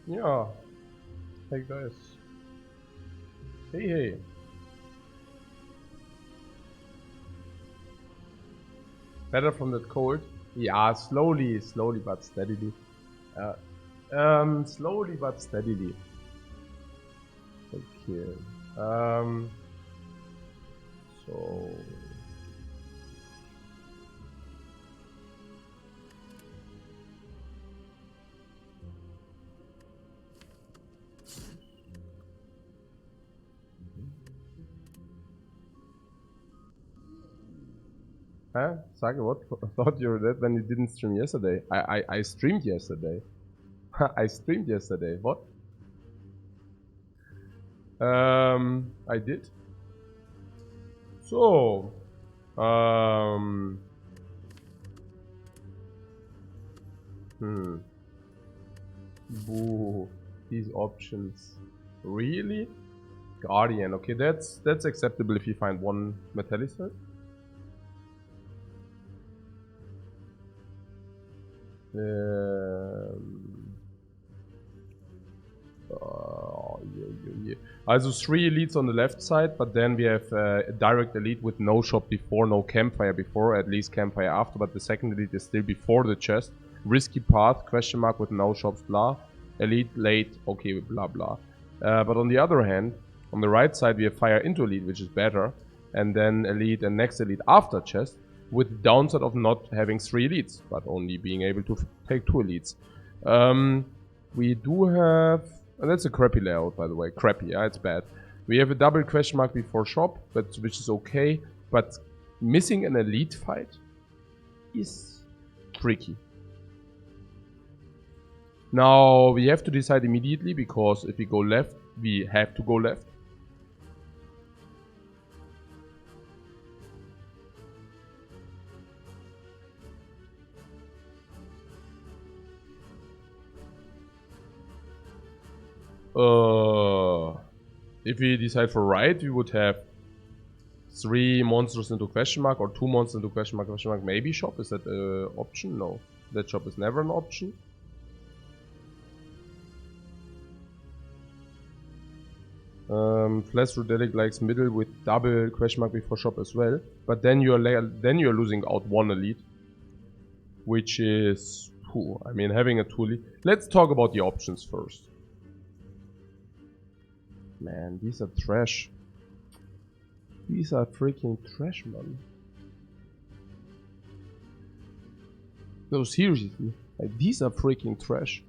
Yeah. Hey guys. Hey. Better from that cold? Yeah, slowly but steadily. Slowly but steadily. Okay. So Huh? Sage, what? I thought you were dead when you didn't stream yesterday. I streamed yesterday. I streamed yesterday. What? I did. So, boo. These options. Really? Guardian. Okay, that's acceptable if you find one metallicite. Yeah. Also 3 elites on the left side, but then we have a direct elite with no shop before, no campfire before, at least campfire after, but the second elite is still before the chest. Risky path, question mark with no shops, blah. Elite late, okay, blah blah. But on the other hand, on the right side we have fire into elite, which is better, and then elite and next elite after chest, with the downside of not having 3 elites, but only being able to take 2 elites. We do have... And that's a crappy layout, by the way. Crappy, yeah, it's bad. We have a double question mark before shop, which is okay. But missing an elite fight is tricky. Now, we have to decide immediately, because if we go left, we have to go left. If we decide for right, we would have 3 monsters into question mark or 2 monsters into question mark, maybe shop. Is that an option? No. That shop is never an option. Flash Rudelic likes middle with double question mark before shop as well. But then you're losing out 1 elite. Which is... I mean, having a 2 elite... Let's talk about the options first. Man, these are trash. These are freaking trash, man. No, seriously. Like, these are freaking trash.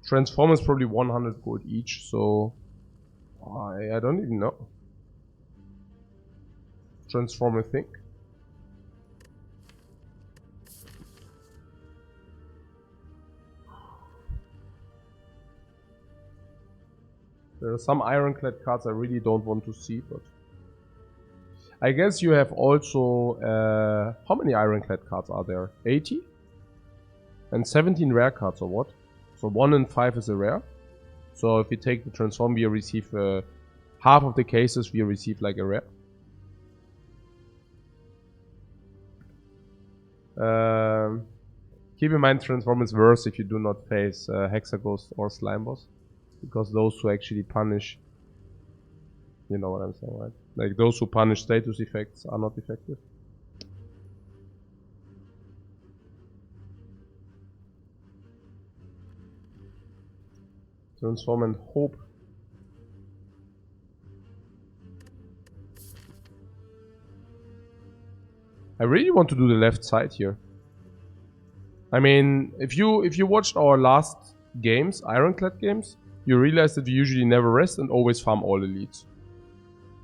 Transform is probably 100 gold each, so... I don't even know. Transform, I think. There are some Ironclad cards I really don't want to see, but... I guess you have also... how many Ironclad cards are there? 80? And 17 rare cards, or what? So 1 in 5 is a rare. So if we take the transform, we receive... half of the cases we receive like a rare. Keep in mind, transform is worse if you do not face Hexaghost or Slime Boss, because those who actually punish, you know what I'm saying, right? Like those who punish status effects are not effective. Transform and hope. I really want to do the left side here. I mean, if you watched our last games, Ironclad games, you realize that we usually never rest and always farm all elites.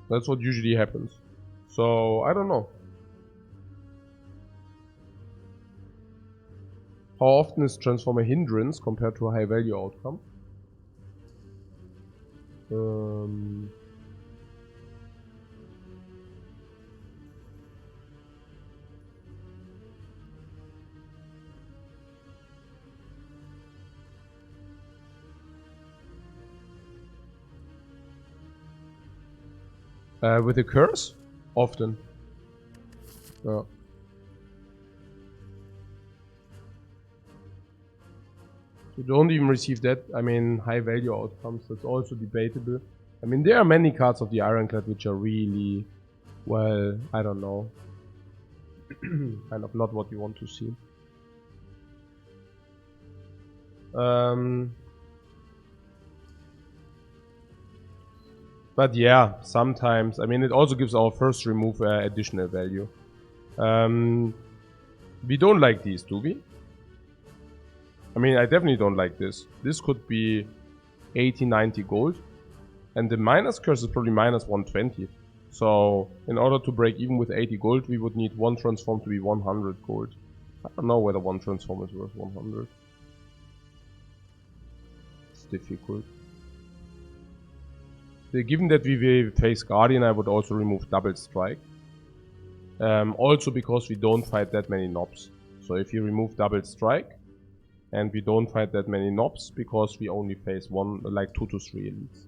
That's what usually happens. So, I don't know. How often is transform a hindrance compared to a high value outcome? With a curse? Often. You don't even receive that. I mean, high value outcomes. That's also debatable. I mean, there are many cards of the Ironclad which are really, well, I don't know, kind of not what you want to see. But yeah, sometimes, I mean, it also gives our first remove additional value. We don't like these, do we? I mean, I definitely don't like this. This could be 80, 90 gold. And the minus curse is probably minus 120. So, in order to break even with 80 gold, we would need one transform to be 100 gold. I don't know whether one transform is worth 100. It's difficult. Given that we will face Guardian, I would also remove double strike. Also because we don't fight that many knobs. So if you remove double strike, and we don't fight that many knobs, because we only face one, like 2 to 3 elites.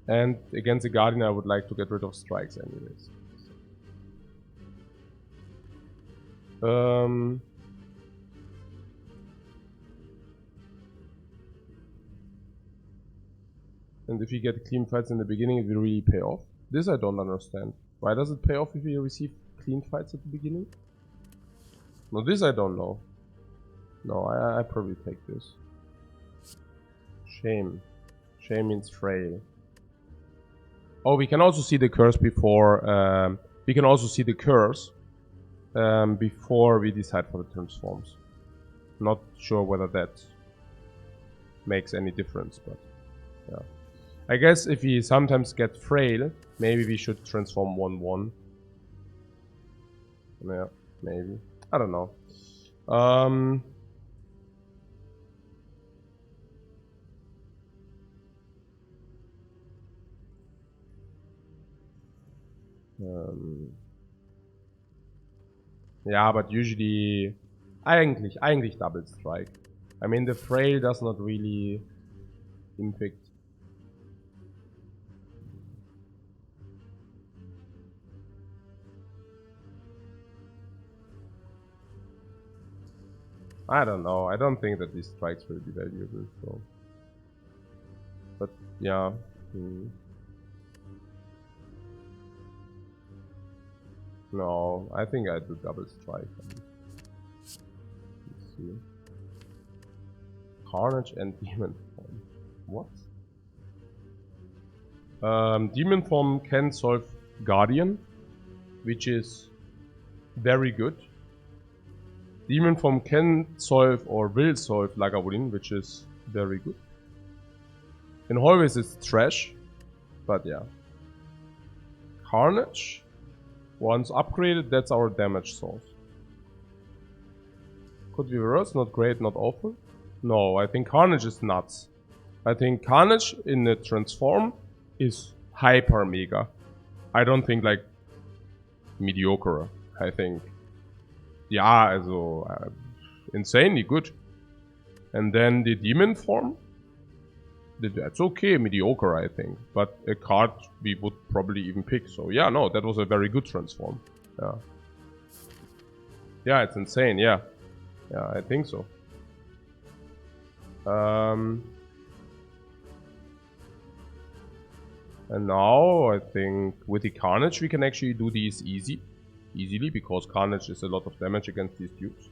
And against the Guardian, I would like to get rid of strikes anyways. And if you get clean fights in the beginning, it will really pay off. This I don't understand. Why does it pay off if you receive clean fights at the beginning? No, this I don't know. No, I probably take this. Shame. Shame means frail. Oh, we can also see the curse before... we can also see the curse before we decide for the transforms. Not sure whether that makes any difference, but yeah. I guess if we sometimes get frail, maybe we should transform 1-1. Yeah, maybe. I don't know. Yeah, but usually eigentlich double strike. I mean, the frail does not really impact. I don't know. I don't think that these strikes will be valuable. So, but yeah. No, I think I do double strike. Let's see. Carnage and Demon Form. What? Demon Form can solve Guardian, which is very good. Demon Form can solve or will solve Lagavulin, which is very good. In Hallways it's trash, but yeah. Carnage. Once upgraded, that's our damage source. Could be worse, not great, not awful. No, I think Carnage is nuts. I think Carnage in the transform is hyper mega. I don't think like mediocre. I think, yeah, also insanely good. And then the demon form, that's okay, mediocre, I think. But a card we would probably even pick. So yeah, no, that was a very good transform. Yeah. Yeah, it's insane, yeah. Yeah, I think so. And now I think with the Carnage we can actually do these easily, because Carnage is a lot of damage against these dupes.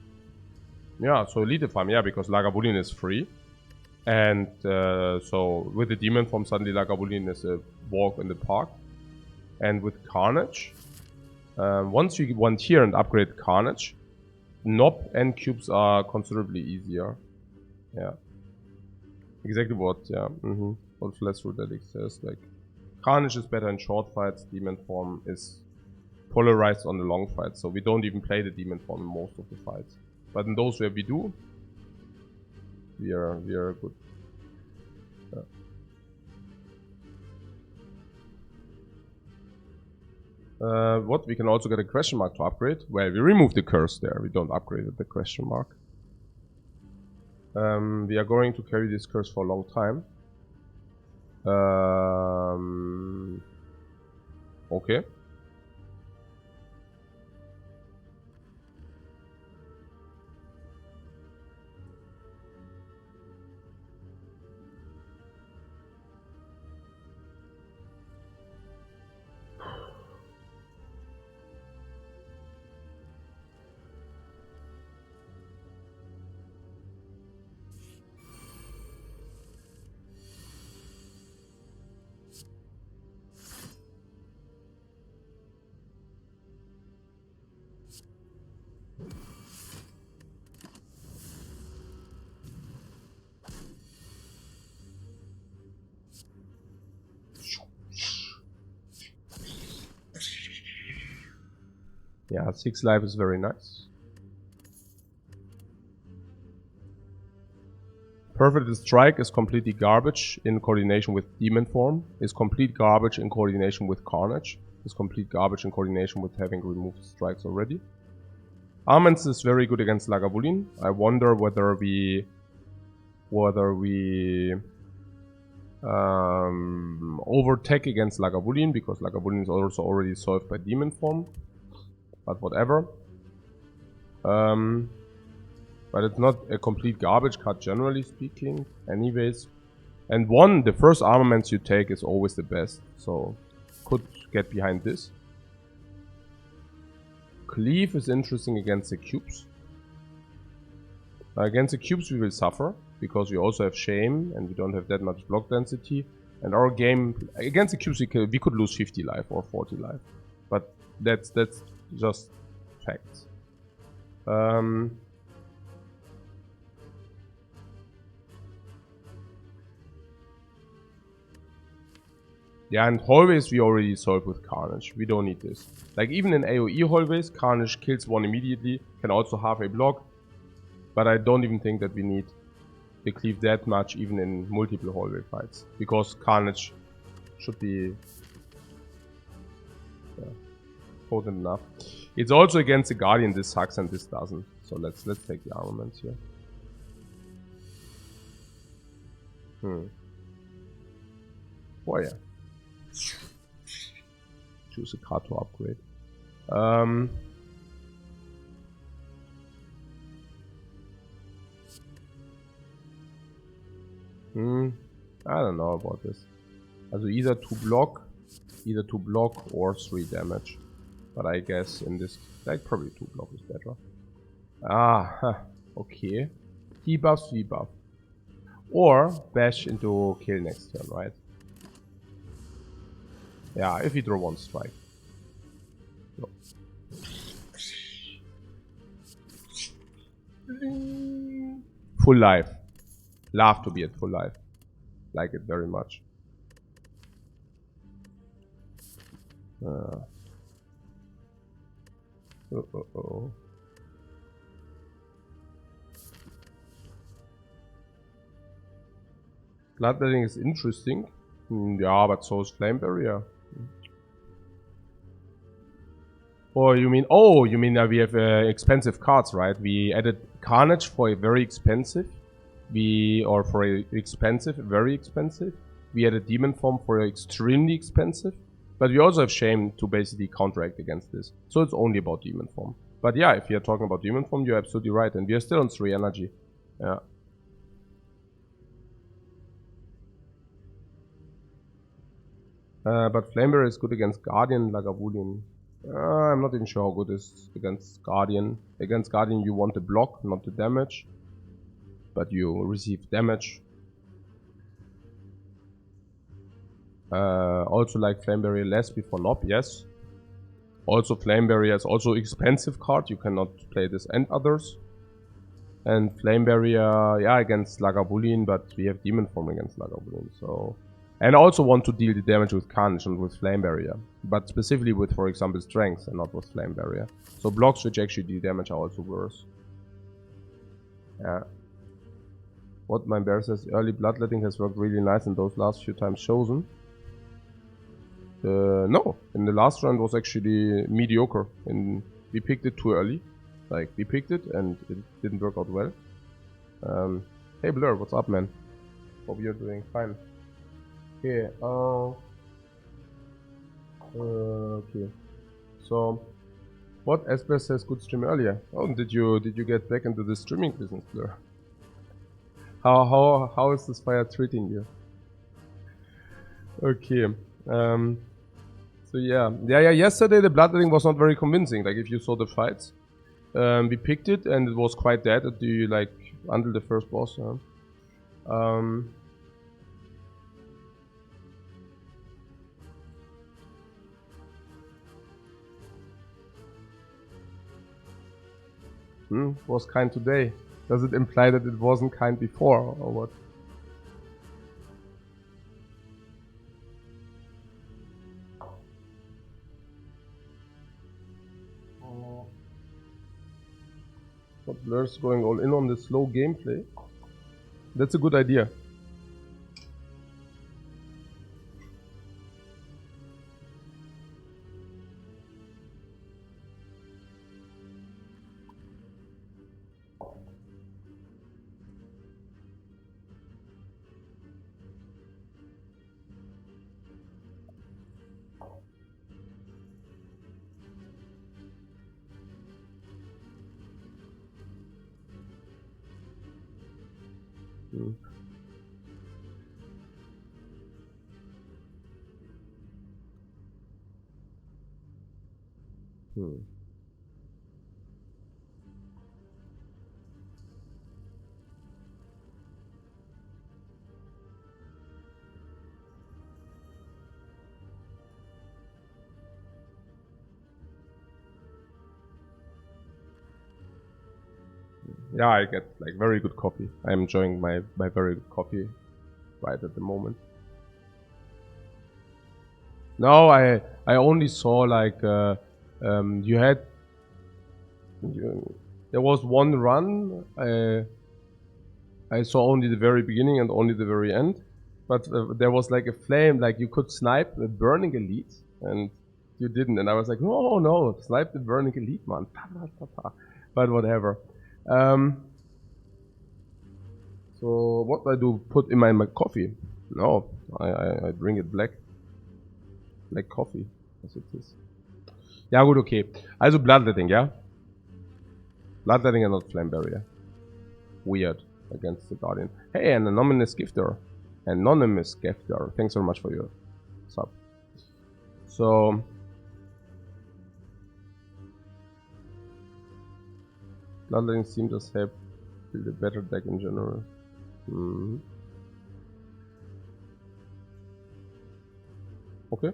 Yeah, so Elite Farm, yeah, because Lagavulin is free. And so with the Demon Form, suddenly Lagavulin is a walk in the park. And with Carnage, once you want here and upgrade Carnage, Knob and cubes are considerably easier. Yeah. Exactly what, yeah. What Less Rudelic says, like, Carnage is better in short fights, Demon Form is polarized on the long fights, so we don't even play the Demon Form in most of the fights. But in those where we do, we are good. Yeah. What? We can also get a question mark to upgrade. Well, we remove the curse there. We don't upgrade the question mark. We are going to carry this curse for a long time. Okay. Yeah, 6 life is very nice. Perfect Strike is completely garbage in coordination with Demon Form. Is complete garbage in coordination with Carnage. Is complete garbage in coordination with having removed strikes already. Armaments is very good against Lagavulin. I wonder whether we overtake against Lagavulin, because Lagavulin is also already solved by Demon Form. But whatever. But it's not a complete garbage card, generally speaking, anyways. And the first armaments you take is always the best, so could get behind this. Cleave is interesting against the cubes. Against the cubes we will suffer, because we also have Shame, and we don't have that much block density. And our game, against the cubes we could lose 50 life or 40 life. But that's just facts. Yeah, and hallways we already solved with Carnage. We don't need this. Like, even in AoE hallways, Carnage kills one immediately, can also half a block. But I don't even think that we need the cleave that much, even in multiple hallway fights. Because Carnage should be potent enough. It's also against the Guardian, this sucks and this doesn't. So let's take the armaments here. Oh yeah. Choose a card to upgrade. I don't know about this. Also either 2 block or 3 damage. But I guess in this, like, probably 2 block is better. Okay. Debuff, debuff. Or bash into kill next turn, right? Yeah, if you draw 1 strike. So. Full life. Love to be at full life. Like it very much. Bloodletting is interesting. Yeah, but so is Flame Barrier. Or you mean, we have expensive cards, right? We added Carnage for a very expensive. Very expensive. We added Demon Form for extremely expensive. But we also have Shame to basically counteract against this. So it's only about Demon Form. But yeah, if you're talking about Demon Form, you're absolutely right. And we are still on 3 energy. Yeah. But Flame Barrier is good against Guardian, Lagavulin. I'm not even sure how good it is against Guardian. Against Guardian you want the block, not the damage. But you receive damage. Also like Flame Barrier less before Nob, yes. Also Flame Barrier is also expensive card, you cannot play this and others. And Flame Barrier, yeah, against Lagavulin, but we have Demon Form against Lagavulin, so... And I also want to deal the damage with Carnage and with Flame Barrier. But specifically with, for example, Strength and not with Flame Barrier. So blocks which actually deal damage are also worse. Yeah. What my bear says, early Bloodletting has worked really nice in those last few times chosen. No, in the last round was actually mediocre. We picked it too early. Like, we picked it and it didn't work out well. Hey Blur, what's up, man? Hope you're doing fine. Okay, okay. So, what Esper says good stream earlier. Oh, did you get back into the streaming business, Blur? How is the Spire treating you? Okay. So yeah. Yesterday the Bloodletting was not very convincing. Like, if you saw the fights, we picked it and it was quite dead at the, like, until the first boss. Was kind today. Does it imply that it wasn't kind before, or what? But Blur's going all in on the slow gameplay. That's a good idea. Yeah, I get like very good coffee. I'm enjoying my very good coffee right at the moment. No, I only saw like you had there was one run. I saw only the very beginning and only the very end, but there was like a flame, like you could snipe the burning elite, and you didn't. And I was like, no, snipe the burning elite, man. But whatever. So what I do? Put in my coffee? No, I drink it black coffee, as it is. Ja gut, okay. Also Bloodletting, ja? Bloodletting and not Flame Barrier. Weird against the Guardian. Hey, an anonymous gifter. Anonymous gifter. Thanks very much for your sub. So Bloodletting seems to have build a better deck in general. Okay.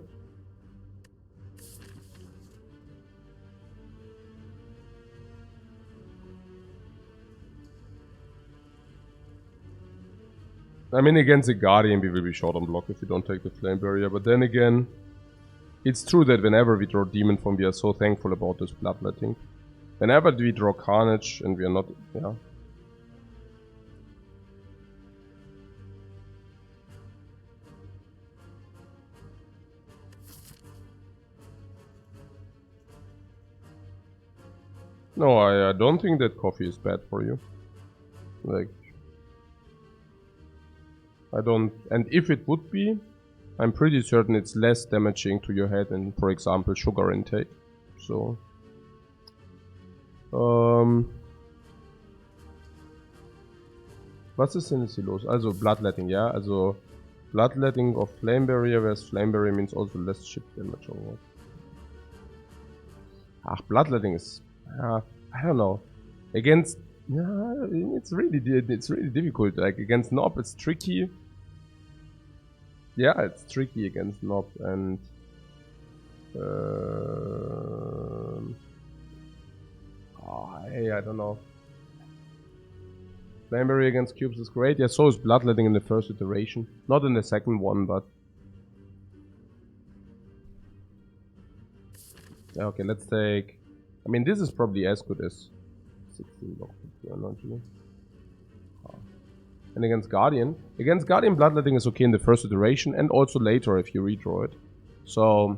I mean, against the Guardian we will be short on block if we don't take the Flame Barrier, but then again, it's true that whenever we draw Demon Form we are so thankful about this Bloodletting. Whenever we draw Carnage and we are not, yeah. No, I don't think that coffee is bad for you. Like, I don't, and if it would be, I'm pretty certain it's less damaging to your head than, for example, sugar intake. So, was ist denn jetzt hier los? Also Bloodletting, ja? Also Bloodletting of Flame Barrier, whereas Flame Barrier means also less chip damage or what? Ach, Bloodletting is, I don't know. Against, it's really difficult. Like against Nob, it's tricky. Yeah, it's tricky against Nob, and I don't know. Flame Barrier against cubes is great. Yeah, so is Bloodletting in the first iteration. Not in the second one, but okay, let's take. I mean, this is probably as good as 16 block energy. And against Guardian, Bloodletting is okay in the first iteration and also later if you redraw it. So,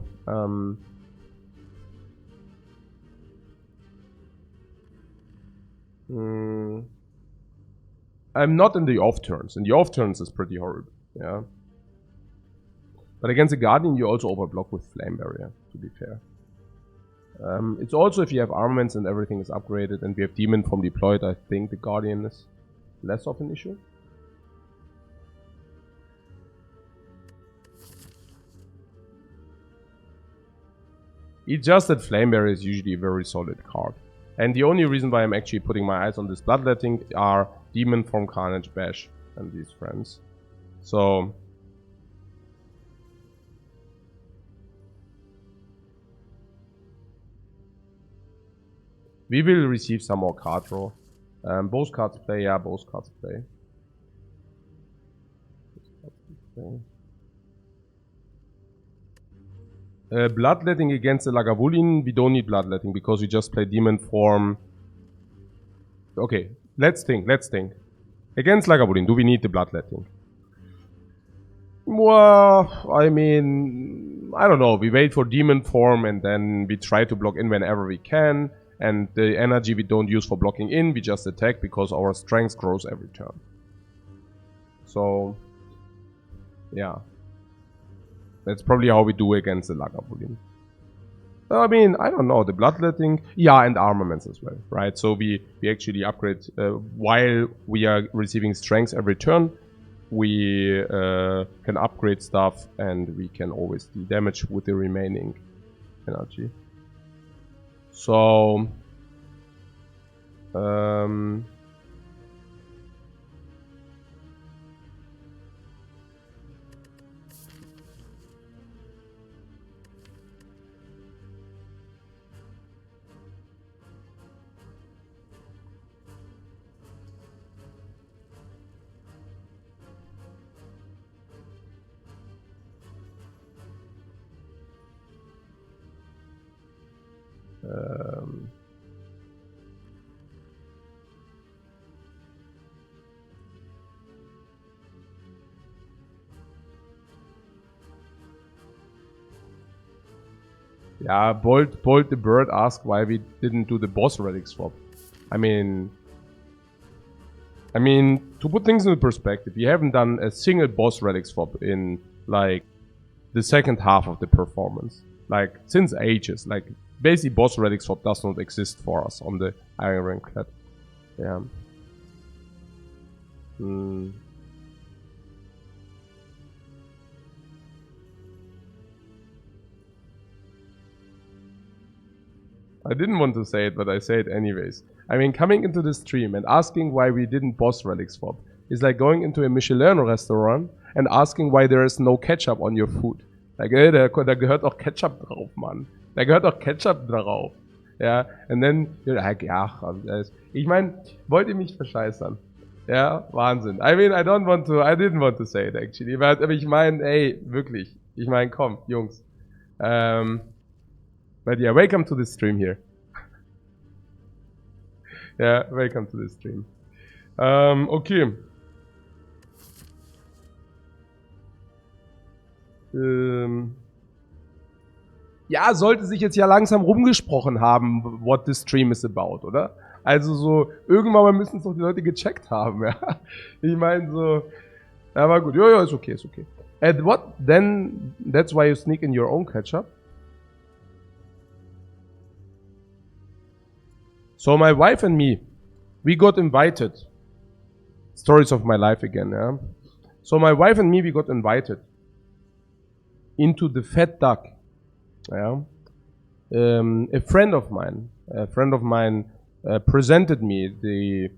I'm not in the off turns. In the off turns is pretty horrible, yeah. But against the Guardian, you also overblock with Flame Barrier, to be fair. It's also if you have armaments and everything is upgraded and we have Demon Form deployed, I think the Guardian is less of an issue. It's just that Flame Barrier is usually a very solid card. And the only reason why I'm actually putting my eyes on this Bloodletting are Demon Form, Carnage, Bash, and these friends. So we will receive some more card draw. Both cards play, yeah, both cards play. Bloodletting against the Lagavulin, we don't need bloodletting because we just play demon form. Okay, let's think. Against Lagavulin, do we need the bloodletting? Well, I mean, I don't know. We wait for demon form and then we try to block in whenever we can. And the energy we don't use for blocking in, we just attack because our strength grows every turn. So, yeah. That's probably how we do against the Lagavulin. I mean, I don't know, the bloodletting, yeah, and armaments as well, right? So we actually upgrade, while we are receiving strength every turn, we can upgrade stuff and we can always deal damage with the remaining energy. So, yeah, Bolt the Bird asked why we didn't do the boss relic swap. I mean, to put things into perspective, we haven't done a single boss relic swap in, like, the second half of the performance. Like, since ages. Like, basically boss relic swap does not exist for us on the Ironclad. Yeah. I didn't want to say it, but I say it anyways. I mean, coming into the stream and asking why we didn't boss relic swap is like going into a Michelin restaurant and asking why there is no ketchup on your food. Like, da gehört auch Ketchup drauf, Mann. Da gehört auch Ketchup drauf. Ja, and then, ja, ich meine, wollt ihr mich verscheißern? Ja, Wahnsinn. I mean, I didn't want to say it actually, aber ich meine, ey, wirklich. Ich meine, komm, Jungs. But yeah, welcome to the stream here. Yeah, welcome to the stream. Okay. Ja, sollte sich jetzt ja langsam rumgesprochen haben, what the stream is about, oder? Also so, irgendwann mal müssen es doch die Leute gecheckt haben, ja. Ich meine so, aber gut, ja, ist okay, ist okay. And what, then, that's why you sneak in your own ketchup? So my wife and me, we got invited. Stories of my life again, yeah. So my wife and me, we got invited into the Fat Duck. Yeah. A friend of mine presented me the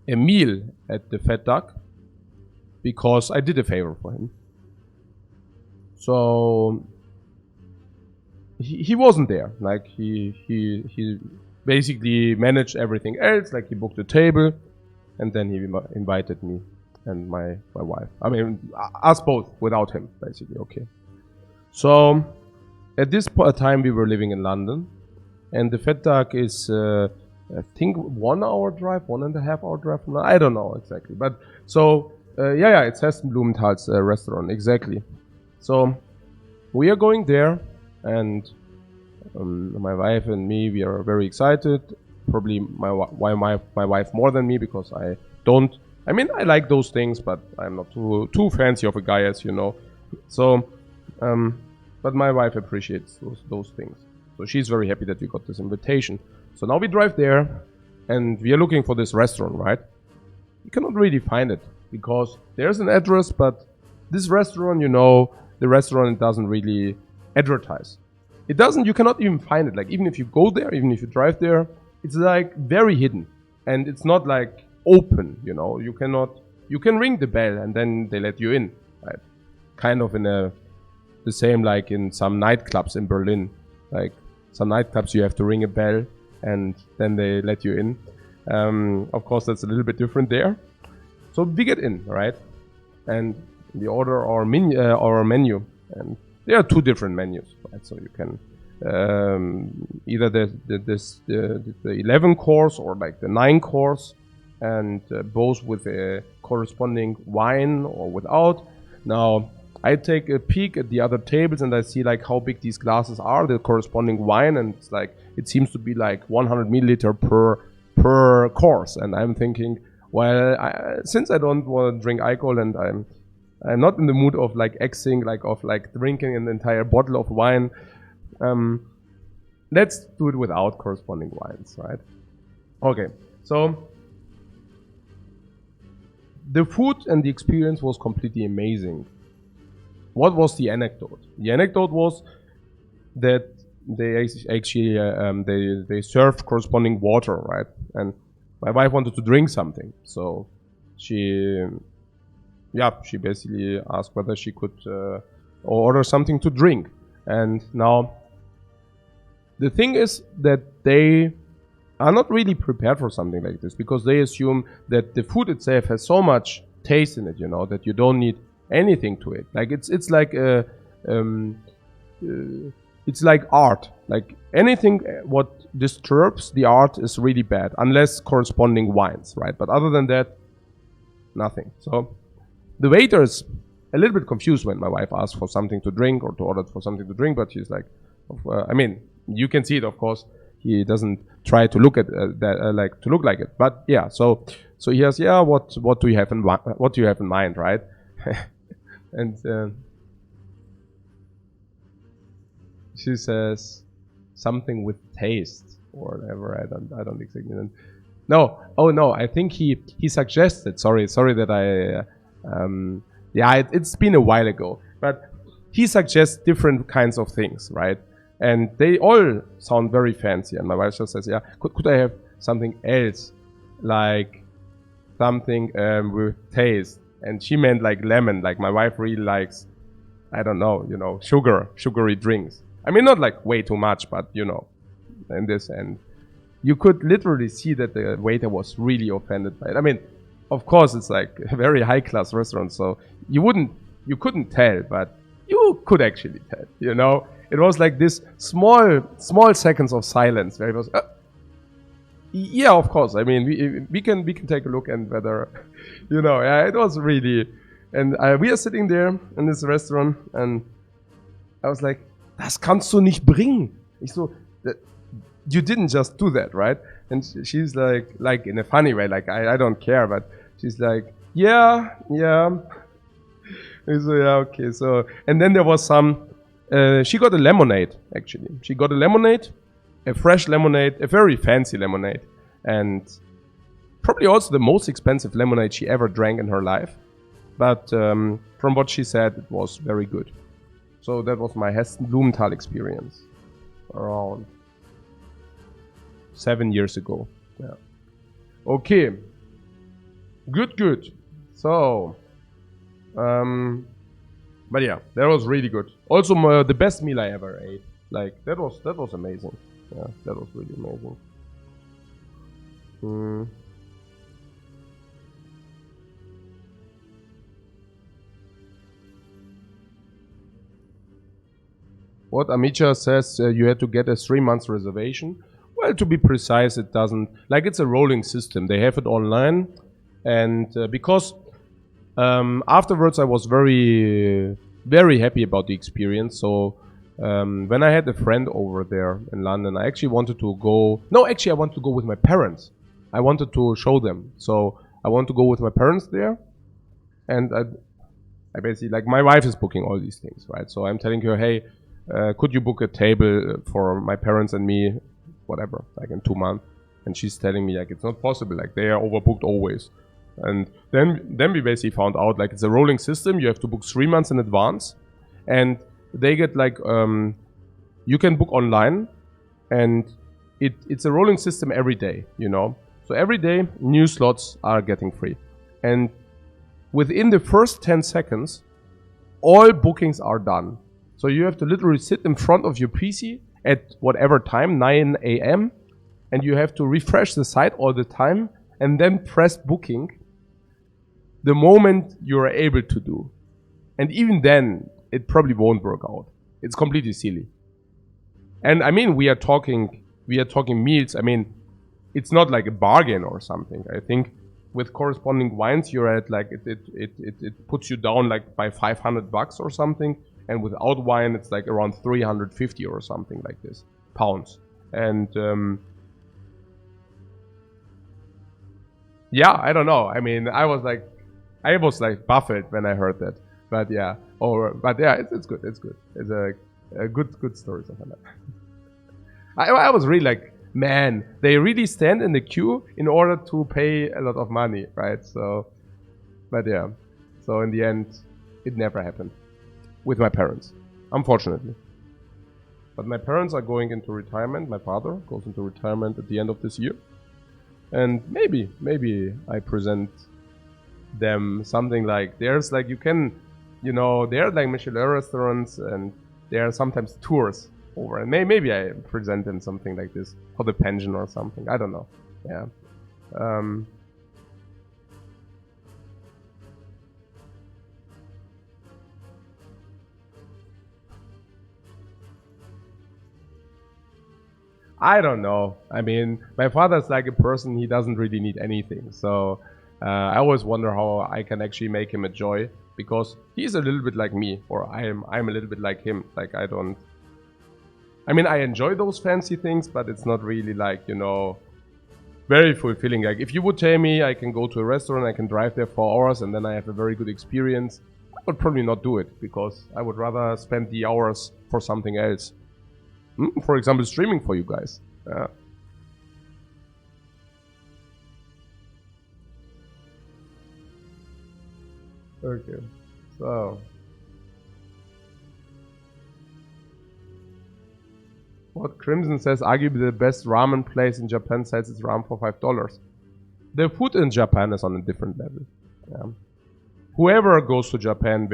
a meal at the Fat Duck because I did a favor for him. So he wasn't there. Like he basically managed everything else. Like he booked a table, and then he invited me and my wife. I mean, us both without him, basically. Okay. So at this time we were living in London, and the Fat Duck is I think 1 hour drive, 1.5 hour drive from now. I don't know exactly, but so yeah, it's Heston Blumenthal's restaurant, exactly. So we are going there, and my wife and me, we are very excited. Probably my wife more than me, because I don't. I mean, I like those things, but I'm not too fancy of a guy, as you know. So, but my wife appreciates those things. So she's very happy that we got this invitation. So now we drive there, and we are looking for this restaurant, right? We cannot really find it, because there's an address, but this restaurant, you know, the restaurant doesn't really advertise. It doesn't, you cannot even find it. Like, even if you go there, even if you drive there, it's like very hidden. And it's not like open, you know. You can ring the bell and then they let you in, right? Kind of in the same like in some nightclubs in Berlin. Like, some nightclubs you have to ring a bell and then they let you in. Of course, that's a little bit different there. So we get in, right? And we order our menu. And there are two different menus, right? So you can either the 11 course or like the 9 course, and both with a corresponding wine or without. Now I take a peek at the other tables and I see like how big these glasses are, the corresponding wine, and it's like it seems to be like 100 milliliter per course, and I'm thinking, well, since I don't want to drink alcohol and I'm not in the mood of like drinking an entire bottle of wine, let's do it without corresponding wines, right? Okay, so the food and the experience was completely amazing. What was the anecdote? The anecdote was that they actually they served corresponding water, right? And my wife wanted to drink something, so she basically asked whether she could order something to drink. And now the thing is that they are not really prepared for something like this, because they assume that the food itself has so much taste in it, you know, that you don't need anything to it. Like it's like it's like art. Like anything what disturbs the art is really bad, unless corresponding wines, right? But other than that, nothing. So the waiter is a little bit confused when my wife asks for something to drink or to order for something to drink, but she's like, I mean, you can see it, of course. He doesn't try to look at that to look like it, but yeah. So he has, yeah. What do you have in mind, right? And she says something with taste or whatever. I don't exactly know. No, oh no, I think he suggested. Sorry that I. It's been a while ago, but he suggests different kinds of things, right? And they all sound very fancy. And my wife just says, yeah, could I have something else, like something with taste? And she meant like lemon. Like my wife really likes, I don't know, you know, sugary drinks. I mean, not like way too much, but you know, and this. And you could literally see that the waiter was really offended by it. I mean, of course, it's like a very high class restaurant, so you couldn't tell, but you could actually tell, you know. It was like this small seconds of silence where it was, yeah, of course. I mean, we can take a look and whether, you know, yeah, it was really, and we are sitting there in this restaurant and I was like, das kannst du nicht bringen. Ich so, you didn't just do that, right? And she's like in a funny way, like I don't care, but she's like, yeah. So yeah, okay. So and then there was some. She got a lemonade, actually. She got a lemonade, a fresh lemonade, a very fancy lemonade, and probably also the most expensive lemonade she ever drank in her life. But from what she said, it was very good. So that was my Hessen-Blumenthal experience around 7 years ago. Yeah. Okay. Good. So, but yeah, that was really good. Also, the best meal I ever ate. Like that was amazing. Yeah, that was really amazing. What Amicha says, you had to get a 3 months reservation. Well, to be precise, it doesn't. Like it's a rolling system. They have it online, and because afterwards I was very happy about the experience. So when I had a friend over there in London, I actually wanted to go. No, actually, I wanted to go with my parents. I wanted to show them. So I want to go with my parents there, and I basically, like, my wife is booking all these things, right? So I'm telling her, hey, could you book a table for my parents and me, whatever, like in 2 months? And she's telling me like it's not possible, like they are overbooked always. And then we basically found out like it's a rolling system. You have to book 3 months in advance, and they get like you can book online, and it's a rolling system every day, you know. So every day new slots are getting free, and within the first 10 seconds, all bookings are done. So you have to literally sit in front of your PC at whatever time, 9 a.m., and you have to refresh the site all the time, and then press booking the moment you are able to do. And even then, it probably won't work out. It's completely silly. And I mean, we are talking meals. I mean, it's not like a bargain or something. I think with corresponding wines, you're at like it puts you down like by $500 or something, and without wine, it's like around 350 or something like this pounds. And yeah, I don't know. I mean, I was like baffled when I heard that. But yeah, it's good. It's good. It's a good story. Something like that. I was really like, man, they really stand in the queue in order to pay a lot of money, right? So, but yeah, so in the end, it never happened with my parents, unfortunately. But my parents are going into retirement. My father goes into retirement at the end of this year. And maybe I present them something like, there's like, you can, you know, there are like Michelin restaurants and there are sometimes tours over. And maybe I present them something like this for the pension or something. I don't know. Yeah. I don't know. I mean, my father's like a person, he doesn't really need anything. So I always wonder how I can actually make him a joy, because he's a little bit like me, or I'm a little bit like him. Like I mean, I enjoy those fancy things, but it's not really like, you know, very fulfilling. Like if you would tell me I can go to a restaurant, I can drive there 4 hours and then I have a very good experience, I would probably not do it, because I would rather spend the hours for something else. For example, streaming for you guys. Yeah. Okay, so what Crimson says, arguably the best ramen place in Japan sells its ramen for $5. The food in Japan is on a different level. Yeah. Whoever goes to Japan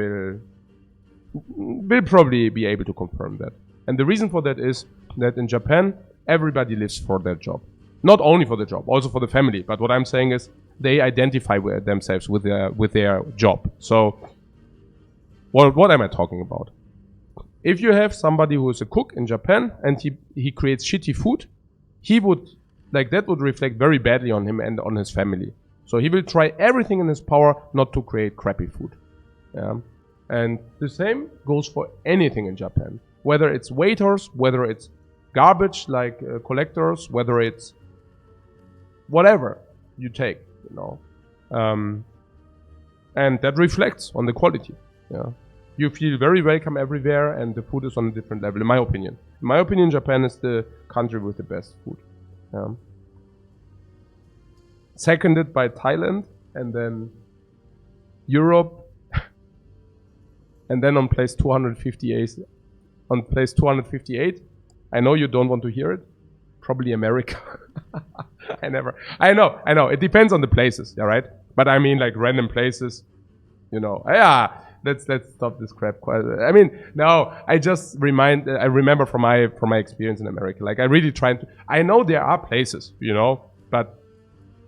will probably be able to confirm that. And the reason for that is that in Japan, everybody lives for their job. Not only for the job, also for the family. But what I'm saying is they identify with themselves with their job. So what am I talking about? If you have somebody who is a cook in Japan and he creates shitty food, that would reflect very badly on him and on his family. So he will try everything in his power not to create crappy food. Yeah. And the same goes for anything in Japan. Whether it's waiters, whether it's garbage like collectors, whether it's whatever you take, you know. And that reflects on the quality. Yeah. You feel very welcome everywhere and the food is on a different level, in my opinion. In my opinion, Japan is the country with the best food. Yeah. Seconded by Thailand, and then Europe, and then on place 258. On place 258, I know you don't want to hear it. Probably America. I know. It depends on the places, yeah, right? But I mean, like random places, you know. Yeah, let's stop this crap. I mean, no. I remember from my experience in America. Like I really tried to. I know there are places, you know, but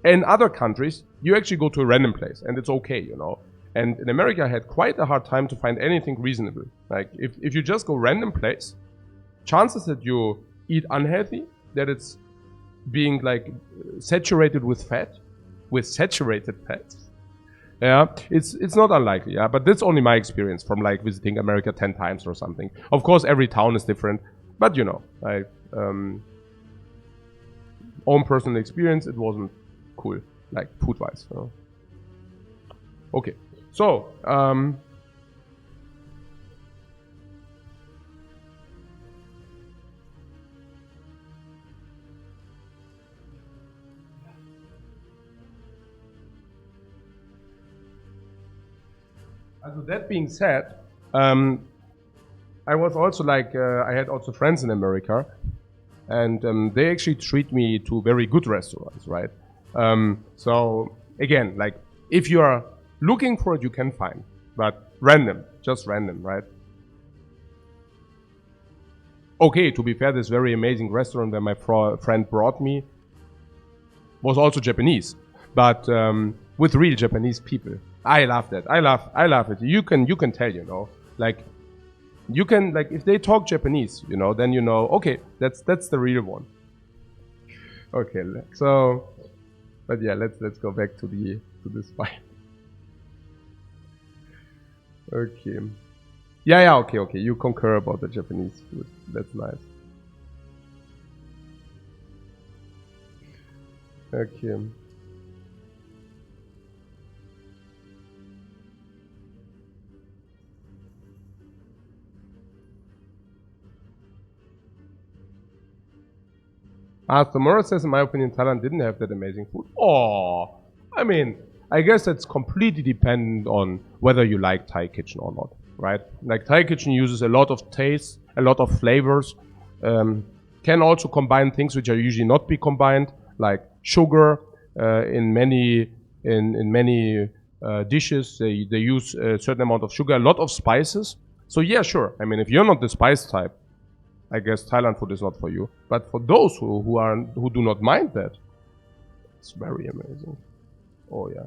in other countries, you actually go to a random place and it's okay, you know. And in America, I had quite a hard time to find anything reasonable. Like, if you just go random place, chances that you eat unhealthy, that it's being like saturated with fat, with saturated fats, yeah, it's not unlikely, yeah. But that's only my experience from like visiting America 10 times or something. Of course, every town is different, but you know, like own personal experience, it wasn't cool, like food-wise. You know? Okay. So, that being said, I was also like, I had also friends in America, and they actually treat me to very good restaurants, right? So again, like if you are looking for it, you can find, but just random, right? Okay, to be fair, this very amazing restaurant that my friend brought me was also Japanese, but with real Japanese people. I love that. I love it. You can tell, you know, like You can, like, if they talk Japanese, you know, then you know, okay, that's the real one. Okay, so, but yeah, let's go back to the Spire. Okay. Yeah, okay. You concur about the Japanese food. That's nice. Okay. Tomorrow says, in my opinion, Thailand didn't have that amazing food. Oh, I mean, I guess it's completely dependent on whether you like Thai kitchen or not, right? Like Thai kitchen uses a lot of taste, a lot of flavors, can also combine things which are usually not be combined, like sugar. In many dishes, they use a certain amount of sugar, a lot of spices. So yeah, sure. I mean, if you're not the spice type, I guess Thailand food is not for you. But for those who do not mind that, it's very amazing. Oh yeah.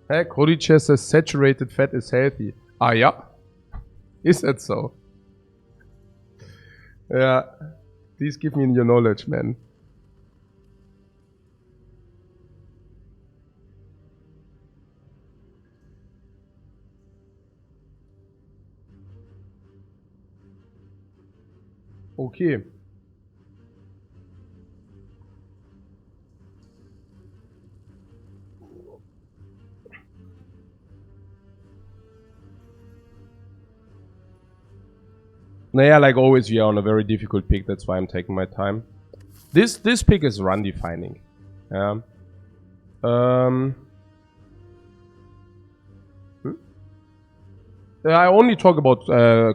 Hey, Kodiche says saturated fat is healthy. Ah yeah? Is that so? Yeah. Please give me your knowledge, man. Okay. Naja, like always, we are on a very difficult pick. That's why I'm taking my time. This pick is run defining. Yeah. I only talk about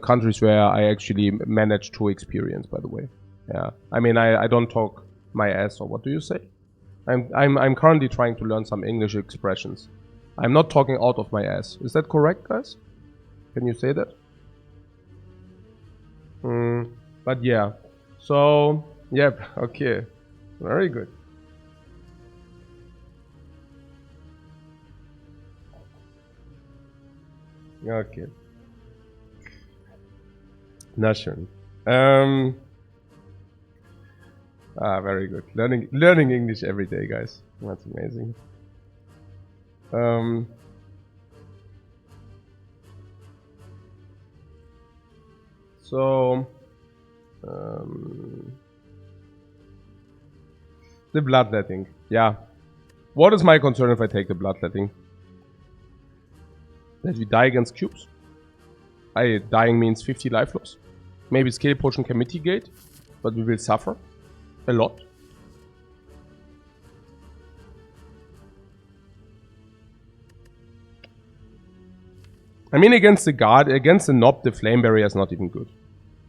countries where I actually managed to experience. By the way, yeah. I mean, I don't talk my ass. Or what do you say? I'm currently trying to learn some English expressions. I'm not talking out of my ass. Is that correct, guys? Can you say that? But yeah. So, yep. Okay. Very good. Okay. Na schön. Very good. Learning English every day, guys. That's amazing. So, the bloodletting. Yeah. What is my concern if I take the bloodletting? That we die against cubes. Dying means 50 life loss. Maybe skill potion can mitigate, but we will suffer a lot. I mean, against the guard, against the knob, the flame barrier is not even good.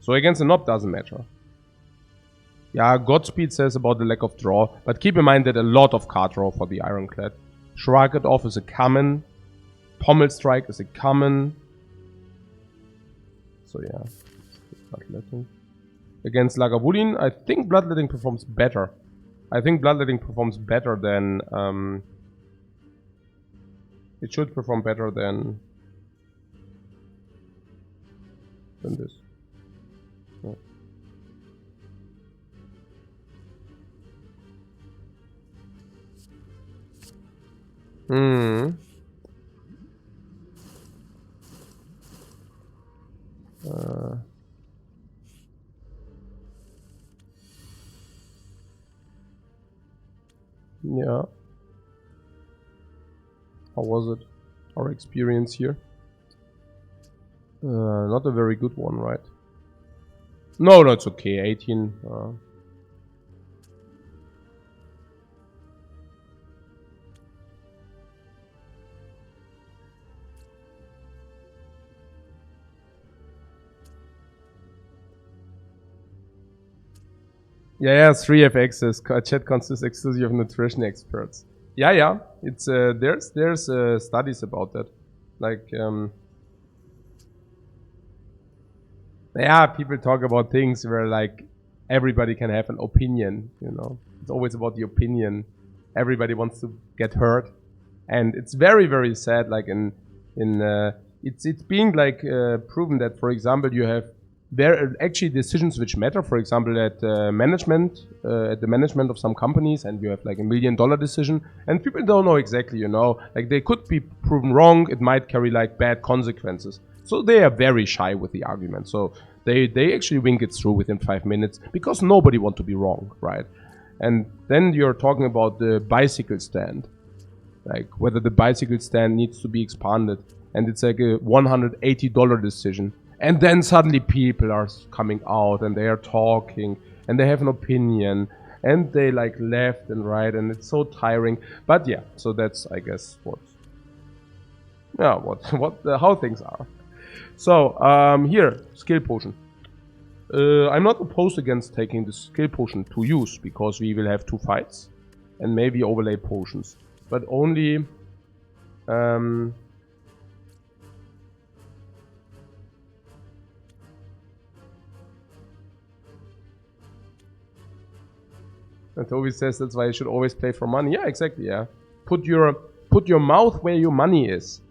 So against the knob doesn't matter. Yeah, Godspeed says about the lack of draw, but keep in mind that a lot of card draw for the Ironclad. Shrug It Off is a common. Pommel Strike is a common. So yeah, Bloodletting. Against Lagavulin, I think Bloodletting performs better. I think Bloodletting performs better than... it should perform better than this. Yeah. Yeah. How was it? Our experience here? Not a very good one, right? No, it's okay. 18. Yeah, 3FX chat consists exclusively of nutrition experts. Yeah. It's there's studies about that. Like Yeah, people talk about things where like everybody can have an opinion, you know. It's always about the opinion. Everybody wants to get hurt. And it's very, very sad, like it's being like proven that, for example, you have there are actually decisions which matter. For example, at the management of some companies, and you have like $1 million decision, and people don't know exactly, you know, like they could be proven wrong. It might carry like bad consequences. So they are very shy with the argument. So they actually wink it through within 5 minutes because nobody wants to be wrong, right? And then you're talking about the bicycle stand, like whether the bicycle stand needs to be expanded, and it's like a $180 decision. And then suddenly people are coming out and they are talking and they have an opinion and they like left and right, and it's so tiring. But yeah, so that's, I guess, how things are. So here, skill potion. I'm not opposed against taking the skill potion to use because we will have 2 fights and maybe overlay potions, but only and Toby says that's why you should always play for money. Yeah, exactly. Yeah, put your mouth where your money is.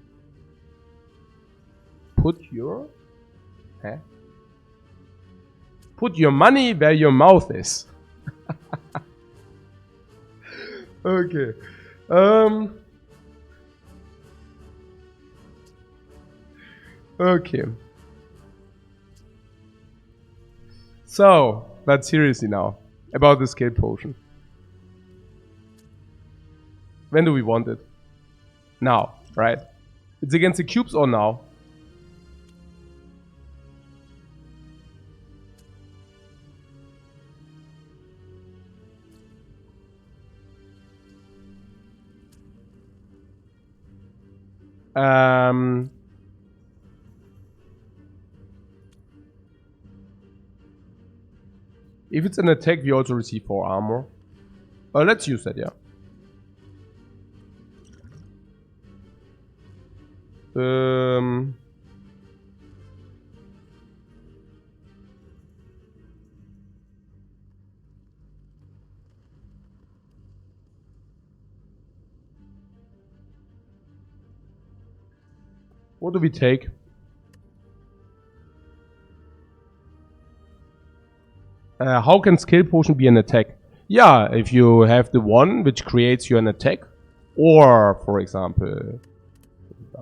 Put your money where your mouth is. Okay. Okay. So, but seriously now, about the skill potion. When do we want it? Now, right? It's against the cubes or now? If it's an attack, we also receive 4 armor. Let's use that, yeah. What do we take? How can skill potion be an attack? Yeah, if you have the one which creates you an attack, or for example,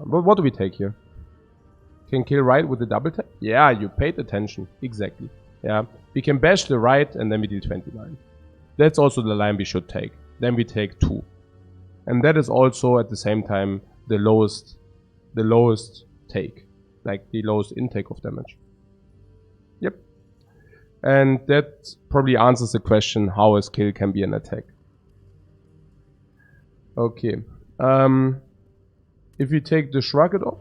what do we take here? Can kill right with the double tap? Yeah, you paid attention. Exactly. Yeah, we can bash the right and then we do 29. That's also the line we should take. Then we take 2. And that is also at the same time the lowest take. Like the lowest intake of damage. Yep. And that probably answers the question how a skill can be an attack. Okay. If you take the shrug it off,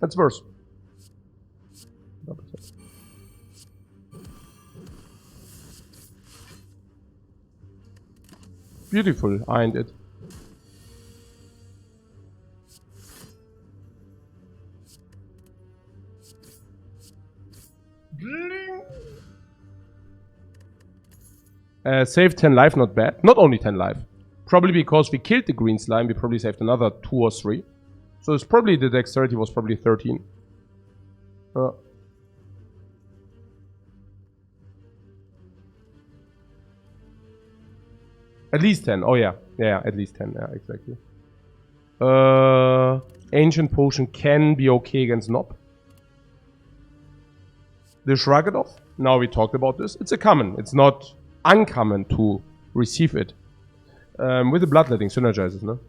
that's worse. Beautiful, ain't it? Save 10 life, not bad. Not only 10 life. Probably because we killed the green slime, we probably saved another 2 or 3. So it's probably the dexterity was probably 13. At least 10. Oh yeah. Yeah, at least 10. Yeah, exactly. Ancient potion can be okay against Nob. The shrug it off. Now we talked about this. It's a common. It's not uncommon to receive it. With the bloodletting synergizes, no?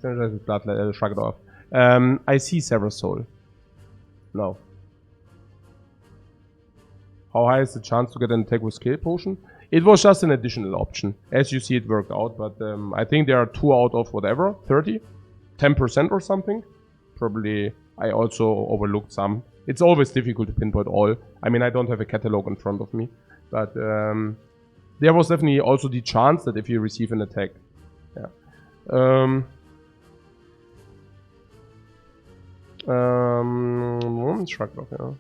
Synergizes bloodletting, shrug it off. I see Sever Soul. No. How high is the chance to get an attack with skill potion? It was just an additional option. As you see, it worked out, but I think there are 2 out of whatever, 30? 10% or something? Probably I also overlooked some. It's always difficult to pinpoint all. I mean, I don't have a catalog in front of me, but there was definitely also the chance that if you receive an attack. Yeah. Shrug off, yeah.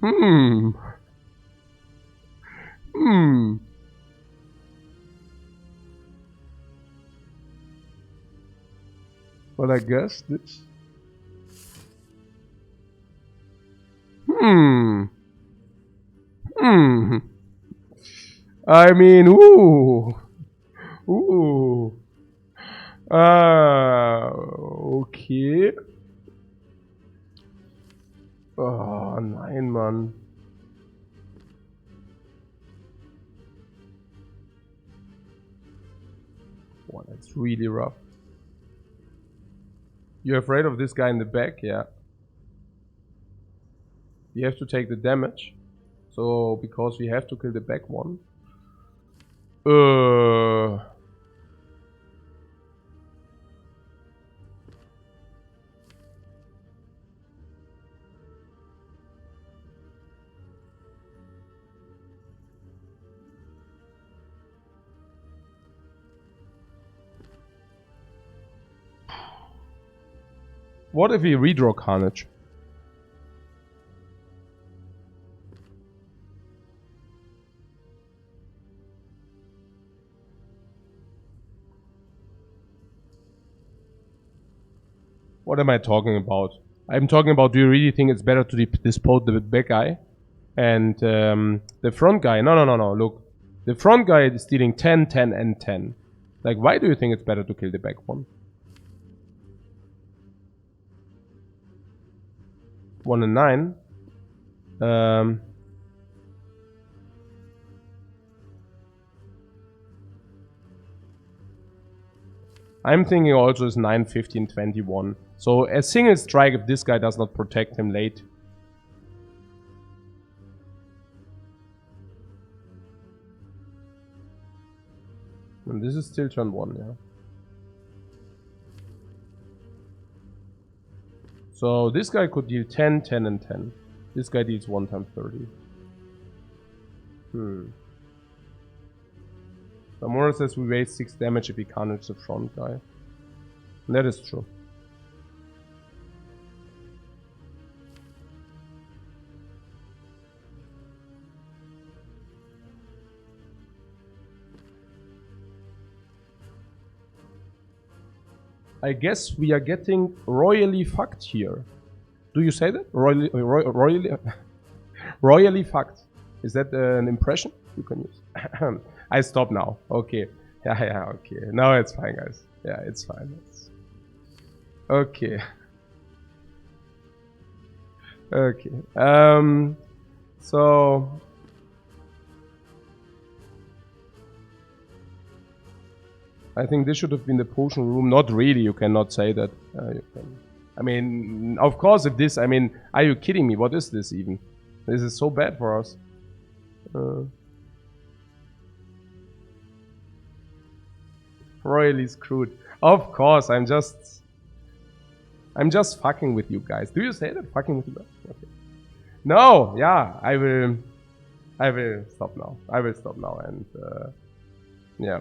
Hmm. Hmm. Well, I guess this. Hmm. Hmm. I mean, ooh. Ooh. Okay. Oh, nein, Mann. Boah, that's really rough. You're afraid of this guy in the back? Yeah. You have to take the damage. So, because we have to kill the back one. What if we redraw Carnage? What am I talking about? I'm talking about, do you really think it's better to dispose the back guy? And the front guy, no, look. The front guy is stealing 10, 10, and 10. Like, why do you think it's better to kill the back one? 1 and 9. I'm thinking also is 9, 15, 21. So a single strike if this guy does not protect him late. And this is still turn 1, yeah. So this guy could deal 10, 10, and 10. This guy deals 1 times 30. Samura says we waste 6 damage if we carnage the front guy. And that is true. I guess we are getting royally fucked here. Do you say that? Royally fucked. Is that an impression you can use? I stop now. Okay. Yeah, okay. Now it's fine, guys. Yeah, it's fine. Okay. Okay. So I think this should have been the potion room. Not really. You cannot say that. You can. I mean, of course, if this. I mean, are you kidding me? What is this even? This is so bad for us. Royally screwed. Of course, I'm just fucking with you guys. Do you say that? Fucking with you guys? Okay. No, yeah, I will stop now. I will stop now, and yeah,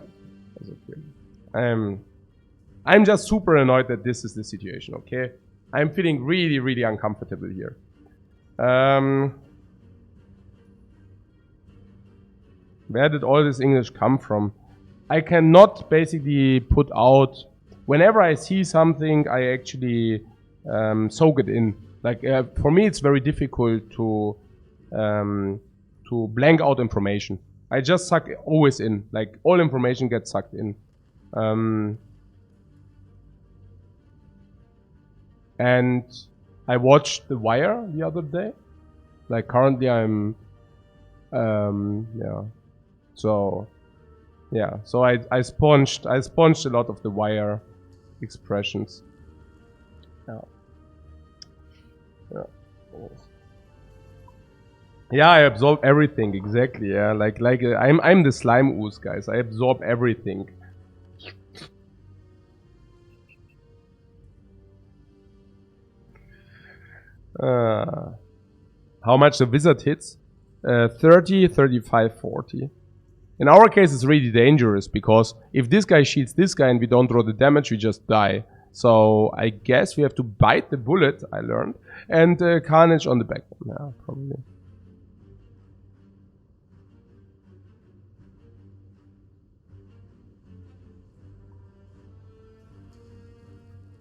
that's okay. I'm just super annoyed that this is the situation. Okay, I'm feeling really, really uncomfortable here. Where did all this English come from? I cannot basically put out. Whenever I see something, I actually soak it in. Like for me, it's very difficult to blank out information. I just suck always in. Like all information gets sucked in. And I watched The Wire the other day. Like currently, I'm yeah. So yeah, so I sponged a lot of The Wire expressions. Yeah. Yeah. Yeah, I absorb everything exactly. Yeah, like I'm the slime ooze, guys. I absorb everything. how much the wizard hits. 30, 35, 40. In our case, it's really dangerous because if this guy shields this guy and we don't draw the damage, we just die. So I guess we have to bite the bullet, I learned, and carnage on the back. Yeah, probably.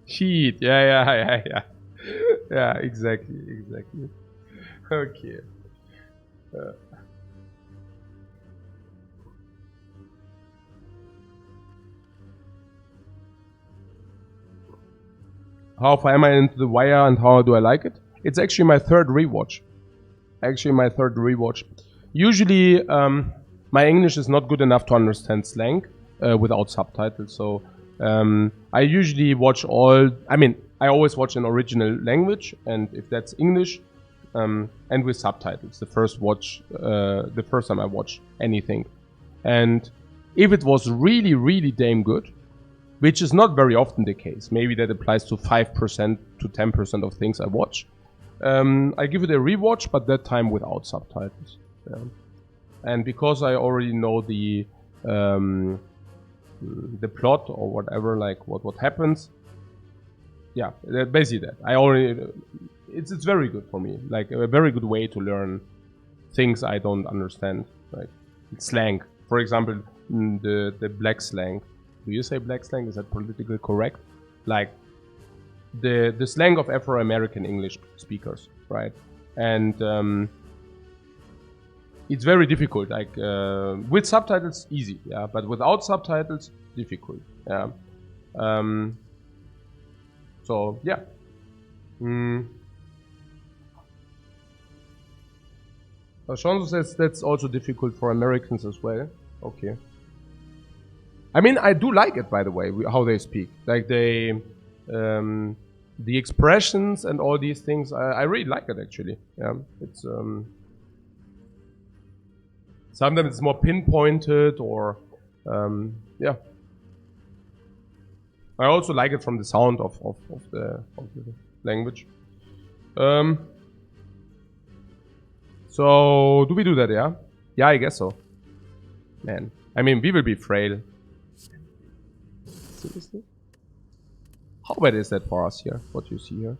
Cheat. Yeah. Yeah, exactly. Okay. How far am I into the wire and how do I like it? It's actually my third rewatch. Usually, my English is not good enough to understand slang without subtitles. So I usually watch I always watch in original language, and if that's English, and with subtitles. The first time I watch anything, and if it was really, really damn good, which is not very often the case. Maybe that applies to 5% to 10% of things I watch. I give it a rewatch, but that time without subtitles. Yeah. And because I already know the plot or whatever, like what happens. Yeah, basically that. It's very good for me. Like a very good way to learn things I don't understand. Like slang, for example, the black slang. Do you say black slang? Is that politically correct? Like the slang of Afro-American English speakers, right? And it's very difficult. Like with subtitles, easy, yeah, but without subtitles, difficult, yeah. So yeah. Shanzo says that's also difficult for Americans as well. Okay. I mean, I do like it, by the way, how they speak. Like the expressions and all these things. I really like it, actually. Yeah, it's sometimes it's more pinpointed, or yeah. I also like it from the sound of the language. So do we do that? Yeah. Yeah, I guess so. Man, I mean, we will be frail. Seriously? How bad is that for us here? What you see here?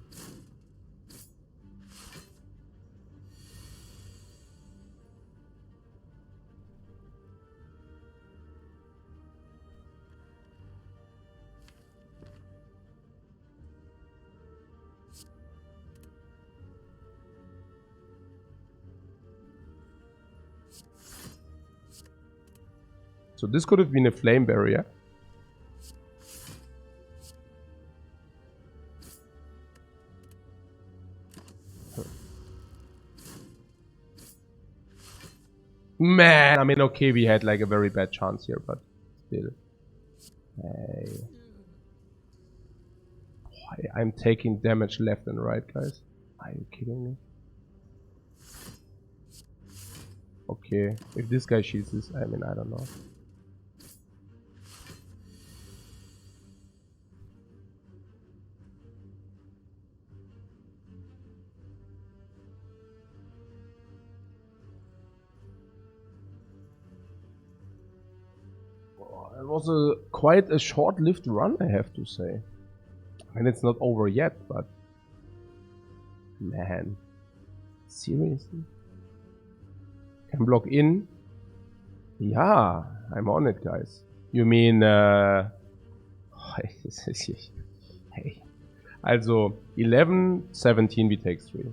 So this could have been a flame barrier. Man, I mean, okay, we had like a very bad chance here, but still. Hey. I'm taking damage left and right, guys. Are you kidding me? Okay, if this guy shoots this, I mean, I don't know. It was quite a short-lived run, I have to say. And it's not over yet, but man, seriously? Can block in? Yeah, I'm on it, guys. You mean, hey, also 11, 17, we take 3.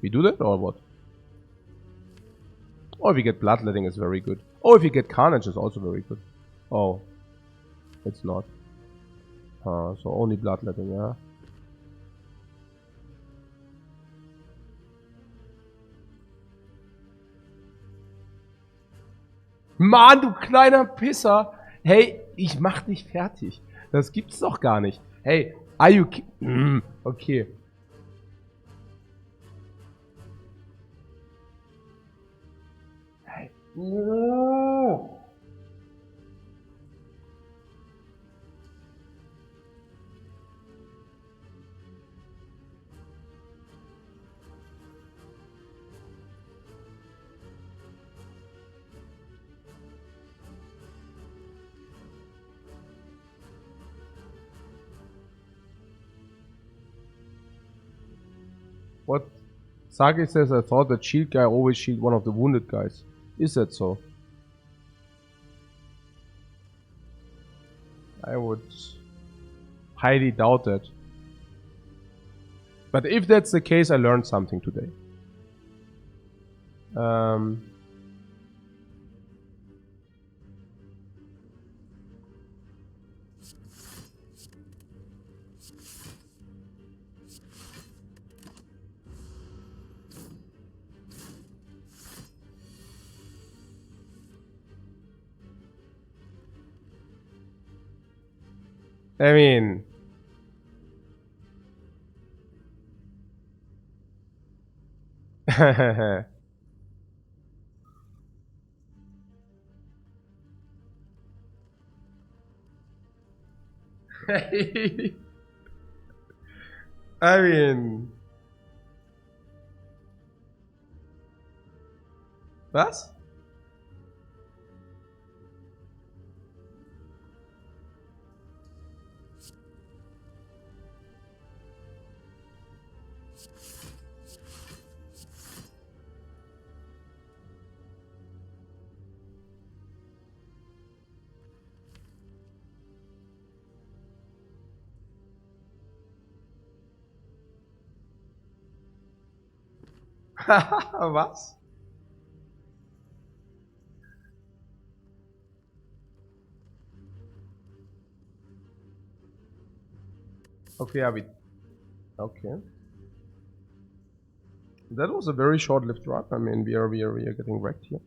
We do that or what? Oh, if we get bloodletting, is very good. Oh, if you get carnage, is also very good. Oh, it's not. So only bloodletting, yeah. Mann, du kleiner Pisser! Hey, ich mach dich fertig. Das gibt's doch gar nicht. Hey, are you okay. Hey. What? Sage says, I thought that shield guy always shield one of the wounded guys. Is that so? I would highly doubt that. But if that's the case, I learned something today. I mean, I mean, was? Was? Okay, okay. That was a very short-lived run. I mean, we are getting wrecked here.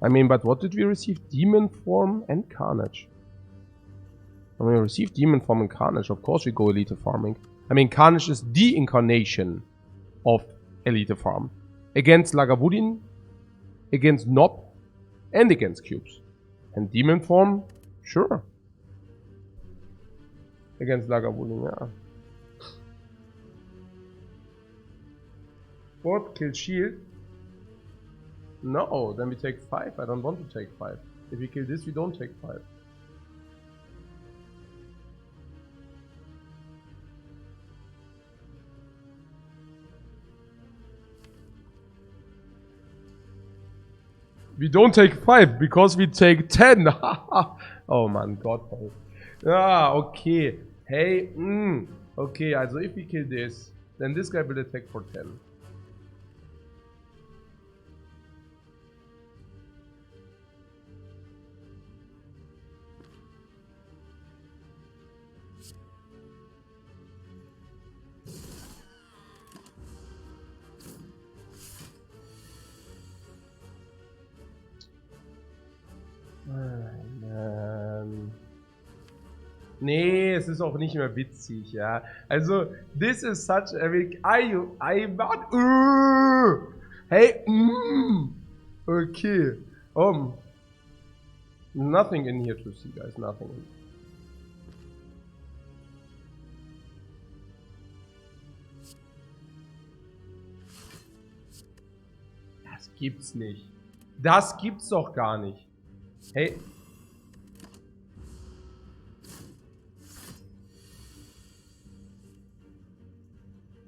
I mean, but what did we receive? Demon form and Carnage. When we receive Demon form and Carnage, of course we go Elite farming. I mean, Carnage is the incarnation of Elite farm. Against Lagavulin, against Nob, and against cubes. And Demon form, sure. Against Lagavulin, yeah. What? Kill shield? No, then we take 5. I don't want to take 5. If we kill this, we don't take 5. We don't take 5 because we take 10. Oh man, God. Ah, okay. Hey, okay, also if we kill this, then this guy will attack for 10. Nee, es ist auch nicht mehr witzig, ja. Also, this is such a big... Hey, okay. Nothing in here to see, guys, nothing. Das gibt's nicht. Das gibt's doch gar nicht. Hey.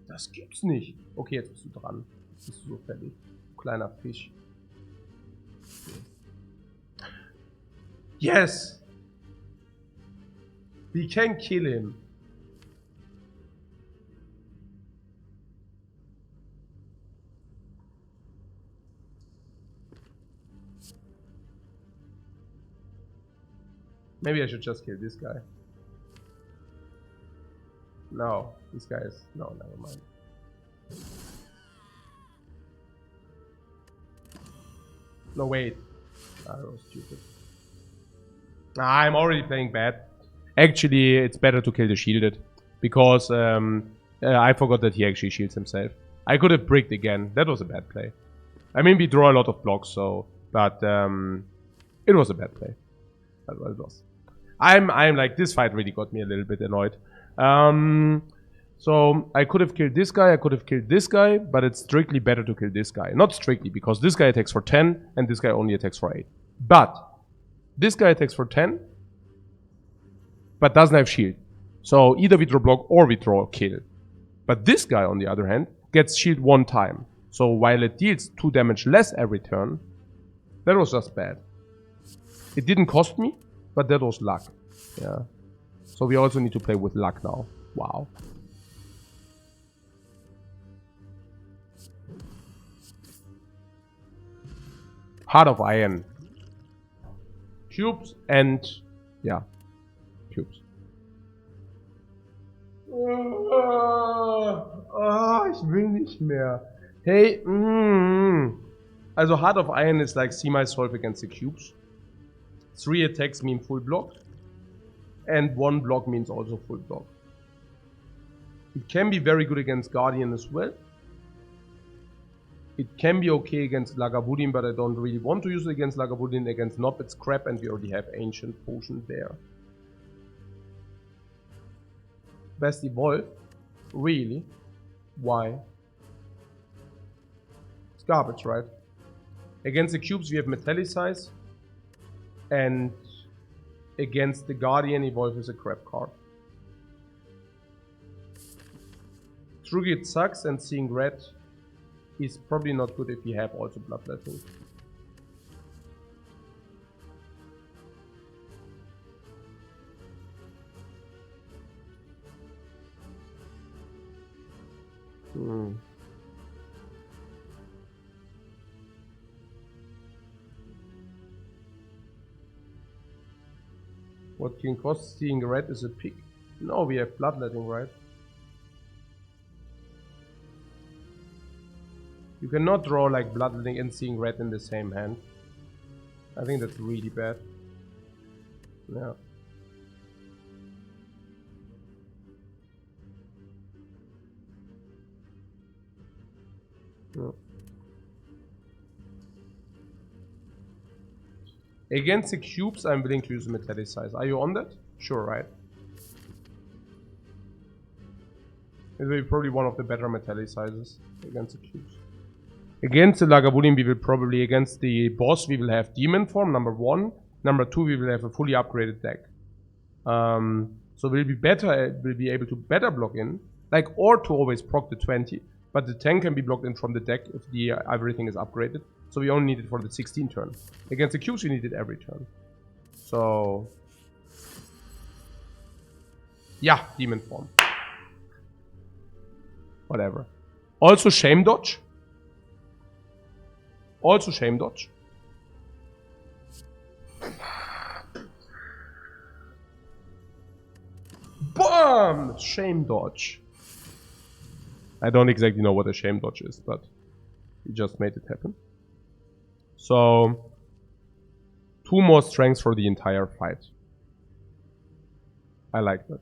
Das gibt's nicht. Okay, jetzt bist du dran. Jetzt bist du so fertig. Kleiner Fisch. Yes! We can kill him. Maybe I should just kill this guy. No, this guy is... No, never mind. No, wait. That was stupid. I'm already playing bad. Actually, it's better to kill the shielded. Because I forgot that he actually shields himself. I could have bricked again. That was a bad play. I mean, we draw a lot of blocks, so... But it was a bad play. That's what it was. I'm like, this fight really got me a little bit annoyed. So I could have killed this guy, I could have killed this guy, but it's strictly better to kill this guy. Not strictly, because this guy attacks for 10 and this guy only attacks for 8. But this guy attacks for 10 but doesn't have shield. So either we draw block or we draw kill. But this guy, on the other hand, gets shield 1 time. So while it deals 2 damage less every turn, that was just bad. It didn't cost me, but that was luck. Yeah. So we also need to play with luck now. Wow. Heart of Iron. Cubes and... yeah. Cubes. Ich will nicht mehr. Hey, Also Heart of Iron is like see myself against the cubes. 3 attacks mean full block. And 1 block means also full block. It can be very good against Guardian as well. It can be okay against Lagavulin, but I don't really want to use it against Lagavulin. Against Nob it's crap, and we already have Ancient Potion there. Best Evolve? Really? Why? It's garbage, right? Against the cubes we have Metallicize. And against the Guardian, Evolve is a crap card. Trugit sucks, and Seeing Red is probably not good if we have also Bloodletting. What can cost Seeing Red is a pick. No, we have Bloodletting, right? You cannot draw like Bloodletting and Seeing Red in the same hand. I think that's really bad. Yeah. Yeah. Against the cubes, I'm willing to use a Metallicize. Are you on that? Sure, right? It will be probably one of the better Metallicizes against the cubes. Against the Lagavulin, we will probably, against the boss, we will have Demon Form, number 1. Number 2, we will have a fully upgraded deck. So we'll be better, we'll be able to better block in, like, or to always proc the 20. But the 10 can be blocked in from the deck if the everything is upgraded. So we only need it for the 16 turn. Against the cubes, we need it every turn. So... yeah, Demon Form. Whatever. Also Shame Dodge. Also Shame Dodge. BAM! Shame Dodge. I don't exactly know what a Shame Dodge is, but we just made it happen. So, 2 more strengths for the entire fight. I like that.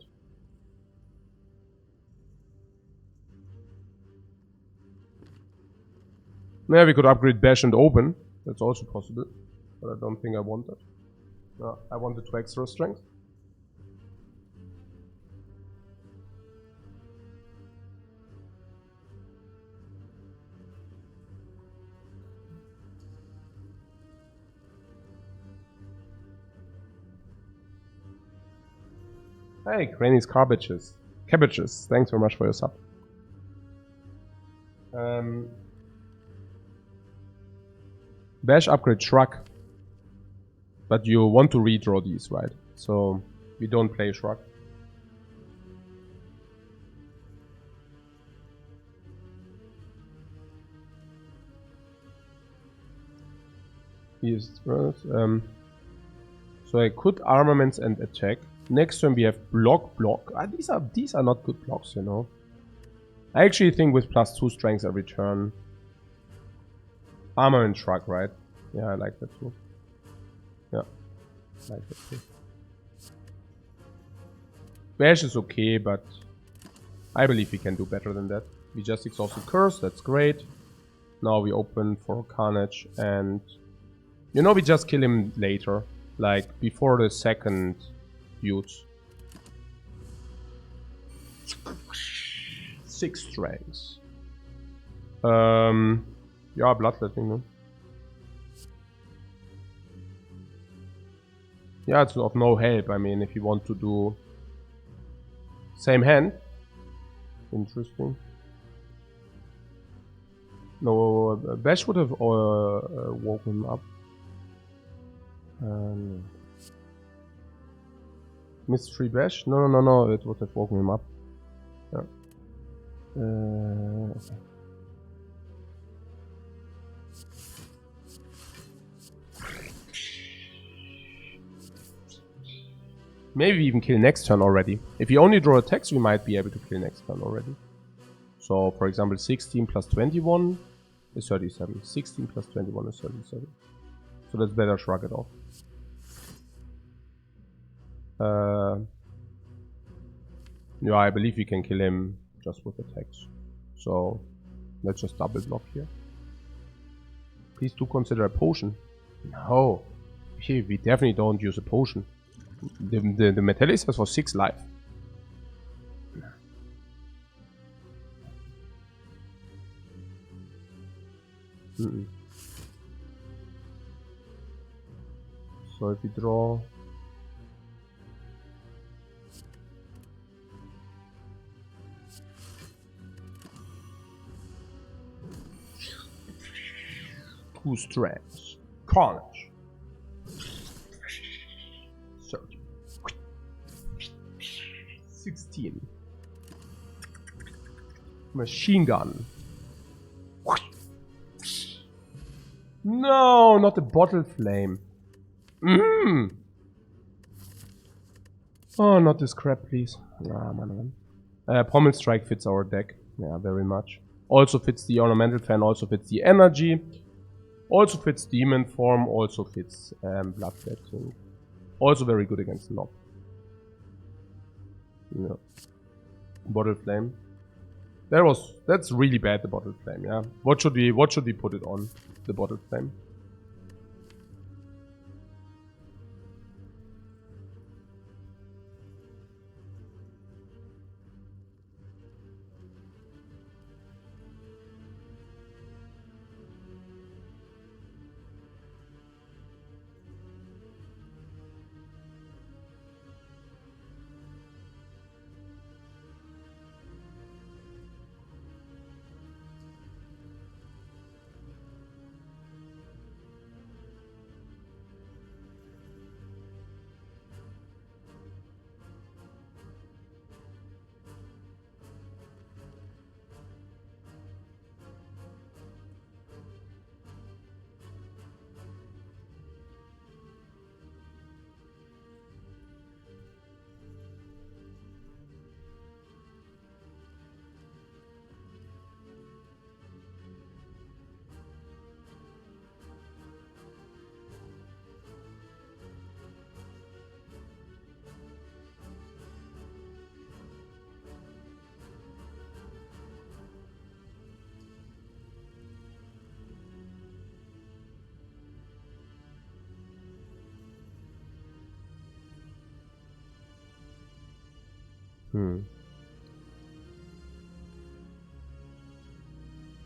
Yeah, we could upgrade Bash and Open. That's also possible. But I don't think I want that. No, I want the 2 extra strength. Hey, Granny's Cabbages. Thanks very much for your sub. Bash upgrade Shrug. But you want to redraw these, right? So we don't play Shrug. Yes, so I could armaments and attack. Next turn we have block. These are not good blocks, you know. I actually think with +2 strengths every turn. Armor and Shrug, right? Yeah, I like that too. Yeah, I like that too. Bash is okay, but I believe we can do better than that. We just exhausted Curse, that's great. Now we open for Carnage, and you know, we just kill him later, like before the second use. 6 strengths. Yeah, Bloodletting, no? Yeah, it's of no help. I mean, if you want to do Same hand. Interesting. No, Bash would have woken him up. Mystery Bash? No, it would have woken him up. Yeah. Okay. Maybe even kill next turn already. If you only draw attacks, we might be able to kill next turn already. So, for example, 16 plus 21 is 37. 16 plus 21 is 37. So let's better shrug it off. Yeah, I believe we can kill him just with attacks. So let's just double block here. Please do consider a potion. No, we definitely don't use a potion. The Metallic has for 6 life. So if we draw... Two strengths. Carnage. 30. 16. Machine gun. No, not the bottle flame. Oh, not this crap, please. Ah, man. Pommel Strike fits our deck. Yeah, very much. Also fits the Ornamental Fan, also fits the Energy. Also fits Demon Form, also fits Bloodletting. Also very good against Knob. Yeah. Bottle Flame. That's really bad, the Bottle Flame, yeah. What should we put it on? The Bottle Flame.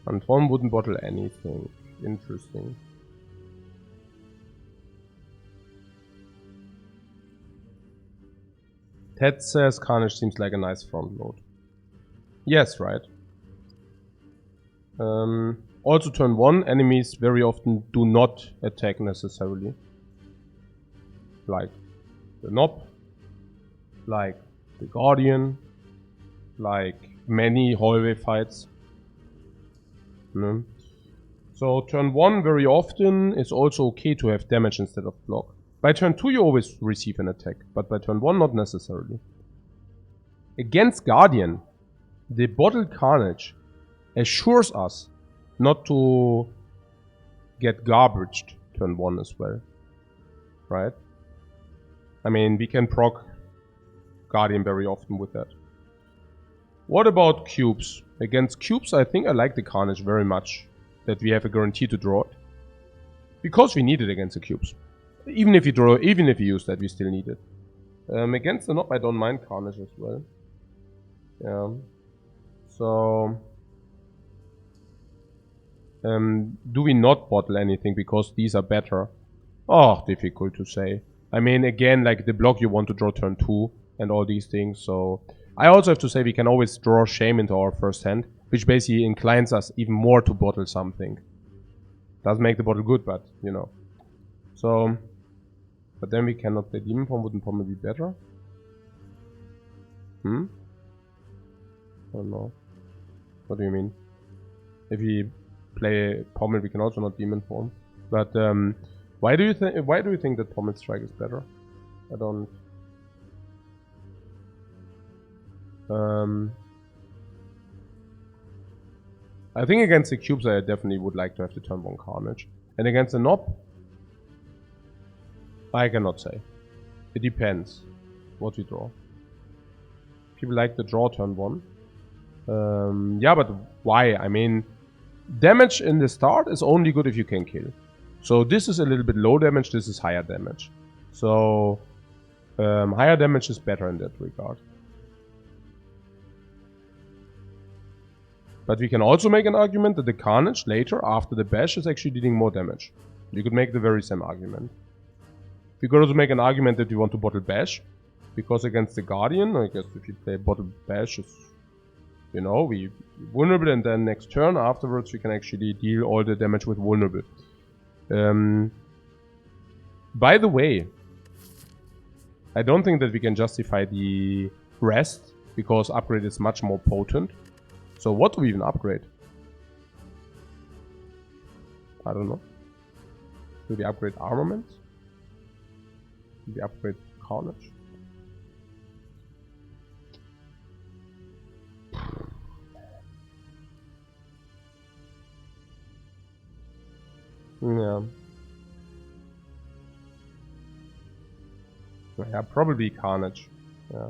And one wouldn't bottle anything. Interesting. Ted says Carnage seems like a nice front load. Yes, right. Also turn 1, enemies very often do not attack necessarily. Like the Knob, like the Guardian, like many hallway fights. So turn 1 very often is also okay to have damage instead of block. By turn 2 you always receive an attack, but by turn 1 not necessarily. Against Guardian, the Bottled Carnage assures us not to get garbaged turn 1 as well. Right? I mean, we can proc Guardian very often with that. What about cubes? Against cubes, I think I like the Carnage very much. That we have a guarantee to draw it. Because we need it against the cubes. Even if you use that, we still need it. Against the Knob, I don't mind Carnage as well. Yeah. So... do we not bottle anything because these are better? Oh, difficult to say. I mean, again, like the block you want to draw turn 2 and all these things, so... I also have to say we can always draw Shame into our first hand, which basically inclines us even more to bottle something. Doesn't make the bottle good, but, you know. So, but then we cannot play Demon Form. Wouldn't Pommel be better? I don't know. What do you mean? If we play Pommel, we can also not Demon Form. But why do you think that Pommel Strike is better? I don't. I think against the cubes I definitely would like to have the turn 1 Carnage. And against the knob, I cannot say. It depends what we draw. People like the draw turn 1. Yeah, but why? I mean, damage in the start is only good if you can kill. So this is a little bit low damage, this is higher damage. So higher damage is better in that regard. But we can also make an argument that the Carnage later, after the Bash, is actually dealing more damage. You could make the very same argument. We could also make an argument that you want to bottle Bash, because against the Guardian, I guess if you play bottle Bash, is, you know, we vulnerable, and then next turn afterwards we can actually deal all the damage with vulnerable. By the way, I don't think that we can justify the rest, because upgrade is much more potent. So what do we even upgrade? I don't know. Do we upgrade armament? Do we upgrade Carnage? Yeah. Yeah, probably Carnage. Yeah.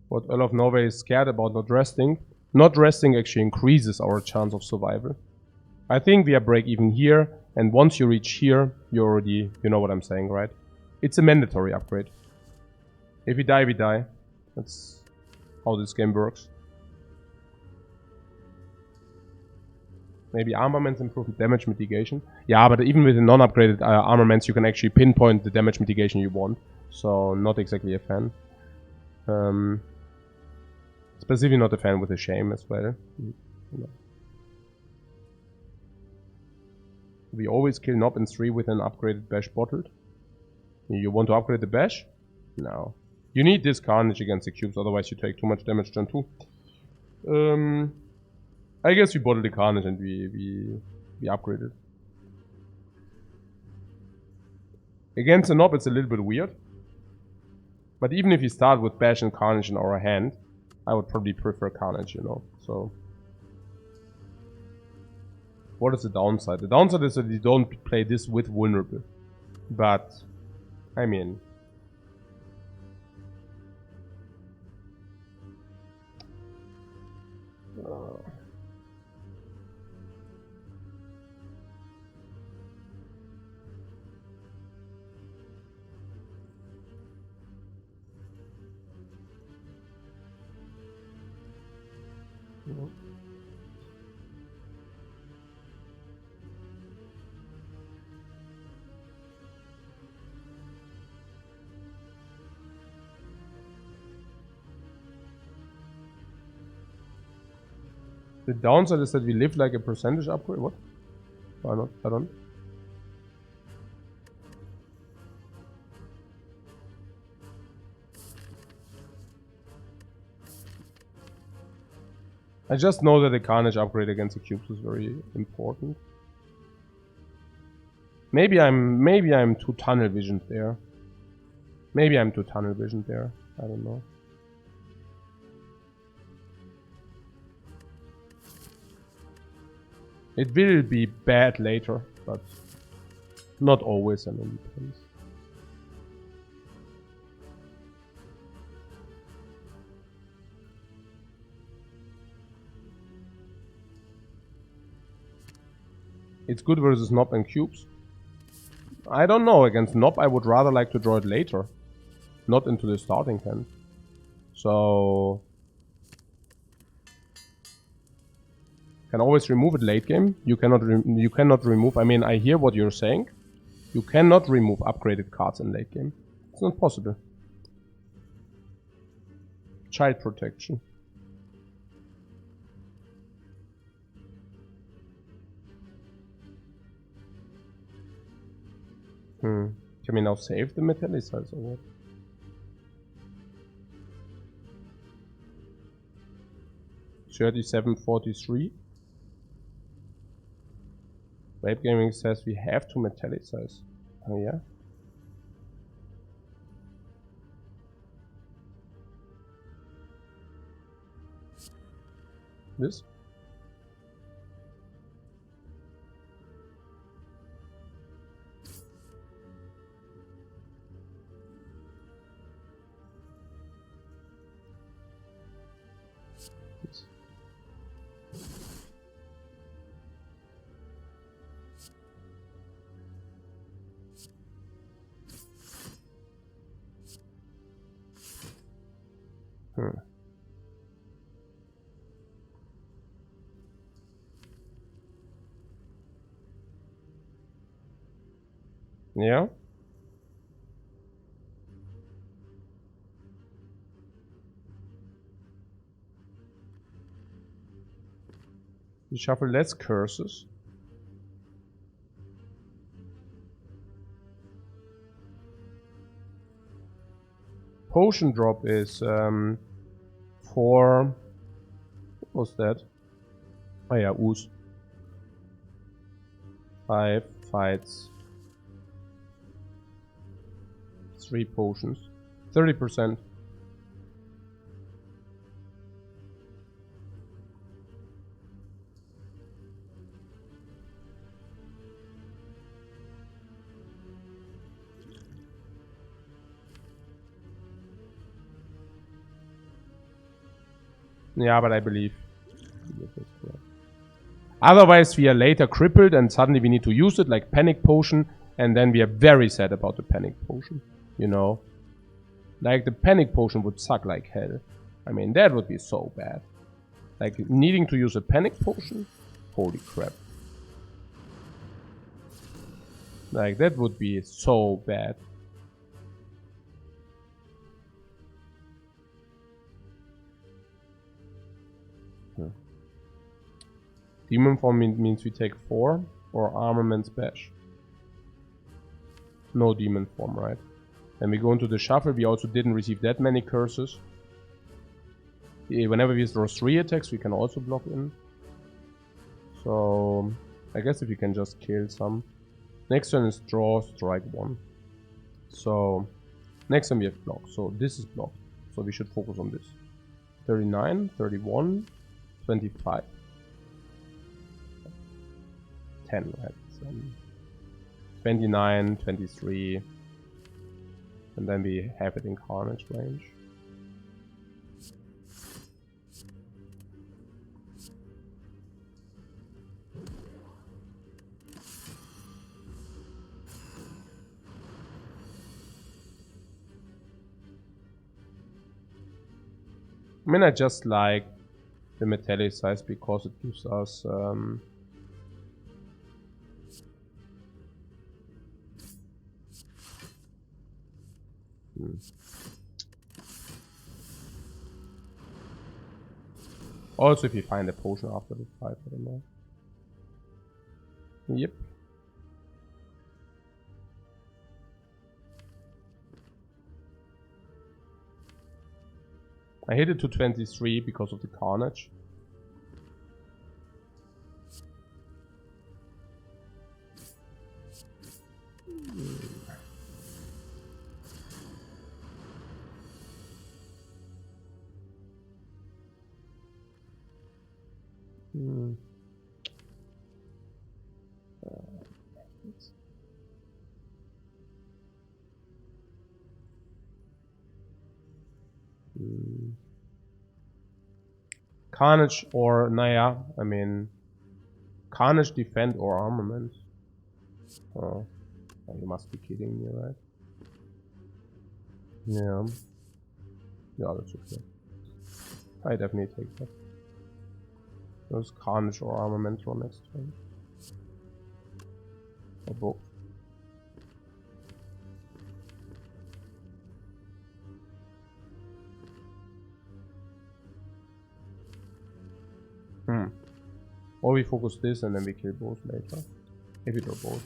What Earl of Norway is scared about not resting. Not resting actually increases our chance of survival. I think we are break even here, and once you reach here, you already, you know what I'm saying, right? It's a mandatory upgrade. If we die, we die. That's how this game works. Maybe armaments improve damage mitigation. Yeah, but even with the non-upgraded armaments, you can actually pinpoint the damage mitigation you want. So, not exactly a fan. Specifically not a fan with a Shame as well. No. We always kill Nob in 3 with an upgraded Bash bottled. You want to upgrade the Bash? No. You need this Carnage against the cubes, otherwise you take too much damage turn 2. I guess we bottled the Carnage and we upgraded. Against the Nob it's a little bit weird. But even if you start with Bash and Carnage in our hand, I would probably prefer Carnage, you know, so. What is the downside? The downside is that you don't play this with vulnerable. But, I mean. The downside is that we live like a percentage upgrade. What? Why not? I don't. I just know that the Carnage upgrade against the cubes is very important. Maybe I'm too tunnel visioned there. Maybe I'm too tunnel visioned there. I don't know. It will be bad later, but not always, and it depends. It's good versus Nob and cubes. I don't know. Against Nob, I would rather like to draw it later, not into the starting hand. So can always remove it late game. You cannot remove. I mean, I hear what you're saying. You cannot remove upgraded cards in late game. It's not possible. Child protection. Can we now save the metallicize or what? $37.43. Wave Gaming says we have to metallicize. Oh yeah? This? Yeah. We shuffle less curses. Potion drop is for... What was that? Oh yeah, ooze. 5 fights. 3 potions. 30%. Yeah, but I believe. Otherwise, we are later crippled and suddenly we need to use it like Panic Potion, and then we are very sad about the Panic Potion. You know? Like, the Panic Potion would suck like hell. I mean, that would be so bad. Like, needing to use a Panic Potion? Holy crap. Like, that would be so bad. Demon form means we take 4 or Armaments Bash. No demon form, right? Then we go into the shuffle. We also didn't receive that many curses. Whenever we draw 3 attacks, we can also block in. So I guess if you can just kill some. Next turn is draw, strike 1. So next time we have block. So this is blocked. So we should focus on this. 39, 31, 25. 10, right? 29, 23. And then we have it in Carnage range. I mean, I just like the metallicize because it gives us also if you find a potion after the fight, I don't know. Yep. I hit it to 23 because of the Carnage. Carnage or Naya, I mean, Carnage, defend, or armament. Oh, you must be kidding me, right? Yeah. Yeah, that's okay. I definitely take that. There's Carnage or armament for next turn. Or both. Or we focus this and then we kill both later. If we draw both.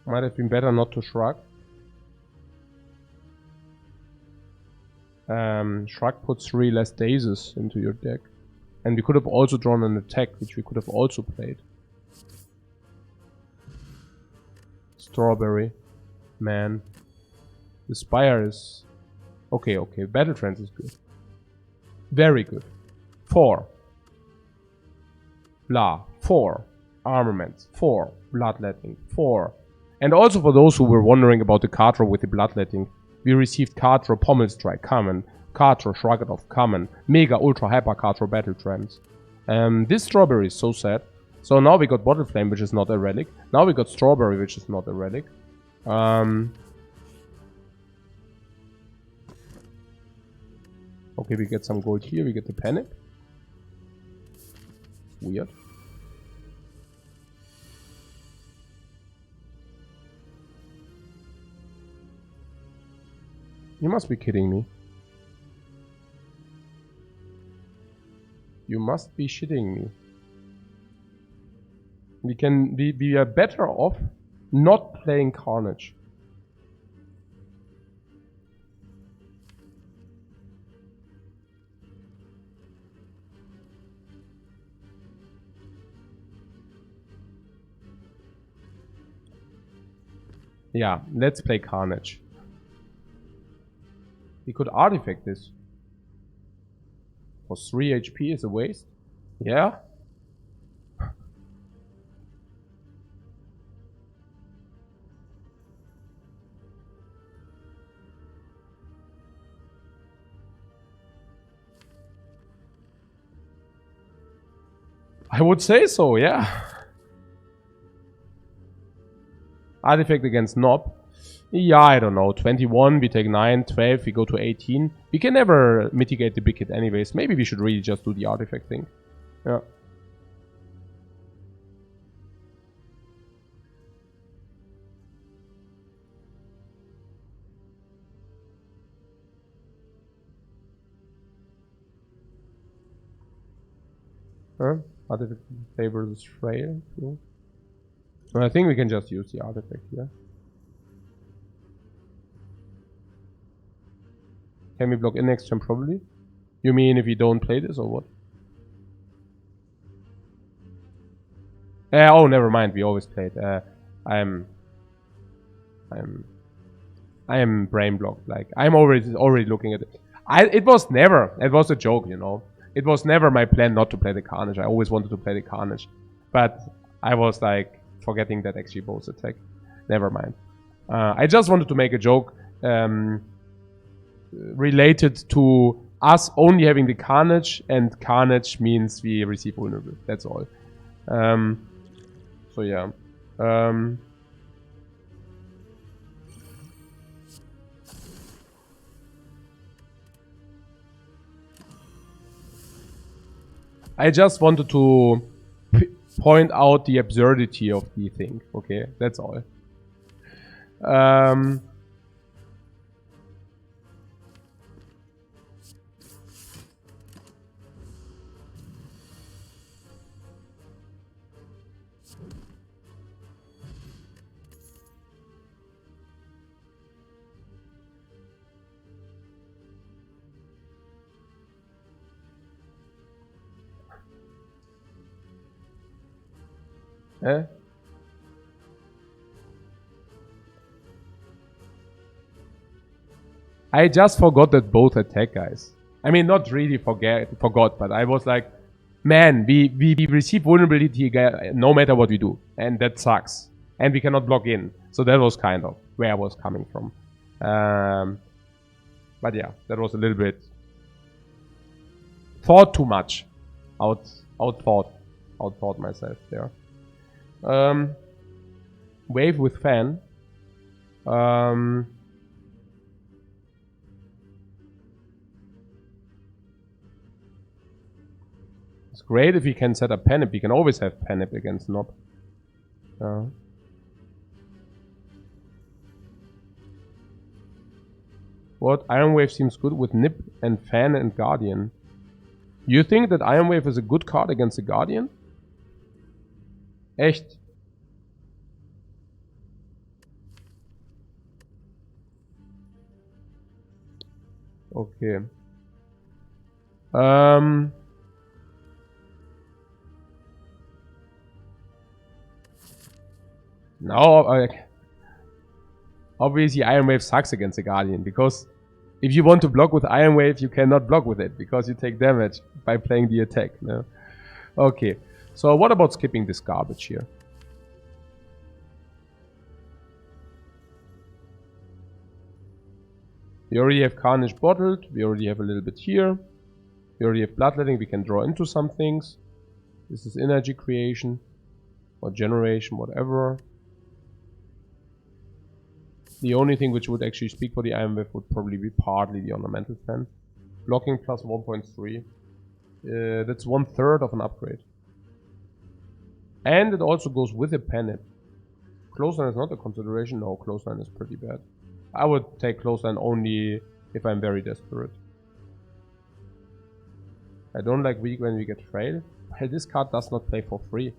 Might have been better not to shrug. Shrug puts 3 less dazes into your deck. And we could have also drawn an attack, which we could have also played. Strawberry. Man. The Spire is... Okay, okay. Battle Trance is good. Very good. 4. Blah. 4. Armaments. 4. Bloodletting. 4. And also for those who were wondering about the card draw with the Bloodletting, we received card draw Pommel Strike, common. Card draw Shrugged Off, common. Mega Ultra Hyper card draw Battle Trance. This Strawberry is so sad. So now we got Bottle Flame, which is not a relic. Now we got Strawberry, which is not a relic. Okay, we get some gold here. We get the Panic. Weird. You must be kidding me. You must be shitting me. We are better off not playing Carnage. Yeah, let's play Carnage. We could artifact this. For 3 HP is a waste. Yeah? I would say so, yeah. Artifact against Knob. Yeah, I don't know. 21, we take 9, 12, we go to 18. We can never mitigate the big hit anyways. Maybe we should really just do the artifact thing. Yeah. Huh? Artifact favors Frail. Cool. Well, I think we can just use the artifact here. Can we block in next turn? Probably. You mean if we don't play this or what? Oh, never mind. We always played. I am brain blocked. Like I'm already looking at it. It was never. It was a joke, you know. It was never my plan not to play the Carnage. I always wanted to play the Carnage, but I was like forgetting that actually both attack. Never mind. I just wanted to make a joke. Related to us only having the Carnage, and Carnage means we receive vulnerable. That's all. So yeah. I just wanted to point out the absurdity of the thing. Okay, that's all. I just forgot that both attack, guys. I mean, not really forgot, but I was like, Man, we receive vulnerability no matter what we do. And that sucks. And we cannot block in. So that was kind of where I was coming from. But yeah, that was a little bit... Thought too much. Outthought myself there. Wave with fan. It's great if we can set up Panip. We can always have Panip against Nob. What? Iron Wave seems good with Nip and Fan and Guardian. You think that Iron Wave is a good card against the Guardian? Echt? Okay. No, obviously Iron Wave sucks against the Guardian, because if you want to block with Iron Wave, you cannot block with it, because you take damage by playing the attack. No? Okay, so what about skipping this garbage here? We already have Carnage bottled, we already have a little bit here. We already have Bloodletting, we can draw into some things. This is energy creation, or generation, whatever. The only thing which would actually speak for the Iron Wave would probably be partly the Ornamental Fan. Blocking plus 1.3. That's 1/3 of an upgrade. And it also goes with a Panip. Clothesline is not a consideration. No, Clothesline is pretty bad. I would take Clothesline only if I'm very desperate. I don't like weak when we get frail. Well, this card does not play for free.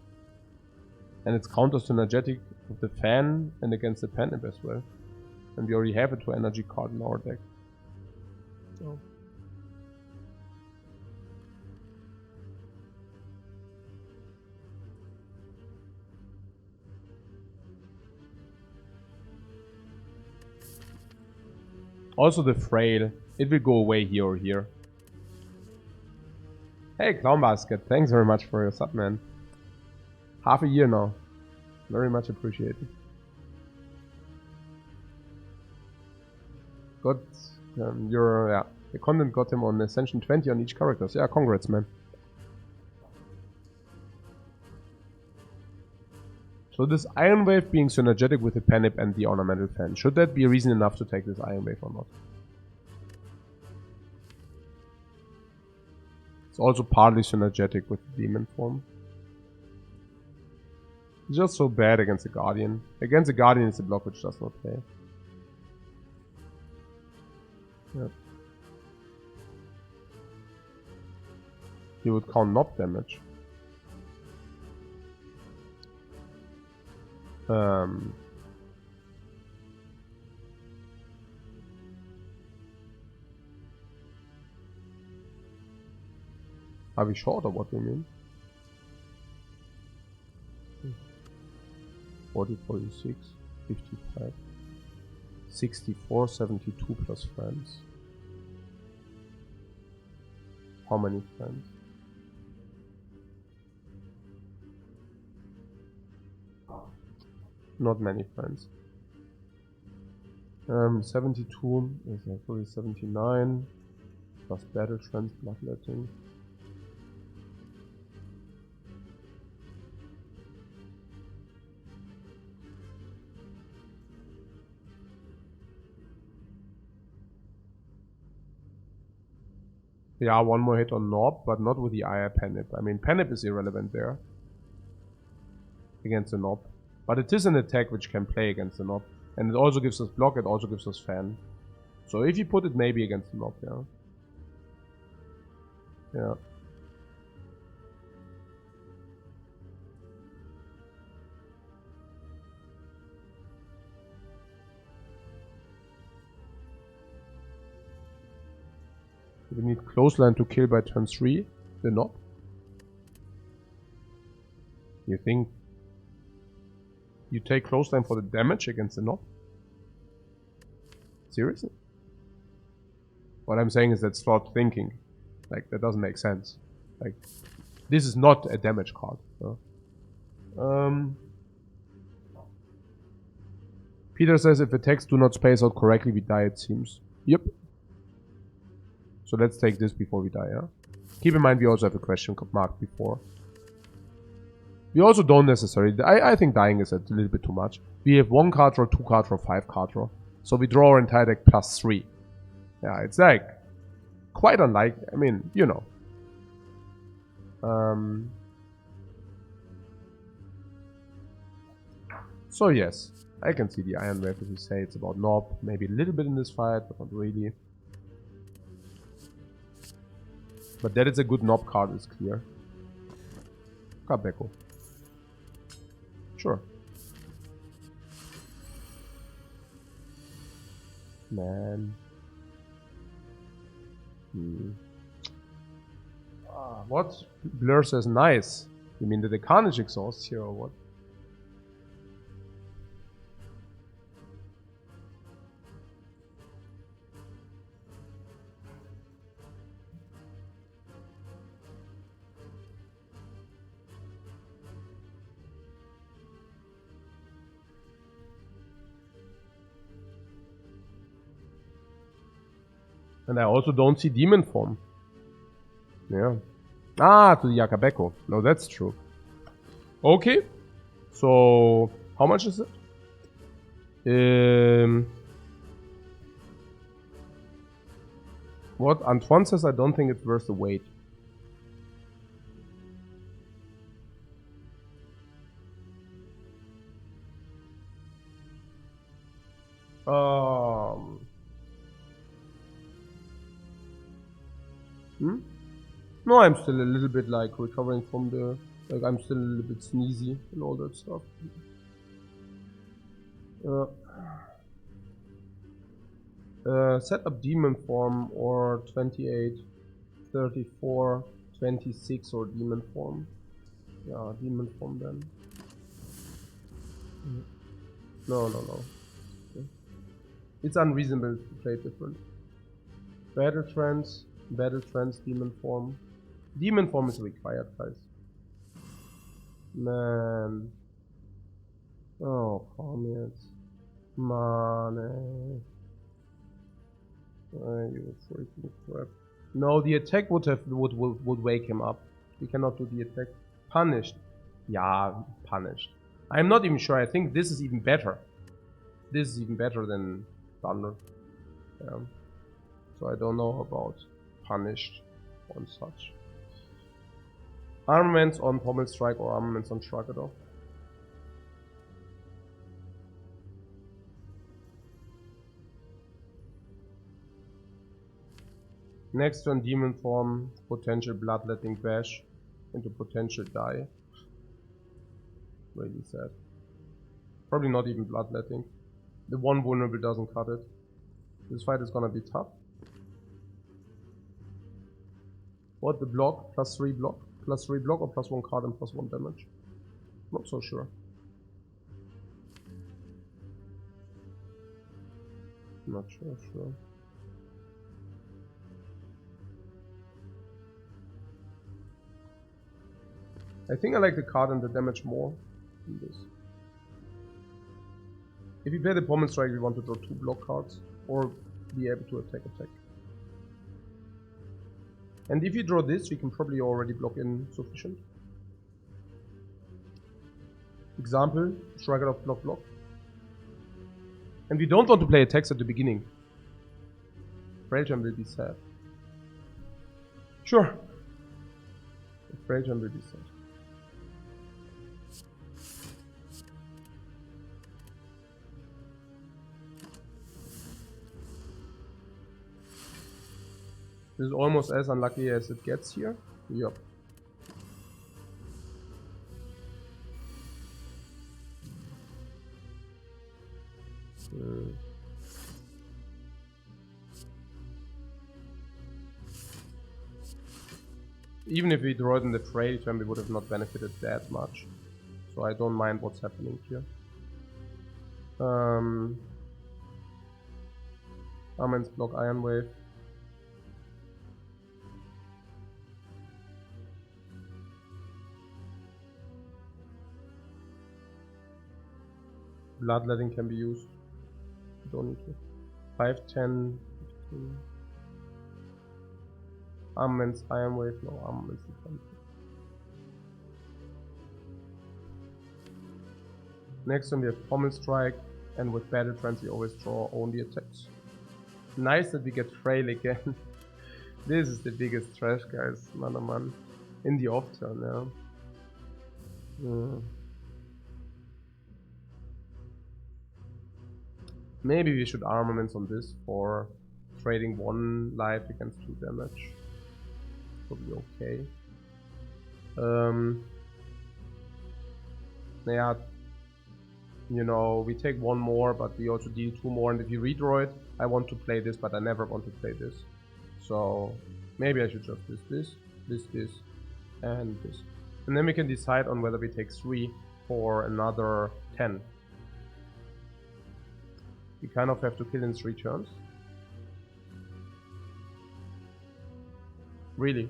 And it's counter synergetic with the Fan and against the Panip as well. And we already have a 2 energy card in our deck. So. Also the frail, it will go away here or here. Hey Clown Basket, thanks very much for your sub, man. Half a year now. Very much appreciated. Got the content got him on Ascension 20 on each character. Yeah, congrats, man. So this Iron Wave being synergetic with the Panip and the Ornamental Fan, should that be a reason enough to take this Iron Wave or not? It's also partly synergetic with the Demon form. It's just so bad against the Guardian. Against the Guardian it's a block which does not play. Yep. He would count Nob damage. Are we short or what do you mean? 40, 46, 55, 64, 72 plus friends. How many friends? Not many friends. 72 is actually 79 plus battle trends, bloodletting. Yeah, one more hit on Nob, but not with the Ire Panip. I mean, Panip is irrelevant there against the Nob. But it is an attack which can play against the Nob. And it also gives us block, it also gives us fan. So if you put it maybe against the Nob, yeah. Yeah. We need Clothesline to kill by turn 3, the Nob. You think you take Clothesline for the damage against the Nob? Seriously? What I'm saying is that's flawed thinking. Like, that doesn't make sense. Like, This is not a damage card. Peter says if attacks do not space out correctly, we die, it seems. Yep. So let's take this before we die, yeah? Keep in mind we also have a question mark before. We also don't necessarily... I think dying is a little bit too much. We have 1 card draw, 2 card draw, 5 card draw. So we draw our entire deck plus 3. Yeah, it's like... quite unlike... I mean, you know. So yes, I can see the Iron Wave, as you say. It's about Knob. Maybe a little bit in this fight, but not really. But that it's a good Knob card is clear. Kabeko. Sure. Man. What? Blur says nice. You mean that the Carnage exhausts here or what? And I also don't see Demon Form. Yeah. Ah, to the Yakabeko. No, that's true. Okay. So, how much is it? What? Antoine says I don't think it's worth the wait. No, I'm still a little bit like recovering from the... Like I'm still a little bit sneezy and all that stuff. Set up Demon Form or 28, 34, 26 or Demon Form. Yeah, Demon Form then. No. Okay. It's unreasonable to play different. Battle Trance, Demon Form. Demon Form is required, guys. Man. Oh, come Money. You freaking crap. No, the attack would wake him up. We cannot do the attack. Punished. Yeah, punished. I'm not even sure. I think this is even better. This is even better than Thunder. Yeah. So I don't know about punished and such. Armaments on Pommel Strike or armaments on Shruggador. Next turn Demon Form, potential Bloodletting Bash into potential die. Really sad. Probably not even Bloodletting. The one vulnerable doesn't cut it. This fight is gonna be tough. What, the block? +3 block? +3 block or +1 card and +1 damage? Not so sure. Not sure. I think I like the card and the damage more than this. If you play the Pommel Strike, we want to draw 2 block cards or be able to attack. And if you draw this, we can probably already block in sufficient. Example, Shrugger of block. And we don't want to play attacks at the beginning. Frailjam will be sad. Sure. Frailjam will be sad. This is almost as unlucky as it gets here. Yup. Even if we draw it in the fray turn, we would have not benefited that much. So I don't mind what's happening here. Armaments block Iron Wave. Bloodletting can be used. Don't need to. 5, 10, 15. Armaments, Iron Wave, no armaments. Next one we have Pommel Strike, and with Battle Trance we always draw only attacks. Nice that we get Frail again. This is the biggest trash, guys, man oh man. In the off turn, yeah. Maybe we should armaments on this for trading 1 life against 2 damage. Probably okay. Yeah, you know, we take 1 more, but we also deal 2 more, and if you redraw it, I want to play this, but I never want to play this. So maybe I should just this, and this. And then we can decide on whether we take 3 for another 10. We kind of have to kill in 3 turns. Really?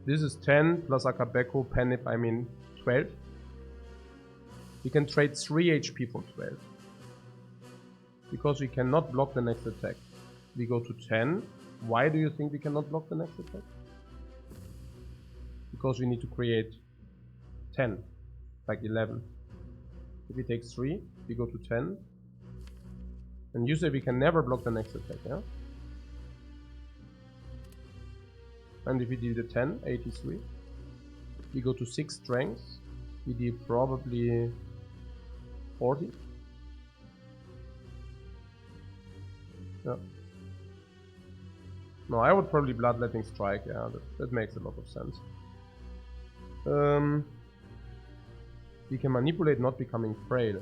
This is 10 plus Akabeko, Penip, I mean 12. We can trade 3 HP for 12. Because we cannot block the next attack. We go to 10. Why do you think we cannot block the next attack? Because we need to create 10, like 11. If we take 3, we go to 10. And you say we can never block the next attack, yeah? And if we deal the 10, 83. We go to 6 strength. We deal probably 40. Yeah. No, I would probably Bloodletting Strike, yeah, that makes a lot of sense. We can manipulate not becoming frail.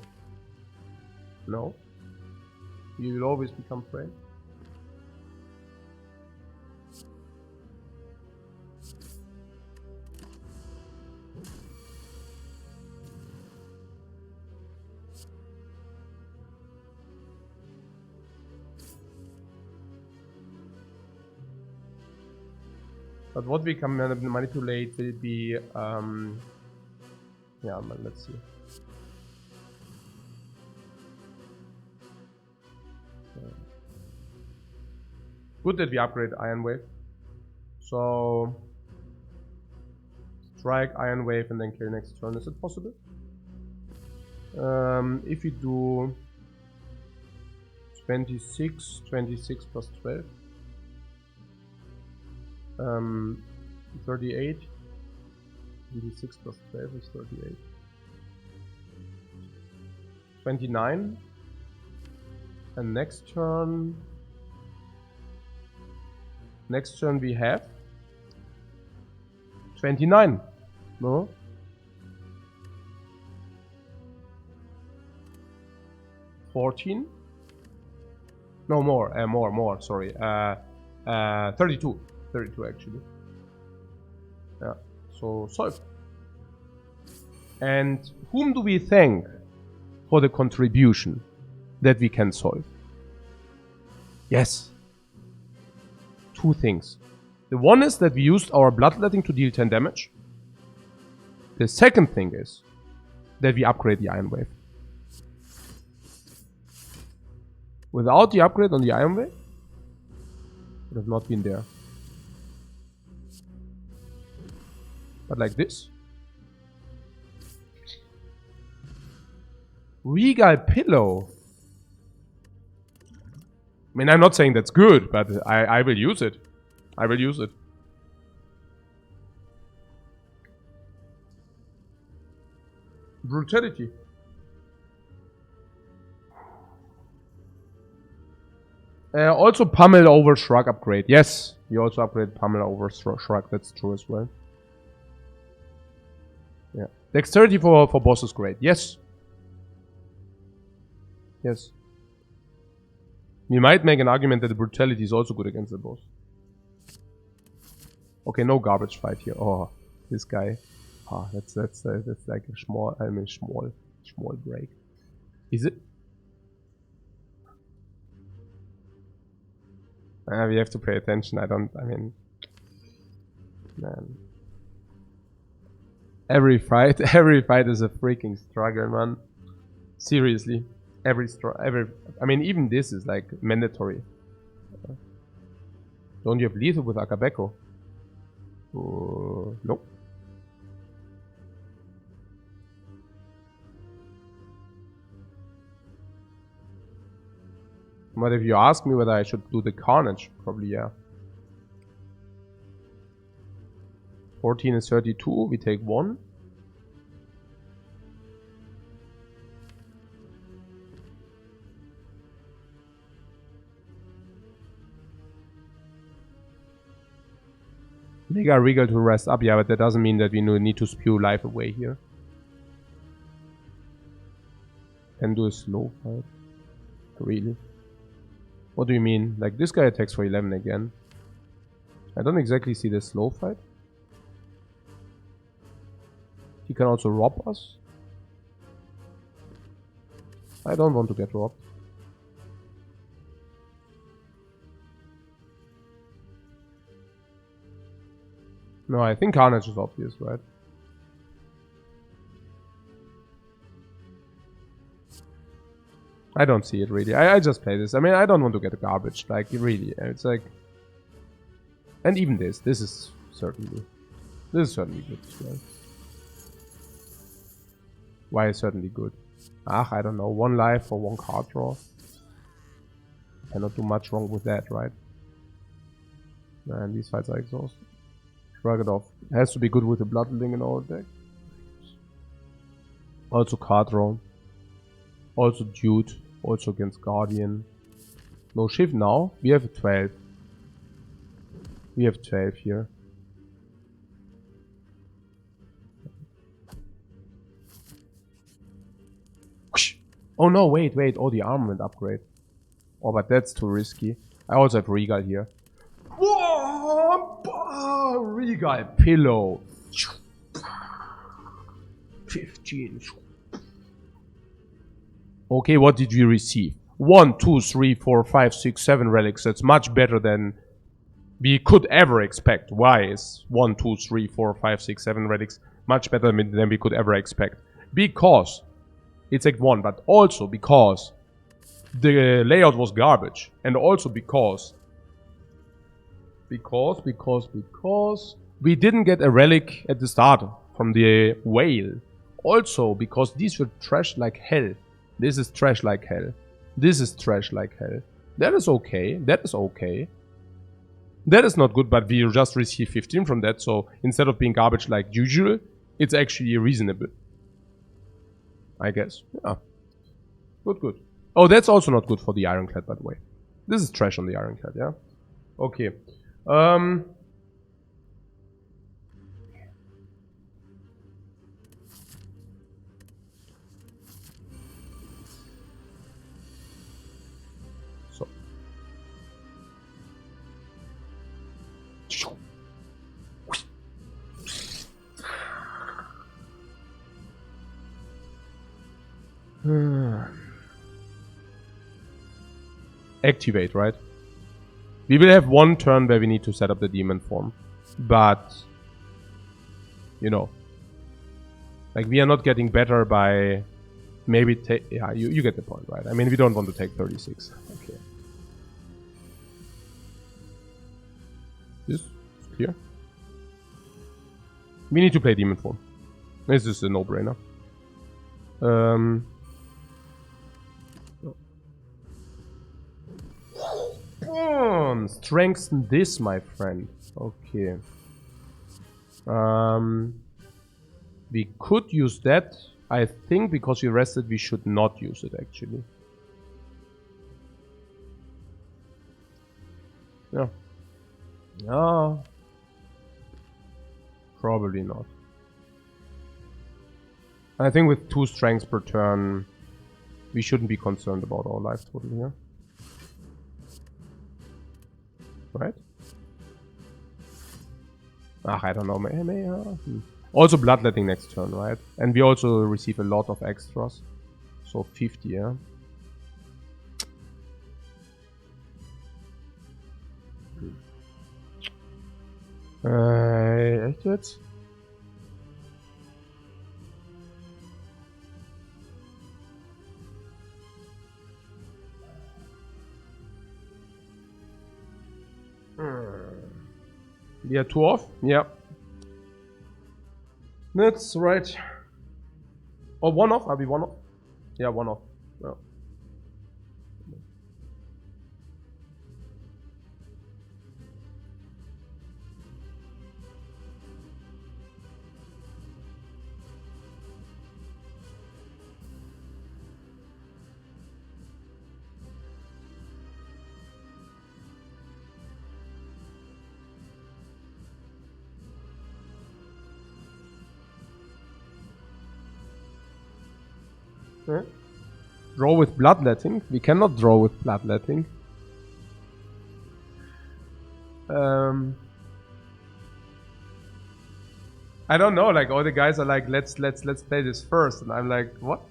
No. You will always become frail. But what we can manipulate will be, yeah, let's see. Good that we upgrade Iron Wave. So, strike Iron Wave and then kill next turn. Is it possible? If we do 26 plus 12. 38. 26 plus 12 is 38. 29. And next turn we have 29. No? $14. No, more, sorry. 32. 32 actually. Yeah, so solved. And whom do we thank for the contribution that we can solve? Yes. 2 things. The one is that we used our Bloodletting to deal 10 damage. The second thing is that we upgrade the Iron Wave. Without the upgrade on the Iron Wave, would have not been there. But like this. Regal Pillow. I mean, I'm not saying that's good, but I will use it. I will use it. Brutality. Also Pummel over Shrug upgrade. Yes, you also upgrade Pummel over Shrug. That's true as well. Yeah. Dexterity for boss is great. Yes. Yes. We might make an argument that the brutality is also good against the boss. Okay, no garbage fight here. Oh, this guy. Ah, that's like a small break. Is it? We have to pay attention. I mean, man. Every fight is a freaking struggle, man. Seriously. I mean, even this is like mandatory. Don't you have lethal with Akabeko? Nope. But if you ask me whether I should do the Carnage, probably yeah. 14 is 32, we take 1. Mega Regal to rest up, yeah, but that doesn't mean that we need to spew life away here. Can do a slow fight. Really? What do you mean? Like, this guy attacks for 11 again. I don't exactly see the slow fight. He can also rob us. I don't want to get robbed. No, I think Carnage is obvious, right? I don't see it really. I just play this. I mean, I don't want to get garbage. Like, really. It's like... And even this. This is certainly good as well. Why is certainly good? I don't know. 1 life for 1 card draw. Cannot do much wrong with that, right? And these fights are exhausting. Shrug it off. It has to be good with the Bloodling in our deck. Also card draw. Also Dude. Also against Guardian. No shift now. We have 12. We have 12 here. Oh no, wait. Oh, the armament upgrade. Oh, but that's too risky. I also have Regal here. Whoa! Regal pillow. 15. Okay, what did we receive? 1, 2, 3, 4, 5, 6, 7 relics. That's much better than we could ever expect. Why is 1, 2, 3, 4, 5, 6, 7 relics much better than we could ever expect? Because it's Act 1, but also because the layout was garbage. And also because we didn't get a relic at the start from the whale. Also because these were trash like hell. This is trash like hell. This is trash like hell. That is okay. That is okay. That is not good, but we just received 15 from that. So instead of being garbage like usual, it's actually reasonable. I guess. Yeah. Good. Oh, that's also not good for the Ironclad, by the way. This is trash on the Ironclad, yeah? Okay. Activate, right? We will have 1 turn where we need to set up the demon form. But, you know, like we are not getting better by maybe take... Yeah, you get the point, right? I mean, we don't want to take 36. Okay. This is clear. We need to play demon form. This is a no-brainer. Strengthen this, my friend. Okay. We could use that. I think because we rested, we should not use it, actually. Yeah. Yeah. Probably not. I think with 2 strengths per turn, we shouldn't be concerned about our life total here. Right? I don't know. Maybe, Also bloodletting next turn, right? And we also receive a lot of extras. So 50, yeah? Echt jetzt? We are 2 off? Yeah. That's right. Or 1 off? Are we 1 off? Yeah, 1 off. Yeah. Okay. Draw with bloodletting? We cannot draw with bloodletting. I don't know, like all the guys are like, let's play this first, and I'm like, what?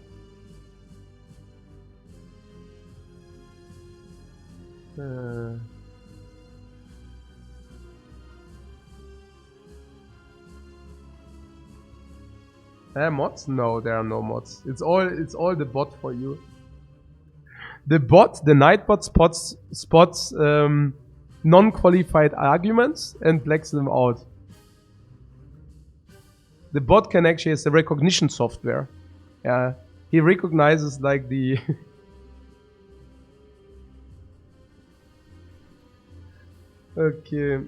Mods? No, there are no mods. It's all the bot for you. The bot, the Nightbot spots non-qualified arguments and blacks them out. The bot can actually has the recognition software. Yeah, he recognizes like the. Okay.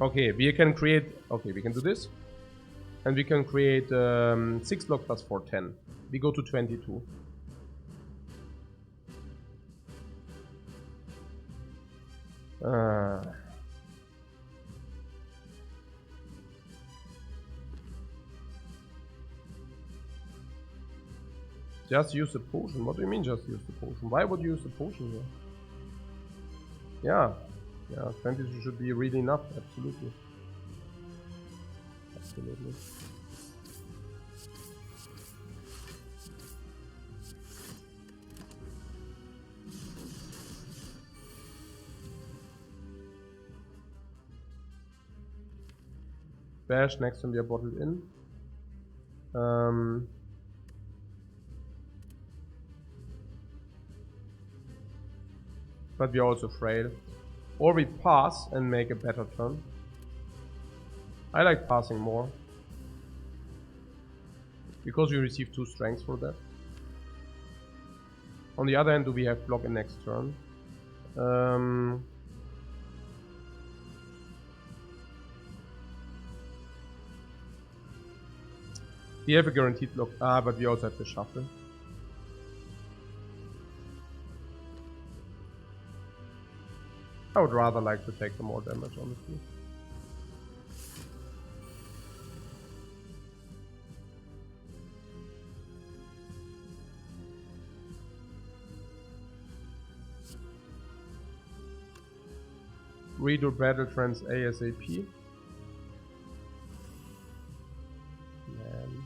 Okay, we can create. Okay, we can do this, and we can create 6 block plus 4, 10. We go to 22. Just use the potion. What do you mean just use the potion? Why would you use the potion here? Yeah, 22 should be really enough. Absolutely. Absolutely. Bash next time we are bottled in. But we are also frail. Or we pass and make a better turn. I like passing more. Because we receive 2 strengths for that. On the other hand, do we have block in next turn? We have a guaranteed block. But we also have to shuffle. I would rather like to take the more damage, honestly. Redo battle trends ASAP. Man.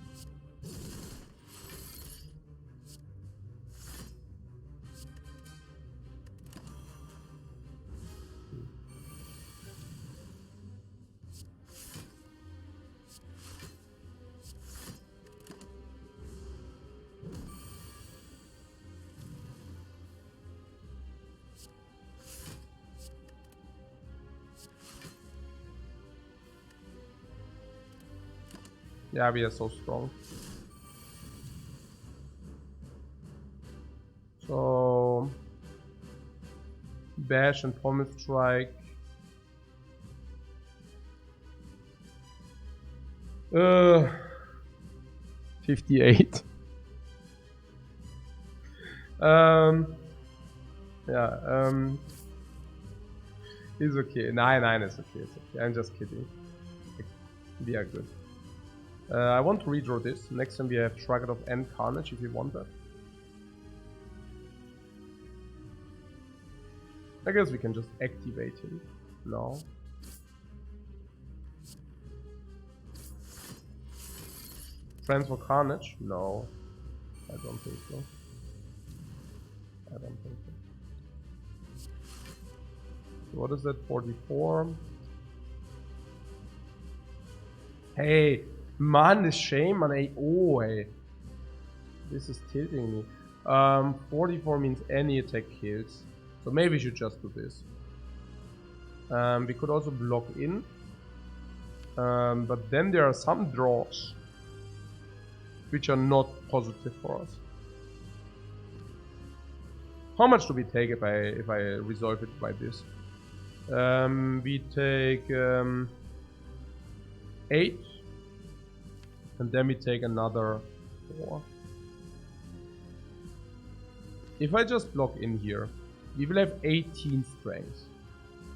Yeah, we are so strong. So bash and pommel strike. 58. Yeah, it's okay. Nine, it's okay, it's okay. I'm just kidding. We are good. I want to redraw this. Next time we have Shrugged and Carnage if you want that. I guess we can just activate him now. Transfer Carnage? No. I don't think so. I don't think so. what is that? 44. Hey, man, this shame, man. Hey, oh, hey. This is tilting me. 44 means any attack kills. So maybe we should just do this. We could also block in. But then there are some draws which are not positive for us. How much do we take if I resolve it by this? We take 8, and then we take another 4. If I just block in here, we will have 18 strength.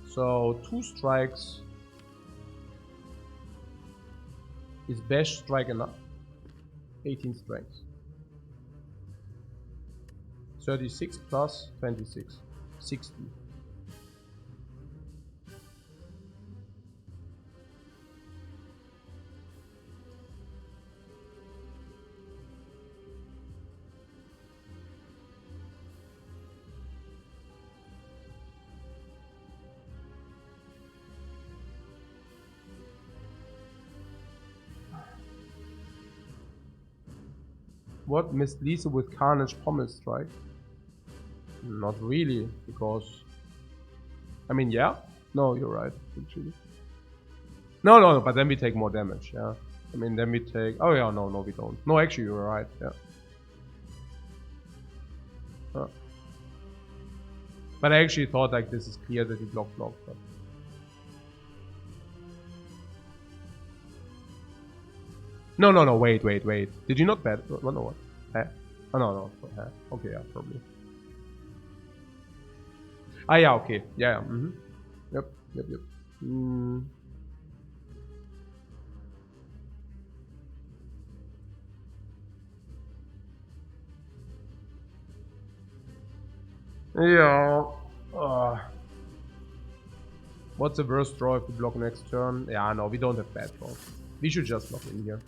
So 2 strikes is bash strike enough. 18 strength. 36 plus 26. 60. What? Missed Lisa with Carnage Pommel Strike? Not really, because... I mean, yeah? No, you're right, actually. No, but then we take more damage, yeah. I mean, then we take... Oh yeah, no, we don't. No, actually, you're right, yeah. But I actually thought, like, this is clear that he block, but... No, wait. Did you not bet? What? No, what? Oh, no. Okay, yeah, probably. Ah, yeah, okay. Yeah. Yep. Yeah. What's the worst draw if we block next turn? Yeah, no, we don't have bad draws. We should just block in here.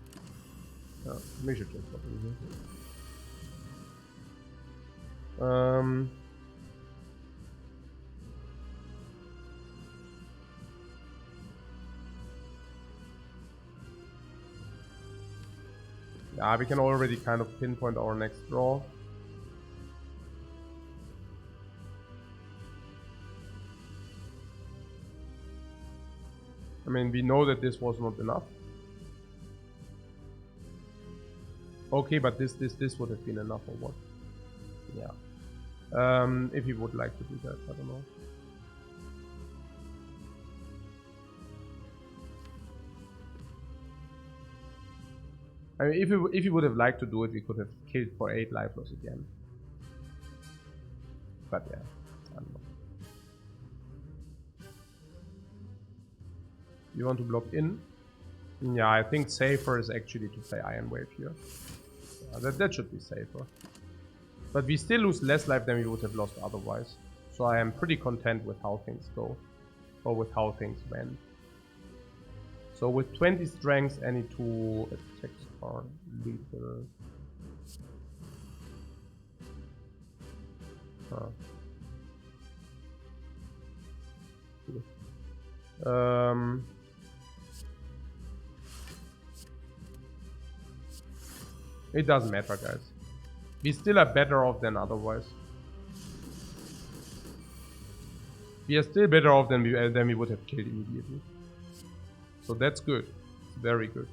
We should just block in here. Yeah, we can already kind of pinpoint our next draw. I mean, we know that this was not enough. Okay, but this would have been enough or what? Yeah. If he would like to do that, I don't know. I mean, if he would have liked to do it, we could have killed for 8 life loss again. But yeah, I don't know. You want to block in? Yeah, I think safer is actually to play Iron Wave here. Yeah, that should be safer. But we still lose less life than we would have lost otherwise. So I am pretty content with how things go. Or with how things went. So with 20 strength, any 2 attacks are lethal. It doesn't matter, guys. We still are better off than otherwise. We are still better off than we would have killed immediately. So that's good. It's very good.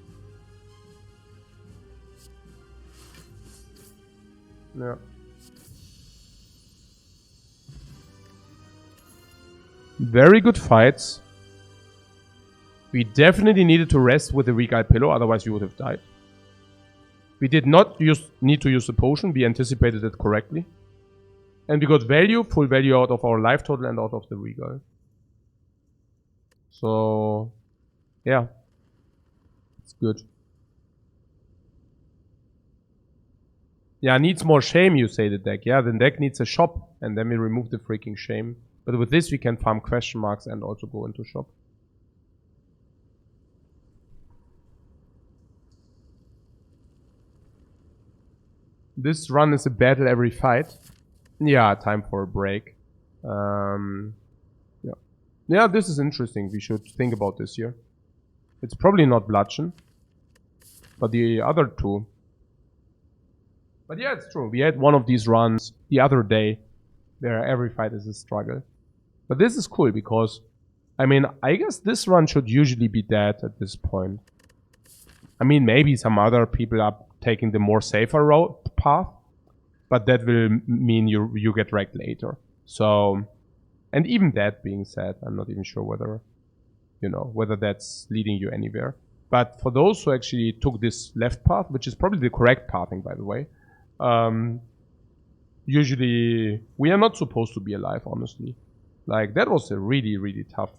Yeah. Very good fights. We definitely needed to rest with the weak-eyed pillow, otherwise we would have died. We did not need to use the potion, we anticipated it correctly. And we got full value out of our life total and out of the regal. So, yeah. It's good. Yeah, needs more shame, you say, the deck. Yeah, the deck needs a shop, and then we remove the freaking shame. But with this we can farm question marks and also go into shop. This run is a battle every fight. Yeah, time for a break. Yeah. Yeah, this is interesting. We should think about this here. It's probably not bludgeon, but the other two. But yeah, it's true. We had one of these runs the other day where every fight is a struggle. But this is cool because, I mean, I guess this run should usually be dead at this point. I mean, maybe some other people are taking the more safer road path, but that will mean you get wrecked later. So, and even that being said, I'm not even sure whether, whether that's leading you anywhere. But for those who actually took this left path, which is probably the correct pathing, by the way, usually we are not supposed to be alive, honestly. Like, that was a really, really tough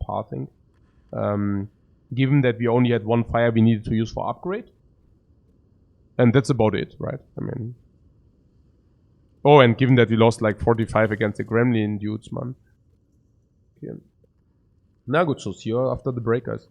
pathing. Given that we only had one fire we needed to use for upgrade. And that's about it, right? I mean... Oh, and given that we lost like 45 against the Gremlin dudes, man. Okay. Na gut, so see you after the break, guys.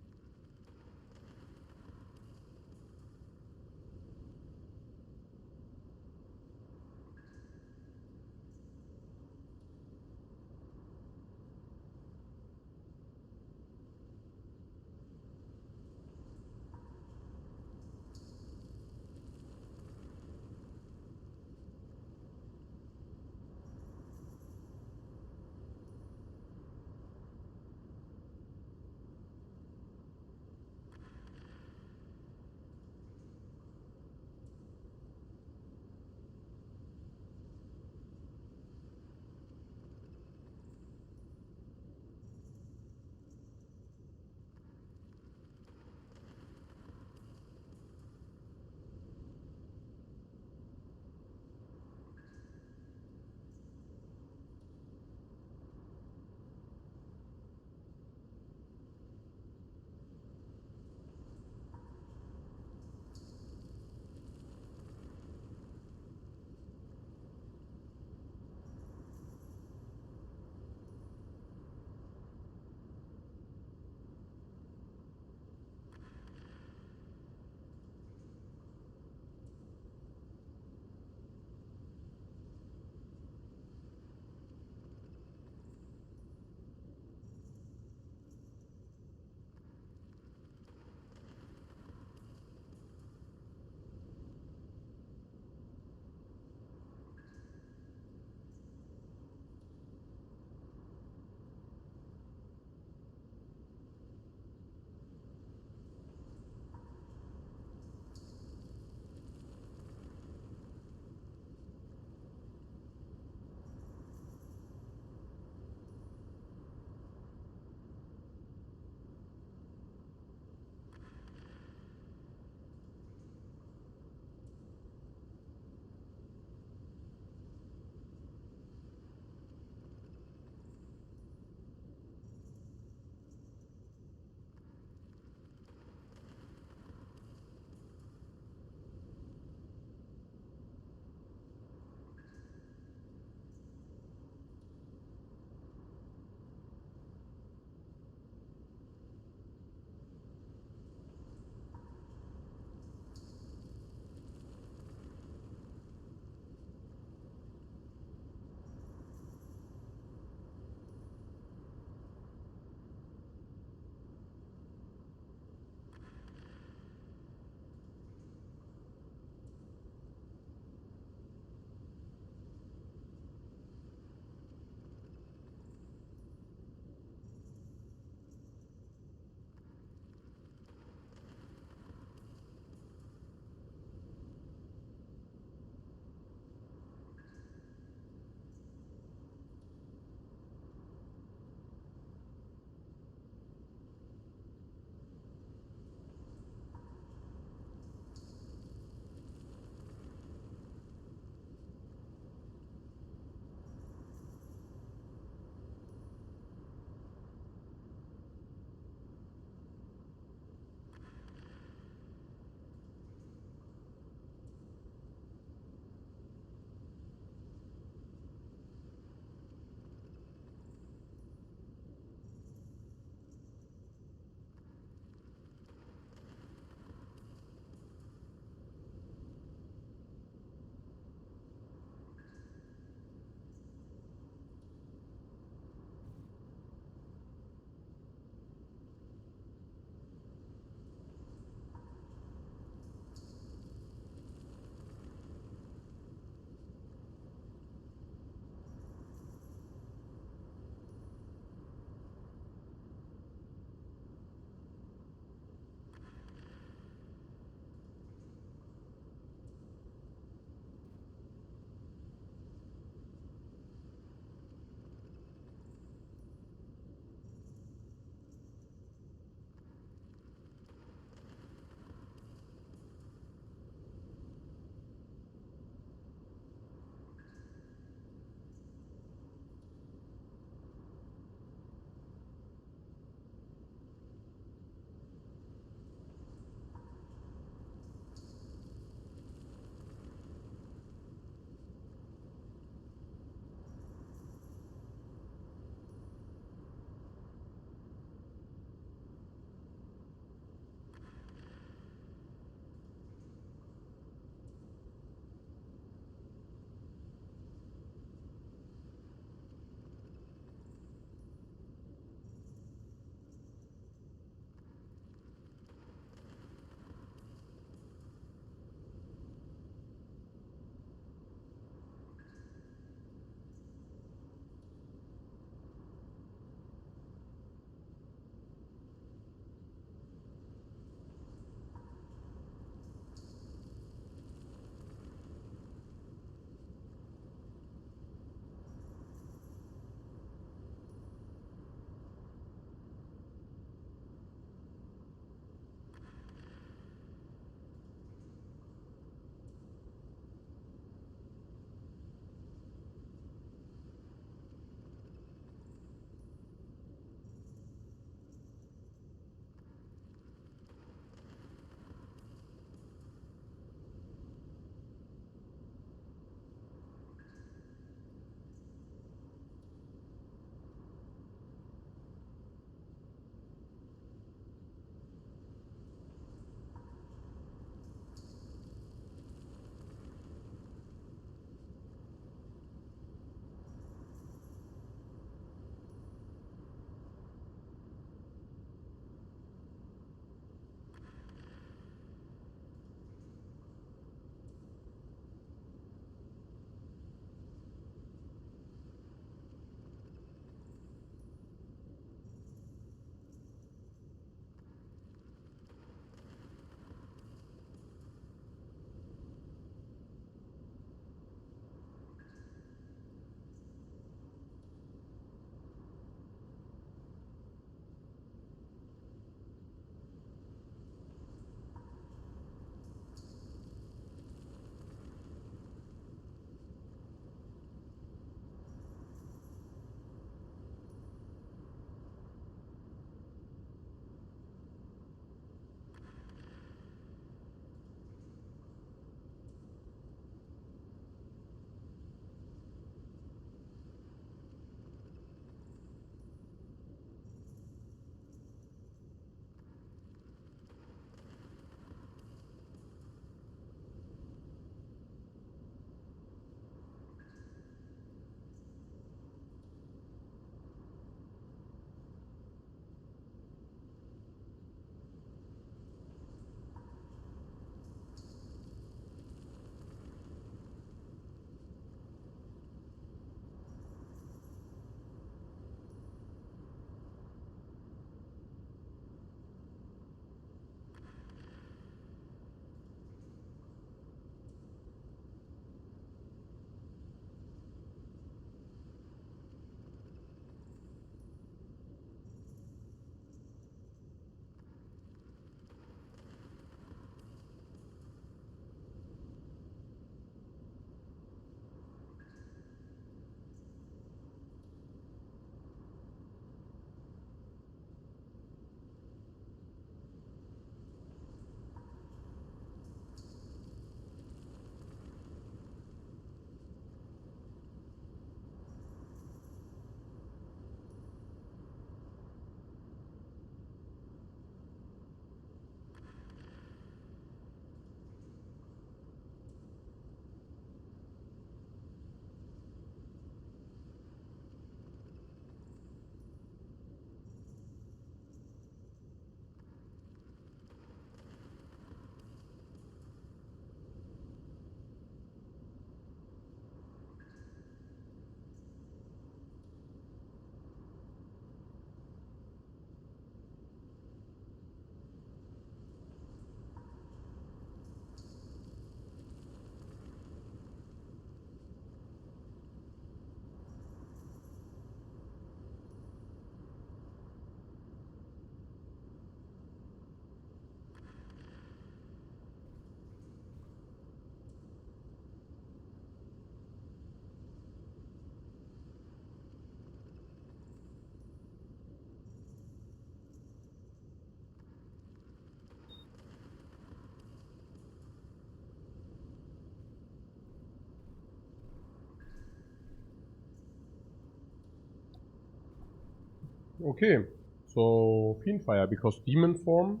Okay, so Fiendfire, because Demon Form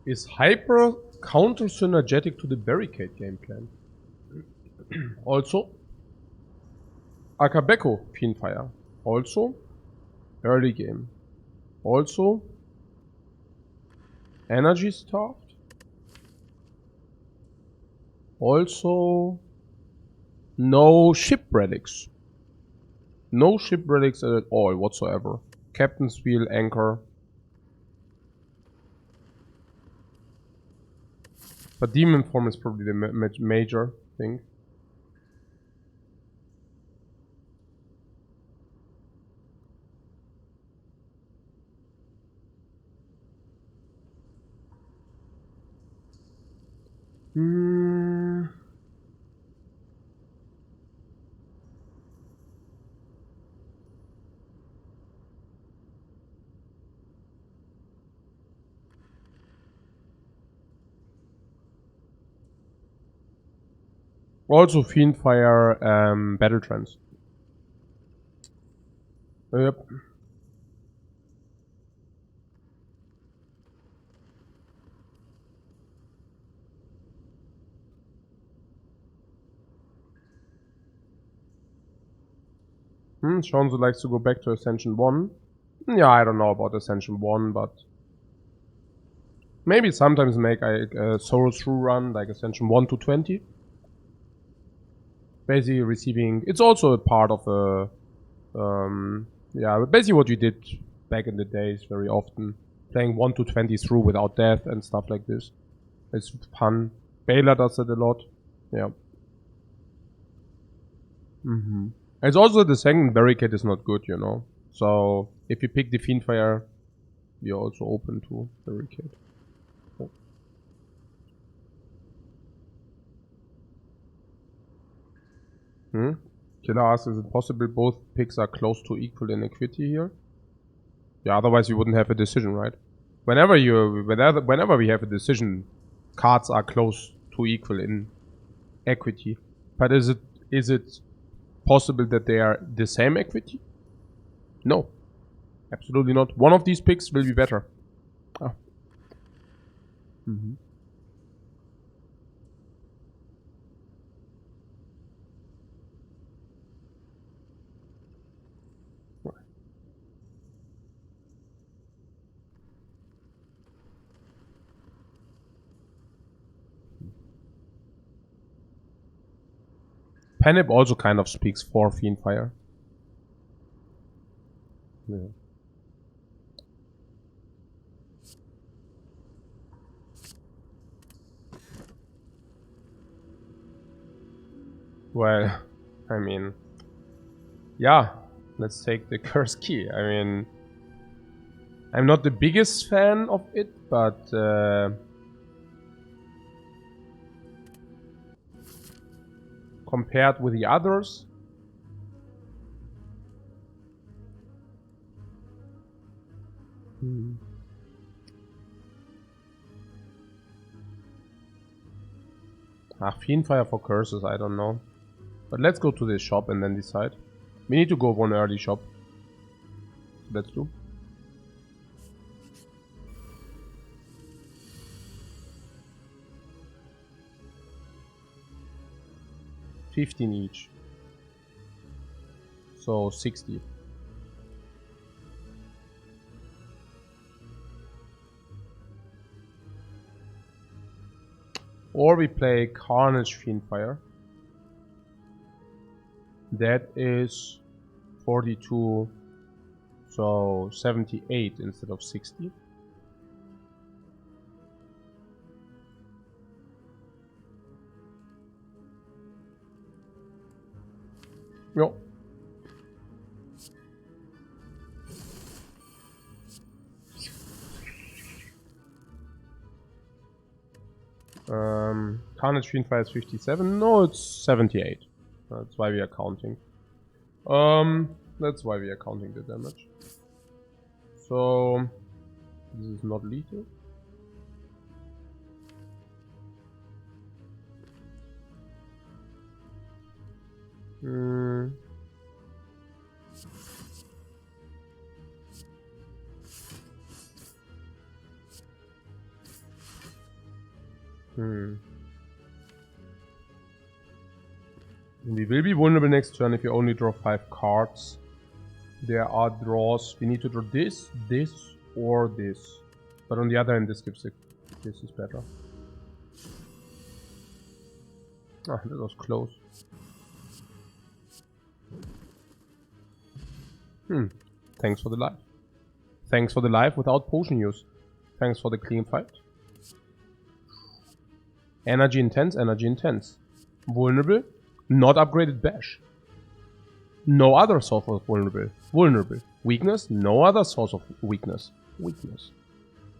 is hyper counter synergetic to the Barricade game plan. Also, Akabeko Fiendfire. Also, early game. Also, Energy Starved. Also, no ship relics. No ship relics at all whatsoever. Captain's Wheel, Anchor. But Demon Form is probably the major thing. Also Fiendfire, Battle Trance. Yep. Shanzo likes to go back to Ascension 1. Yeah, I don't know about Ascension 1, but maybe sometimes make a solo through run, like Ascension 1 to 20. Basically receiving, it's also a part of a, yeah, basically what you did back in the days very often. Playing 1 to 20 through without death and stuff like this. It's fun. Baylor does it a lot. Yeah. It's also the second Barricade is not good, you know. So if you pick the Fiendfire, you're also open to Barricade. Oh. Killer asks, is it possible both picks are close to equal in equity here? Yeah, otherwise you wouldn't have a decision, right? Whenever we have a decision, cards are close to equal in equity. But is it possible that they are the same equity? No. Absolutely not. One of these picks will be better. Oh. Panip also kind of speaks for Fiendfire. Yeah. Well, I mean, yeah, let's take the Curse Key. I mean, I'm not the biggest fan of it, but compared with the others, Fiendfire for curses, I don't know. But let's go to the shop and then decide. We need to go one early shop. Let's do. $15 each. So 60. Or we play Carnage Fiendfire. That is 42. So 78 instead of 60. Yep. Carnage Fiendfire is 57. No, it's 78. That's why we are counting. That's why we are counting the damage. So this is not lethal. We will be vulnerable next turn if you only draw 5 cards. There are draws. We need to draw this, this, or this. But on the other hand, this gives it. This is better. Ah, that was close. Thanks for the life. Thanks for the life without potion use. Thanks for the clean fight. Energy intense, energy intense. Vulnerable, not upgraded bash. No other source of vulnerable. Vulnerable. Weakness, no other source of weakness. Weakness.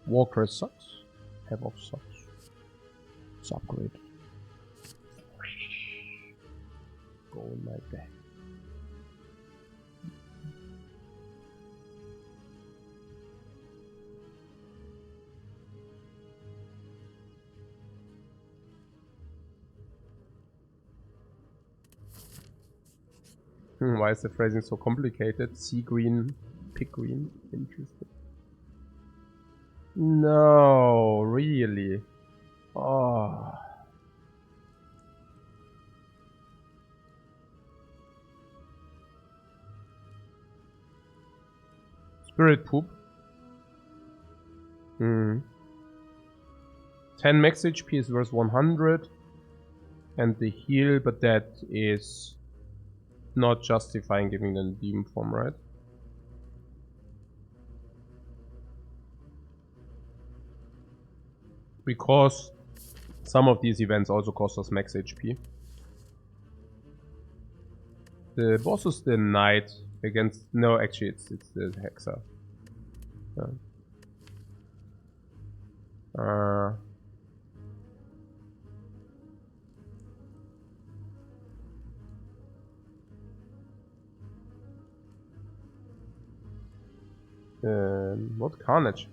Warcrest sucks. Havoc sucks. It's upgrade. Go in my bag. Why is the phrasing so complicated? Sea green, pick green. Interesting. No, really. Oh. Spirit poop. 10 max HP is worth 100. And the heal, but that is not justifying giving them demon form, right? Because some of these events also cost us max HP. The boss is the knight against... No, actually it's the hexer. What carnage?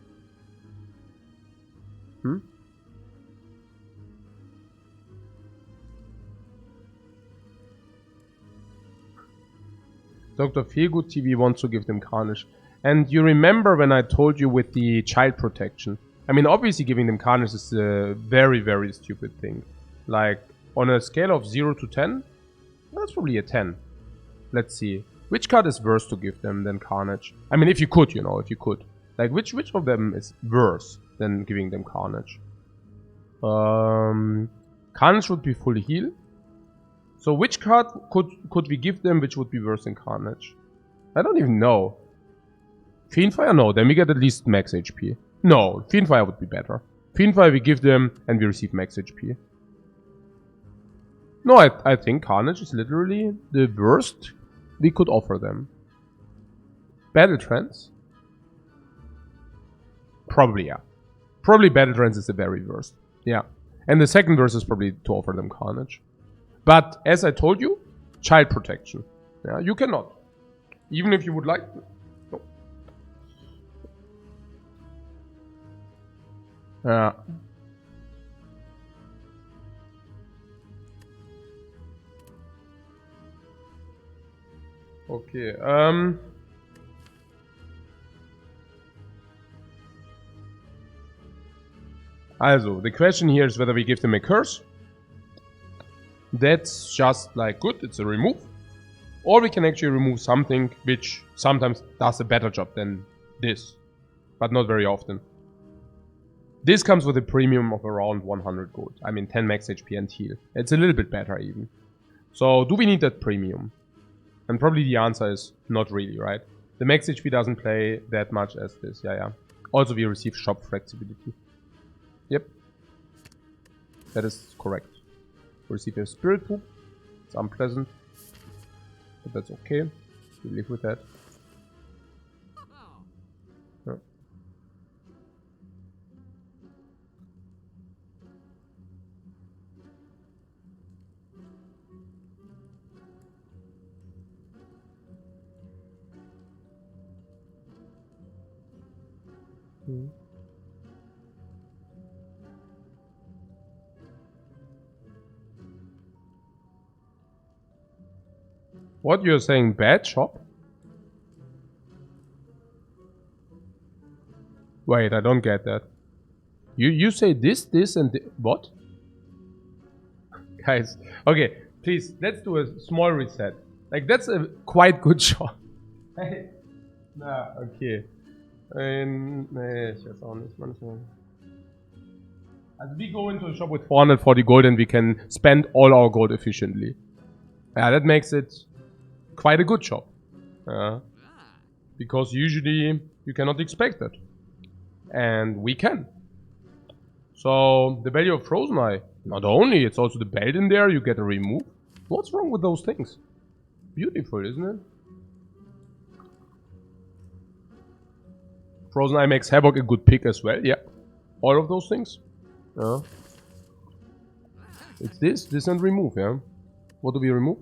Dr. Feelgood TV wants to give them carnage. And you remember when I told you with the child protection? I mean, obviously giving them carnage is a very, very stupid thing. Like, on a scale of 0 to 10, that's probably a 10. Let's see. Which card is worse to give them than carnage? I mean, if you could, you know, if you could. Like, which of them is worse than giving them carnage? Carnage would be full heal. So which card could we give them which would be worse than carnage? I don't even know. Fiendfire? No, then we get at least max HP. No, Fiendfire would be better. Fiendfire we give them and we receive max HP. No, I think carnage is literally the worst we could offer them. Battle Trance? Probably, yeah. Probably Battle Trance is the very worst. Yeah. And the second worst is probably to offer them carnage. But, as I told you, child protection. Yeah, you cannot. Even if you would like... No. Yeah. Okay, Also, the question here is whether we give them a curse. That's just like good, it's a remove. Or we can actually remove something which sometimes does a better job than this. But not very often. This comes with a premium of around 100 gold. I mean 10 max HP and heal. It's a little bit better even. So do we need that premium? And probably the answer is not really, right? The max HP doesn't play that much as this, yeah. Also we receive shop flexibility. Yep. That is correct. We receive a spirit poop. It's unpleasant. But that's okay. We live with that. Yeah. What, you're saying bad shop? Wait, I don't get that. You say this, and what? Guys, okay, please, let's do a small reset. Like, that's a quite good shot. Na, okay. Nee, ist jetzt auch nicht manchmal. Also, we go into a shop with 440 gold and we can spend all our gold efficiently. Yeah, that makes it quite a good shop. Because usually you cannot expect that. And we can. So, the value of Frozen Eye. Not only, it's also the belt in there, you get a remove. What's wrong with those things? Beautiful, isn't it? Frozen Eye makes Havoc a good pick as well, yeah. All of those things. Yeah. It's this and remove, yeah. What do we remove?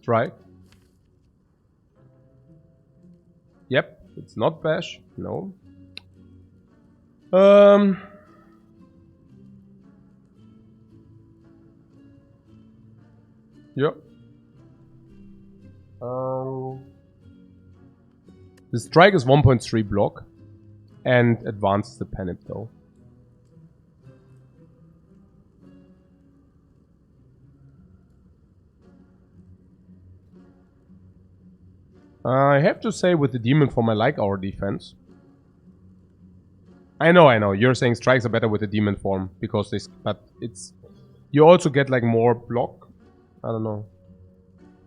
Strike. Yep, it's not bash, no. Yeah. The strike is 1.3 block and advances the panic though. I have to say with the demon form I like our defense. I know, you're saying strikes are better with the demon form because this, but it's, you also get like more block. I don't know.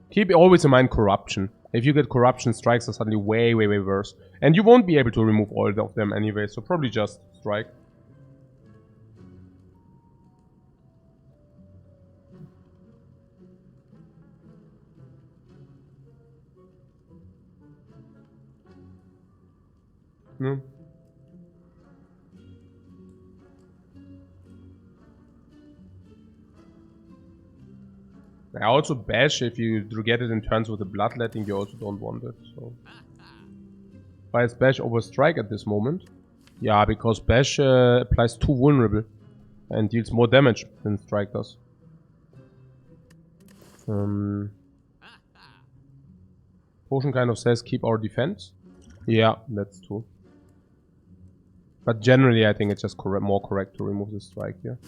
Keep always in mind corruption. If you get corruption, strikes are suddenly way worse. And you won't be able to remove all of them anyway, so probably just strike. No. I also bash if you get it in turns with the bloodletting, you also don't want it, so. Why is bash over strike at this moment? Yeah, because bash applies 2 vulnerable and deals more damage than strike does. Potion kind of says keep our defense. Yeah, that's true. But generally I think it's just more correct to remove the strike here.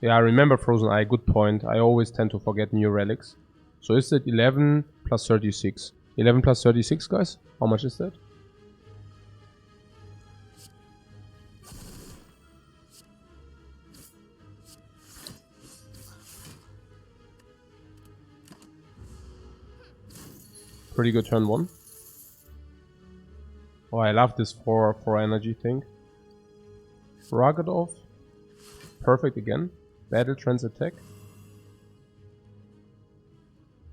Yeah, I remember Frozen Eye, good point. I always tend to forget new relics. So is it 11 plus 36? 11 plus 36, guys? How much is that? Pretty good turn 1. Oh, I love this 4 energy thing. Rugged off. Perfect again. Battle trance attack.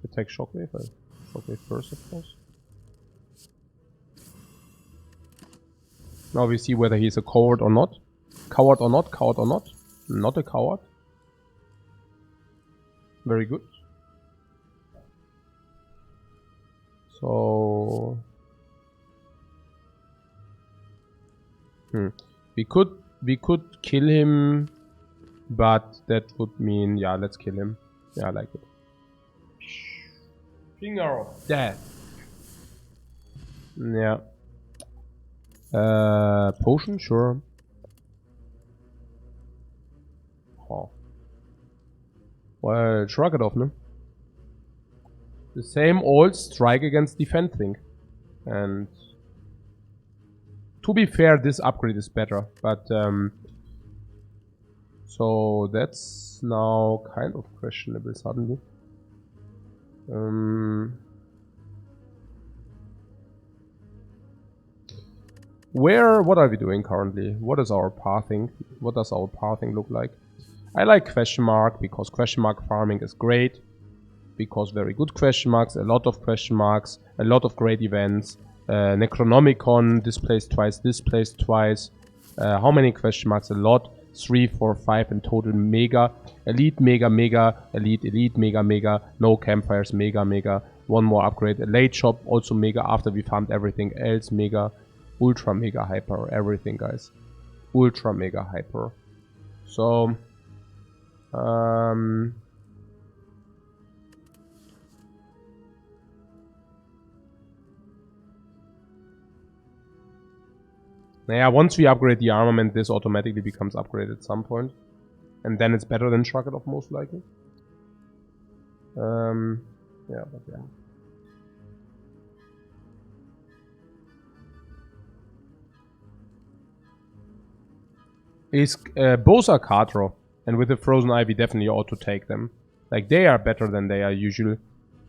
Attack shockwave. Shockwave first, of course. Now we see whether he's a coward or not. Coward or not, coward or not. Not a coward. Very good. So... We could kill him, but that would mean, yeah, let's kill him. Yeah, I like it. Finger of death. Yeah. Potion, sure. Oh. Well, shrug it off, no? The same old strike against defend thing. And to be fair, this upgrade is better, but so that's now kind of questionable suddenly. What are we doing currently? What is our pathing? What does our pathing look like? I like question mark because question mark farming is great. Because very good question marks, a lot of question marks, a lot of great events. Necronomicon displays twice. How many question marks? A lot. 3, 4, 5 in total. Mega. Elite, mega. Elite, mega. No campfires, mega. One more upgrade. A late shop, also mega after we farmed everything else, mega. ultra mega hyper everything, guys. Ultra mega hyper. So yeah, once we upgrade the armament, this automatically becomes upgraded at some point. And then it's better than Shrug It Off, most likely. Yeah, but yeah. Both are card draw. And with the Frozen Eye, we definitely ought to take them. Like, they are better than they are usual.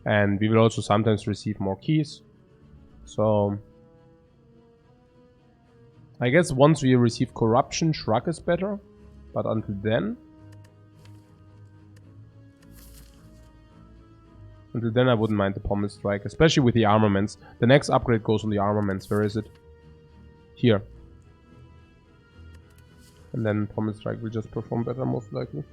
And we will also sometimes receive more keys. So I guess once we receive Corruption, Shrug is better. But until then... I wouldn't mind the Pommel Strike. Especially with the armaments. The next upgrade goes on the armaments. Where is it? Here. And then Pommel Strike will just perform better, most likely.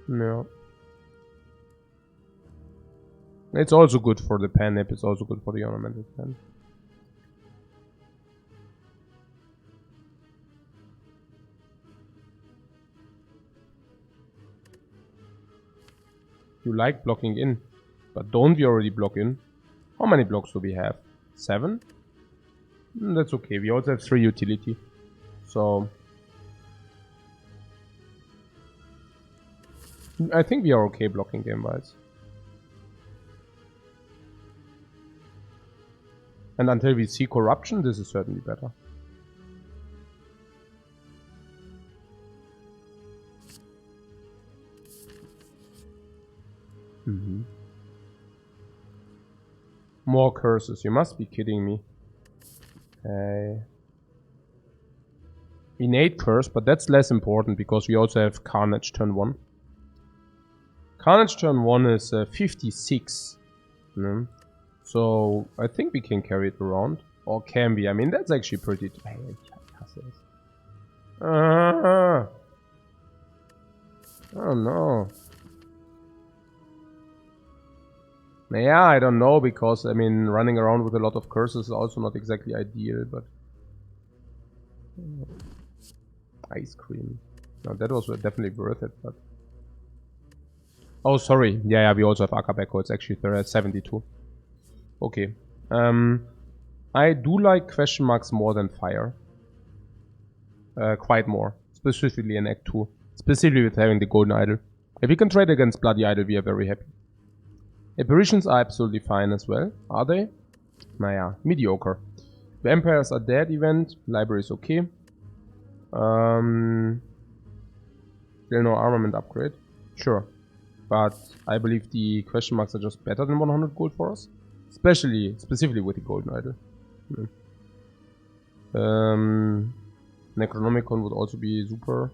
No. It's also good for the Panip, it's also good for the Ornamented Pen. You like blocking in, but don't we already block in? How many blocks do we have? 7? That's okay, we also have 3 utility. So... I think we are okay blocking game-wise. And until we see Corruption, this is certainly better. More curses, you must be kidding me. Okay. Innate curse, but that's less important because we also have Carnage turn 1. Carnage turn 1 is 56. So I think we can carry it around. Or can we? I mean, that's actually pretty... Oh no. Yeah, I don't know, because, I mean, running around with a lot of curses is also not exactly ideal, but... Ice cream. No, that was definitely worth it, but... Oh, sorry. Yeah, we also have Akabeko. It's actually 72. Okay. I do like question marks more than fire. Quite more. Specifically in Act 2. Specifically with having the Golden Idol. If we can trade against Bloody Idol, we are very happy. Apparitions are absolutely fine as well. Are they? Naja, mediocre. Vampires are dead event. Library is okay. Still no armament upgrade. Sure. But I believe the question marks are just better than 100 gold for us. Specifically with the Golden Idol. Necronomicon would also be super.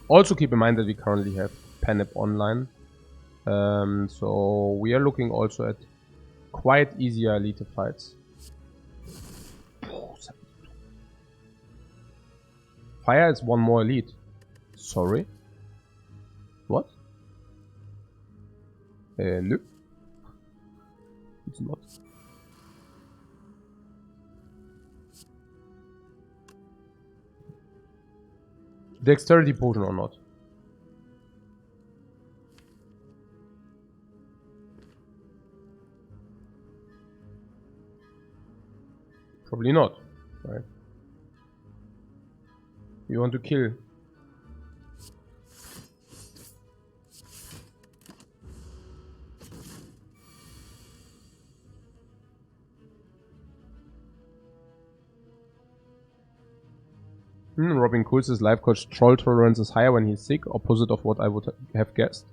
Also keep in mind that we currently have Panip online. So we are looking also at quite easier elite fights. Fire is one more elite. Sorry. What? No. It's not. Dexterity potion or not? Probably not, right? You want to kill. Robin Cool says Lifecoach troll tolerance is higher when he's sick, opposite of what I would have guessed.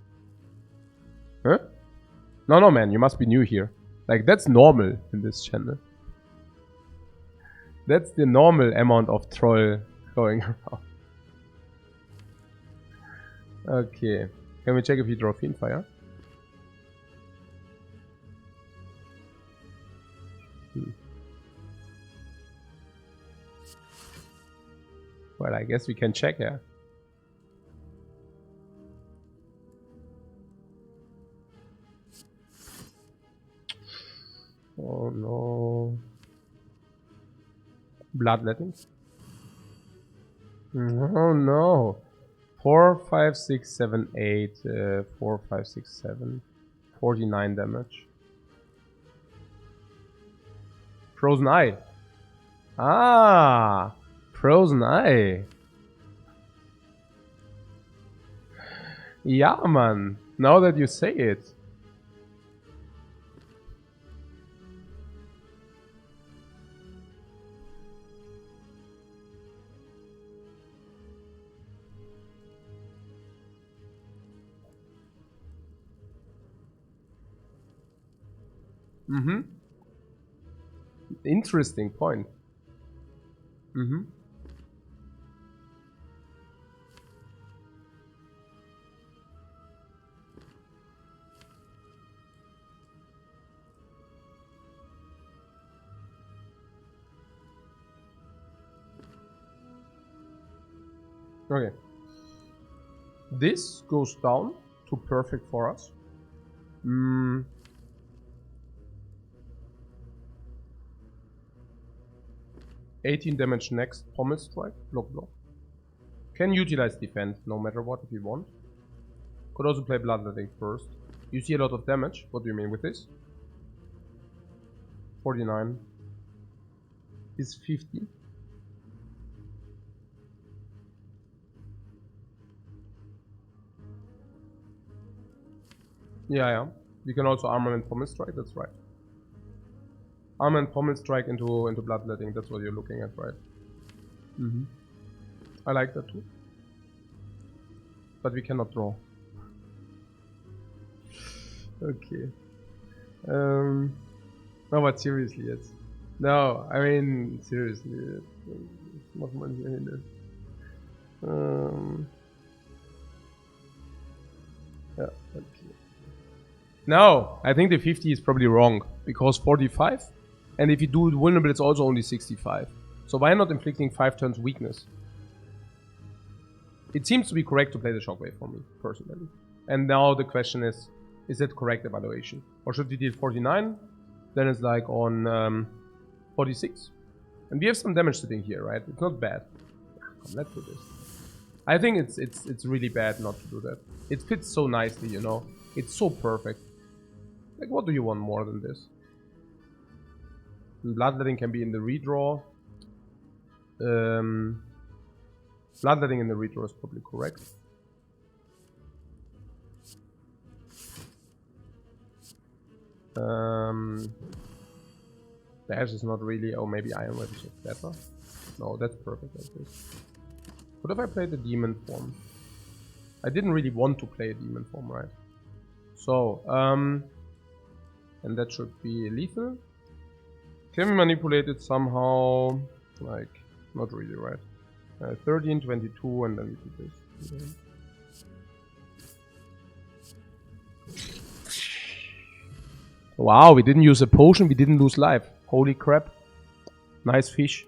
Huh? No, man, you must be new here. Like, that's normal in this channel. That's the normal amount of troll going around. Okay. Can we check if you draw Fiend Fire? Well, I guess we can check, yeah. Oh no. Bloodletting? Oh no. 4, 5, 6, 7, 8. 4, 5, 6, 7. 49 damage. Frozen Eye. Ah! Frozen Eye. Yeah, man. Now that you say it. Mm-hmm. Interesting point. Mm-hmm. Okay. This goes down to perfect for us. 18 damage next, pommel strike, block block. Can utilize defend no matter what if you want. Could also play bloodletting first. You see a lot of damage. What do you mean with this? 49 is 50. Yeah. You can also armament pommel strike, that's right. Armament pommel strike into bloodletting, that's what you're looking at, right? Mm-hmm. I like that too. But we cannot draw. Okay. No, but seriously, it's... No, I mean, seriously, it's not money in it. Yeah, okay. No, I think the 50 is probably wrong, because 45, and if you do it vulnerable, it's also only 65. So why not inflicting 5 turns weakness? It seems to be correct to play the shockwave for me, personally. And now the question is that correct evaluation? Or should we deal 49? Then it's like on 46. And we have some damage sitting here, right? It's not bad. Come, let's do this. I think it's really bad not to do that. It fits so nicely, you know? It's so perfect. Like, what do you want more than this? Bloodletting can be in the redraw. Bloodletting in the redraw is probably correct. Dash is not really... Oh, maybe Ironclad is just better. No, that's perfect like this. What if I played the demon form? I didn't really want to play a demon form, right? So, and that should be lethal. Can we manipulate it somehow? Like, not really, right? 13, 22, and then we do this. Okay. Wow, we didn't use a potion, we didn't lose life. Holy crap. Nice fish.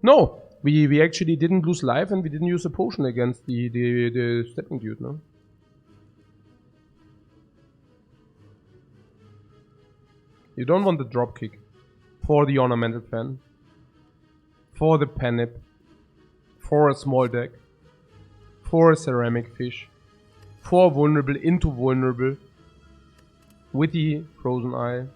No, we actually didn't lose life and we didn't use a potion against the stepping dude, no? You don't want the dropkick. For the ornamental fan. For the panip. For a small deck. For a ceramic fish. For vulnerable into vulnerable. With the frozen eye.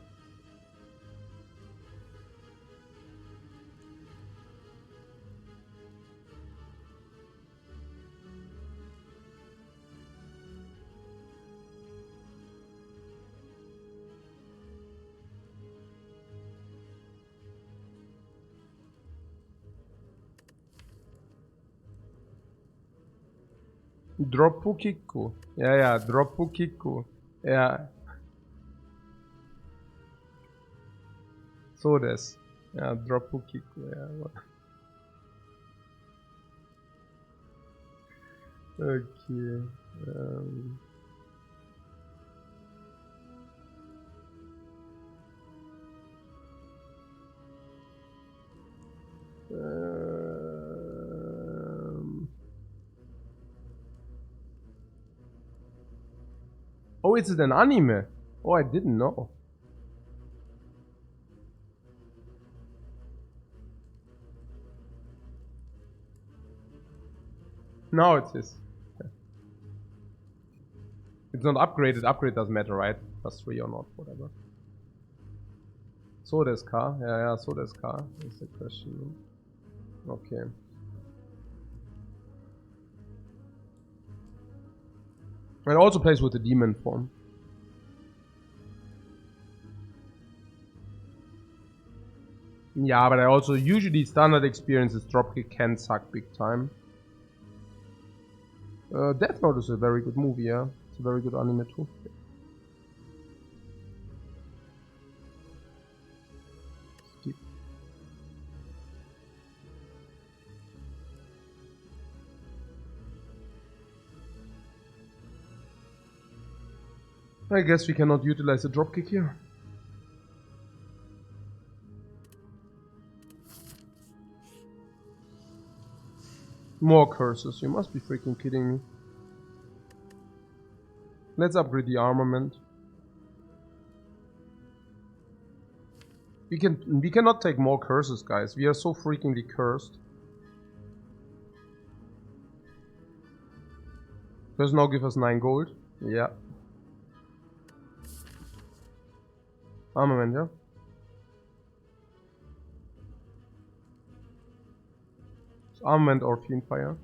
Droppukiku. Yeah, Droppukiku. Yeah. So this. Yeah, Droppukiku. Yeah. Okay. Oh, is it an anime? Oh, I didn't know. No, it is. Okay. It's not upgraded. Upgrade doesn't matter, right? +3 or not, whatever. So desu ka? Yeah, so desu ka? Is the question. Okay. It also plays with the demon form. Yeah, but I also usually standard experiences dropkick can suck big time. Death Note is a very good movie, yeah. It's a very good anime too. Deep. I guess we cannot utilize the dropkick here. More curses, you must be freaking kidding me. Let's upgrade the armament. We cannot take more curses, guys. We are so freakingly cursed. Does now give us 9 gold. Yeah. Armament, yeah. It's armament or fiend fire.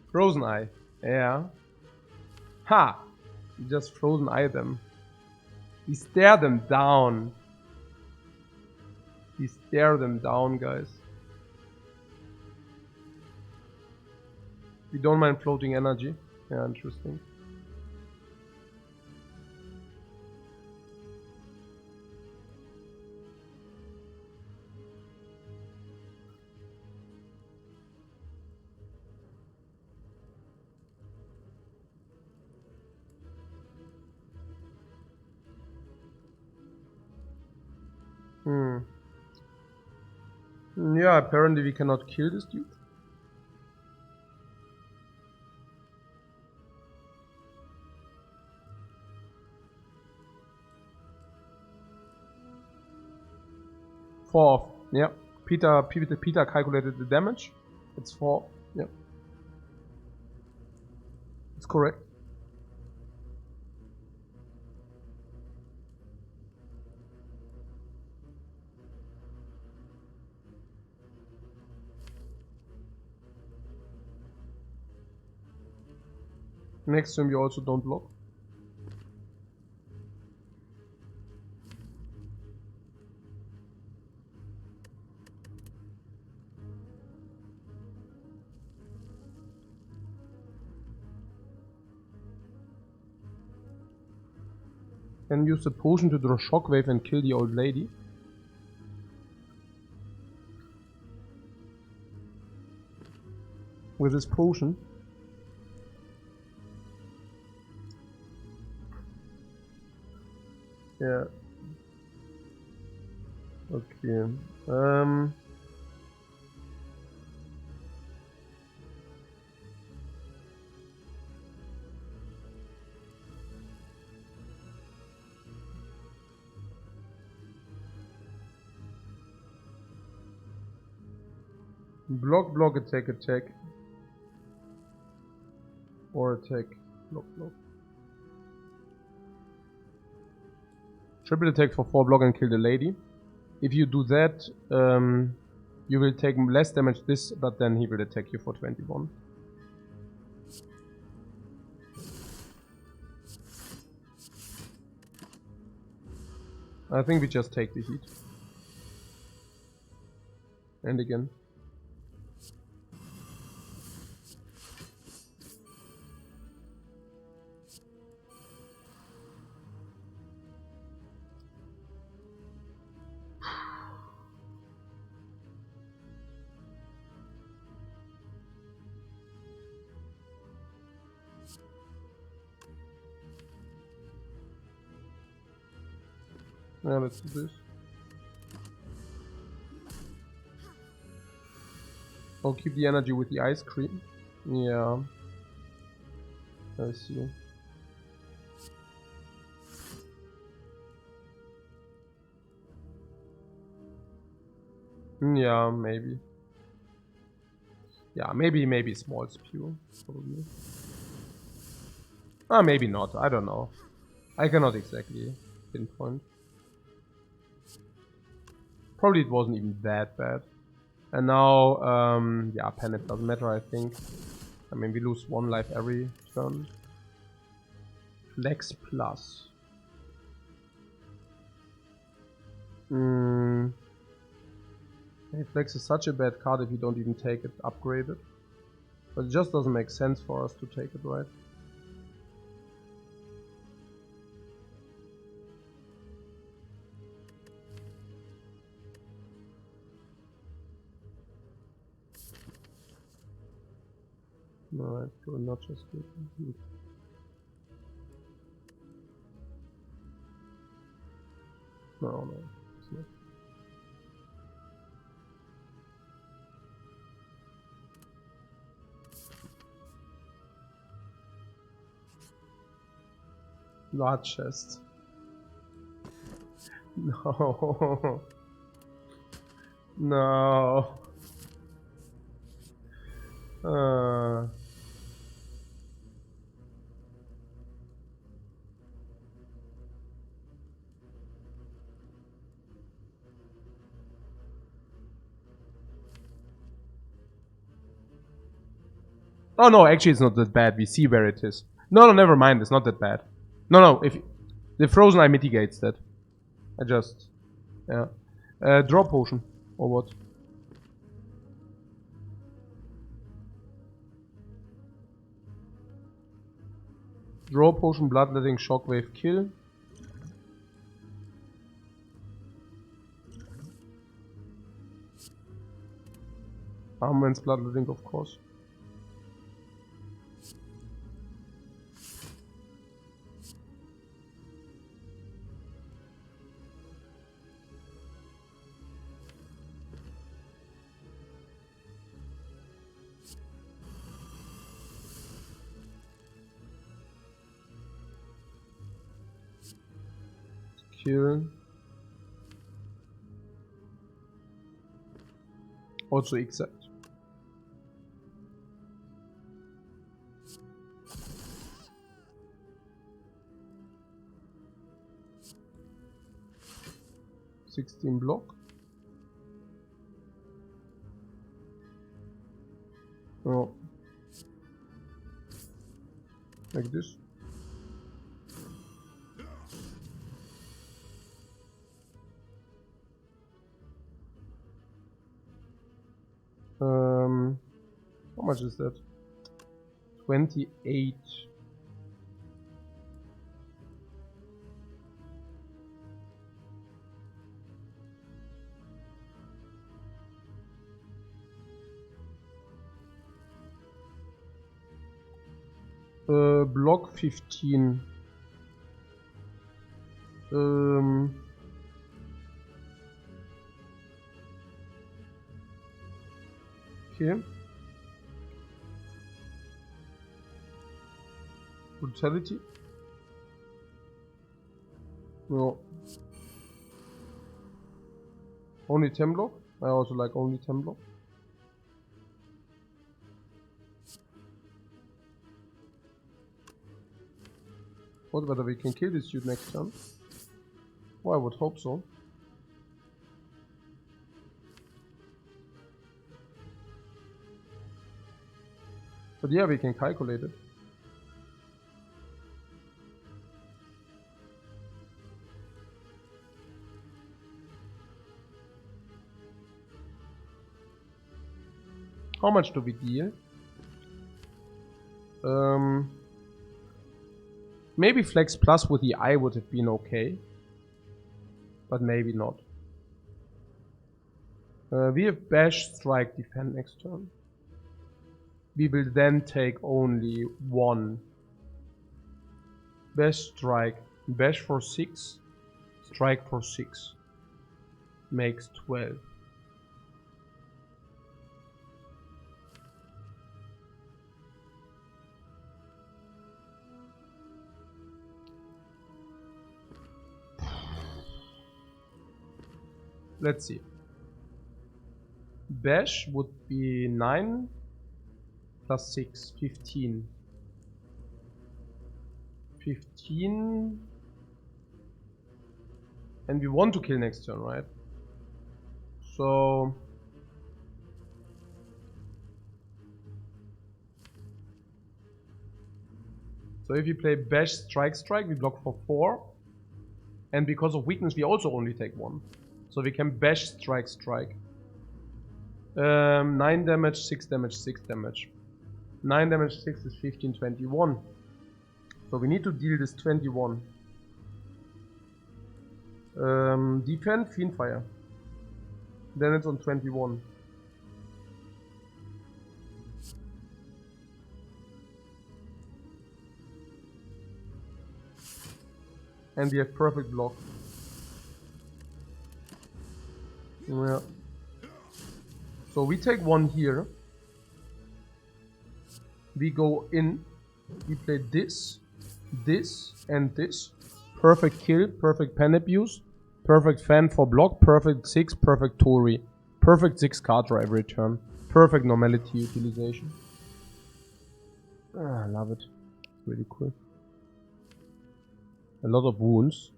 Frozen Eye. Yeah. Ha! You just frozen eye them. We stare them down. We stare them down, guys. We don't mind floating energy. Yeah, interesting. Yeah, apparently we cannot kill this dude. Four. Yeah. Peter calculated the damage. It's 4. Yeah. It's correct. Next turn we also don't block. Can use the potion to draw shockwave and kill the old lady. With this potion. Yeah. Okay. Block, attack. Or attack, block. Triple attack for 4 block and kill the lady. If you do that, you will take less damage this, but then he will attack you for 21. I think we just take the heat. And again. Yeah, let's do this. Oh, keep the energy with the ice cream. Yeah. I see. Yeah, maybe. Yeah, maybe small spew. Probably. Ah, maybe not. I don't know. I cannot exactly pinpoint. Probably it wasn't even that bad. And now, yeah, panic doesn't matter, I think. I mean, we lose 1 life every turn. Flex plus. Hey, Flex is such a bad card if you don't even take it upgraded. But it just doesn't make sense for us to take it, right? No, it will not just do it. No, it's not. Blood chest. No. No. Oh no, actually it's not that bad. We see where it is. No, never mind. It's not that bad. No, if the frozen eye mitigates that. I just, yeah. Draw potion or what? Draw potion, bloodletting, shockwave, kill. Armaments, bloodletting, of course. Kill. Also accept. $16 block. Oh. Like this. How much is that? 28. Block 15. Okay. Brutality. No. Only 10 block? I also like only 10 block. What whether we can kill this dude next turn? Oh, I would hope so. But yeah, we can calculate it. How much do we deal? Maybe Flex Plus with the eye would have been okay. But maybe not. We have Bash, Strike, Defend next turn. We will then take only one. Bash, Strike. Bash for 6. Strike for 6. Makes 12. Let's see. Bash would be 9 plus 6, 15. 15. And we want to kill next turn, right? So... So if you play Bash, Strike, Strike, we block for 4. And because of weakness, we also only take 1. So we can Bash, Strike, Strike. 9 damage, 6 damage, 6 damage. 9 damage, 6 is 15, 21. So we need to deal this 21. Defend, Fiend Fire. Then it's on 21. And we have perfect block. Yeah. So we take 1 here. We go in. We play this, this, and this. Perfect kill, perfect pen abuse, perfect fan for block, perfect 6, perfect Tori. Perfect 6 card draw every turn. Perfect normality utilization. I love it. It's really cool. A lot of wounds.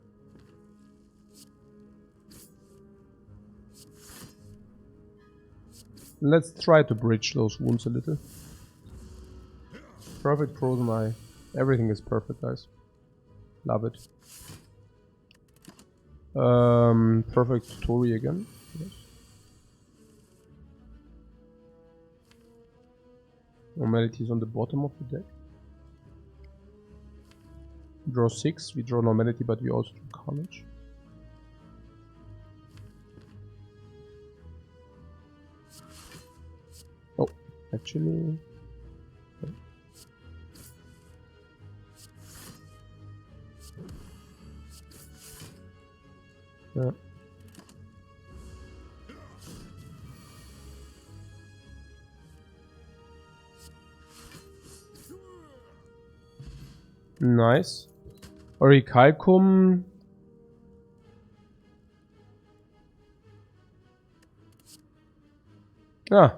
Let's try to bridge those wounds a little. Perfect frozen eye. Everything is perfect, guys. Love it. Perfect Tori again. Yes. Normality is on the bottom of the deck. Draw 6. We draw normality, but we also draw carnage. Oh, actually... Okay. Yeah. Nice. Orichalcum. Ah.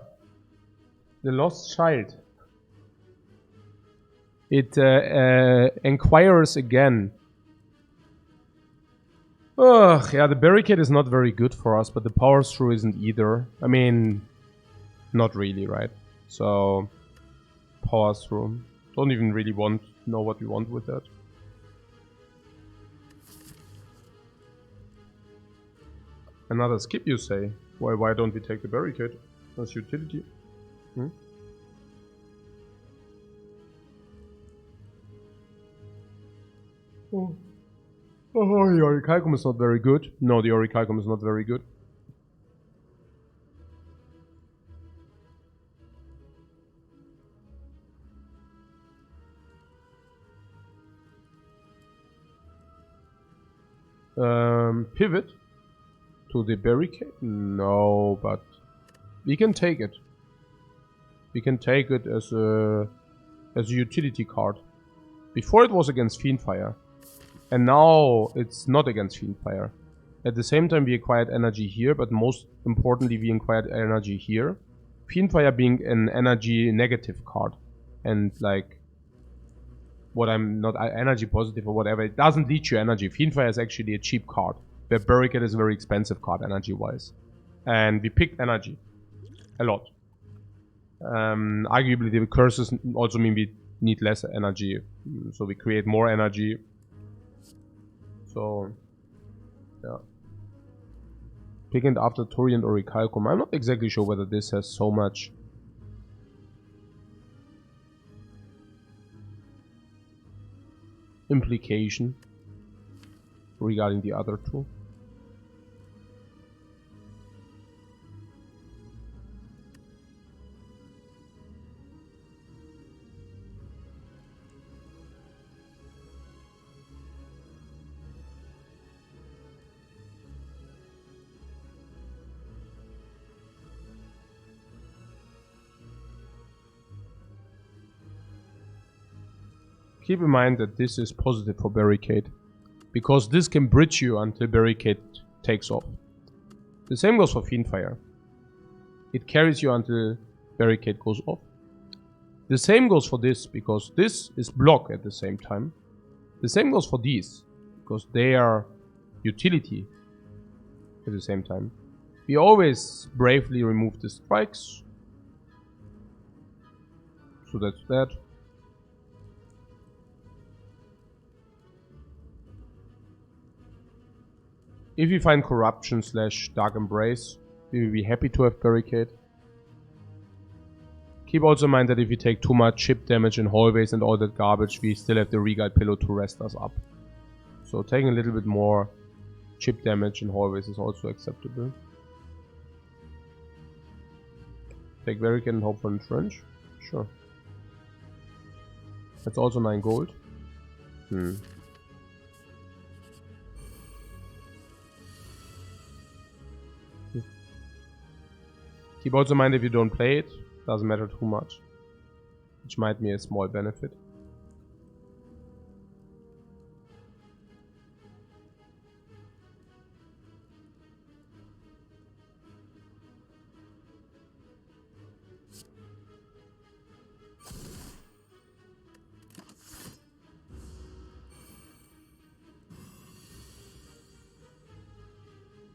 The Lost Child. It inquires again. Ugh, yeah, the barricade is not very good for us, but the power through isn't either. I mean, not really, right? So, power through. Don't even really know what we want with that. Another skip, you say? Why don't we take the barricade as utility? Hmm? Oh. Oh, the Orichalcum is not very good. No, the Orichalcum is not very good. Pivot to the barricade? No, but we can take it. We can take it as a utility card. Before it was against Fiendfire. And now it's not against Fiendfire. At the same time we acquired energy here, but most importantly we acquired energy here. Fiendfire being an energy negative card. And like, what I'm not energy positive or whatever, it doesn't leech you energy. Fiendfire is actually a cheap card. Where Barricade is a very expensive card energy wise. And we picked energy. A lot. Arguably the curses also mean we need less energy, so we create more energy. So yeah. Picking after Torian or Recalcum. I'm not exactly sure whether this has so much implication regarding the other two. Keep in mind that this is positive for Barricade, because this can bridge you until Barricade takes off. The same goes for Fiendfire. It carries you until Barricade goes off. The same goes for this, because this is block at the same time. The same goes for these, because they are utility at the same time. We always bravely remove the strikes. So that's that. If we find Corruption / Dark Embrace, we will be happy to have Barricade. Keep also in mind that if we take too much chip damage in hallways and all that garbage, we still have the Regal Pillow to rest us up. So taking a little bit more chip damage in hallways is also acceptable. Take Barricade and hope for Entrench? Sure. That's also 9 gold. Keep also in mind if you don't play it, doesn't matter too much. Which might be a small benefit.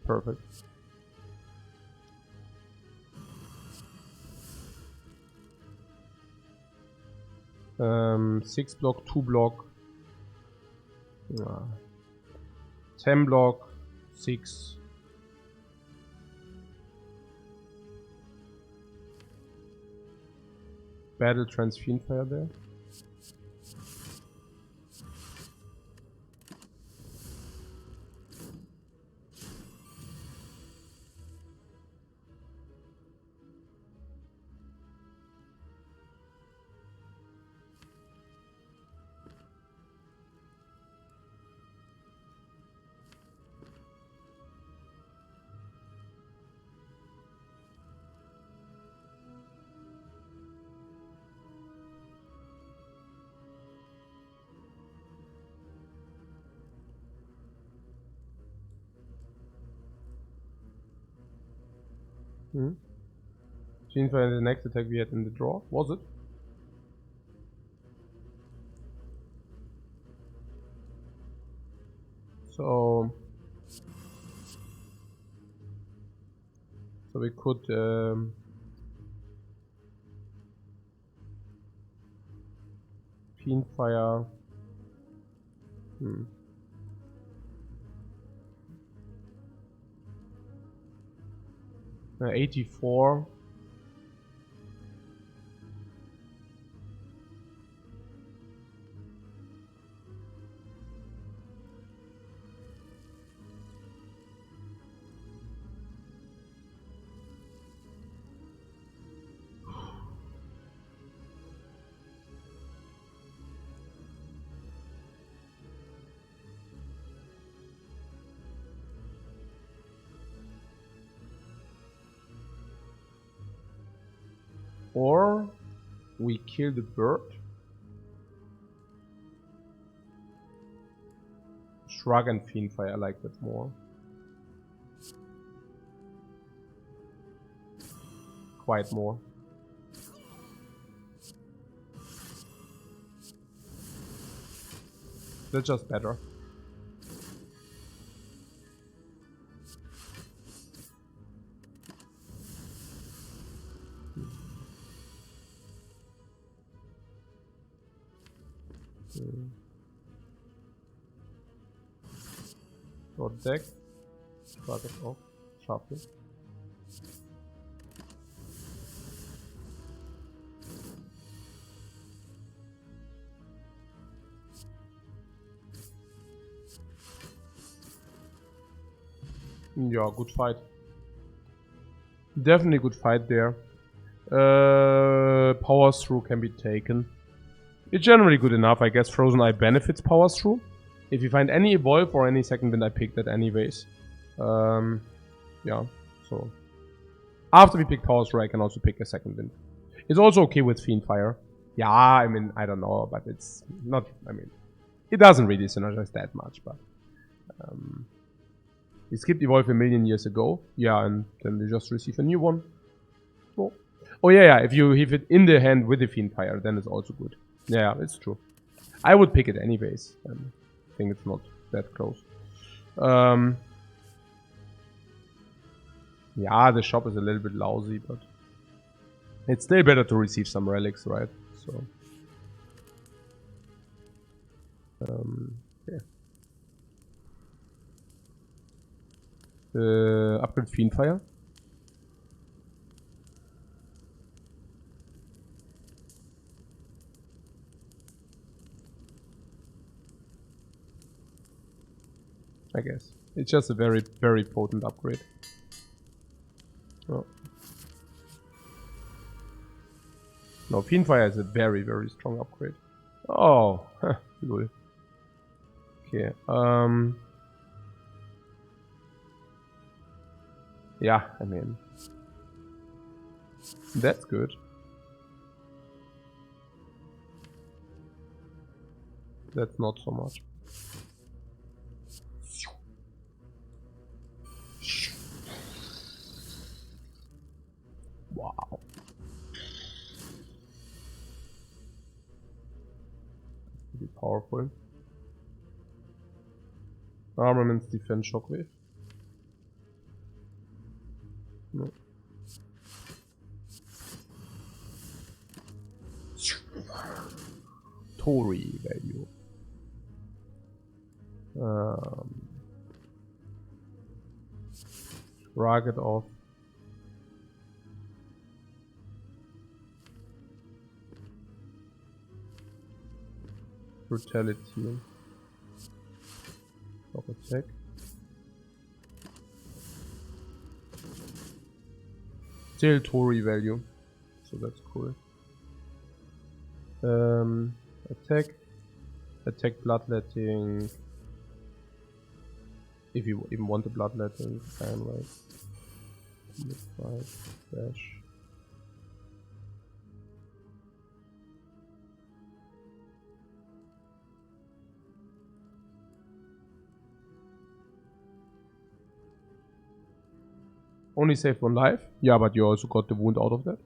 Perfect. Six block, 2 block, 10 block, 6. Battle Trance Fiendfire there. Fiendfire, the next attack we had in the draw, was it? So we could Fiendfire. 84. Or we kill the bird. Shrug and Fiendfire, I like that more. Quite more. That's just better. Short deck. Start it off. Shuffle. Yeah, good fight. Definitely good fight there. Powers through can be taken. It's generally good enough, I guess. Frozen Eye benefits powers through. If you find any evolve or any second wind, I pick that anyways. Yeah, so after we pick powers through, I can also pick a second wind. It's also okay with Fiend Fire. Yeah, I mean, I don't know, but it's not. I mean, it doesn't really synergize that much, but we skipped evolve a million years ago. Yeah, and then we just receive a new one. Oh yeah, if you have it in the hand with the Fiend Fire, then it's also good. Yeah, it's true. I would pick it anyways. I think it's not that close. Yeah, the shop is a little bit lousy, but it's still better to receive some relics, right? So, yeah. Upgrade Fiend Fire. I guess. It's just a very, very potent upgrade. Oh. No, Fiend Fire is a very, very strong upgrade. Oh, cool. Okay, yeah, I mean, that's good. That's not so much. Wow. Pretty powerful. Armaments, defense, shockwave. No. Torii value. Shrug it off. Brutality. Top attack. Still Torii value. So that's cool. Attack. Attack bloodletting. If you even want the bloodletting, fine, right? Mid-fight, dash. Only saved one life. Yeah, but you also got the wound out of that.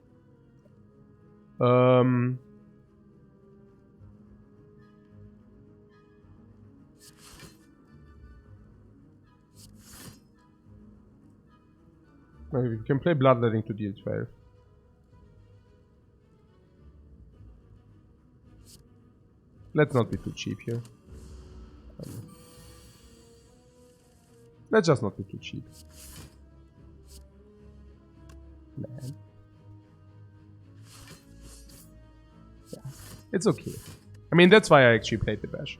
Maybe you can play bloodletting to deal 12. Let's not be too cheap here. Let's just not be too cheap. Man. Yeah, it's okay. I mean, that's why I actually played the bash.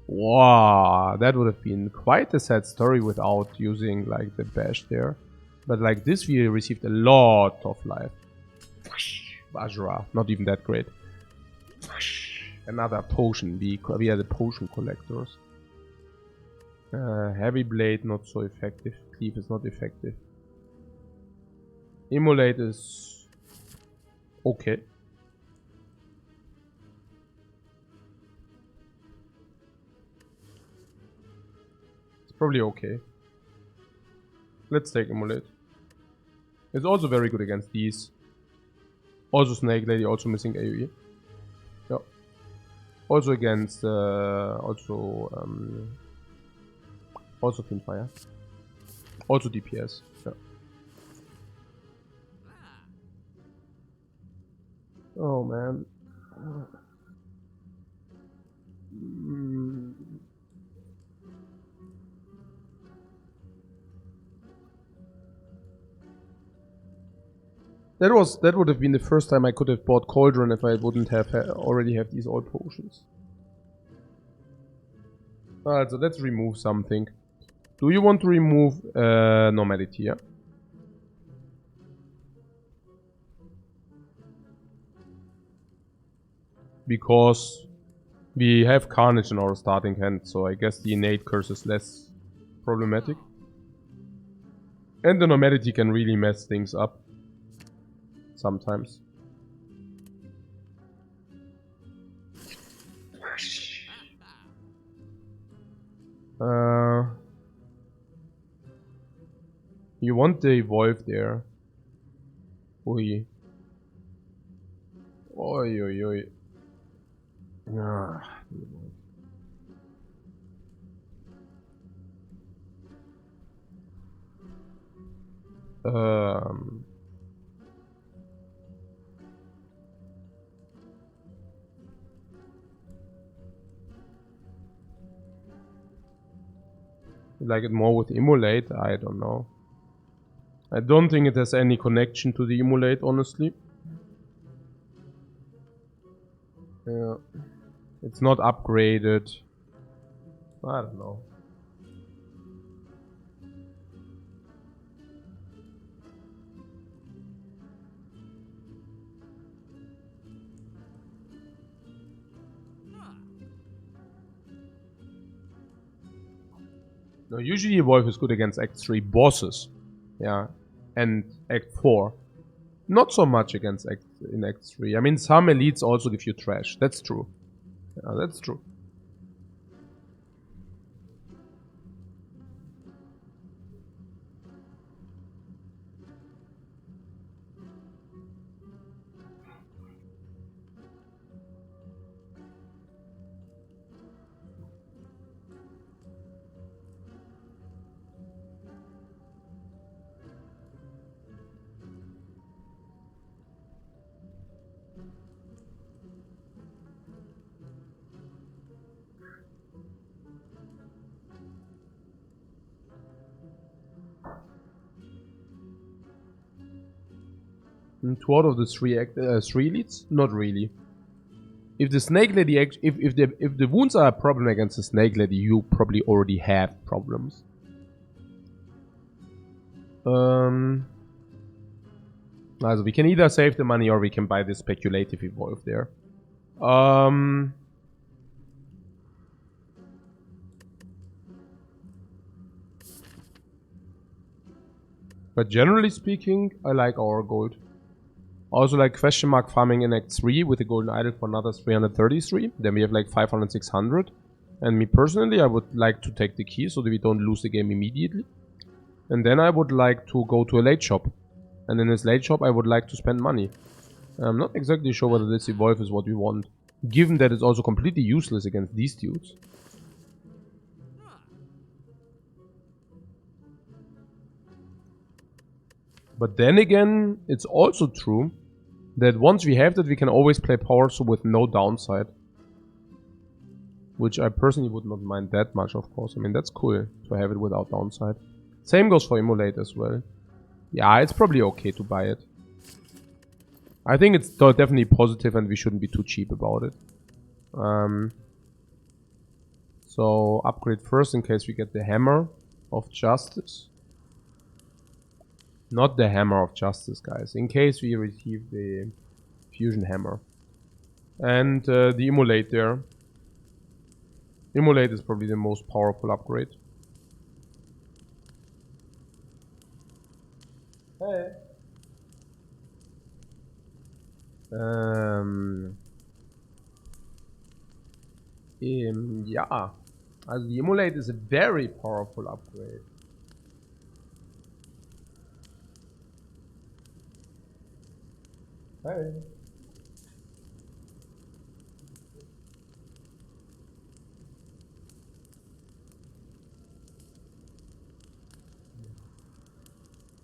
Wow, that would have been quite a sad story without using like the bash there. But like this, we received a lot of life. Vajra, not even that great. Another potion. We are the potion collectors. Heavy blade, not so effective. Cleave is not effective. Immolate is okay. It's probably okay. Let's take Immolate. It's also very good against these. Also Snake Lady, also missing AoE. Yeah. Also against also Fiend Fire. Also DPS. Yeah. Oh man. Mm. That would have been the first time I could have bought Cauldron if I wouldn't have already have these old potions. Alright, so let's remove something. Do you want to remove Normality, yeah? Because we have Carnage in our starting hand, so I guess the innate curse is less problematic. And the Normality can really mess things up. Sometimes. You want the Evolve there. Oi. Oi, oi, oi. Ah. Like it more with Immolate? I don't know. I don't think it has any connection to the Immolate, honestly. Yeah. It's not upgraded. I don't know. No, usually Evolve is good against Act 3 bosses. Yeah. And Act 4. Not so much against in Act 3. I mean, some elites also give you trash. That's true. Yeah, that's true. And 2 out of the 3 elites? Not really. If the Snake Lady, if the wounds are a problem against the Snake Lady, you probably already have problems. Also we can either save the money or we can buy the speculative evolve there. But generally speaking, I like our gold. Also like question mark farming in Act 3 with the golden idol for another 333. Then we have like 500, 600. And me personally, I would like to take the key so that we don't lose the game immediately. And then I would like to go to a late shop. And in this late shop, I would like to spend money. I'm not exactly sure whether this evolve is what we want. Given that it's also completely useless against these dudes. But then again, it's also true that once we have that, we can always play power so with no downside. Which I personally would not mind that much, of course. I mean, that's cool to have it without downside. Same goes for Immolate as well. Yeah, it's probably okay to buy it. I think it's definitely positive and we shouldn't be too cheap about it. So upgrade first in case we get the Hammer of Justice. Not the Hammer of Justice, guys. In case we receive the Fusion Hammer. And the Immolate there. Immolate is probably the most powerful upgrade. Hey. Ja. Also the Immolate is a very powerful upgrade. Hey.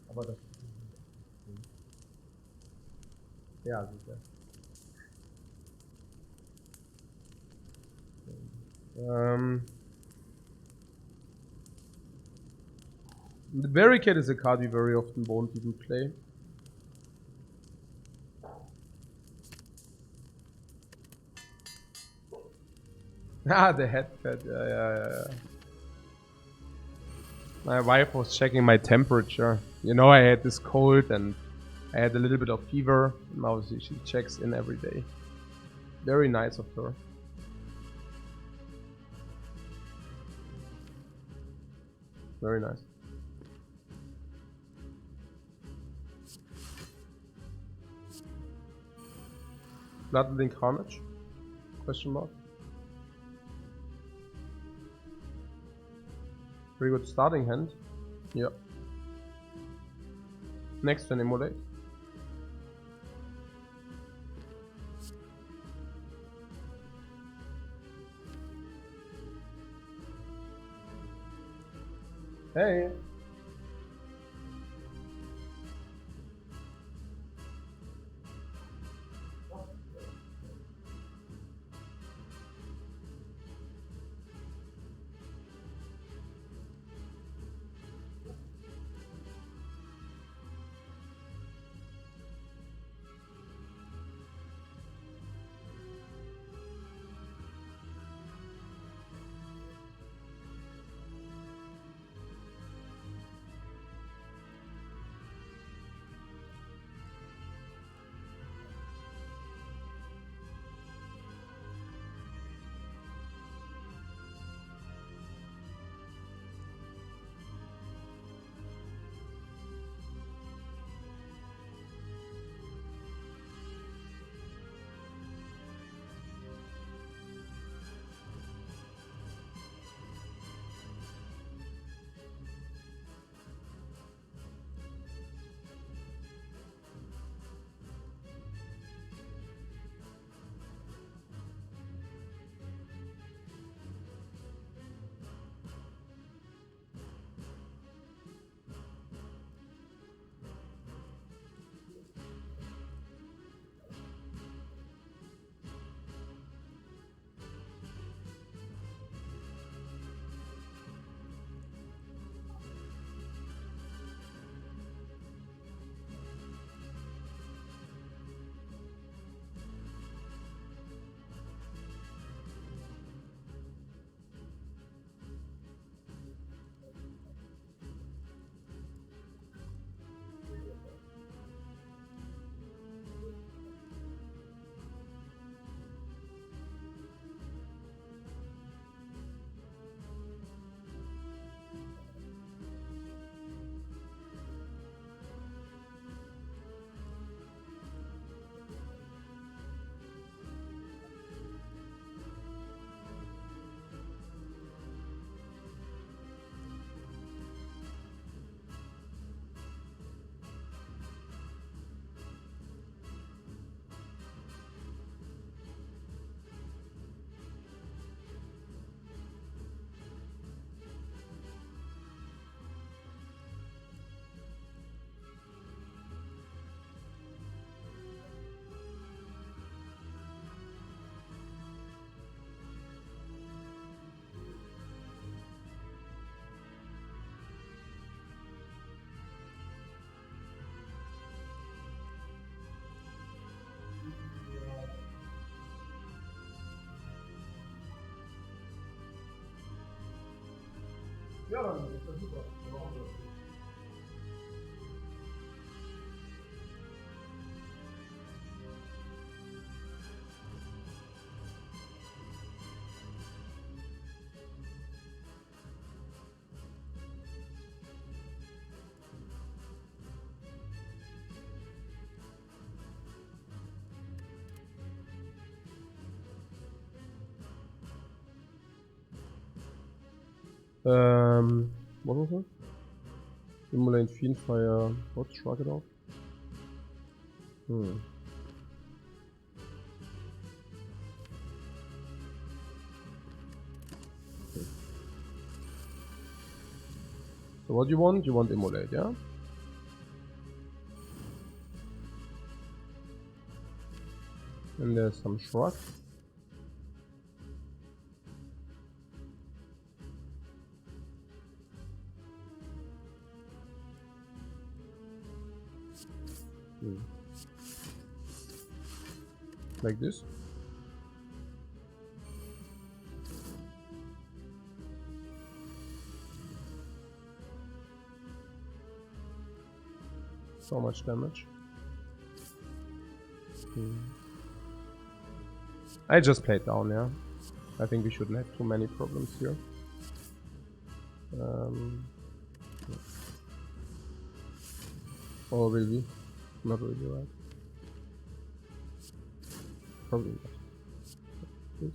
Aber das... Ja, sicher. The Barricade is a card we very often won't even play. Ah, the headpad, yeah. My wife was checking my temperature. You know, I had this cold and I had a little bit of fever. Now she checks in every day. Very nice of her. Very nice. Bloodlink Carnage? Question mark. Very good starting hand. Yeah. Next turn Immolate. Hey! Ja, dann ist das super. What was it? Immolate Fiendfire. What? Shrug it off? Okay. So what do you want? You want Immolate, yeah? And there's some Shrug. Like this. So much damage. I just played down, yeah. I think we shouldn't have too many problems here. Or will we? Not really, right? Probably not. This.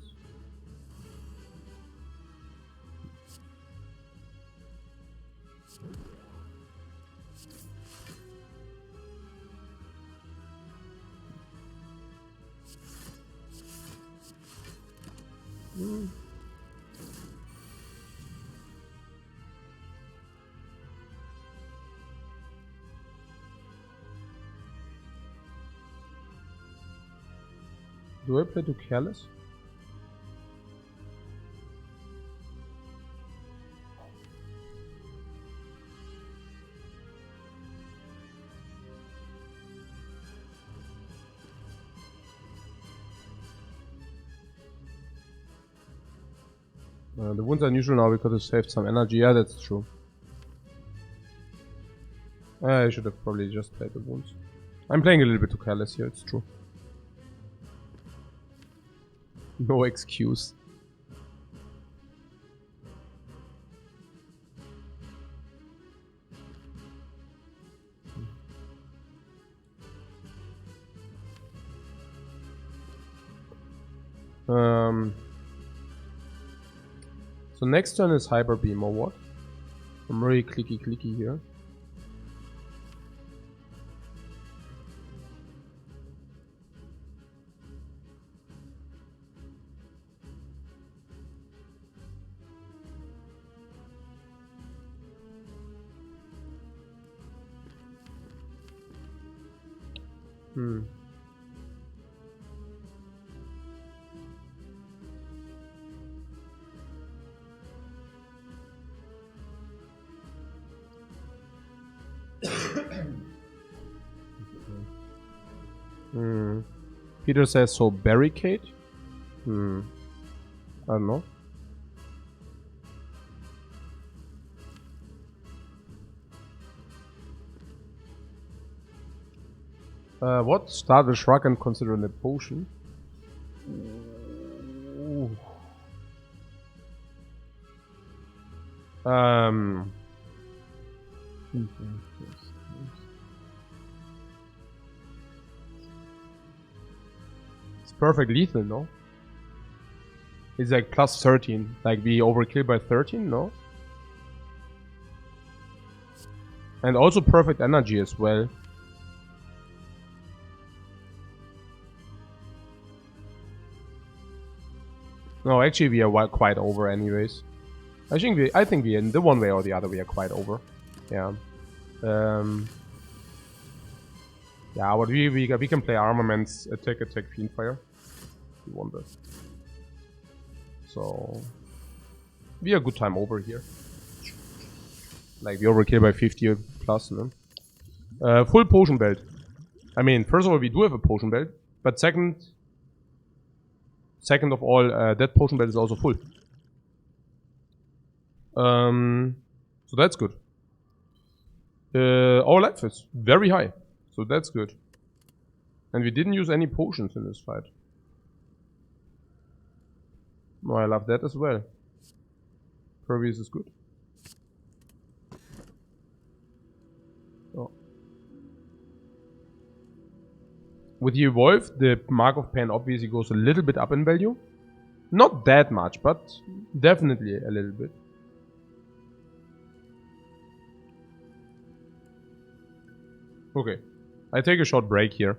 Do I play too careless? The wounds are neutral now because it saved some energy. Yeah, that's true. I should have probably just played the wounds. I'm playing a little bit too careless here, it's true. No excuse. So next turn is Hyper Beam or what? I'm really clicky here. Peter says so barricade? I don't know. What? Start a shrug and consider a potion? Ooh. It's perfect lethal, no? It's like plus 13. Like we overkill by 13, no? And also perfect energy as well. No, actually we are quite over anyways. I think we in the one way or the other we are quite over. Yeah. Yeah, but we can play armaments, attack, fiendfire. We want that. So we are good time over here. Like we overkill by 50 plus, no? Full potion belt. I mean, first of all, we do have a potion belt, but second of all, that potion belt is also full. So that's good. Our life is very high, so that's good. And we didn't use any potions in this fight. No, I love that as well. Pervious is good. Oh. With the Evolve, the Mark of Pan obviously goes a little bit up in value. Not that much, but definitely a little bit. Okay, I take a short break here.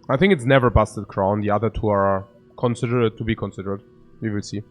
I think it's never Busted Crown. The other two are considered to be considered. We will see.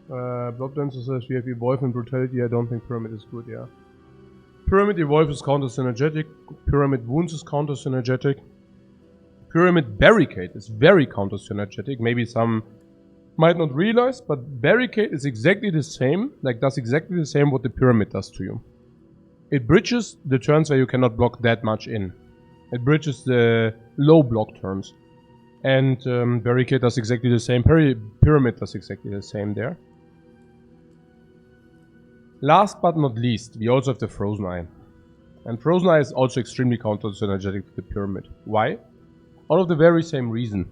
Blob Dancer says we have Evolve and Brutality. I don't think Pyramid is good, yeah. Pyramid Evolve is counter-synergetic. Pyramid Wounds is counter-synergetic. Pyramid Barricade is very counter-synergetic. Maybe some might not realize, but Barricade is exactly the same, like does exactly the same what the Pyramid does to you. It bridges the turns where you cannot block that much in. It bridges the low block turns. And Barricade does exactly the same. Pyramid does exactly the same there. Last but not least, we also have the Frozen Eye. And Frozen Eye is also extremely counter-synergetic to the Pyramid. Why? Out of the very same reason.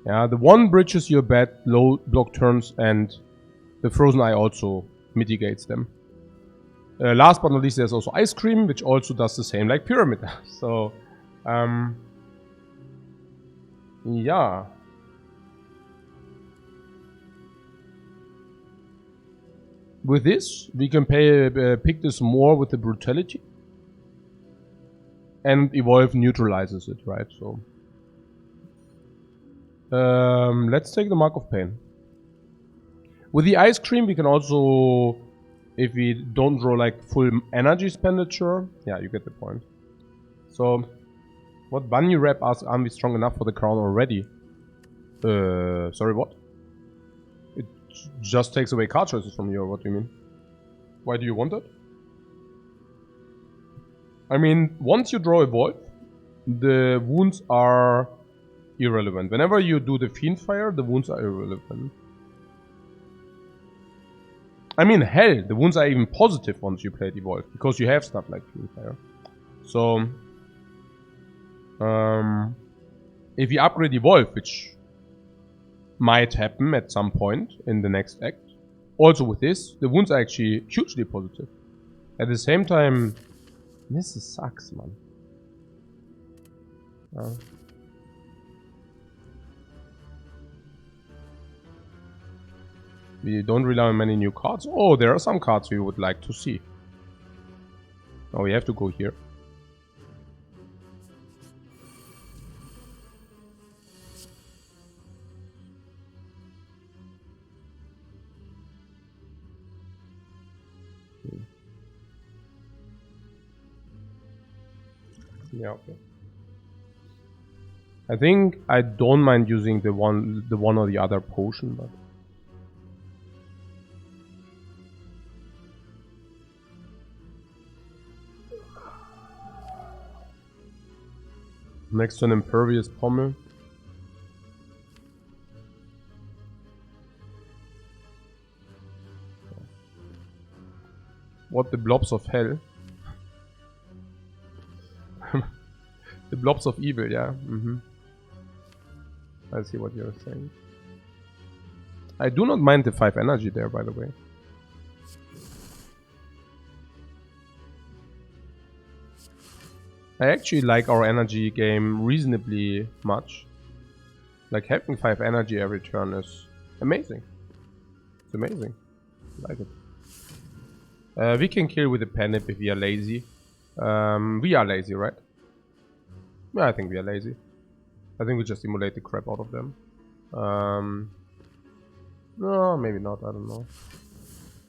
Yeah, the one bridges your bad low block turns and the Frozen Eye also mitigates them. Last but not least, there's also Ice Cream, which also does the same like Pyramid. So, yeah. With this, we can pick this more with the Brutality. And Evolve neutralizes it, right? So, let's take the Mark of Pain. With the Ice Cream, we can also, if we don't draw like full energy expenditure, yeah, you get the point. So, what Bunny Rap asks, aren't we strong enough for the crown already? Sorry, what? It just takes away card choices from you, or what do you mean? Why do you want that? I mean, once you draw Evolve, the wounds are irrelevant. Whenever you do the Fiendfire, the wounds are irrelevant. I mean, hell, the wounds are even positive once you play Evolve, because you have stuff like Fiendfire. So, if you upgrade Evolve, which might happen at some point in the next act, also with this, the wounds are actually hugely positive. At the same time, this sucks, man. We don't rely on many new cards. Oh, there are some cards we would like to see. Oh, we have to go here. Yeah, okay. I think I don't mind using the one or the other potion, but next to an Impervious Pommel. What, the Blobs of Hell? The Blobs of Evil, yeah. I see what you're saying. I do not mind the 5 energy there, by the way. I actually like our energy game reasonably much. Like, having 5 energy every turn is amazing. It's amazing. I like it. We can kill with a Penip if we are lazy. We are lazy, right? Yeah, I think we are lazy. I think we just emulate the crap out of them. No, maybe not, I don't know.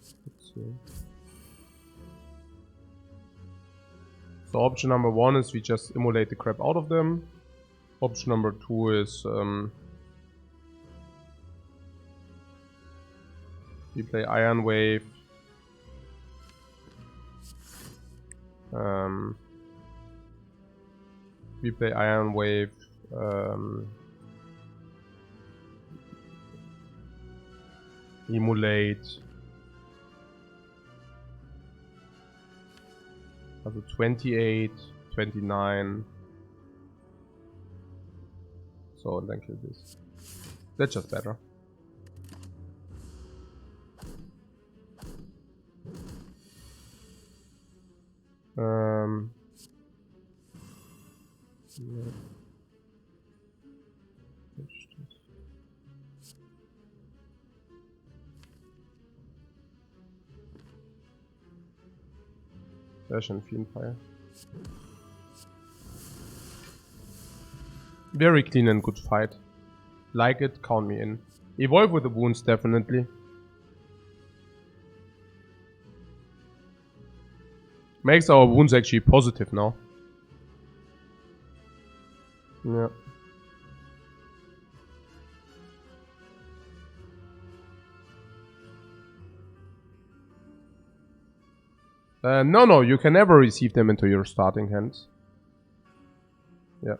Let's see. So option number 1 is we just emulate the crap out of them. Option number 2 is we play Iron Wave. We play Iron Wave. Emulate. Also 28, 29. So, and then kill this. That's just better. Yeah. Ascension, Fiendfire. Very clean and good fight. Like it, count me in. Evolve with the wounds, definitely. Makes our wounds actually positive now. Yeah. No, you can never receive them into your starting hands. Yeah.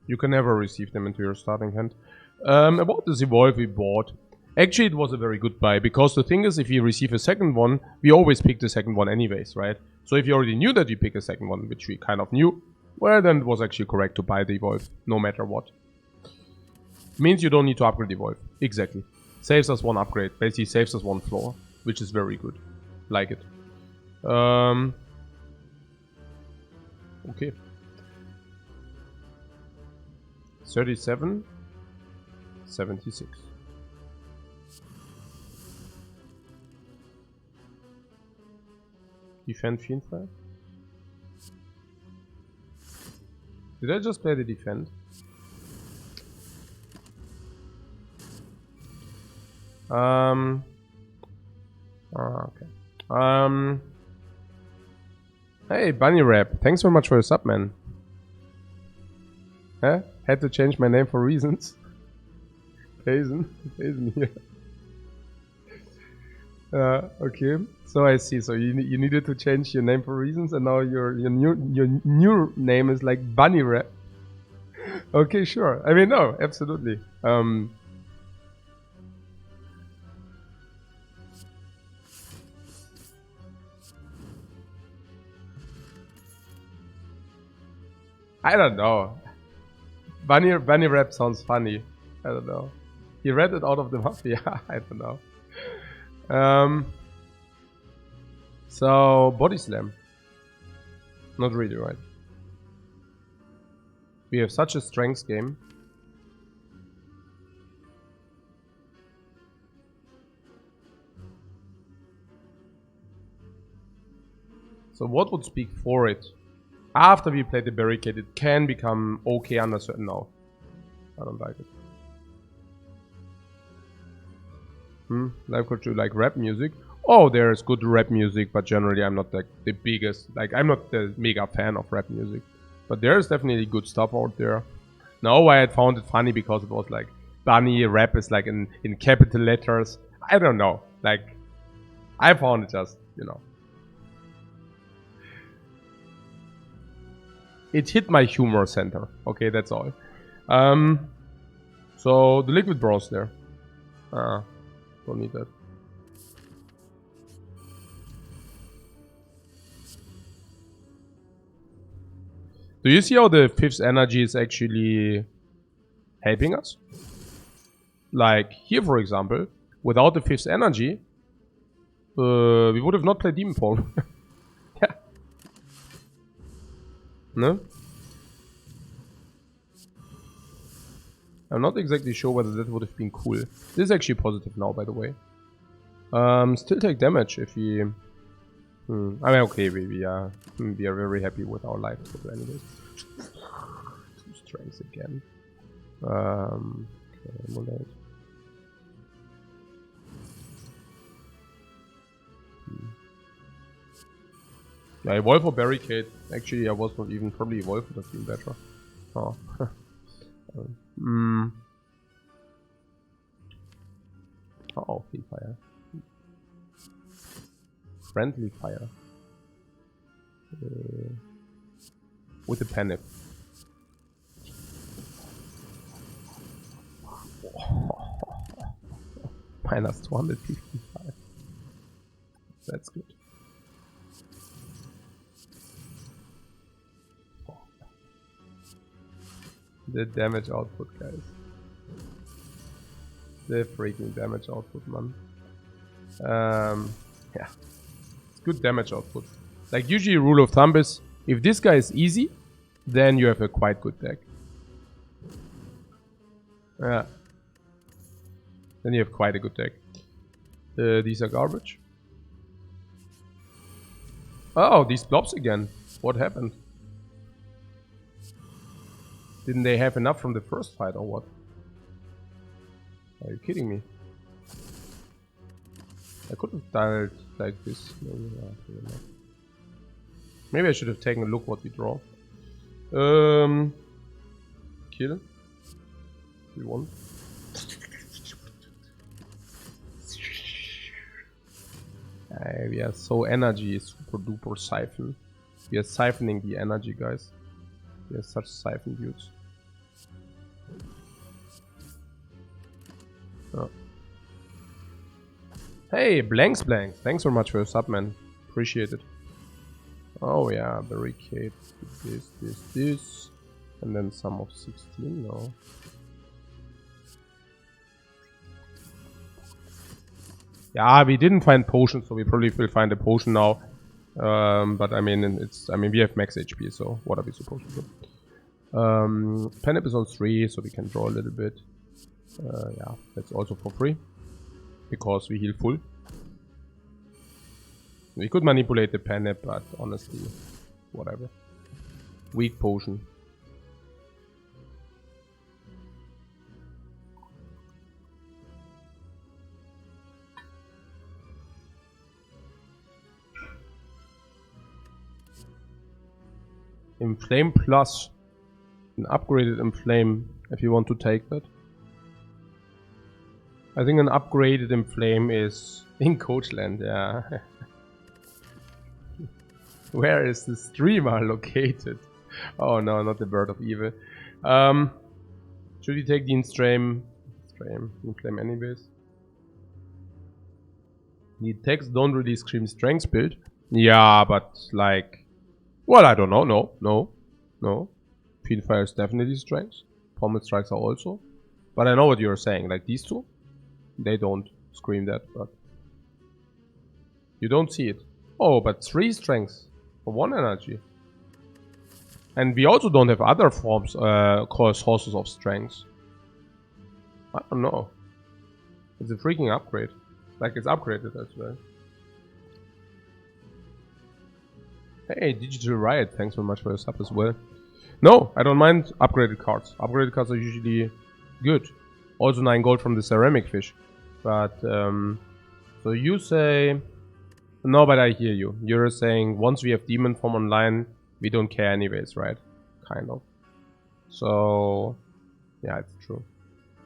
You can never receive them into your starting hand. About this evolve we bought. Actually, it was a very good buy, because the thing is, if you receive a second one, we always pick the second one anyways, right? So if you already knew that we pick a second one, which we kind of knew, well, then it was actually correct to buy the evolve, no matter what. Means you don't need to upgrade evolve. Exactly. Saves us one upgrade. Basically saves us one floor, which is very good. Like it. Okay. 37. 76. Defend Fiendfire? Did I just play the defend? Okay. Hey, Bunny Rap. Thanks very much for your sub, man. Huh? Had to change my name for reasons. Phasen here. Okay. So I see. So you needed to change your name for reasons, and now your new name is like Bunny Rap. Okay, sure. I mean, no, absolutely. I don't know. Bunny Rap sounds funny. I don't know. He read it out of the mouth. Yeah, I don't know. So Body Slam. Not really, right? We have such a strength game. So what would speak for it? After we play the barricade, it can become okay under certain... No. I don't like it. Lifecoach, do you like rap music? Oh, there's good rap music, but generally I'm not like the biggest... Like, I'm not the mega fan of rap music. But there's definitely good stuff out there. Now I had found it funny because it was like... Bunny rap is like in capital letters. I don't know. Like, I found it just, you know... It hit my humor center. Okay, that's all. So the liquid bros there. Don't need that. Do you see how the fifth energy is actually helping us? Like here, for example, without the fifth energy, we would have not played Demon Pole. Yeah. No? I'm not exactly sure whether that would have been cool. This is actually positive now, by the way. Still take damage if we... I mean, okay, we are very happy with our life total anyways. 2 strengths again. Okay, emulate. Yeah, evolve or barricade. Actually, I was not even probably evolve would have been better. Oh. Oh, field fire. Friendly fire. With a panic. Minus 255. That's good. The damage output, guys. The freaking damage output, man. Yeah. It's good damage output. Like, usually rule of thumb is, if this guy is easy, then you have a quite good deck. Yeah. Then you have quite a good deck. These are garbage. Oh, these blobs again. What happened? Didn't they have enough from the first fight or what? Are you kidding me? I could have dialed like this. Maybe, Maybe I should have taken a look what we draw. Kill. We won. We are so energy, super duper siphon. We are siphoning the energy, guys. We are such siphon dudes. Oh. Hey, Blanks. Thanks so much for your sub, man. Appreciate it. Oh yeah, barricade. This. And then sum of 16, no. Yeah, we didn't find potions, so we probably will find a potion now. But I mean, we have max HP, so what are we supposed to do? Penip is on 3, so we can draw a little bit. Yeah, that's also for free. Because we heal full. We could manipulate the Penip, but honestly, whatever. Weak potion. Inflame plus. An upgraded Inflame, if you want to take that. I think an upgraded Inflame is in Coachland, yeah. Where is the streamer located? Oh no, not the Bird of Evil. Should we take the Inflame anyways? The attacks don't really scream strength build. Yeah, but like... Well, I don't know. No. Fiendfire is definitely strength. Pommel strikes are also. But I know what you're saying. Like these two, they don't scream that, but you don't see it. Oh, but 3 strengths for 1 energy. And we also don't have other forms, called sources of strength. I don't know. It's a freaking upgrade. Like it's upgraded as well. Hey, Digital Riot, thanks so much for your sub as well. No, I don't mind upgraded cards. Upgraded cards are usually good. Also 9 gold from the ceramic fish. But, so you say... No, but I hear you. You're saying once we have demon form online, we don't care anyways, right? Kind of. So, yeah, it's true.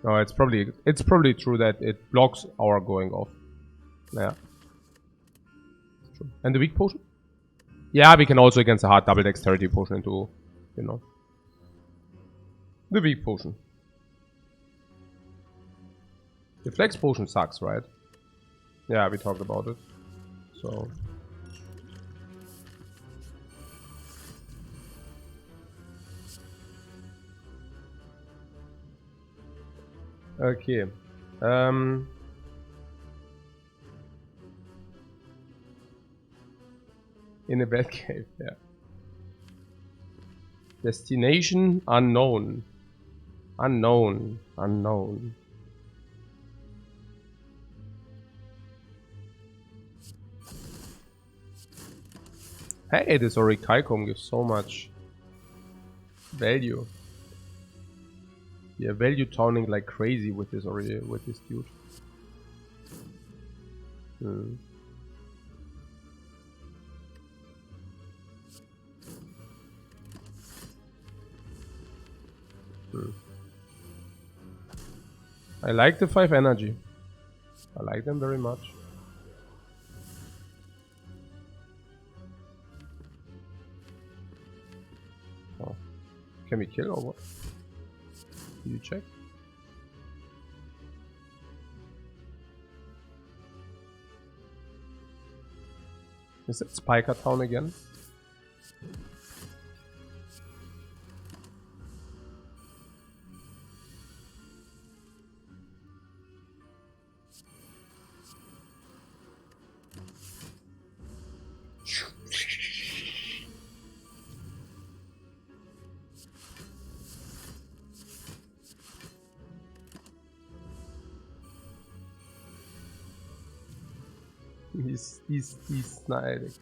No, it's probably true that it blocks our going off. Yeah. It's true. And the weak potion? Yeah, we can also against a hard double dexterity potion into, you know, the weak potion. The flex potion sucks, right? Yeah, we talked about it. So. Okay. In a bad cave, yeah. Destination unknown. Unknown. Hey, this Orichalcum gives so much value. Yeah, value towning like crazy with this dude. I like the 5 energy. I like them very much. Oh. Can we kill or what? Can you check? Is it Spiker Town again? Die Snide.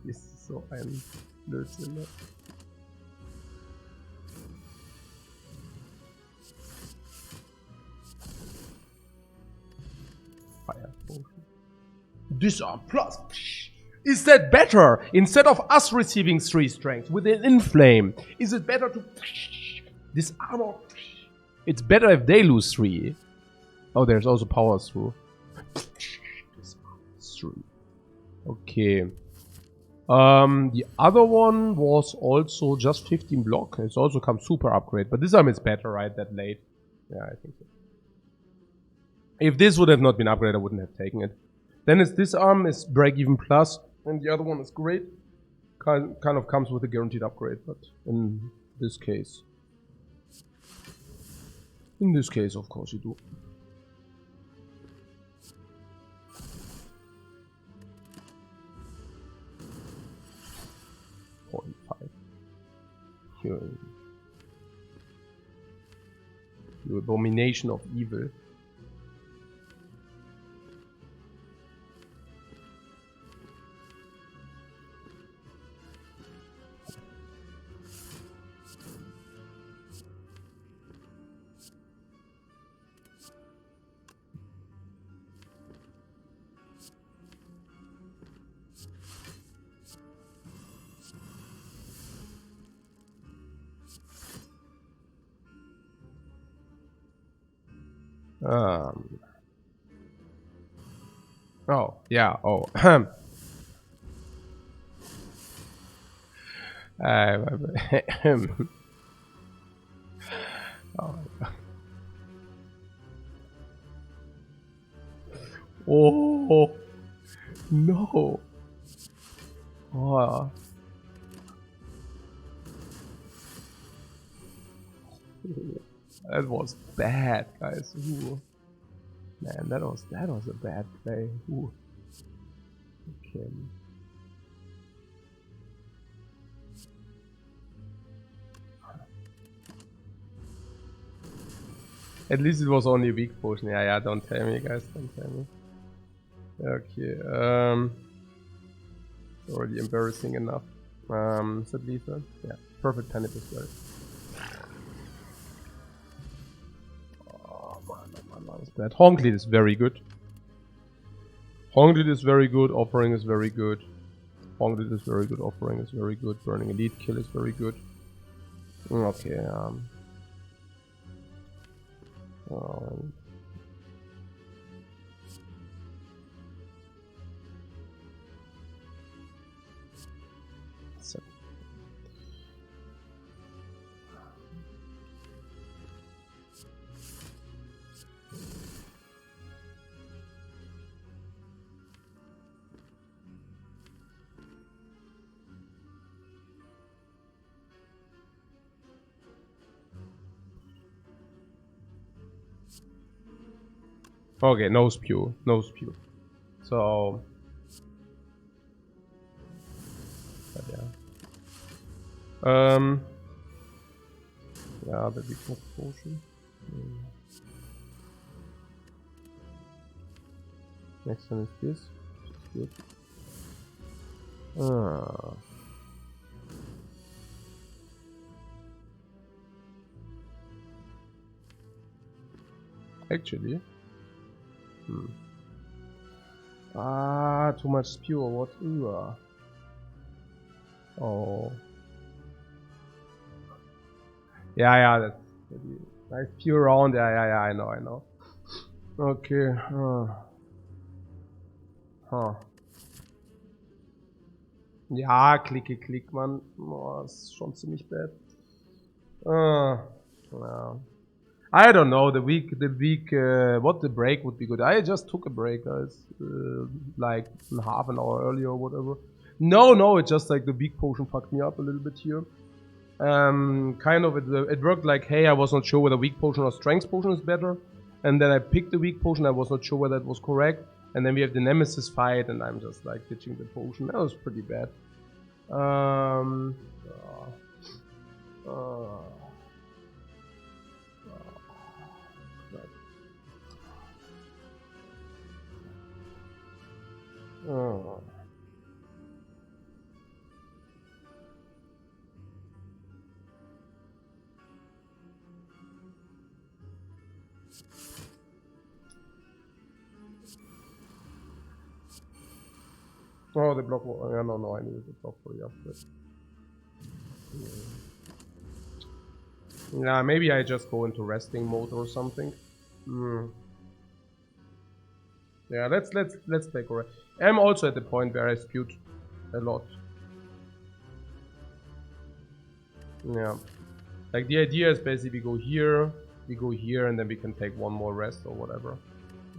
Ist so ein Blödsinn. Ne? Fire Potion. Disarm plus. Is that better? Instead of us receiving 3 strength with an inflame, is it better to this armor? It's better if they lose 3. Oh, there's also power through. Okay. The other one was also just 15 block. It's also come super upgrade, but this time it's better, right? That late. Yeah, I think so. If this would have not been upgraded, I wouldn't have taken it. Then it's this arm is break even plus, and the other one is great. Kind of comes with a guaranteed upgrade, but in this case, of course you do. You abomination of evil. Oh, yeah, oh. Oh, no. Oh. That was bad, guys. Ooh. Man, that was a bad play. Ooh. Okay. At least it was only a weak potion. Yeah, don't tell me, guys. Don't tell me. Okay, already embarrassing enough. Is that lethal? Yeah, perfect panic as well. Oh man, that's bad. Honklead is very good. Honklead is very good, offering is very good. Honklead is very good, offering is very good. Burning elite kill is very good. Okay, okay, no spew. So, but yeah. Yeah, the big potion. Next one is this. Good. Actually. Too much spew or what? Oh. Yeah, that's nice spew around. Yeah, I know. Okay. Ja, Klick, Mann. Oh, das ist schon ziemlich bad. Yeah. I don't know, the break would be good. I just took a break, guys, like half an hour earlier or whatever. No, it's just like the weak potion fucked me up a little bit here. Kind of, it worked like, hey, I was not sure whether weak potion or strength potion is better. And then I picked the weak potion, I was not sure whether that was correct. And then we have the nemesis fight, and I'm just like ditching the potion. That was pretty bad. Oh, the block. Yeah, no, I needed the block for the upgrade. Yeah, maybe I just go into resting mode or something. Yeah, let's take a rest. I'm also at the point where I spewed a lot. Yeah, like the idea is basically we go here, and then we can take one more rest or whatever.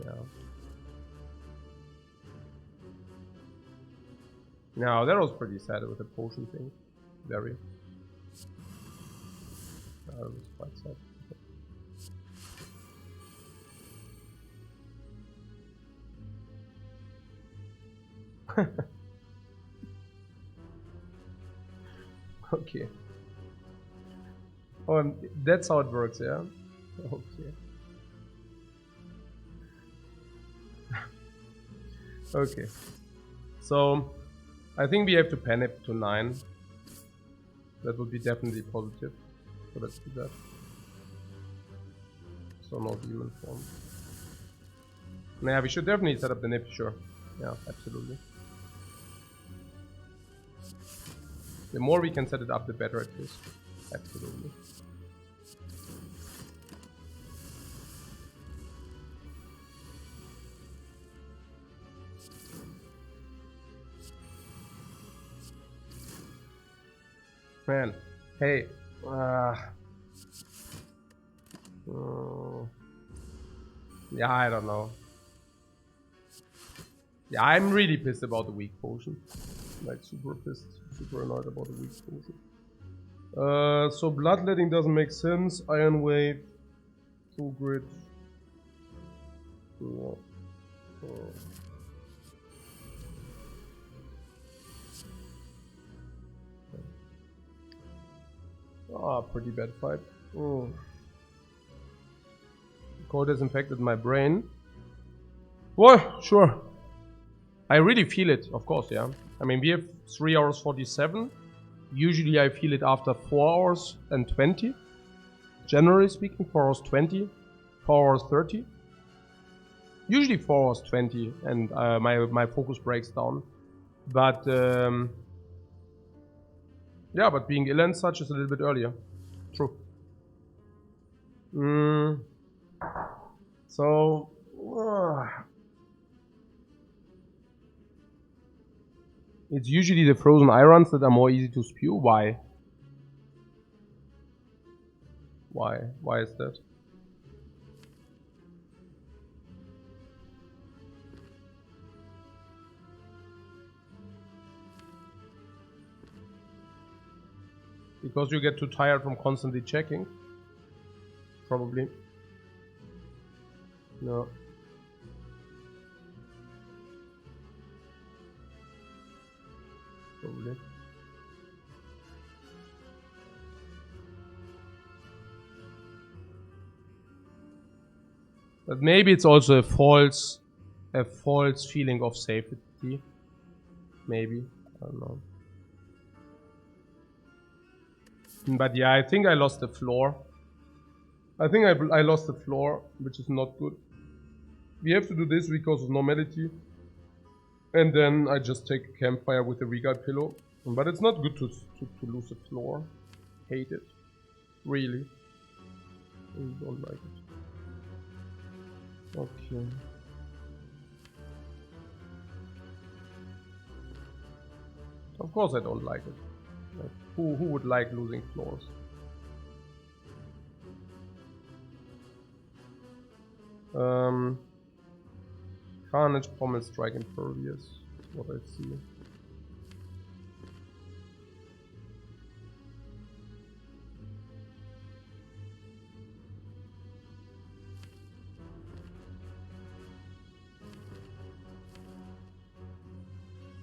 Yeah. Now that was pretty sad with the potion thing. Very. That was quite sad. Okay. Oh, and that's how it works, yeah? Okay. Okay. So, I think we have to panic to 9. That would be definitely positive. So let's do that. So no demon form. Yeah, we should definitely set up the nip, sure. Yeah, absolutely. The more we can set it up, the better it is. Absolutely. Man, hey. Yeah, I don't know. Yeah, I'm really pissed about the weak potion. Like, super pissed, super annoyed about the weak potion. So bloodletting doesn't make sense. Iron wave, 2 grid. Yeah. Pretty bad fight. Cold has infected my brain. Well, sure. I really feel it, of course, yeah. I mean, we have 3 hours 47. Usually I feel it after 4 hours and 20. Generally speaking, 4 hours 20, 4 hours 30. Usually 4 hours 20, and my focus breaks down. But yeah, but being ill and such is a little bit earlier. True. So it's usually the frozen irons that are more easy to spew. Why? Why is that? Because you get too tired from constantly checking? Probably. No. Probably. But maybe it's also a false feeling of safety. Maybe. I don't know. But yeah, I think I lost the floor. I think I lost the floor, which is not good. We have to do this because of normality. And then I just take a campfire with a reguard pillow. But it's not good to lose the floor. Hate it. Really. I don't like it. Okay. Of course I don't like it. Like, who would like losing floors? Carnage, Pommel, Strike, Impervious. That's what I see.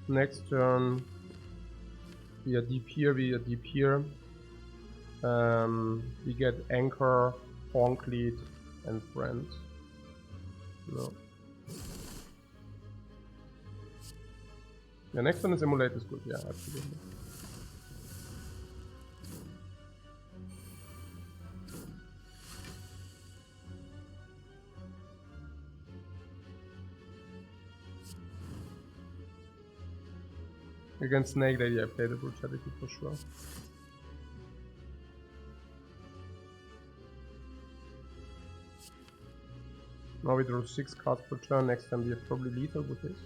Next turn, we are deep here, we get Anchor, Horncleat, and Friend. No. The next one is Emulate is good, yeah, absolutely. Against Snake Lady I played the Brutality for sure. Now we draw 6 cards per turn, next time we are probably lethal with this.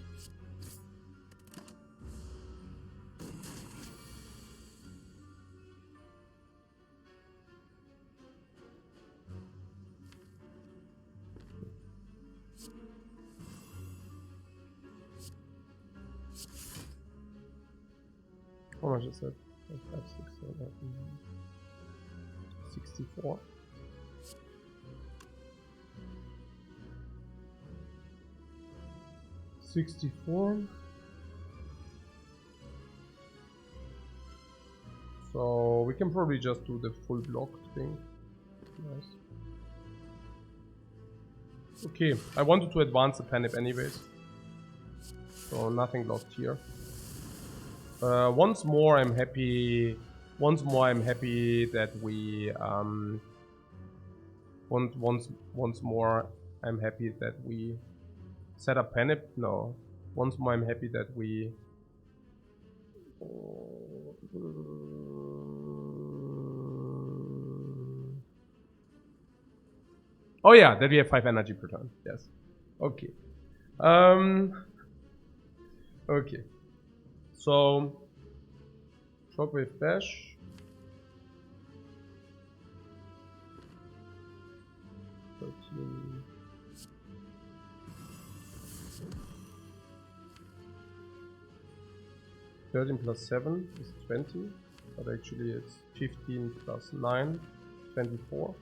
How much is that? 5, 6, 7, 8, 9, 64. So we can probably just do the full block thing. Nice. Okay, I wanted to advance the Panip anyways. So nothing lost here. Once more I'm happy that we once more I'm happy that we set up Panip. No. Once more I'm happy that we oh yeah, that we have 5 energy per turn. Yes. Okay. Okay. So Shockwave Dash. 13. +7 is 20, but actually it's 15 + 9, 24.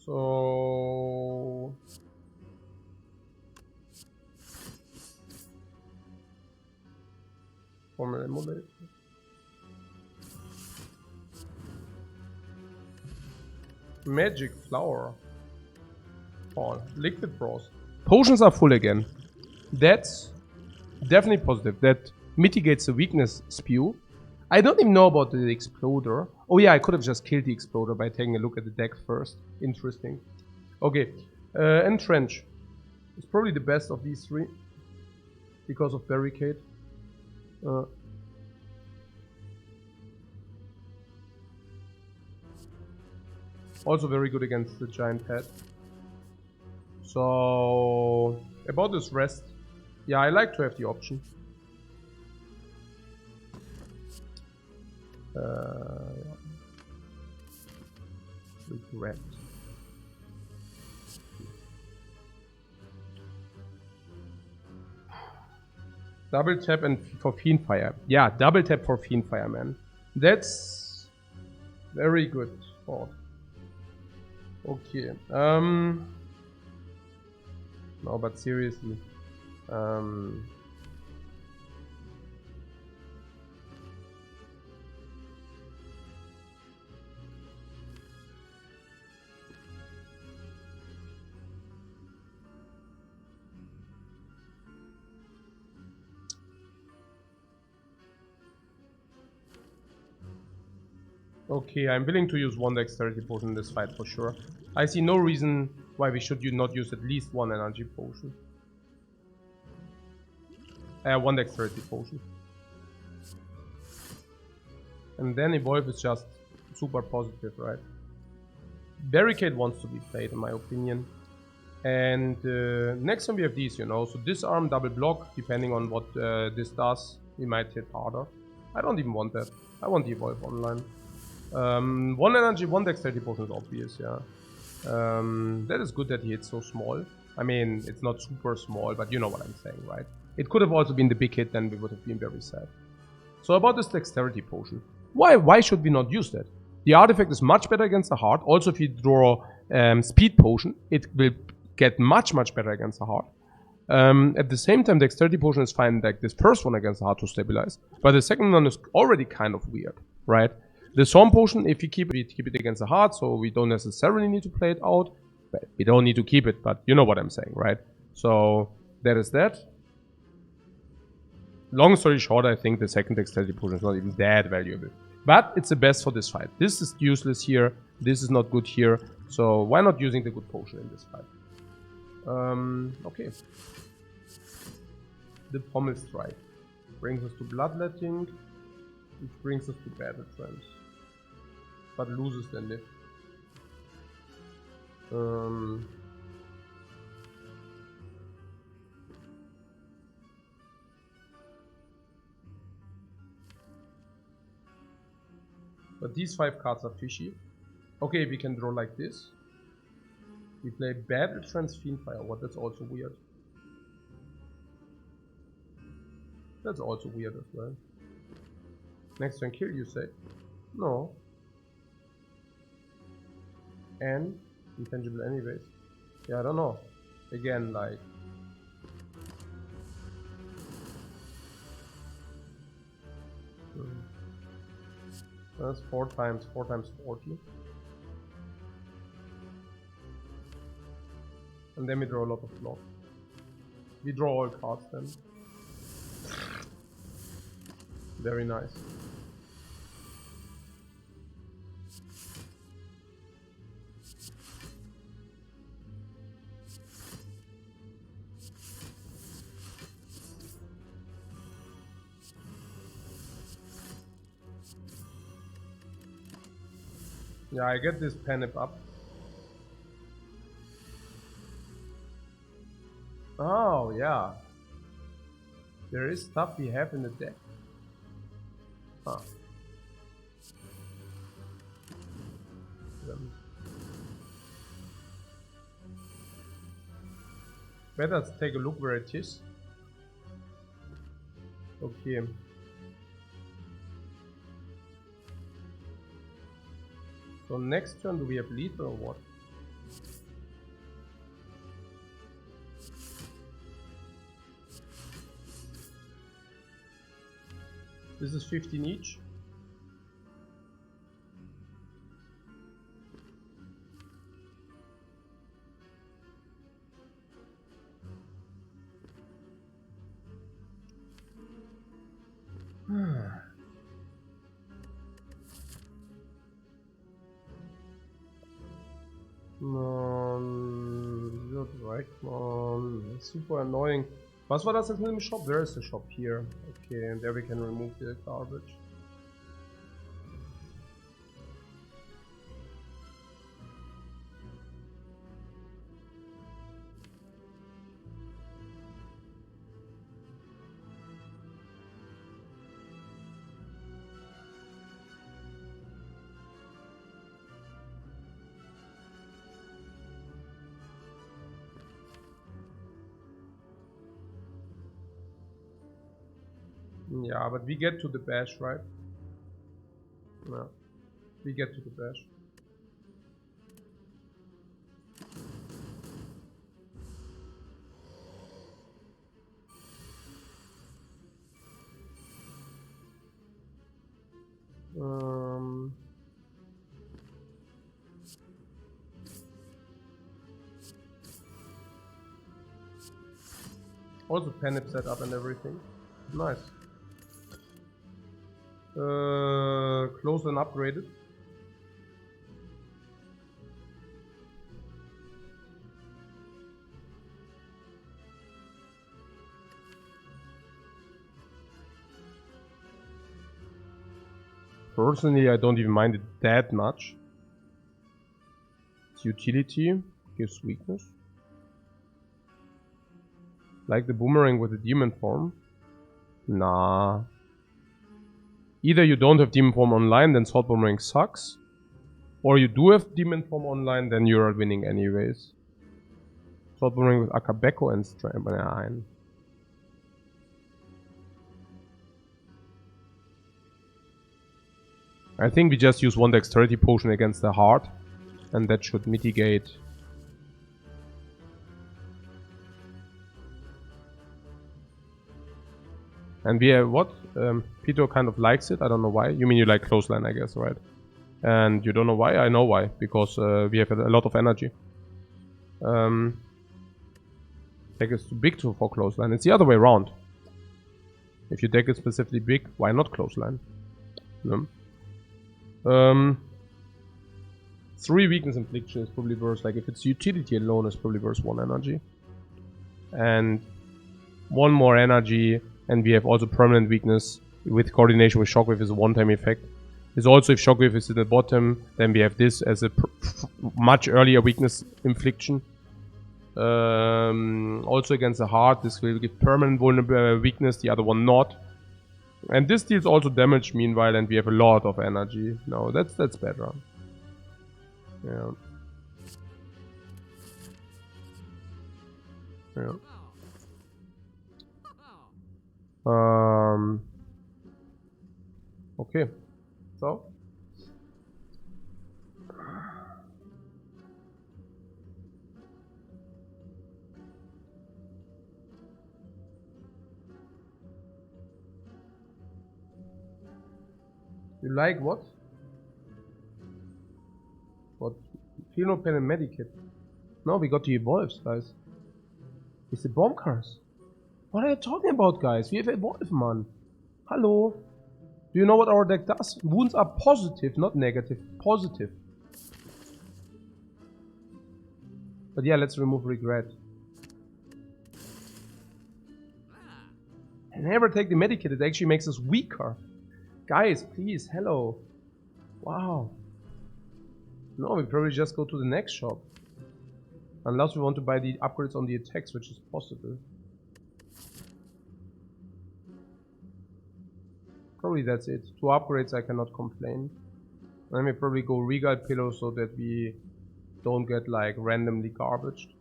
So Formula Emulate. Magic Flower. Oh, Liquid Frost. Potions are full again. That's definitely positive. That mitigates the weakness spew. I don't even know about the Exploder. Oh yeah, I could have just killed the Exploder by taking a look at the deck first. Interesting. Okay, Entrench. It's probably the best of these three. Because of Barricade. Also very good against the Giant Pet. So, about this rest. Yeah, I like to have the option. Regret. Double tap and for Fiendfire. Yeah, double tap for Fiendfire, man. That's very good thought. Okay. No, but seriously. Okay, I'm willing to use one dexterity potion in this fight for sure. I see no reason why we should not use at least one energy potion. One dexterity potion. And then Evolve is just super positive, right? Barricade wants to be played in my opinion. And next time we have these, you know, so disarm, double block, depending on what this does, we might hit harder. I don't even want that. I want the Evolve online. One energy, one dexterity potion is obvious, yeah. That is good that he hits so small. I mean, it's not super small, but you know what I'm saying, right? It could have also been the big hit, then we would have been very sad. So about this dexterity potion. Why should we not use that? The artifact is much better against the heart. Also, if you draw speed potion, it will get much better against the heart. At the same time, dexterity potion is fine, like this first one against the heart to stabilize. But the second one is already kind of weird, right? The Storm Potion, if you keep it against the heart, so we don't necessarily need to play it out. But we don't need to keep it, but you know what I'm saying, right? So that is that. Long story short, I think the second Dexterity Potion is not even that valuable. But it's the best for this fight. This is useless here. This is not good here. So why not using the good potion in this fight? Okay. The Pommel Strike brings us to Bloodletting. It brings us to Battle Trance. But loses the lift. But these 5 cards are fishy. Okay, we can draw like this. We play Battle Trance Fiendfire. What? That's also weird. That's also weird as well. Next turn kill, you say? No. And intangible anyways. Yeah, I don't know. Again, like. That's 4 times 40. And then we draw a lot of block. We draw all cards then. Very nice. Yeah, I get this panic up. Oh, yeah. There is stuff we have in the deck. Huh. Better take a look where it is. Okay. So next turn, do we have lethal or what? This is 15 each. Super annoying. Was war das jetzt mit dem Shop? There is a shop here. Okay, and there we can remove the garbage. Yeah, but we get to the bash, right? No. We get to the bash. Also panic setup and everything. Nice. Closed and upgraded. Personally, I don't even mind it that much. Its utility gives weakness. Like the boomerang with the demon form. Nah. Either you don't have demon form online, then Sword Boomerang sucks. Or you do have demon form online, then you're winning anyways. Sword Boomerang with Akabeko and Strength. I think we just use one dexterity potion against the heart, and that should mitigate. And we have what? Peter kind of likes it. I don't know why. You mean you like clothesline, I guess, right? And you don't know why? I know why. Because we have a lot of energy. Deck is too big for clothesline. It's the other way around. If your deck is specifically big, why not clothesline? No? 3 weakness infliction is probably worse. Like if it's utility alone, it's probably worth 1 energy. And 1 more energy, and we have also permanent weakness with coordination with Shockwave is a one-time effect. Is also if Shockwave is in the bottom, then we have this as a much earlier weakness infliction. Also against the heart, this will give permanent vulnerable weakness, the other one not. And this deals also damage meanwhile, and we have a lot of energy. No, that's better. Yeah. Yeah. Okay. So. You like what? What? Feel no pain and medikit. No, we got the evolves, guys. It's the bomb cars. What are you talking about, guys? We have evolved, man. Hello. Do you know what our deck does? Wounds are positive, not negative. Positive. But yeah, let's remove regret. I never take the medikit. It actually makes us weaker. Guys, please, hello. Wow. No, we probably just go to the next shop. Unless we want to buy the upgrades on the attacks, which is possible. Probably that's it. 2 upgrades, I cannot complain. Let me probably go Regal Pillow so that we don't get like randomly garbaged.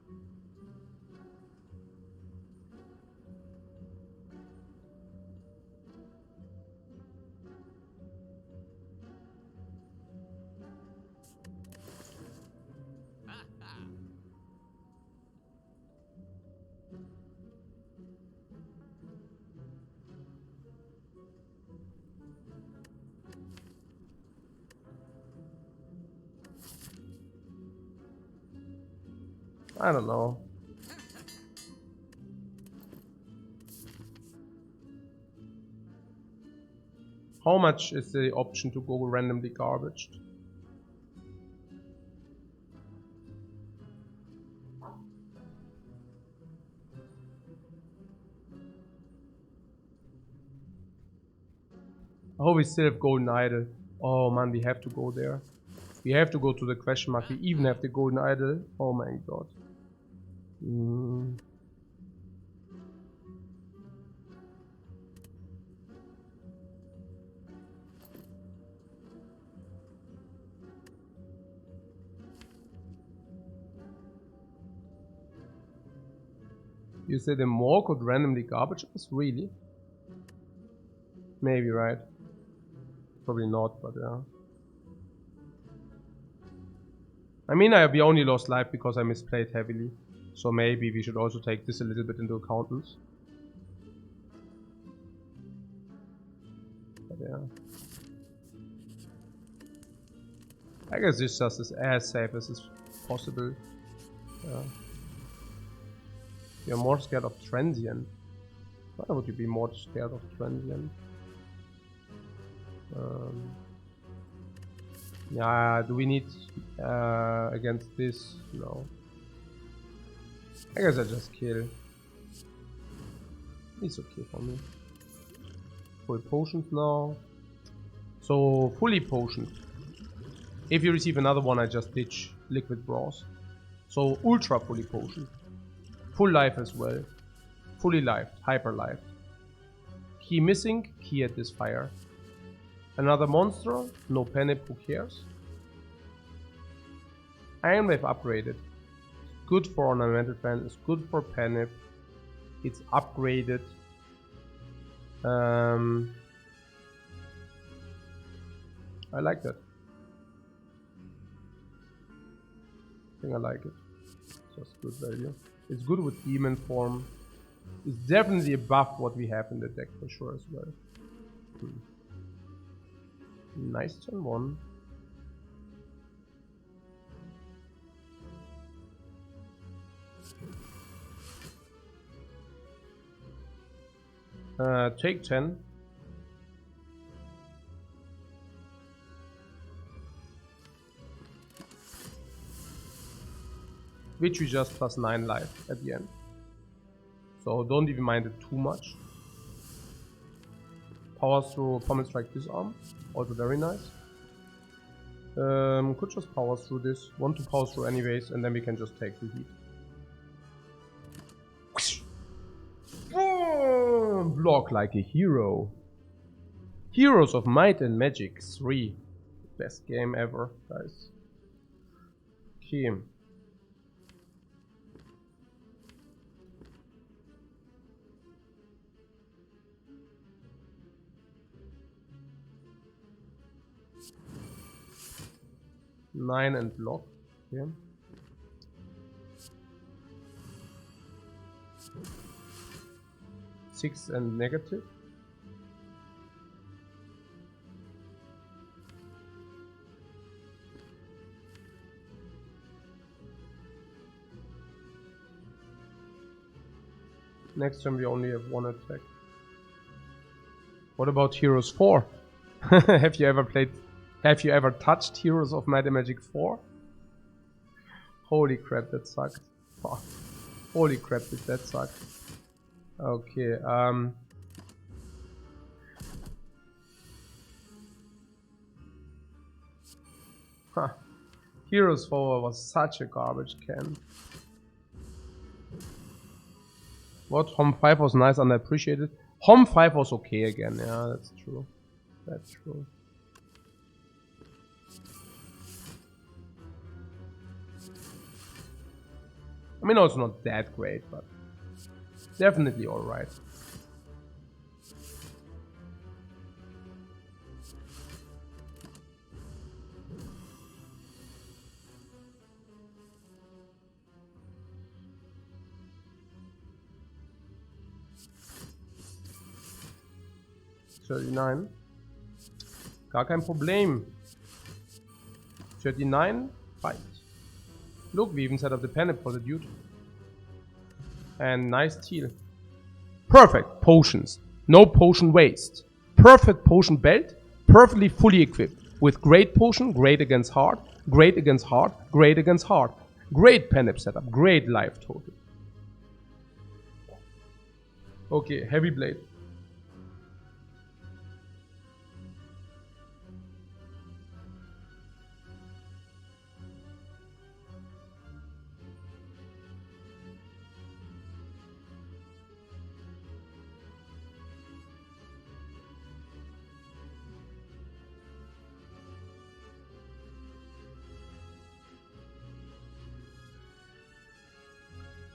I don't know. How much is the option to go randomly garbaged? Oh, we still have Golden Idol. Oh man, we have to go there. We have to go to the question mark. We even have the Golden Idol. Oh my god. You say the more could randomly garbage us? Really? Maybe, right? Probably not, but yeah. I mean, we only lost life because I misplayed heavily. So maybe we should also take this a little bit into account. But yeah. I guess this just is as safe as is possible. Yeah. You're more scared of transient. Why would you be more scared of transient? Yeah, do we need against this? No. I guess I just kill. It's okay for me. Full potions now. So fully potioned. If you receive another one, I just ditch liquid bronze. So ultra fully potioned. Full life as well. Fully lived, hyper lived. Key missing, key at this fire. Another monster, no panic, who cares? Iron Wave upgraded. Good for ornamental fan, it's good for panic. It's upgraded. I like that. I think I like it. Just good value. It's good with demon form. It's definitely above what we have in the deck for sure as well. Nice turn 1. Take 10. Which we just plus 9 life at the end. So don't even mind it too much. Power through, pummel strike disarm. Also very nice. Could just power through this. Want to power through anyways, and then we can just take the heat. Block like a hero. Heroes of Might and Magic 3. Best game ever, guys. Okay. Nine and block. Okay. Six and negative. Next time we only have 1 attack. What about Heroes 4? Have you ever touched Heroes of Might and Magic 4? Holy crap, that sucked. Oh, holy crap, did that suck. Okay, Heroes 4 was such a garbage can. What? Hom 5 was nice and I appreciate it. Hom 5 was okay again, yeah, that's true. That's true. I mean, it's not that great, but definitely alright. $39. Gar kein Problem. 39, fight. Look, we even set up the panic for the dude. And nice teal. Perfect potions. No potion waste. Perfect potion belt. Perfectly fully equipped. With great potion, great against hard, great against hard, great against hard. Great panic setup. Great life total. Okay, heavy blade.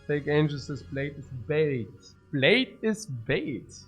Take Angels, this blade is bait. Blade is bait.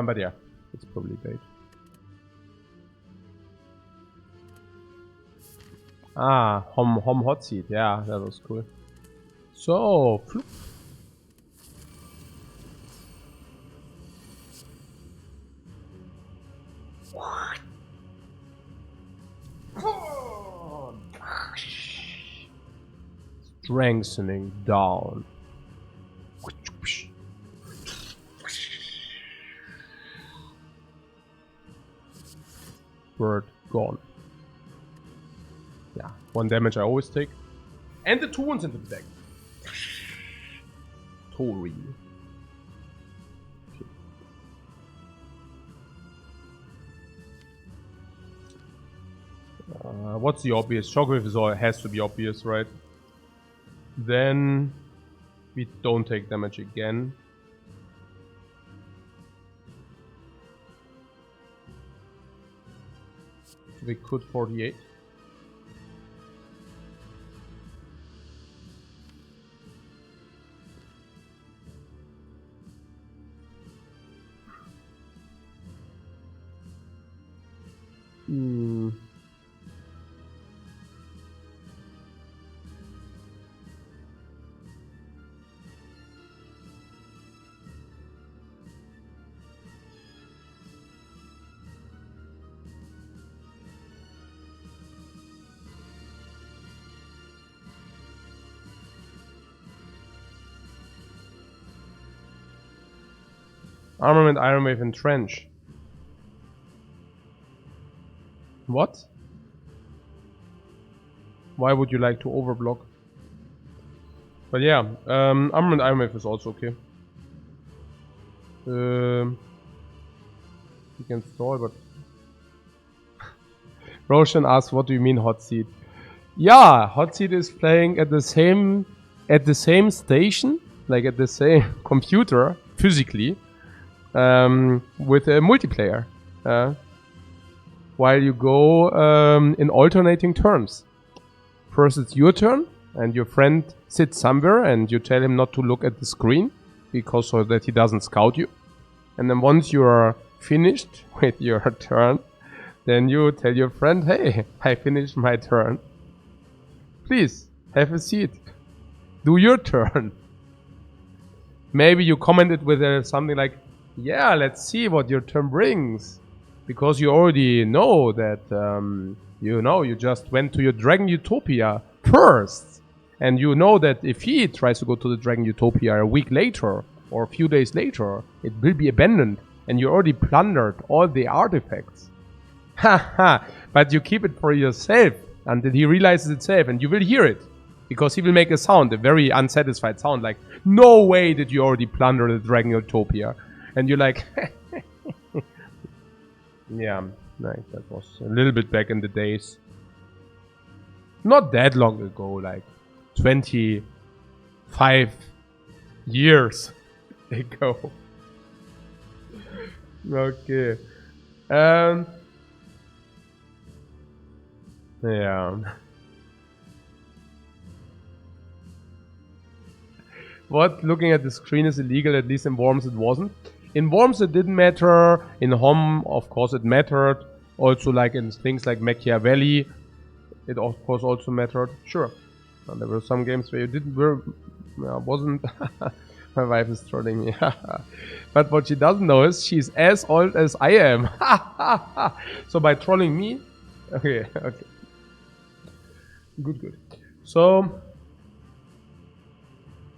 But yeah, it's probably bait. Ah, Hom Hot Seat. Yeah, that was cool. So, floop. Strengthening down. Bird gone. Yeah, 1 damage I always take. And the 2 ones into the deck. Tori. Okay. What's the obvious? Shockwave is all, has to be obvious, right? Then we don't take damage again. We could 48. Armament, Iron Wave, and Trench. What? Why would you like to overblock? But yeah, Armament, Iron Wave is also okay. You can stall, but... Roshan asks, what do you mean hot seat? Yeah, hot seat is playing at the same station, like at the same computer, physically. With a multiplayer, while you go in alternating turns. First it's your turn, and your friend sits somewhere, and you tell him not to look at the screen, because so that he doesn't scout you. And then once you are finished with your turn, then you tell your friend, hey, I finished my turn. Please, have a seat. Do your turn. Maybe you commented with something like, yeah, let's see what your turn brings. Because you already know that, you just went to your Dragon Utopia first. And you know that if he tries to go to the Dragon Utopia a week later, or a few days later, it will be abandoned. And you already plundered all the artifacts. Haha, but you keep it for yourself until he realizes it's safe, and you will hear it. Because he will make a sound, a very unsatisfied sound, like, no way did you already plunder the Dragon Utopia. And you're like, yeah, like that was a little bit back in the days. Not that long ago, like 25 years ago. Okay. Yeah. What? Looking at the screen is illegal, at least in Worms it wasn't. In Worms it didn't matter, in Hom of course it mattered, also like in things like Machiavelli, it of course also mattered, sure. And there were some games where you wasn't, my wife is trolling me, but what she doesn't know is she's as old as I am, so by trolling me, okay, good, so,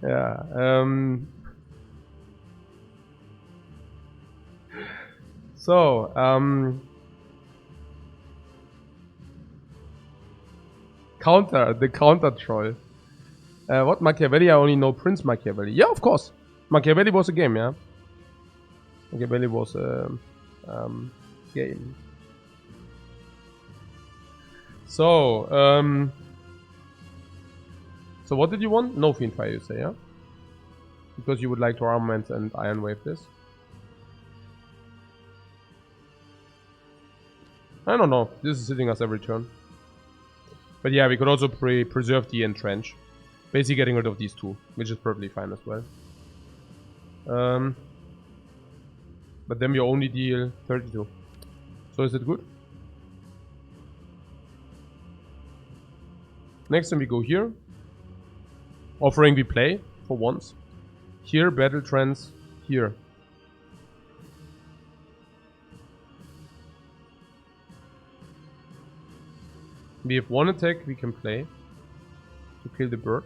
yeah, so, the counter troll. What Machiavelli? I only know Prince Machiavelli. Yeah, of course. Machiavelli was a game, yeah. Machiavelli was a game. So, so what did you want? No Fiend Fire, you say, yeah? Because you would like to Armament and Iron Wave this? I don't know. This is hitting us every turn. But yeah, we could also preserve the Entrench. Basically getting rid of these two, which is perfectly fine as well. But then we only deal 32. So is it good? Next time we go here. Offering we play for once. Here, battle trance. Here. We have one attack we can play to kill the bird.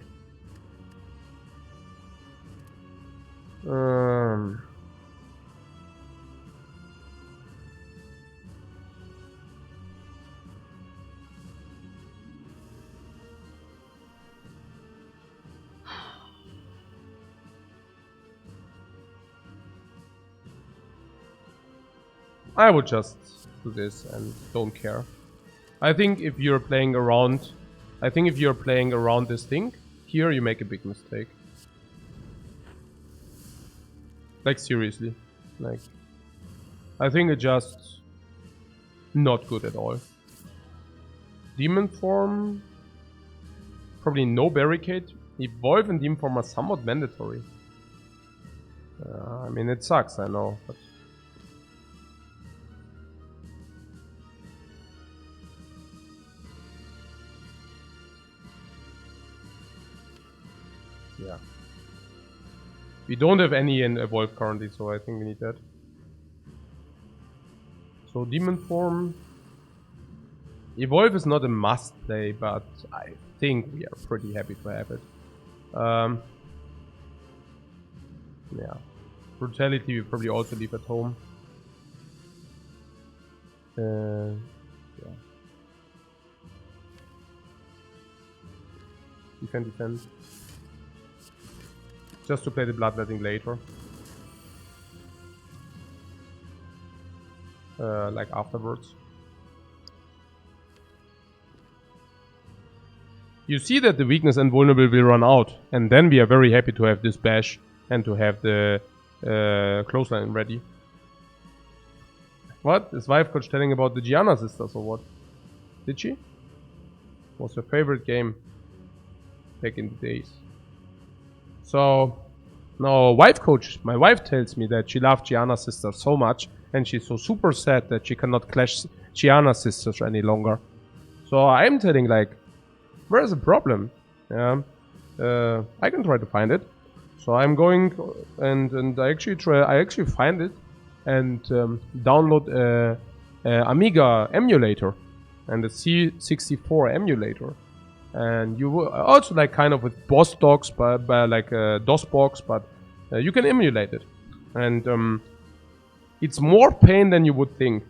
I would just do this and don't care. I think if you're playing around this thing, here you make a big mistake. Like seriously. Like I think it's just not good at all. Demon form, probably no barricade. Evolve and demon form are somewhat mandatory. I mean it sucks, I know, but yeah. We don't have any in Evolve currently, so I think we need that. So Demon Form. Evolve is not a must play, but I think we are pretty happy to have it. Yeah. Brutality we probably also leave at home. Yeah. Defend. Just to play the bloodletting later. Like afterwards. You see that the weakness and vulnerable will run out, and then we are very happy to have this bash and to have the clothesline ready. What? Is Lifecoach telling about the Gianna sisters or what? Did she? Was her favorite game back in the days. So, no, Lifecoach, my wife tells me that she loved Gianna's sisters so much, and she's so super sad that she cannot clash Gianna's sisters any longer. So I'm telling like, where's the problem? Yeah, I can try to find it. So I'm going and I actually find it and download a Amiga emulator and a C64 emulator. And you will also like kind of with boss dogs by like DOSBox, but you can emulate it, and it's more pain than you would think.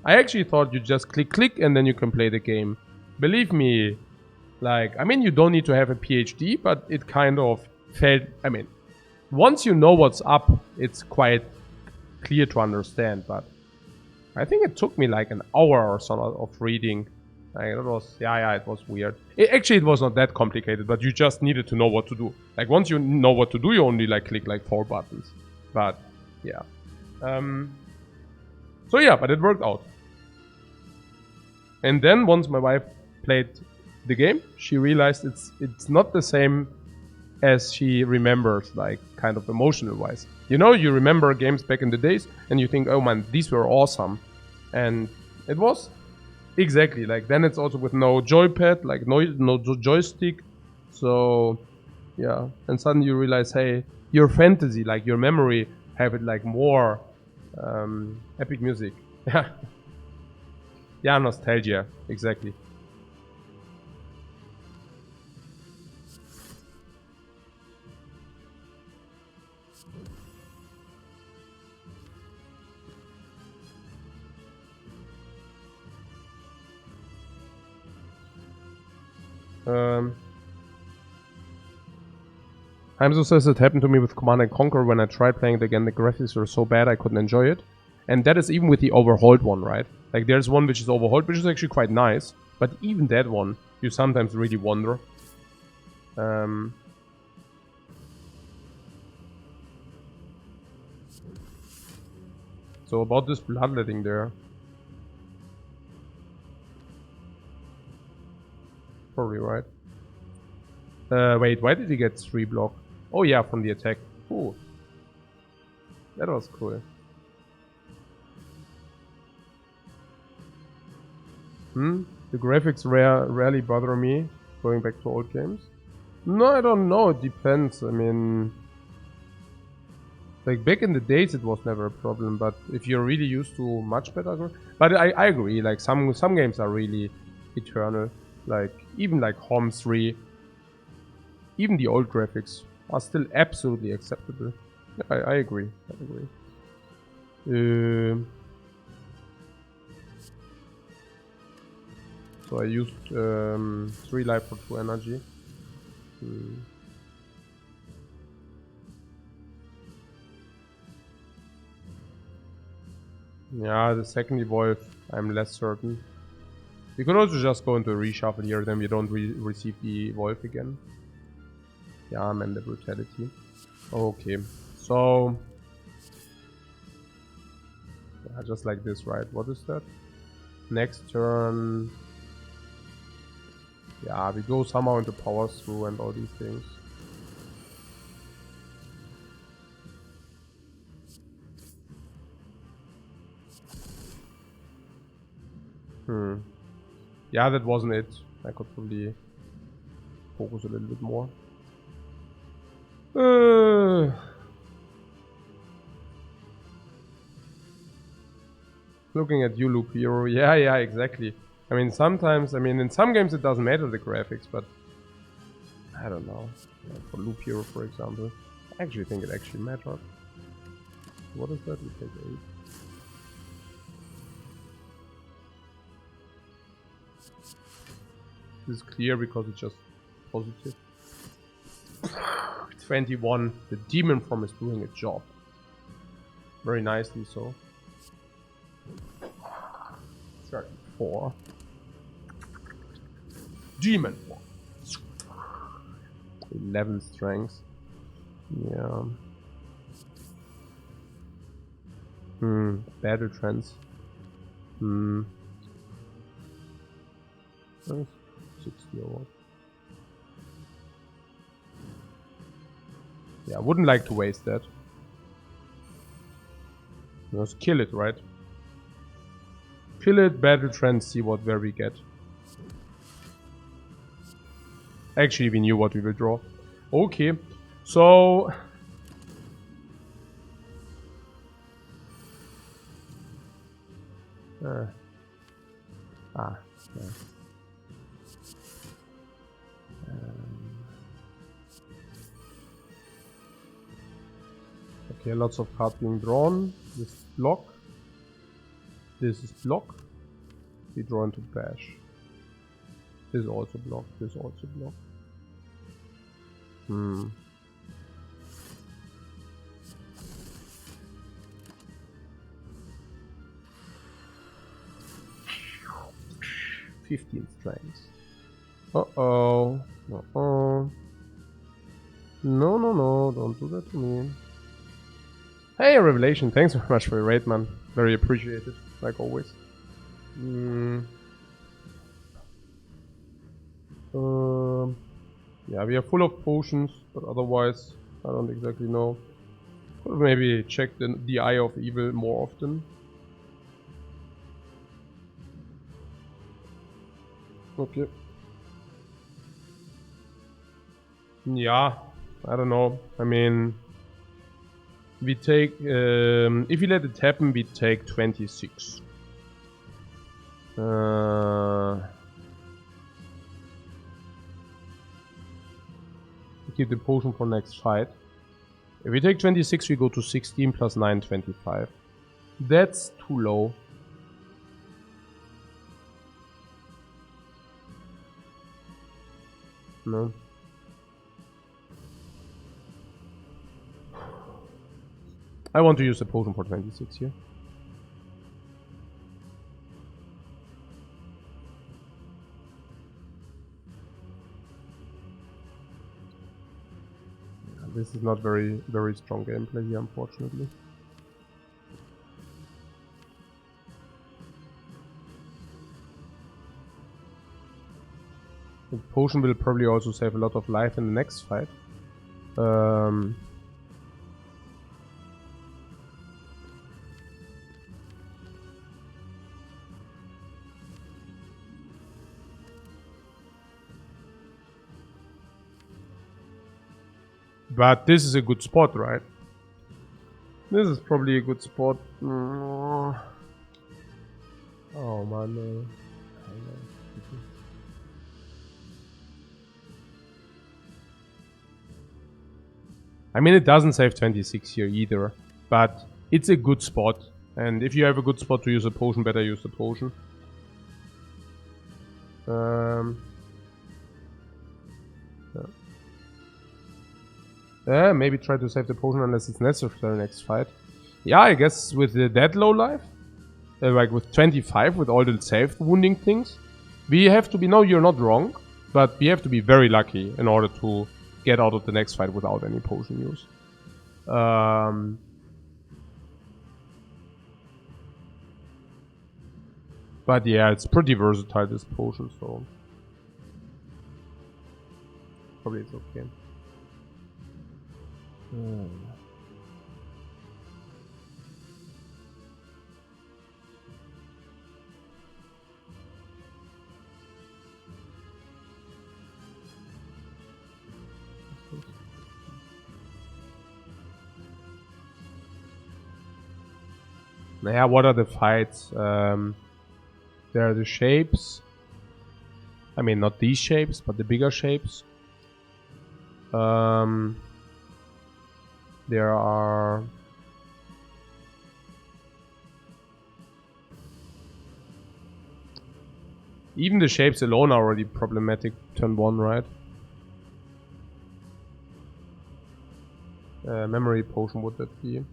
I actually thought you just click and then you can play the game. Believe me, like I mean you don't need to have a PhD, but it kind of felt. I mean, once you know what's up, it's quite clear to understand. But I think it took me like an hour or so of reading. Like it was, yeah, it was weird. It was not that complicated, but you just needed to know what to do. Like once you know what to do, you only like click like 4 buttons. But yeah, so yeah, but it worked out. And then once my wife played the game, she realized it's not the same as she remembers, like kind of emotional wise. You know, you remember games back in the days, and you think, oh man, these were awesome, and it was. Exactly, like then it's also with no joypad, like no joystick, so yeah, and suddenly you realize, hey, your fantasy, like your memory, have it like more epic music. Yeah, yeah, nostalgia, exactly. Hamzo says it happened to me with Command & Conquer when I tried playing it again. The graphics were so bad I couldn't enjoy it. And that is even with the overhauled one, right? Like there's one which is overhauled, which is actually quite nice. But even that one, you sometimes really wonder. So about this bloodletting there. Probably right. Wait, why did he get 3 block? Oh yeah, from the attack. Cool. That was cool. The graphics rarely bother me, going back to old games. No, I don't know. It depends. I mean, like back in the days, it was never a problem. But if you're really used to much better, but I agree. Like some games are really eternal. Like even like Home 3, even the old graphics are still absolutely acceptable. I agree. I agree. So I used 3 life for 2 energy. Yeah, the second evolve, I'm less certain. We could also just go into a reshuffle here, then we don't receive the evolve again. Yeah, and the brutality. Okay, so yeah, just like this, right? What is that? Next turn. Yeah, we go somehow into power through and all these things. Yeah, that wasn't it. I could probably focus a little bit more. Looking at you, Loop Hero. Yeah, exactly. I mean, sometimes, in some games it doesn't matter the graphics, but I don't know. Like for Loop Hero, for example, I actually think it actually mattered. What is that? We take 8. This is clear because it's just positive. 21. The demon form is doing a job. Very nicely so. 34. Demon form. 11 strength. Yeah. Battle trends. 60 or what? Yeah, I wouldn't like to waste that. Just kill it, right? Kill it, battle trend, see where we get. Actually, we knew what we will draw. Okay, so... yeah. Okay, lots of cards being drawn. This is block. This is block. We draw into bash. This is also block. This is also block. 15 strength. Uh-oh. Uh-oh. No, don't do that to me. Hey, Revelation, thanks very much for your raid, man. Very appreciated, like always. Yeah, we are full of potions, but otherwise, I don't exactly know. Could maybe check the Eye of Evil more often. Okay. Yeah, I don't know. I mean, we take, if we let it happen, we take 26. Keep the potion for next fight. If we take 26, we go to 16 plus 9, 25. That's too low. No. I want to use a potion for 26 here. This is not very strong gameplay here, unfortunately. The potion will probably also save a lot of life in the next fight. But this is a good spot, right? This is probably a good spot. Oh man, no. I mean, it doesn't save 26 here either, but it's a good spot. And if you have a good spot to use a potion, better use the potion. Maybe try to save the potion unless it's necessary next fight. Yeah, I guess with the dead low life, like with 25, with all the saved wounding things, we have to be, no, you're not wrong, but we have to be very lucky in order to get out of the next fight without any potion use. But yeah, it's pretty versatile, this potion, so probably it's okay. Yeah, what are the fights? There are the shapes. I mean, not these shapes, but the bigger shapes. There are... Even the shapes alone are already problematic turn 1, right? Memory potion would that be?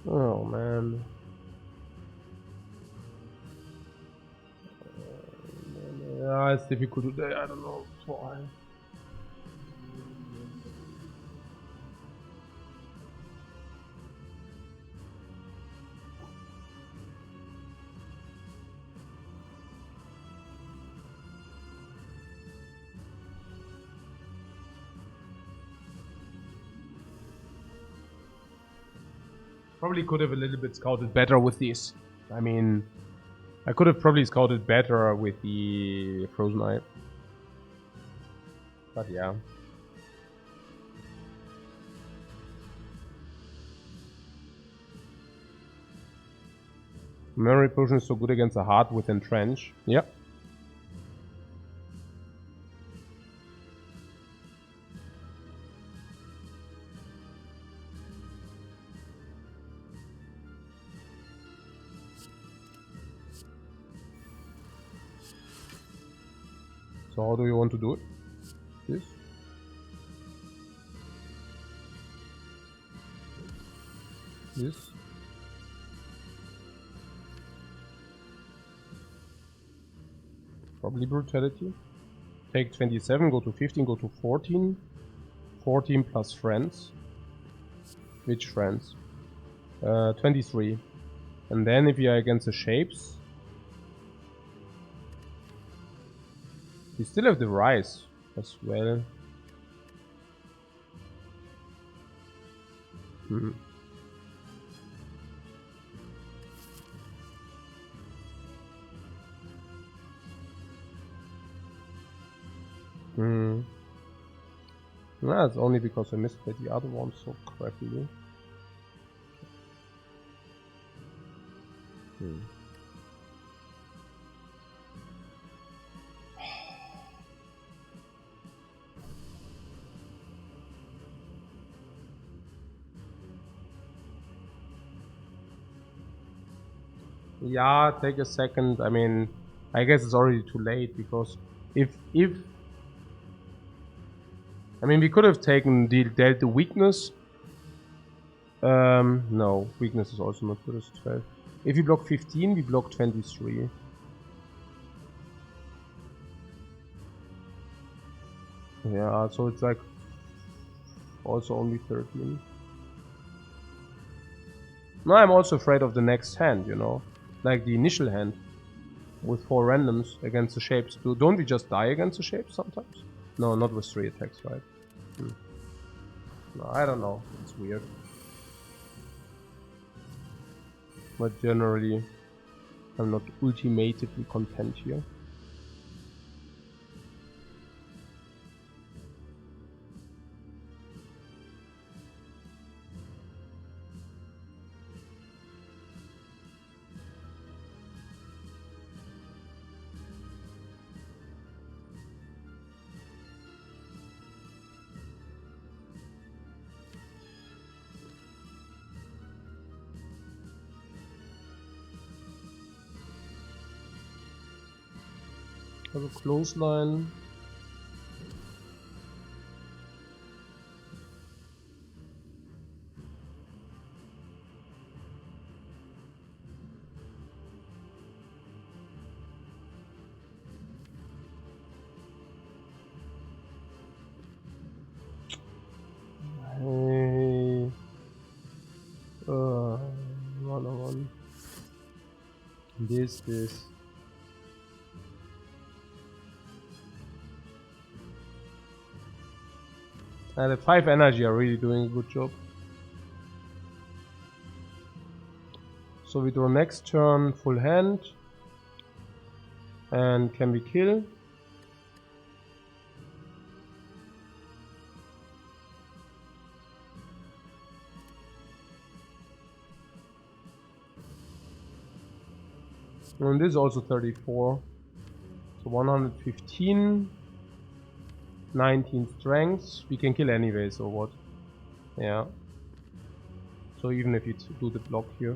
Oh man. Yeah, it's difficult today, I don't know why. Probably could have a little bit scouted better with these. I mean, I could have probably scouted better with the Frozen Eye. But yeah. Memory potion is so good against a heart with Entrench. Yep. So how do you want to do it? This? This? Probably Brutality. Take 27, go to 15, go to 14. 14 plus friends. Which friends? 23. And then if you are against the shapes, you still have the rise as well. That's only because I misplayed the other one so crappily. Yeah, take a second. I mean, I guess it's already too late because if I mean, we could have taken dealt the weakness. No, weakness is also not good as 12. If you block 15, we block 23. Yeah, so it's like also only 13. No, I'm also afraid of the next hand, you know, like the initial hand with 4 randoms against the shapes. Don't we just die against the shapes sometimes? No, not with 3 attacks, right? No, I don't know. It's weird. But generally, I'm not ultimately content here. Have a clothesline. Hey. 101. This. The 5 energy are really doing a good job. So we draw next turn full hand. And can we kill? And this is also 34. So 115. 19 strength. We can kill anyway, so what? Yeah. So even if you do the block here.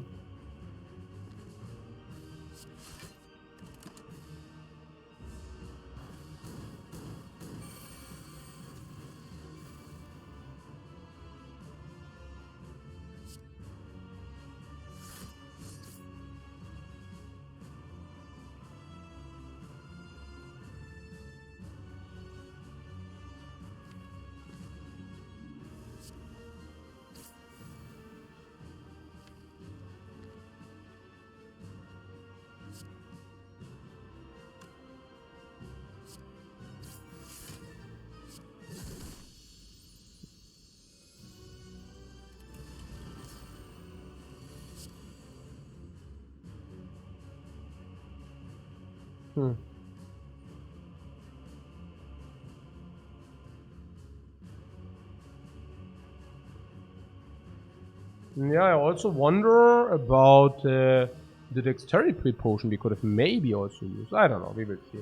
Yeah, I also wonder about the dexterity potion we could have maybe also used. I don't know, we will see.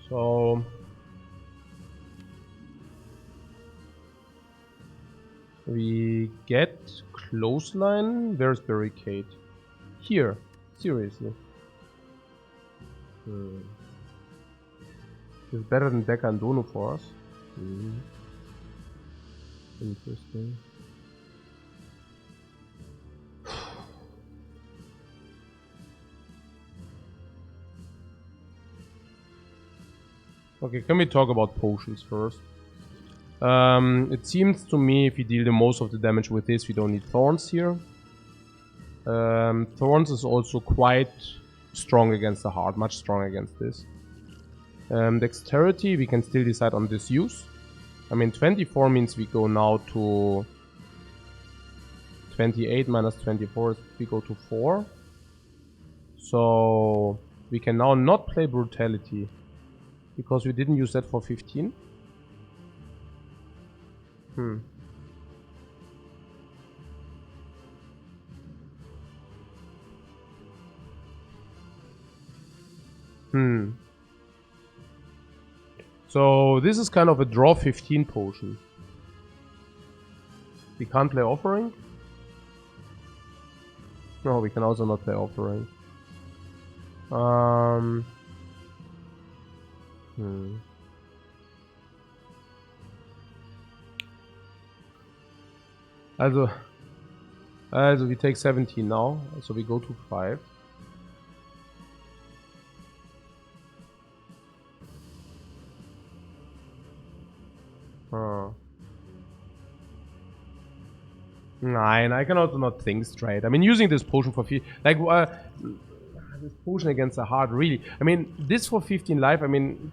So we get clothesline. Where's barricade? Here. Seriously. It's better than Deca and Dono for us. Interesting. Okay, can we talk about potions first? It seems to me if we deal the most of the damage with this, we don't need Thorns here. Thorns is also quite strong against the heart, much stronger against this. Dexterity, we can still decide on this use. I mean, 24 means we go now to 28 minus 24, we go to 4. So we can now not play brutality because we didn't use that for 15. So this is kind of a draw 15 potion. We can't play offering. No, we can also not play offering. Also we take 17 now, so we go to 5. Nine, I can also not think straight. I mean, using this potion for like this potion against the heart, really. I mean, this for 15 life. I mean,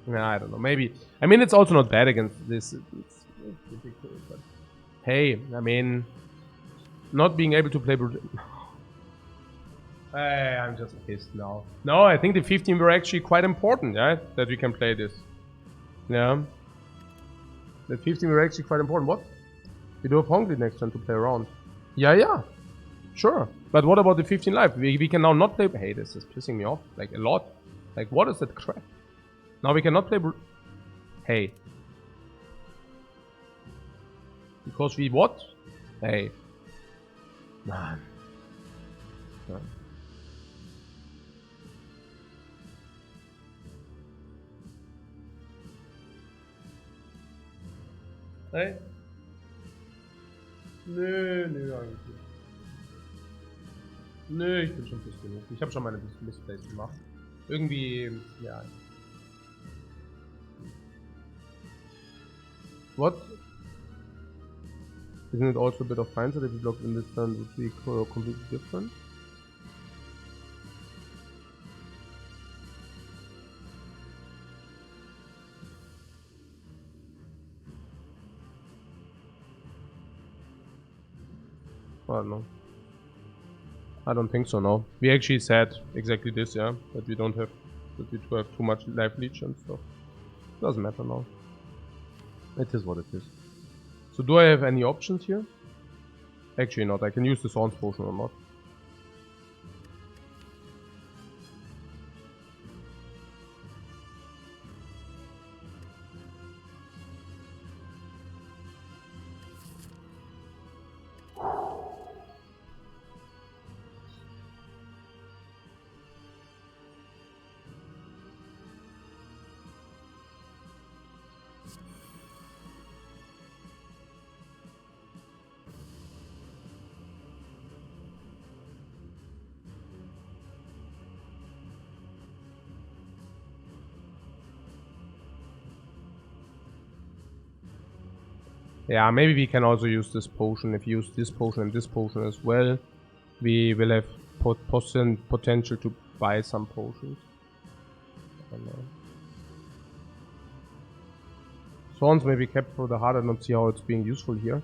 I don't know. Maybe. I mean, it's also not bad against this. It's ridiculous, but hey, I mean, not being able to play. I'm just pissed now. No, I think the 15 were actually quite important. Yeah, that we can play this. Yeah, the 15 were actually quite important. What? We do a Pongli next turn to play around. Yeah. Sure. But what about the 15 life? We can now not play. Hey, this is pissing me off. Like, a lot. Like, what is that crap? Now we cannot play... Hey. Because we what? Hey. Man. Hey. Nö, eigentlich nicht. Nö, ich bin schon pissed genug. Ich habe schon meine Missplays gemacht. Irgendwie, ja. What? Isn't it also a bit of hindsight if you blocked in this turn would be completely different? I don't know. I don't think so, no. We actually said exactly this, yeah. That we don't have, that we have too much life leech and stuff. Doesn't matter now. It is what it is. So do I have any options here? Actually not. I can use the Thorns Potion or not. Yeah, maybe we can also use this potion. If you use this potion and this potion as well, we will have potential to buy some potions. I don't know. Thorns may be kept for the heart. I don't see how it's being useful here.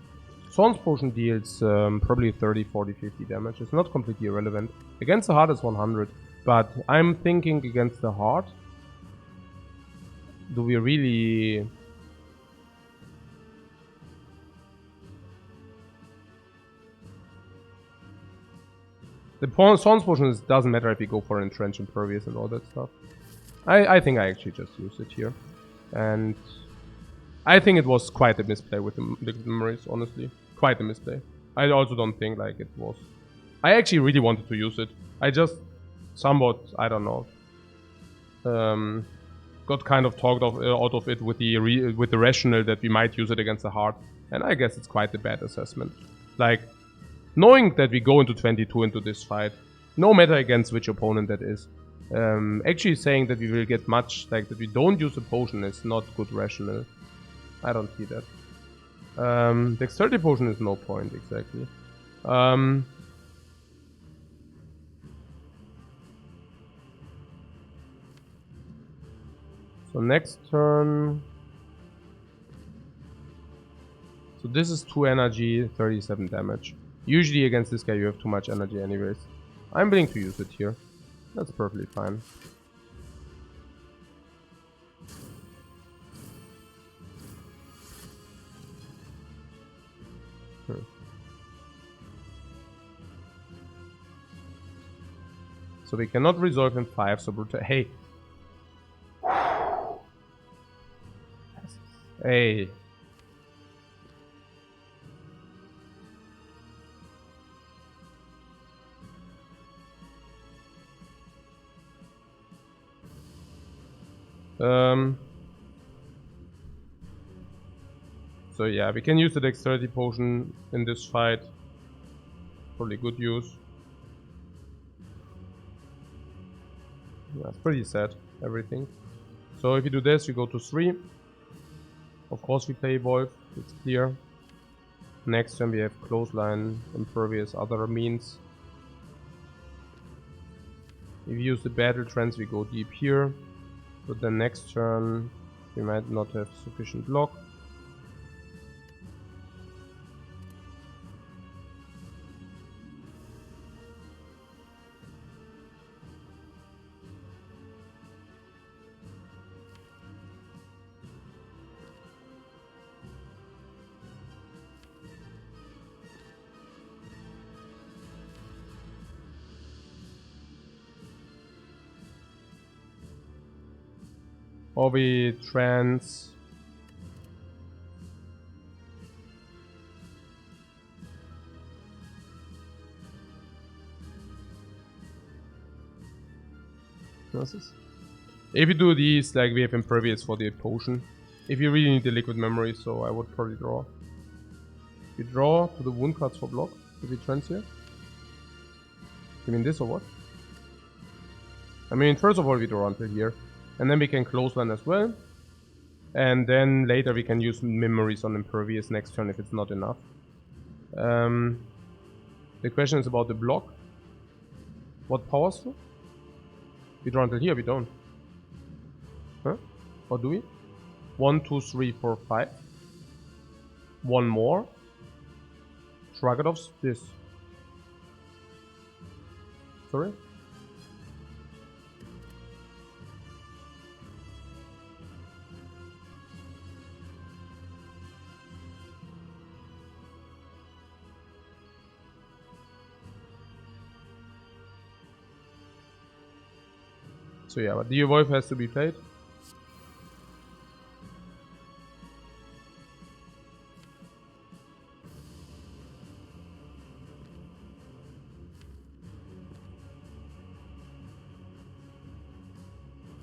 Thorns potion deals probably 30, 40, 50 damage. It's not completely irrelevant. Against the heart it's 100. But I'm thinking against the heart. Do we really... The Thorns potion doesn't matter if you go for Entrench, Impervious and all that stuff. I think I actually just use it here. And I think it was quite a misplay with the memories, honestly. Quite a misplay. I also don't think like it was... I actually really wanted to use it. I just somewhat, I don't know, got kind of talked out of it with the rationale that we might use it against the heart. And I guess it's quite a bad assessment. Like, knowing that we go into 22 into this fight, no matter against which opponent that is, actually saying that we will get much, like that we don't use a potion is not good rationale. I don't see that. Dexterity potion is no point, exactly. So next turn... So this is 2 energy, 37 damage. Usually against this guy you have too much energy anyways. I'm willing to use it here. That's perfectly fine. So we cannot resolve in 5, so brutal. Hey! Hey! So yeah, we can use the Dexterity Potion in this fight. Probably good use. Yeah, it's pretty sad, everything. So if you do this, you go to 3. Of course we play Evolve, it's clear. Next turn we have Clothesline, Impervious, other means. If you use the Battle Trance, we go deep here. But then next turn we might not have sufficient block. Or we trans... What's this? If you do these, like we have Impervious for the potion. If you really need the liquid memory, so I would probably draw. We draw to the wound cards for block. If we trans here. You mean this or what? I mean, first of all, we draw until here. And then we can clothesline as well. And then later we can use memories on Impervious next turn if it's not enough. The question is about the block. What powers do? We draw until here, we don't. Huh? Or do we? 1, 2, 3, 4, 5. One more. Tragadov's this. Sorry? So yeah, but the Evolve has to be played.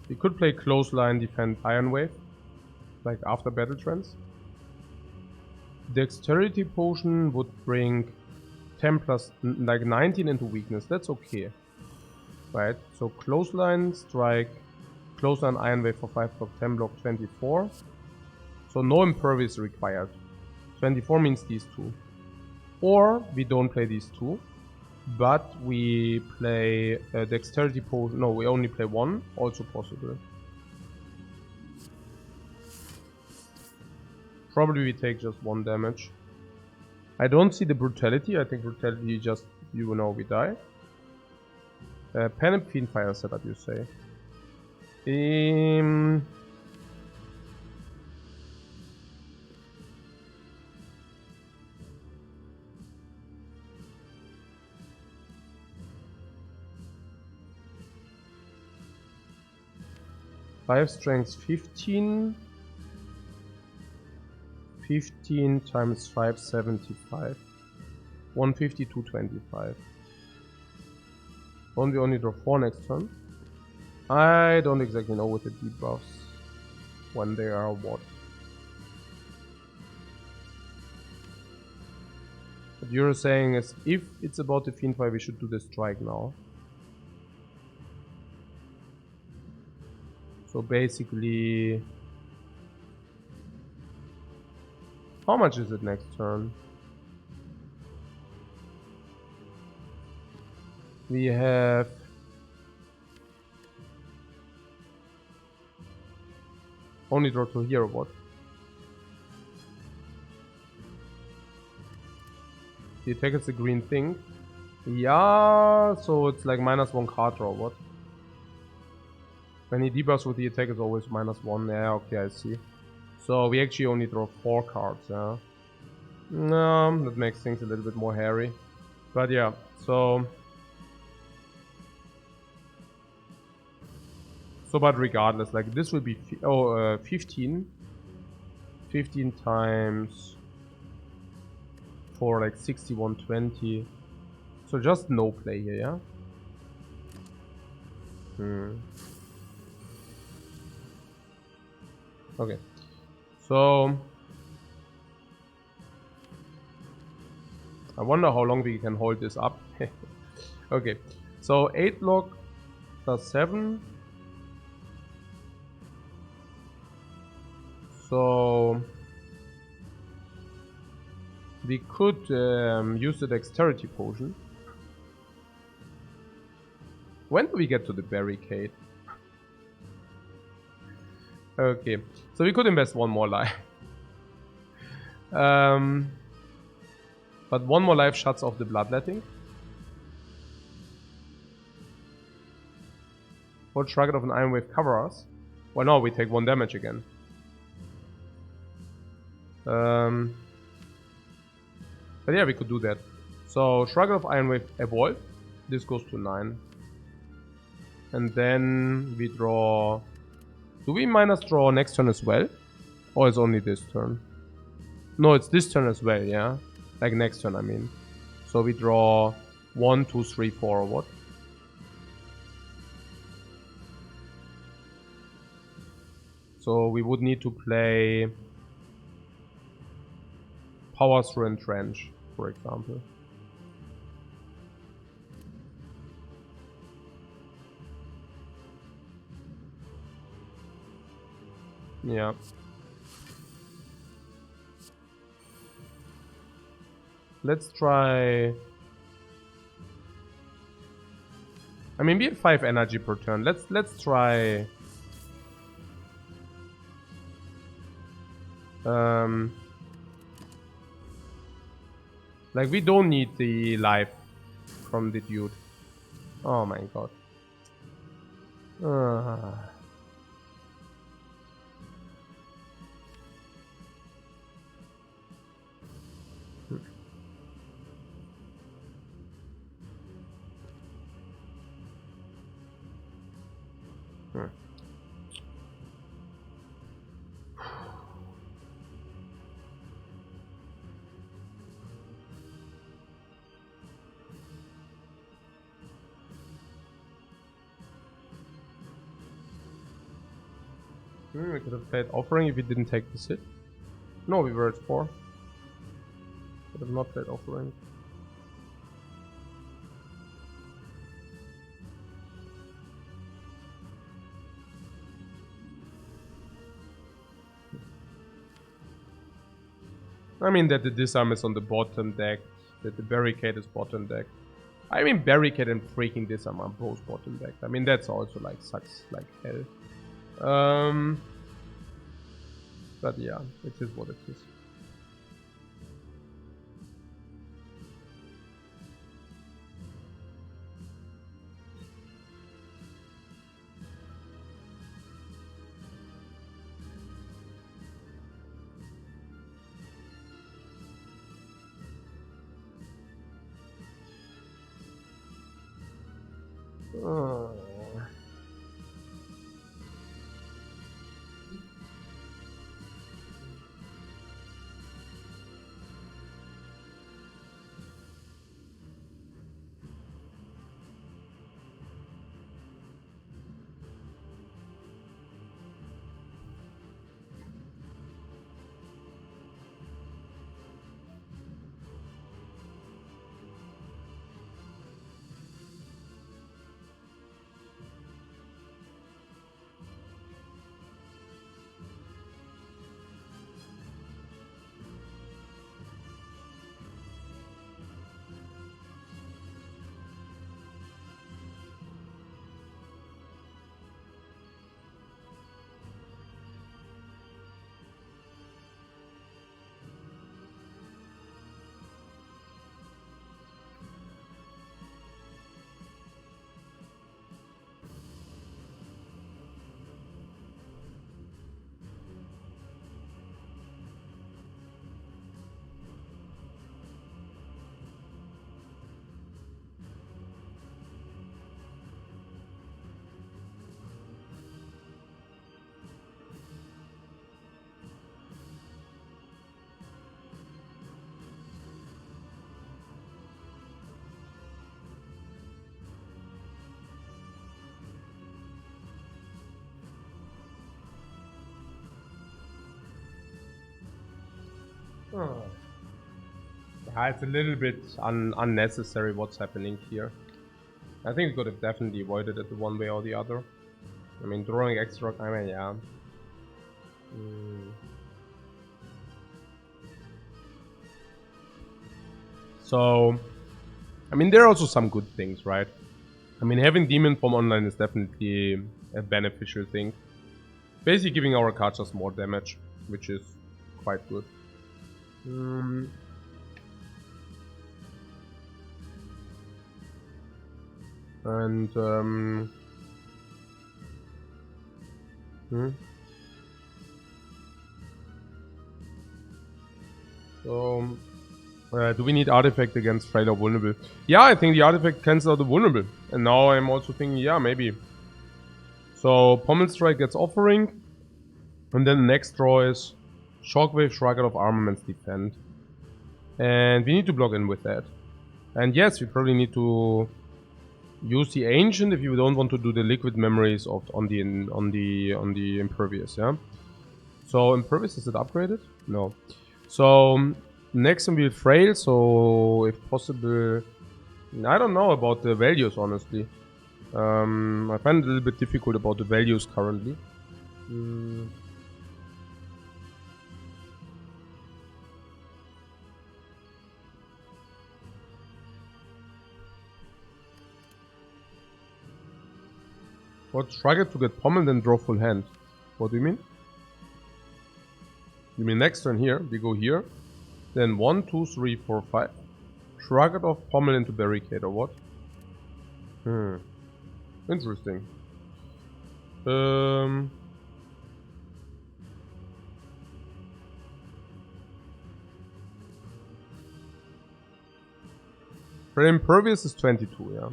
We could play Clothesline, defend Iron Wave, like after Battle Trance. Dexterity Potion would bring 10 plus, like 19 into weakness, that's okay. Right, so Clothesline, Strike, Clothesline, Iron Wave for 5 block, 10 block, 24. So no Impervious required. 24 means these two. Or we don't play these two, but we play Dexterity Potion. No, we only play one, also possible. Probably we take just 1 damage. I don't see the Brutality, I think Brutality just, you know, we die. Pen and Fiendfire setup, you say? Five strength 15. 15 times 5, 75. 150, 225. Don't we only draw 4 next turn? I don't exactly know with the debuffs when they are what. What you're saying is if it's about the Fiendfire, we should do the strike now. So basically, how much is it next turn? We have only draw to here or what? The attack is a green thing. Yeah, so it's like -1 card draw, what? When he debuffs with the attack is always -1. Yeah, okay, I see. So we actually only draw 4 cards, yeah. No, that makes things a little bit more hairy. But yeah, so but regardless, like this will be 15. 15 times 4, like 61, 20. So just no play here, yeah? Okay. So I wonder how long we can hold this up. Okay. So 8 block plus 7. So we could use the Dexterity Potion. When do we get to the barricade? Okay, so we could invest 1 more life. But 1 more life shuts off the Bloodletting. What target of an Iron Wave cover us? Well, no, we take 1 damage again. But yeah, we could do that. So, Shrug of Iron Wave Evolve. This goes to 9. And then we draw Do we minus draw next turn as well? Or it's only this turn? No, it's this turn as well, yeah? Like next turn, I mean. So we draw 1, 2, 3, 4, or what? So we would need to play Power Through Entrench, for example. Yeah. Let's try... I mean, we have 5 energy per turn. Let's try... Like, we don't need the life from the dude. Oh my god. We could have played Offering if we didn't take the sit. No, we were at 4. Could have not played Offering. I mean that the Disarm is on the bottom deck, that the Barricade is bottom deck. I mean Barricade and freaking Disarm are both bottom deck. I mean that's also like sucks like hell. But yeah, it is what it is. Yeah, it's a little bit unnecessary what's happening here. I think we could have definitely avoided it one way or the other. I mean, drawing extra, I mean, yeah. So, I mean, there are also some good things, right? I mean, having Demon Form online is definitely a beneficial thing. Basically giving our cards just more damage, which is quite good. So, do we need Artifact against Frail or Vulnerable? Yeah, I think the Artifact cancels out the Vulnerable. And now I'm also thinking, yeah, maybe. So Pommel Strike gets Offering. And then the next draw is Shockwave, Shrug Out of Armaments, Defend. And we need to block in with that. And yes, we probably need to use the Ancient if you don't want to do the Liquid Memories on the Impervious, yeah? So Impervious, is it upgraded? No. So next one will Frail, so if possible... I don't know about the values, honestly. I find it a little bit difficult about the values currently. What? Struggle to get pommeled and draw full hand. What do you mean? You mean next turn here, we go here. Then 1, 2, 3, 4, 5. Shrug it off, pommel into barricade or what? Interesting. The Impervious is 22, yeah.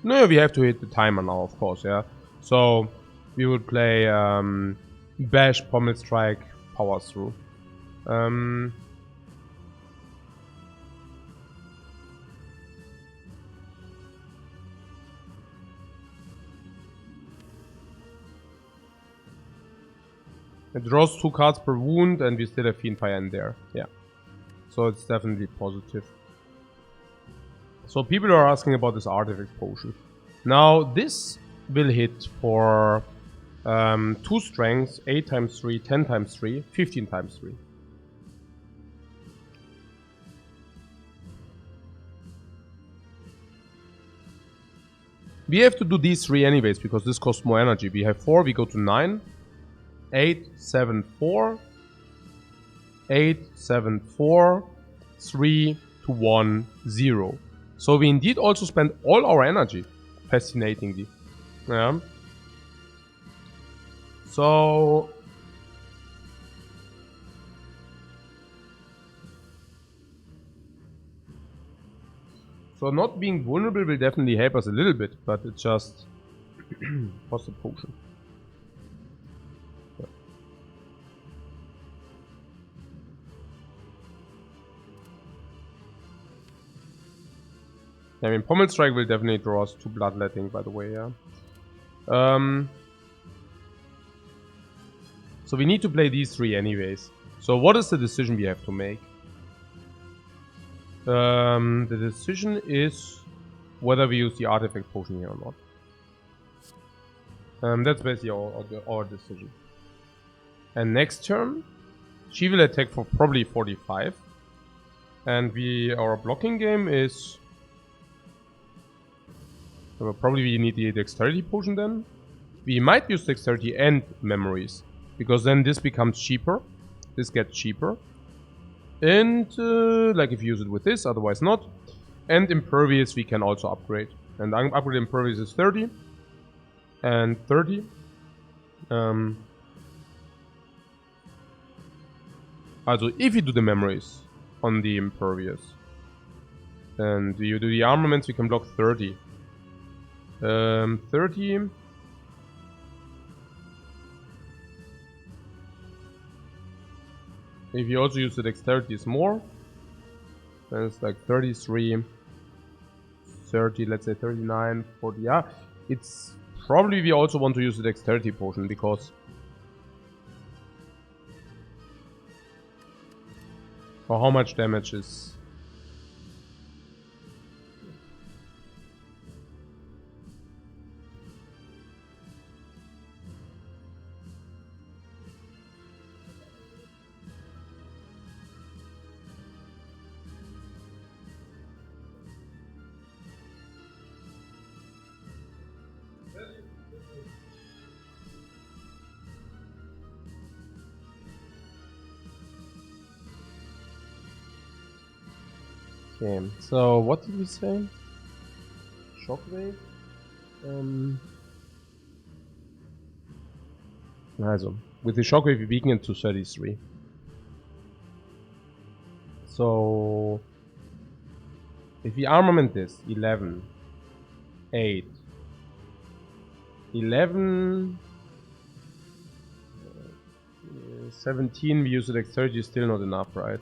No, we have to hit the timer now, of course, yeah. So we would play Bash, Pommel Strike, Power Through. It draws 2 cards per wound and we still have Fiendfire in there, yeah. So it's definitely positive. So people are asking about this Artifact Potion. Now this will hit for 2 strengths, 8 times 3, 10 times 3, 15 times 3. We have to do these 3 anyways because this costs more energy. We have 4, we go to 9, 8, 7, 4, 8, 7, 4, 3, 2, 1, 0. So we indeed also spend all our energy, fascinatingly. Yeah. So not being vulnerable will definitely help us a little bit, but it just costs a potion. Yeah. I mean, Pommel Strike will definitely draw us to Bloodletting, by the way, yeah. So we need to play these 3 anyways. So what is the decision we have to make? The decision is whether we use the Artifact Potion here or not. That's basically our decision. And next turn, she will attack for probably 45. And our blocking game is... probably we need the Dexterity Potion then. We might use Dexterity and Memories. Because then this becomes cheaper. This gets cheaper. And like if you use it with this, otherwise not. And Impervious we can also upgrade. And upgrade Impervious is 30. And 30. Also if you do the Memories on the Impervious. And you do the Armaments, we can block 30. 30. If you also use the Dexterity is more, then it's like 33, 30, let's say 39, 40, yeah. It's probably we also want to use the Dexterity Potion because... For how much damage is... Okay, so what did we say? Shockwave? Also, with the Shockwave we weaken it to 33. So, if we armament this, 11, 8, 11... 17, we use the dexterity, is still not enough, right?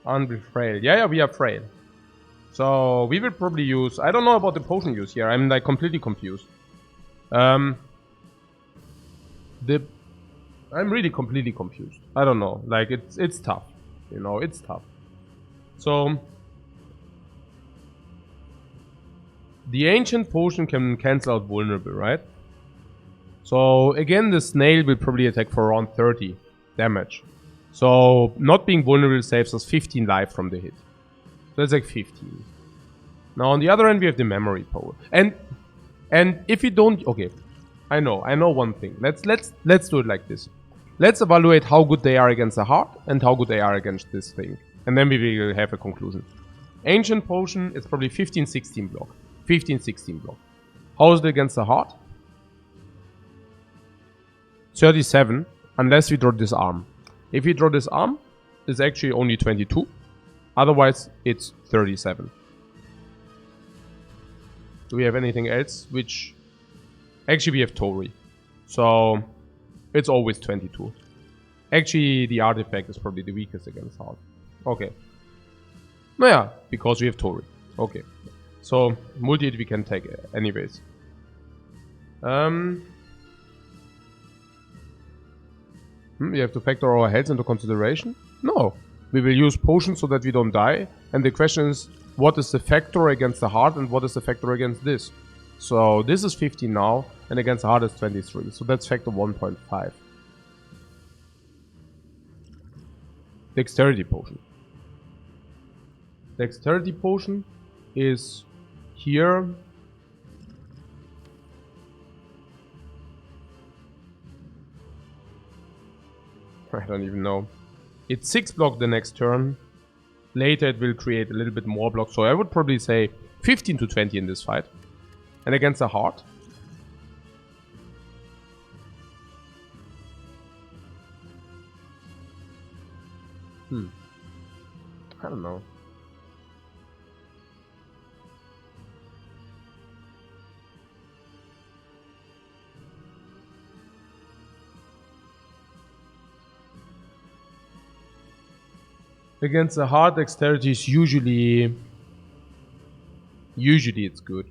Aren't we frail? Yeah, we are frail. So we will probably use... I don't know about the potion use here. I'm like completely confused. I'm really completely confused. I don't know. Like it's tough. You know, it's tough. So the ancient potion can cancel out vulnerable, right? So again, the snail will probably attack for around 30 damage. So not being vulnerable saves us 15 life from the hit. So that's like 15. Now on the other end we have the memory power. And if you don't... Okay. I know one thing. Let's do it like this. Let's evaluate how good they are against the heart and how good they are against this thing. And then we will have a conclusion. Ancient potion is probably 15-16 block. 15-16 block. How is it against the heart? 37, unless we draw this arm. If we draw this arm, it's actually only 22. Otherwise, it's 37. Do we have anything else? Which... Actually, we have Tori. So, it's always 22. Actually, the artifact is probably the weakest against heart. Okay. No, yeah, because we have Tori. Okay. So, multi-hit we can take anyways. We have to factor our health into consideration? No. We will use potions so that we don't die. And the question is, what is the factor against the heart and what is the factor against this? So this is 15 now, and against the heart is 23. So that's factor 1.5. Dexterity potion. Dexterity potion is here. I don't even know. It's 6 block the next turn. Later it will create a little bit more block. So I would probably say 15 to 20 in this fight. And against the heart. I don't know. Against the heart, dexterity is usually it's good.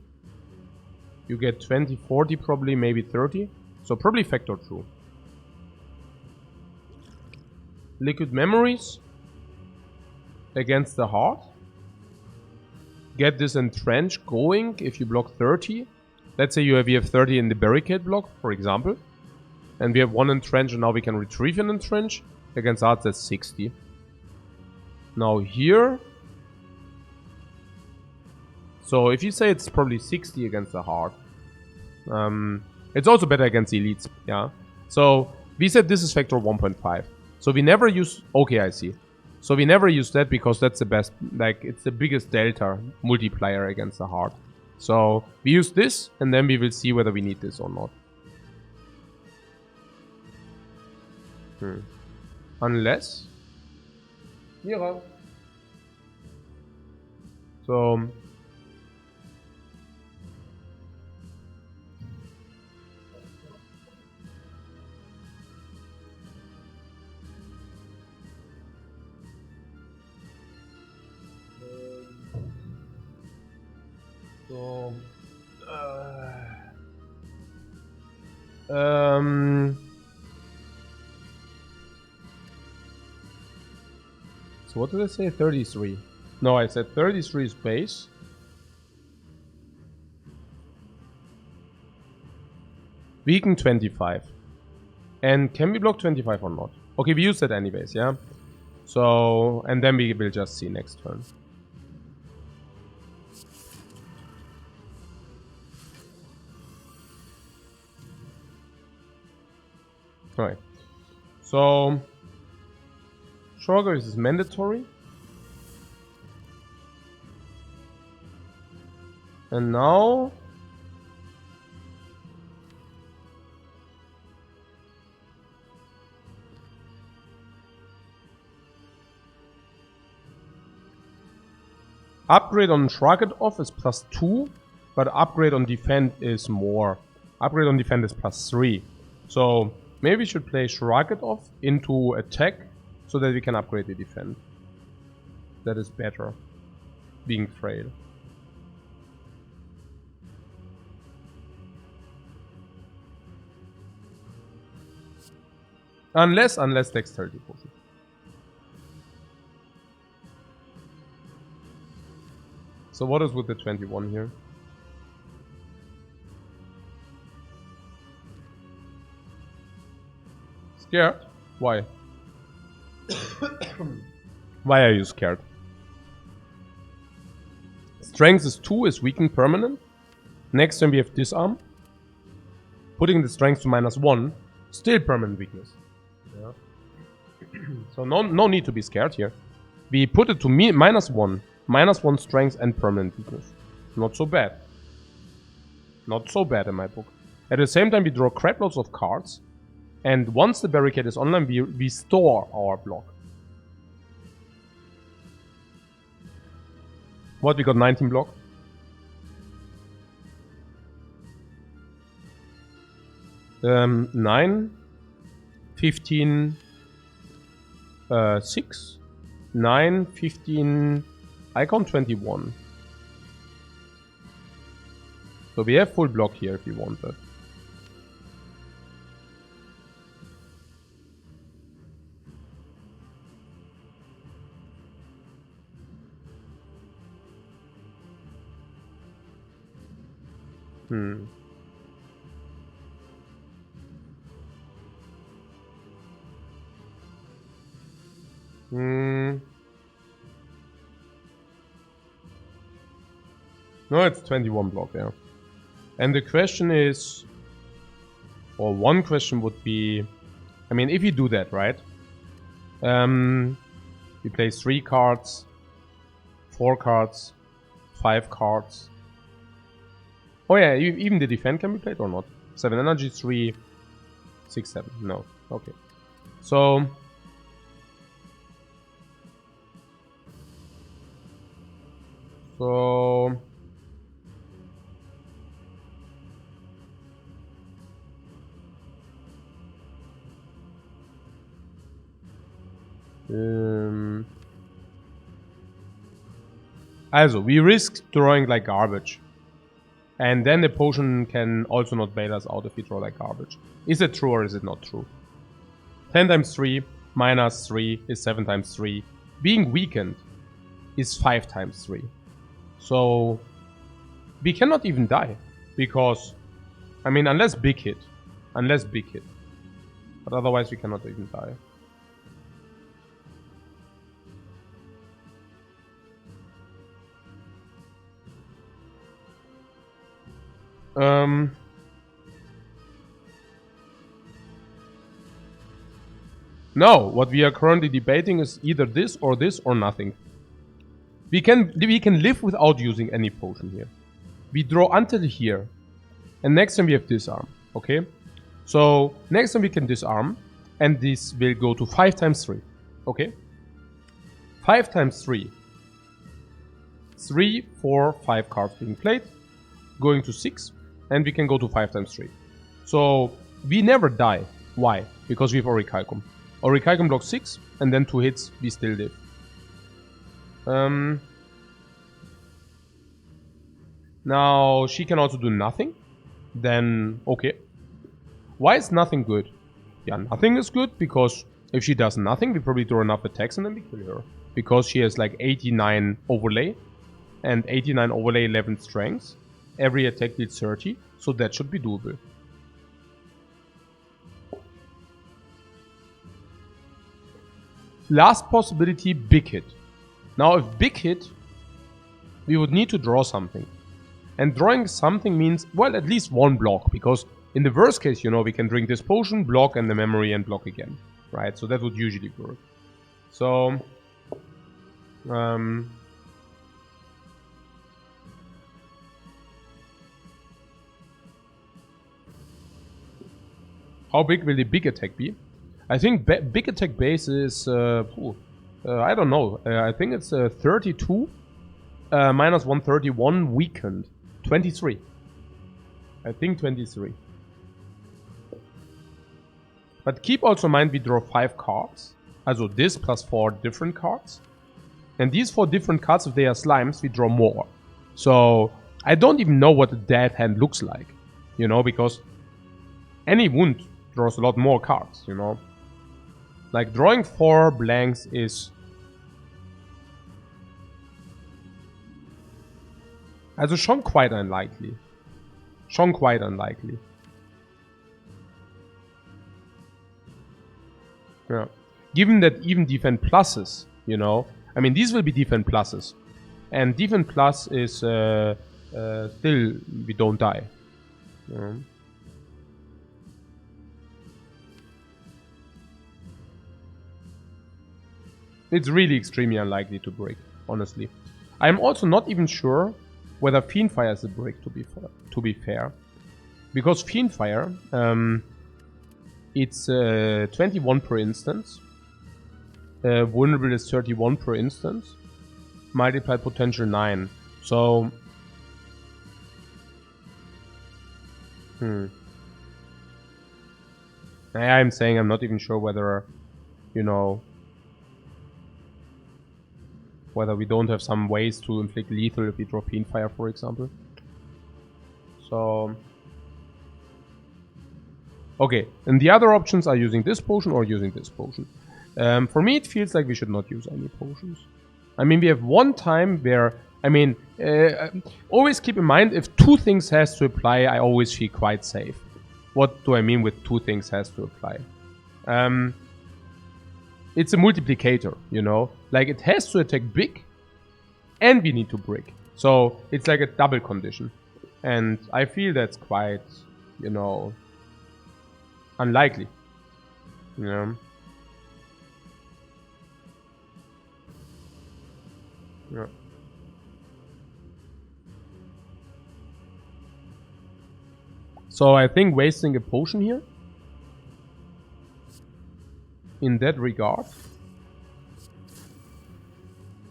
You get 20, 40 probably, maybe 30. So probably factor 2. Liquid memories. Against the heart. Get this entrench going if you block 30. Let's say we have 30 in the barricade block, for example. And we have 1 entrench and now we can retrieve an entrench. Against heart that's 60. Now here. So if you say it's probably 60 against the heart. It's also better against elites, yeah. So we said this is factor 1.5. So we never use... Okay, I see. So we never use that because that's the best... Like, it's the biggest delta multiplier against the heart. So we use this and then we will see whether we need this or not. Unless... Mira. So... So what did I say? 33. No, I said 33 is base. Weaken 25. And can we block 25 or not? Okay, we use that anyways, yeah? So, and then we will just see next turn. Alright. So, Shorter is mandatory. And now... Upgrade on Shrug It Off is +2, but upgrade on Defend is more. Upgrade on Defend is +3. So maybe we should play Shrug It Off into Attack so that we can upgrade the Defend. That is better. Being frail. Unless Dexterity Potion. So what is with the 21 here? Scared? Why? Why are you scared? Strength is 2, is weakened permanent. Next turn we have Disarm. Putting the strength to -1. Still permanent weakness. Yeah. So no need to be scared here. We put it to -1. -1 strength and permanent weakness. Not so bad. Not so bad in my book. At the same time we draw crap loads of cards. And once the barricade is online, we restore our block. What, we got 19 block? Um, 9, 15, 6, 9, 15, I count 21. So we have full block here if you want that. No, it's 21 block, yeah. And the question is, or one question would be, I mean, if you do that, right? You play 3 cards, 4 cards, 5 cards. Oh yeah, even the defend can be played or not? 7 energy, 3, 6, 7. No. Okay. So... Also, we risk drawing like garbage. And then the potion can also not bail us out if we draw like garbage. Is it true or is it not true? 10 times 3 minus 3 is 7 times 3. Being weakened is 5 times 3. So we cannot even die. Because, I mean, unless big hit. Unless big hit. But otherwise we cannot even die. No, what we are currently debating is either this or nothing. We can live without using any potion here. We draw until here. And next time we have disarm, okay? So next time we can disarm, and this will go to 5 times 3, okay? 5 times 3. 3, 4, 5 cards being played, going to 6, and we can go to 5 times 3. So we never die. Why? Because we have Orichalcum. Orichalcum blocks 6, and then 2 hits, we still live. Now, she can also do nothing. Then, okay. Why is nothing good? Yeah, nothing is good because if she does nothing, we probably draw enough attacks and then we kill her. Because she has like 89 overlay. And 89 overlay, 11 strength. Every attack deals 30, so that should be doable. Last possibility, big hit. Now, if big hit, we would need to draw something. And drawing something means, well, at least 1 block, because in the worst case, you know, we can drink this potion, block and the memory and block again. Right? So that would usually work. So, How big will the big attack be? I think big attack base is, I don't know. I think it's 32 minus 131 weakened. 23. I think 23. But keep also in mind we draw 5 cards. Also this plus 4 different cards. And these 4 different cards, if they are slimes, we draw more. So I don't even know what a dead hand looks like. You know, because any wound draws a lot more cards, you know. Like drawing 4 blanks is... Also schon quite unlikely. Schon quite unlikely. Yeah. Given that even defend pluses, you know. I mean, these will be defend pluses. And defend plus is still, we don't die. Yeah. It's really extremely unlikely to break, honestly. I'm also not even sure whether Fiendfire is a break, to be fair. Because Fiendfire, it's 21 per instance. Vulnerable is 31 per instance. Multiplied potential 9. So... I'm saying I'm not even sure whether, you know... Whether we don't have some ways to inflict lethal if we draw Fiendfire, for example. So... Okay, and the other options are using this potion or using this potion. For me, it feels like we should not use any potions. I mean, we have one time where... I mean, always keep in mind, if 2 things has to apply, I always feel quite safe. What do I mean with 2 things has to apply? It's a multiplicator, you know? Like, it has to attack big, and we need to break. So, it's like a double condition. And I feel that's quite, you know... unlikely. Yeah. Yeah. So I think wasting a potion here, in that regard,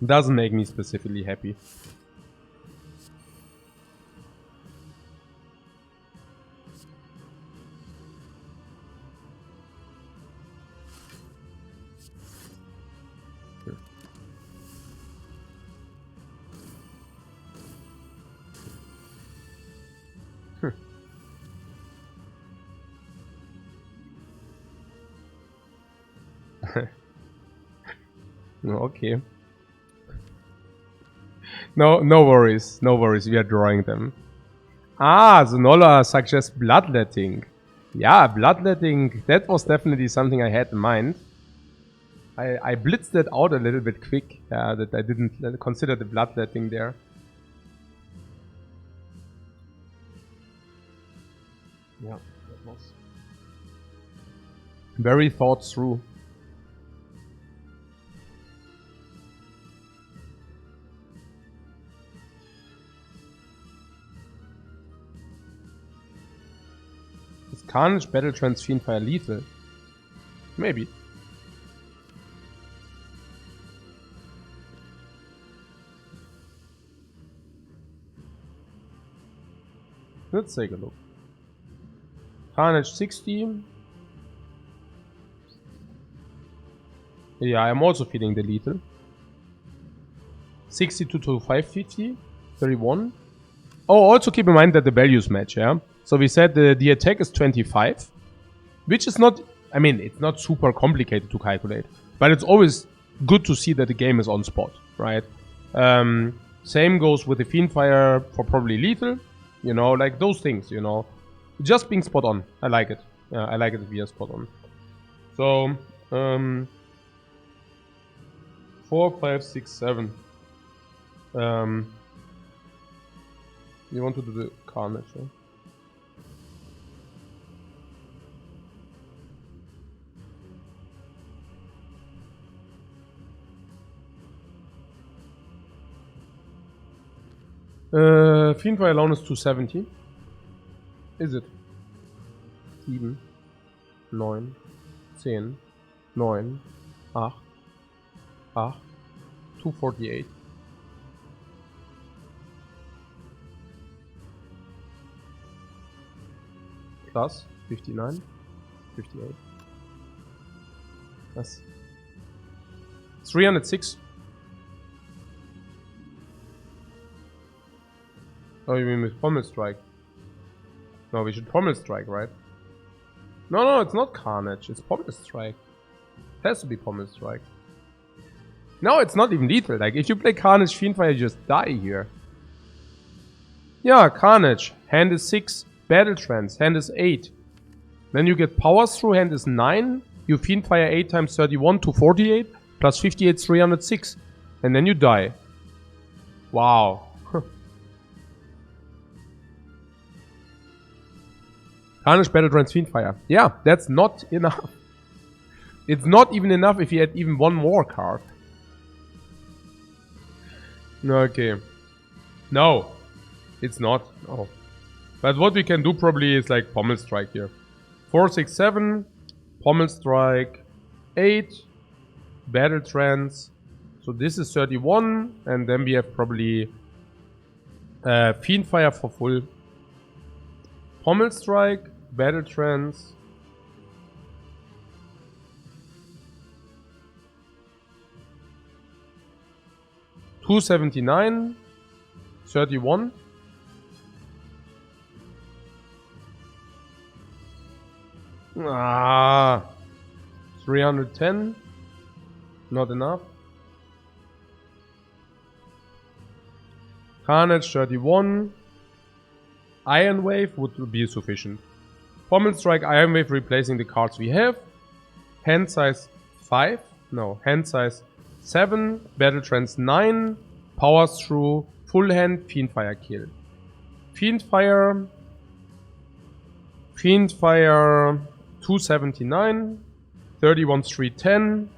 doesn't make me specifically happy. Okay. No worries. No worries. We are drawing them. Ah, Zenola suggests bloodletting. Yeah, bloodletting. That was definitely something I had in mind. I blitzed that out a little bit quick. That I didn't consider the bloodletting there. Yeah, that was very thought through. Is Carnage Battle Trance Fiendfire lethal? Maybe. Let's take a look. Carnage 60. Yeah, I'm also feeling the lethal. 62 to 550. 31. Oh, also keep in mind that the values match, yeah? So we said the attack is 25. Which is not... I mean, it's not super complicated to calculate. But it's always good to see that the game is on spot, right? Same goes with the Fiendfire for probably lethal. You know, like those things, you know. Just being spot on. I like it. Yeah, I like it if we are spot on. So, 4, 5, 6, 7. You want to do the Carnage, yeah? Fiendfire alone is 270. Is it? Even. 9, 10, 9, 8, 8, 248. Plus 59, 58. That's 306. Oh, you mean with Pommel Strike? No, we should Pommel Strike, right? No, it's not Carnage. It's Pommel Strike. It has to be Pommel Strike. No, it's not even lethal. Like, if you play Carnage Fiendfire, you just die here. Yeah, Carnage. Hand is 6. Battle Trance. Hand is 8. Then you get Power Through. Hand is 9. You Fiendfire 8 times 31 to 48. Plus 58, 306. And then you die. Wow. Carnage, Battle Trance, Fiendfire. Yeah, that's not enough. It's not even enough if you add even one more card. Okay. No. It's not. No. But what we can do probably is like Pommel Strike here. 4, 6, 7. Pommel Strike. 8. Battle Trance. So this is 31. And then we have probably Fiendfire for full. Pommel Strike. Battle Trance. $279, 31. Ah, 310. Not enough. Carnage 31. Iron Wave would be sufficient. Pommel Strike, Iron Wave replacing the cards we have. Hand size 5. No, hand size 7. Battle Trance 9. Power Through. Full hand. Fiendfire kill. Fiendfire. Fiendfire 279. 31 310.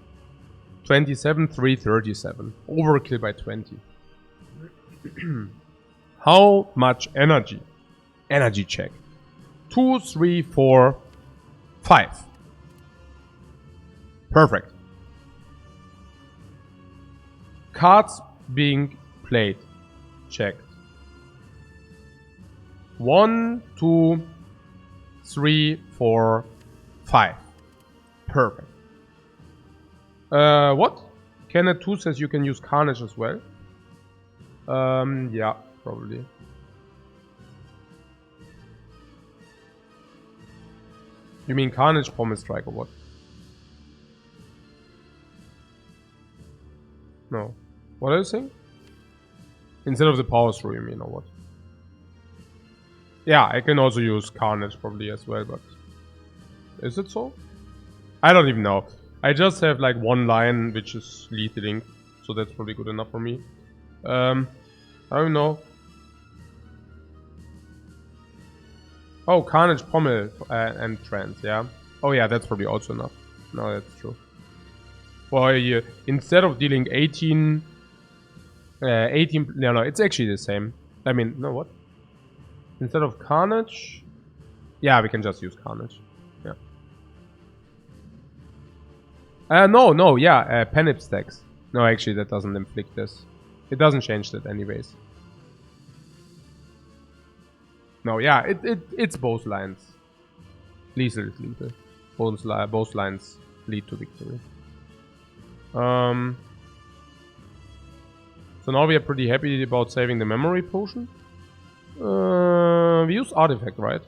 27 337. Overkill by 20. How much energy? Energy check. 2, 3, 4, 5. Perfect. Cards being played. Checked. 1, 2, 3, 4, 5. Perfect. What? Kenneth 2 says you can use Carnage as well. Yeah, probably. You mean Carnage, Pommel Strike, or what? No. What are you saying? Instead of the Power Through, you mean, or what? Yeah, I can also use Carnage probably as well, but... Is it so? I don't even know. I just have like one line which is lethaling, so that's probably good enough for me. I don't know. Oh, Carnage, Pommel, and Trance, yeah. Oh yeah, that's probably also enough. No, that's true. Well, instead of dealing 18... no, it's actually the same. I mean, no, what? Instead of Carnage... Yeah, we can just use Carnage. Yeah. No, yeah, Penip stacks. No, actually, that doesn't inflict this. It doesn't change that anyways. No, yeah, it's both lines. Lethal is lethal. Both lines lead to victory. So now we are pretty happy about saving the memory potion. We used Artifact, right?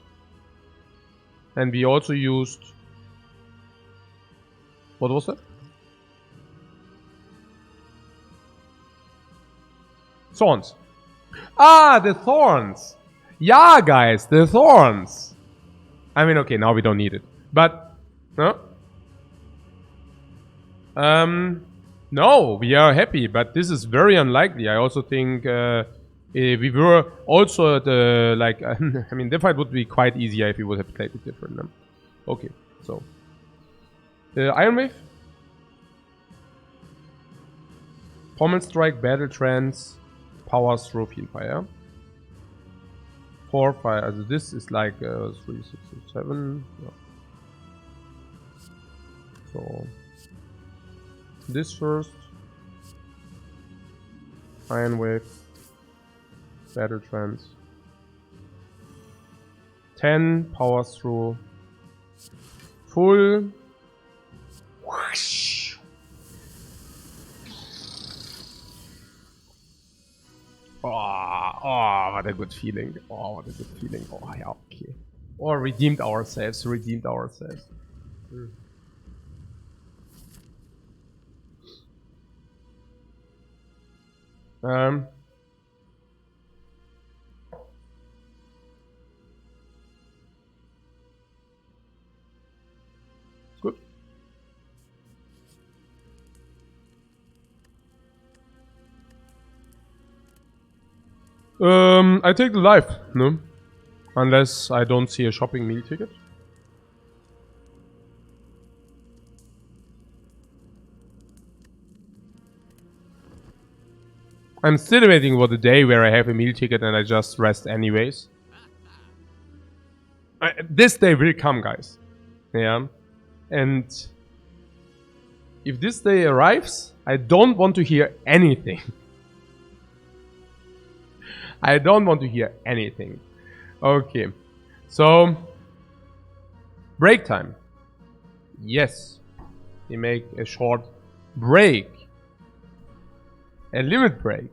And we also used... What was that? Thorns. Ah, the thorns! Yeah, guys, the thorns! I mean, okay, now we don't need it. But, no? No, we are happy, but this is very unlikely. I also think we were also the, like, I mean, the fight would be quite easier if we would have played it different. Okay, so. Iron Wave. Pommel Strike, Battle Trance, Power Through, Fiendfire. 4, 5, also this is like 3, 6, 7. No. So this first. Iron Wave. Battle Trance. 10 powers through. Full. Whoosh. Oh, what a good feeling. Oh, what a good feeling. Oh, yeah, okay. Oh, redeemed ourselves, redeemed ourselves. Good. I take the life, no? Unless I don't see a shopping meal ticket. I'm still waiting for the day where I have a meal ticket and I just rest anyways. This day will come, guys. Yeah. And if this day arrives, I don't want to hear anything. I don't want to hear anything. Okay. So, break time. Yes. We make a short break. A limit break.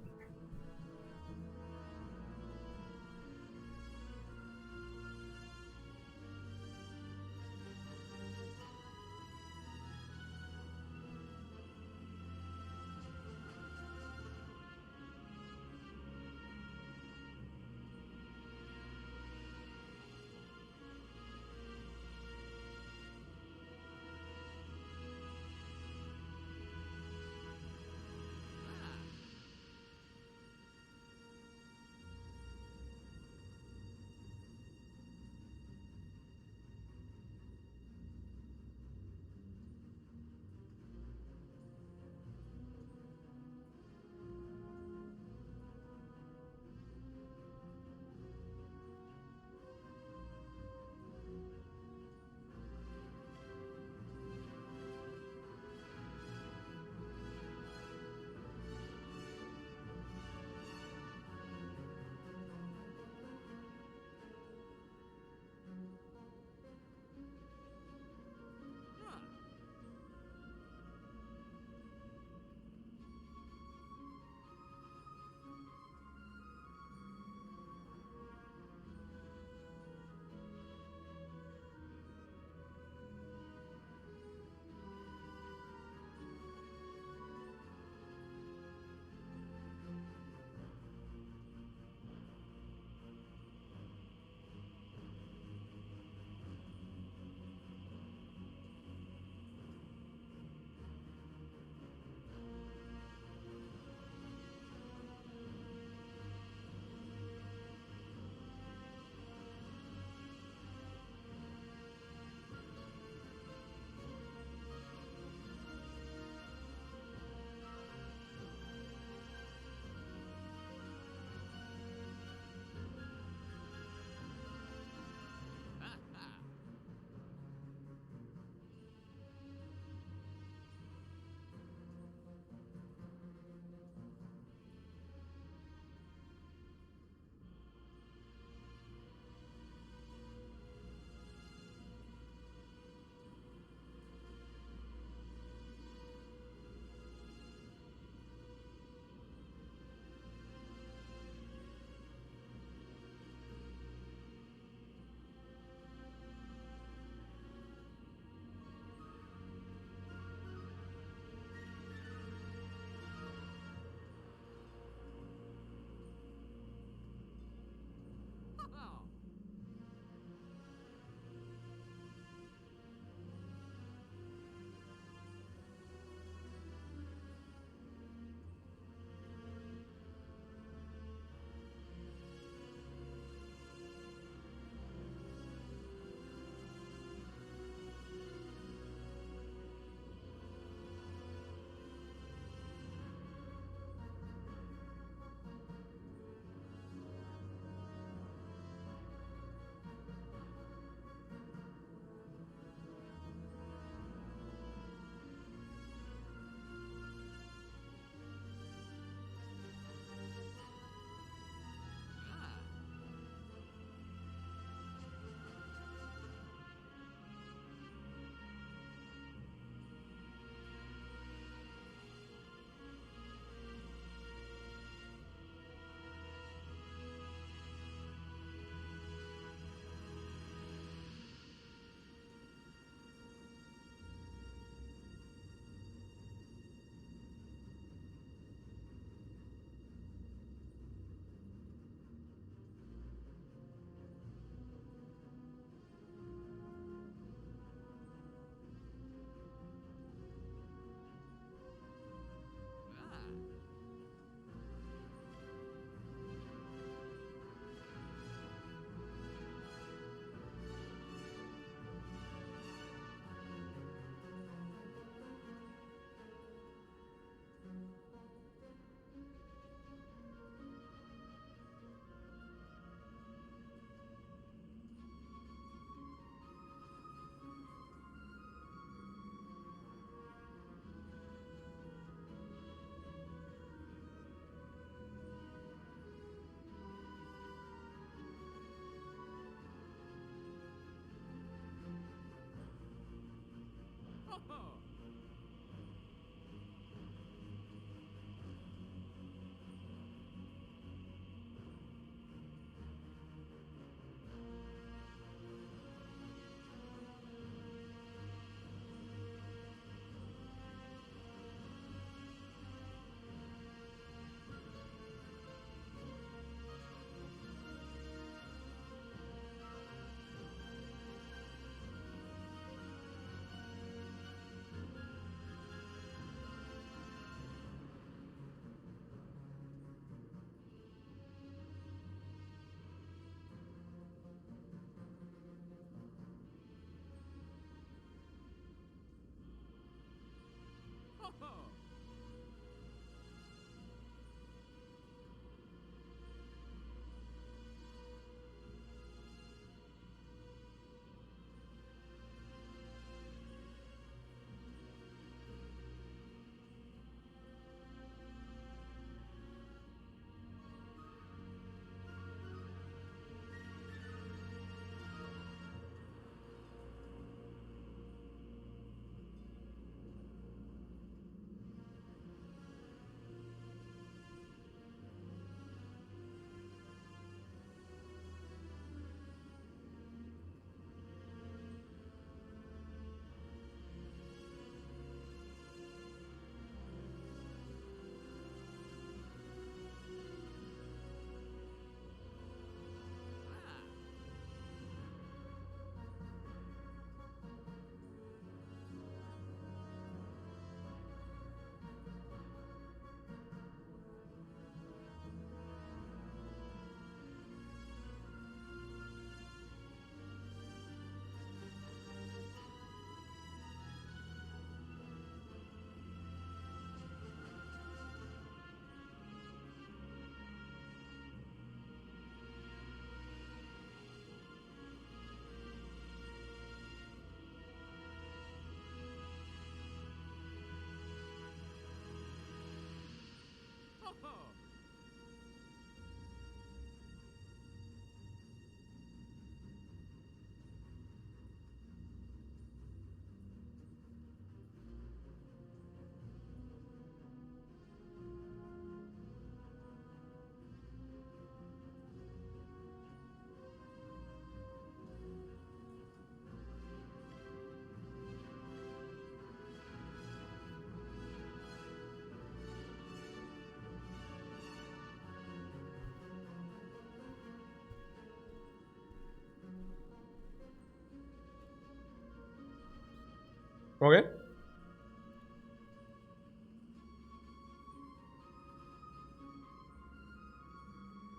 Okay.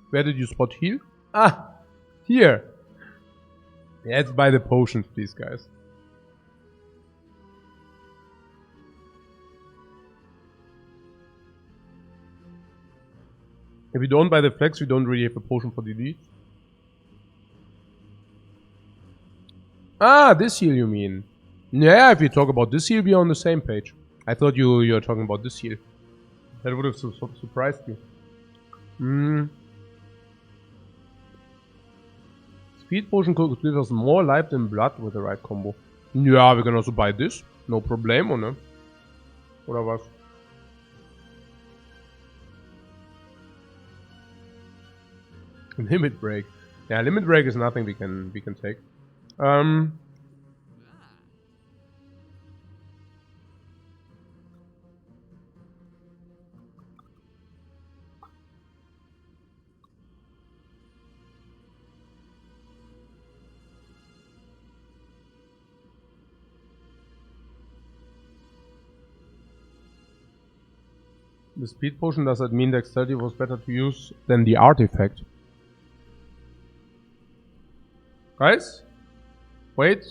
Where did you spot heal? Ah, here. Let's buy the potions, please, guys. If we don't buy the flex, we don't really have a potion for delete. Ah, this heal you mean? Yeah, if you talk about this heal, we're on the same page. I thought you were talking about this heal. That would have surprised me. Speed potion could give us more life than blood with the right combo. Yeah, we can also buy this. No problemo, ne? Oder was? Limit break. Yeah, limit break is nothing we can take. The speed potion, does that mean dexterity was better to use than the artifact? Guys? Wait.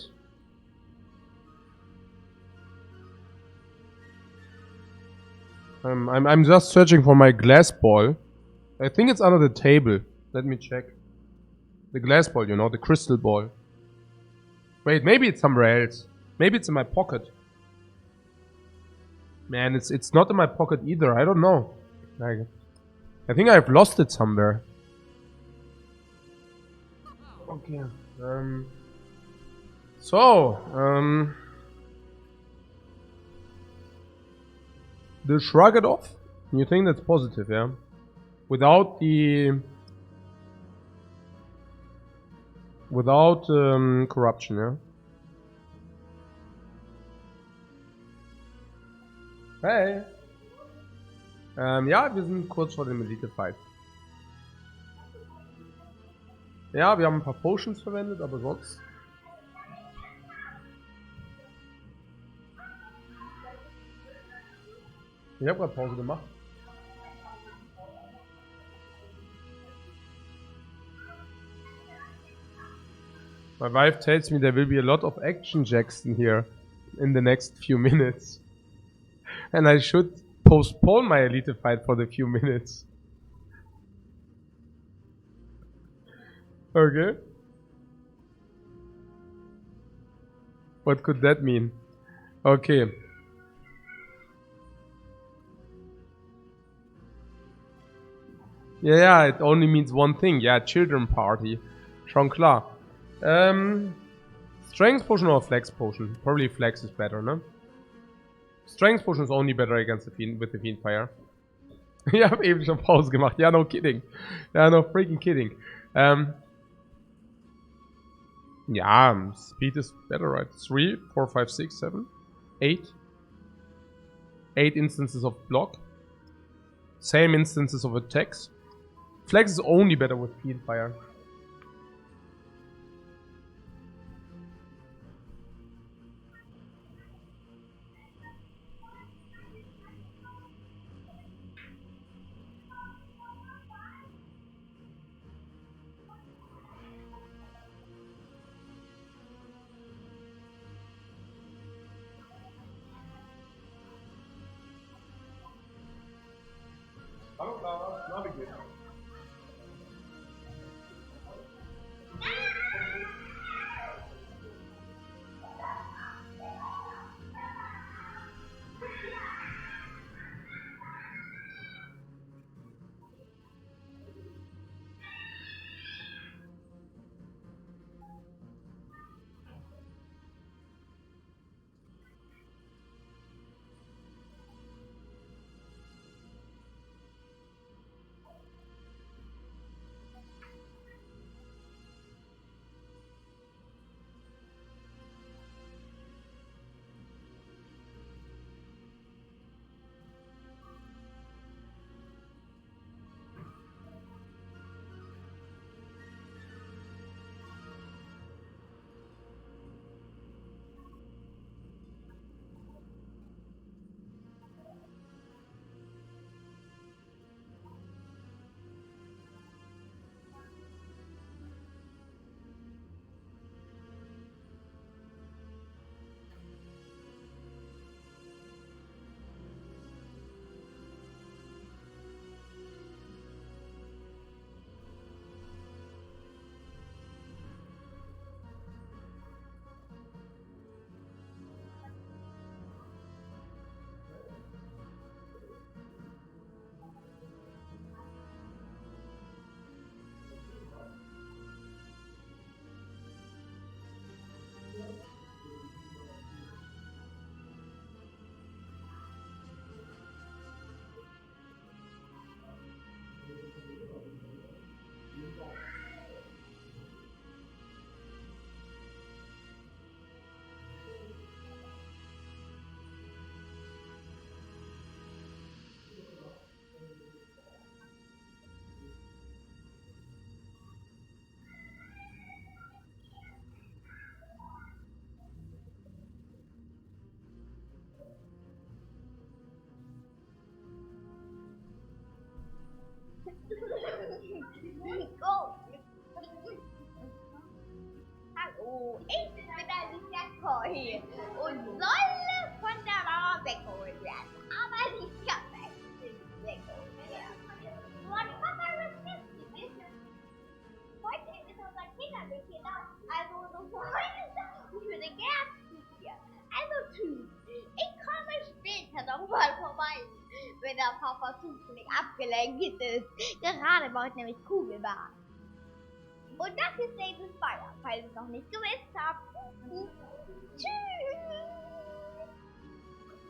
I'm just searching for my glass ball. I think it's under the table. Let me check. The glass ball, you know, the crystal ball. Wait, maybe it's somewhere else. Maybe it's in my pocket. Man, it's not in my pocket either. I don't know. I think I've lost it somewhere. Okay. The shrug it off. You think that's positive, yeah? Without corruption, yeah? Hey! Ja, wir sind kurz vor dem Elite-Fight. Ja, wir haben ein paar Potions verwendet, aber sonst... Ich habe gerade Pause gemacht. My wife tells me there will be a lot of action Jackson here in the next few minutes. And I should postpone my elite fight for the few minutes. Okay. What could that mean? Okay. Yeah, it only means one thing. Yeah, children party. Schon klar. Strength potion or flex potion? Probably flex is better, no? Strength potion is only better against the Fiend with the Fiend Fire. Ich habe eben schon Pause gemacht. Ja, no kidding. Ja, no freaking kidding. Yeah, speed is better, right? 3, 4, 5, 6, 7, 8. 8 instances of block. Same instances of attacks. Flex is only better with Fiend Fire. Hallo Clara, na, wie geht's? wo ich bin ein Decoy und soll von der Mauer weggeholt werden. Aber sie kann nicht weggeholt werden. What Papa resisted ist heute ist unser Kinderweg hier da. Also so heute ich würde gerne hier. Also tschüss. Ich komme später nochmal vorbei, wenn der Papa zufällig abgelenkt ist. Gerade baut nämlich Kugelbahn. Und das ist der Spire, falls ihr es noch nicht gewusst habt. Tschüss.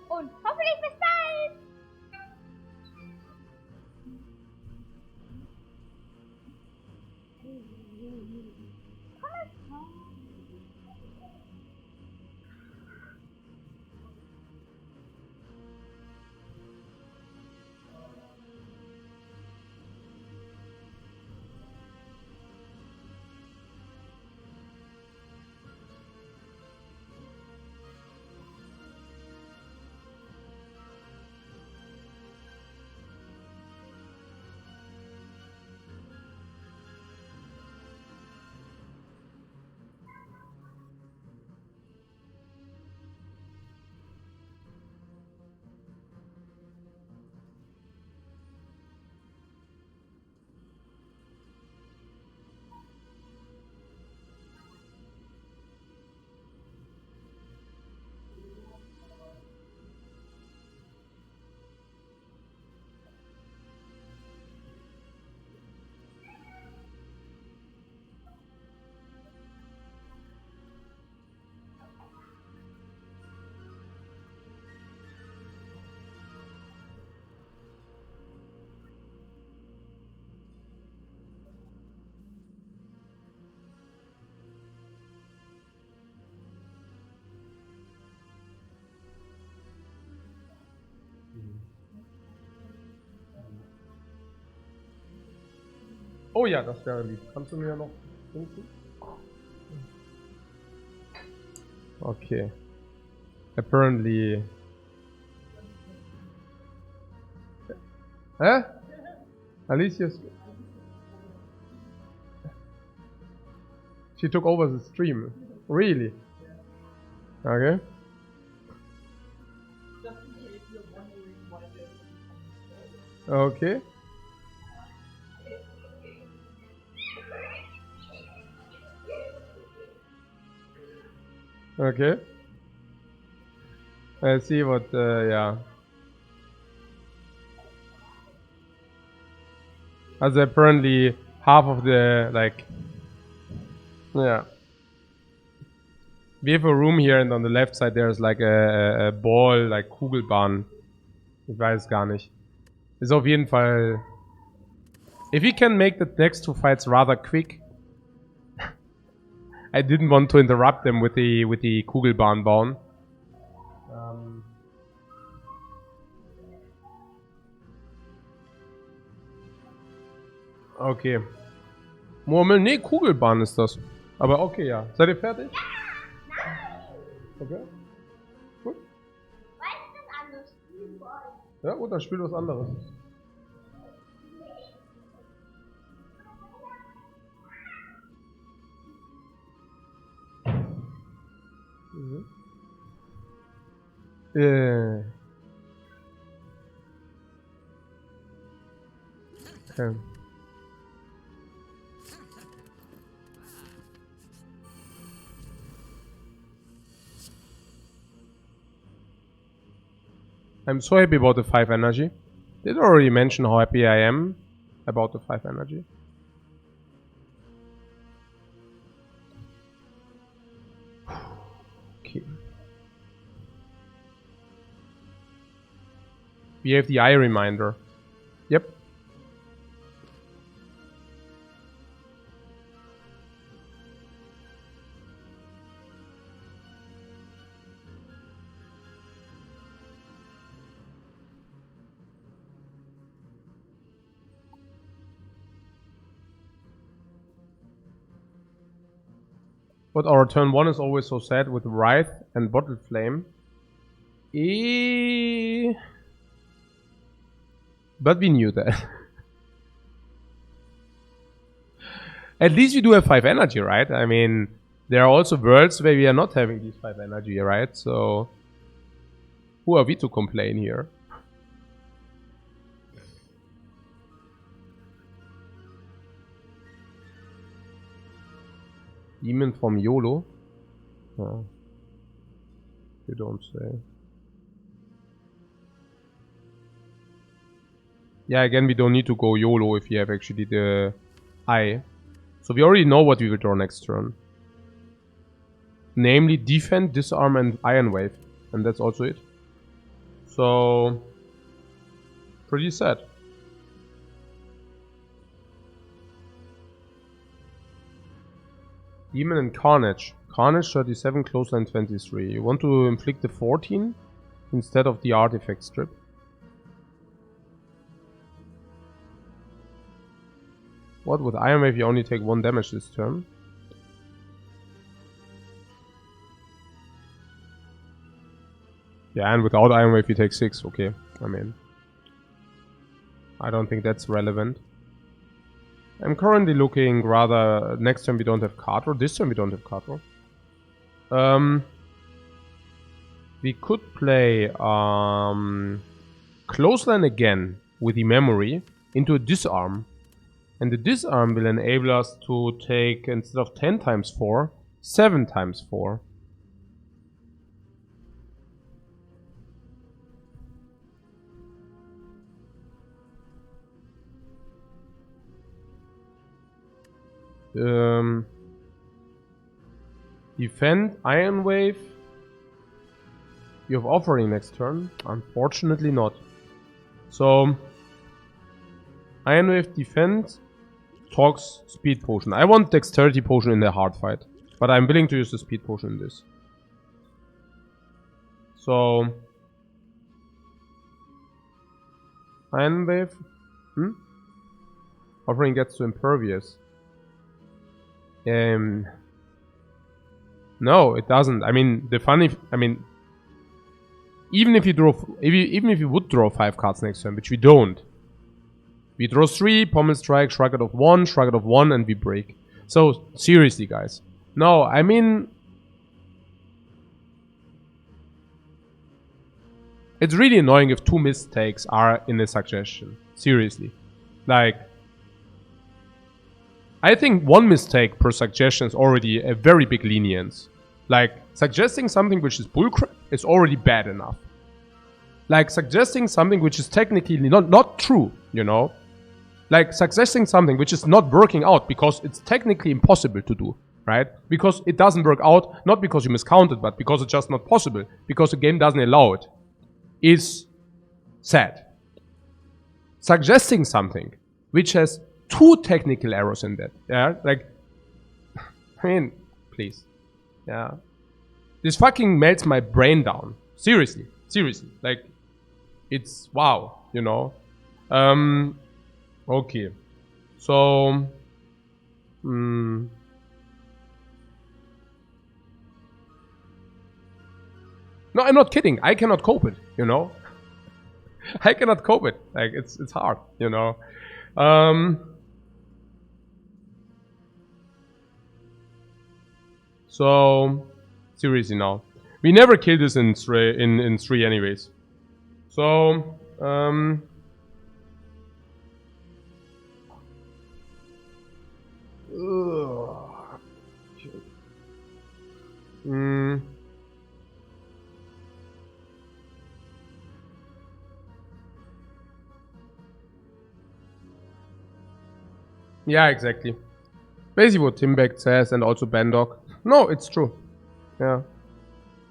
Und hoffentlich bis bald. Oh ja, das wäre lieb. Kannst du mir noch hinten? Okay. Apparently. Hä? Alicia's. She took over the stream. Really? Okay. Okay. Okay. I see what, yeah. Also apparently half of the, like, yeah. We have a room here and on the left side there's like a ball, like Kugelbahn. Ich weiß gar nicht. Ist auf jeden Fall... If we can make the next two fights rather quick. I didn't want to interrupt them with the Kugelbahn bauen. Okay. Murmel, nee, Kugelbahn ist das. Aber okay, ja. Seid ihr fertig? Okay. Gut. Ja, gut, dann spielt was anderes. Mhm. Okay. I'm so happy about the 5 energy. Did I already mention how happy I am about the 5 energy? Okay. We have the eye reminder. Yep. But our turn 1 is always so sad with Wraith and Bottle Flame. But we knew that. At least we do have 5 energy, right? I mean, There are also worlds where we are not having these 5 energy, right? So who are we to complain here? Demon from YOLO? Oh. You don't say. Yeah, again, we don't need to go YOLO if we have actually the eye. So we already know what we will draw next turn. Namely, defend, disarm, and iron wave. And that's also it. So, pretty sad. Demon and Carnage. Carnage 37, Clothesline 23. You want to inflict the 14 instead of the artifact strip. What, with Iron Wave you only take 1 damage this turn? Yeah, and without Iron Wave you take 6, okay. I mean, I don't think that's relevant. I'm currently looking rather, next turn we don't have card draw, this turn we don't have card draw. We could play Clothesline again with the memory into a disarm. And the disarm will enable us to take, instead of 10 times 4, 7 times 4. Defend, Iron Wave. You have Offering next turn? Unfortunately not. So, Iron Wave defend, talks Speed Potion. I want Dexterity Potion in the hard fight, but I'm willing to use the Speed Potion in this. So, Iron Wave. Offering gets to Impervious. No, it doesn't. I mean, even if you draw, even if you would draw 5 cards next turn, which we don't, we draw 3, Pommel Strike, Shrug It of 1, Shrug It of 1, and we break. So seriously, guys. No, I mean, it's really annoying if 2 mistakes are in a suggestion. Seriously, like, I think 1 mistake per suggestion is already a very big lenience. Like, suggesting something which is bullcrap is already bad enough. Like, suggesting something which is technically not true, you know? Like, suggesting something which is not working out because it's technically impossible to do, right? Because it doesn't work out, not because you miscounted, but because it's just not possible, because the game doesn't allow it, is sad. Suggesting something which has 2 technical errors in that, yeah? Like, I mean, please. Yeah. This fucking melts my brain down. Seriously. Seriously. Like, it's wow, you know. Okay. So, no, I'm not kidding. I cannot cope it, you know. I cannot cope it. Like, it's hard, you know. So, seriously now. We never kill this in 3 anyways. So, yeah, exactly. Basically what Timbeck says, and also Bandog. No, it's true. Yeah.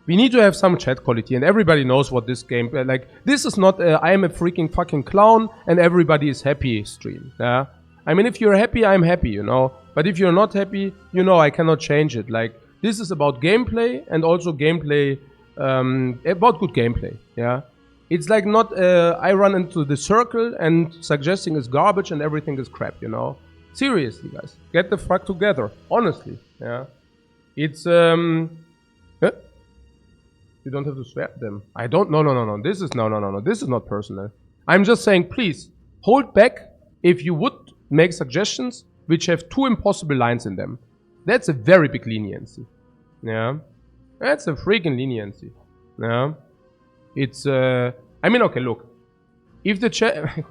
We need to have some chat quality, and everybody knows what this game... like, this is not I am a freaking fucking clown and everybody is happy stream. Yeah. I mean, if you're happy, I'm happy, you know. But if you're not happy, you know, I cannot change it. Like, this is about gameplay and also gameplay... about good gameplay, yeah. It's like not I run into the circle and suggesting is garbage and everything is crap, you know. Seriously, guys. Get the fuck together. Honestly, yeah. It's, You don't have to swear at them. I don't... No. This is... No. This is not personal. I'm just saying, please, hold back if you would make suggestions which have 2 impossible lines in them. That's a very big leniency. Yeah. That's a freaking leniency. Yeah. It's, I mean, okay, look. If the chat...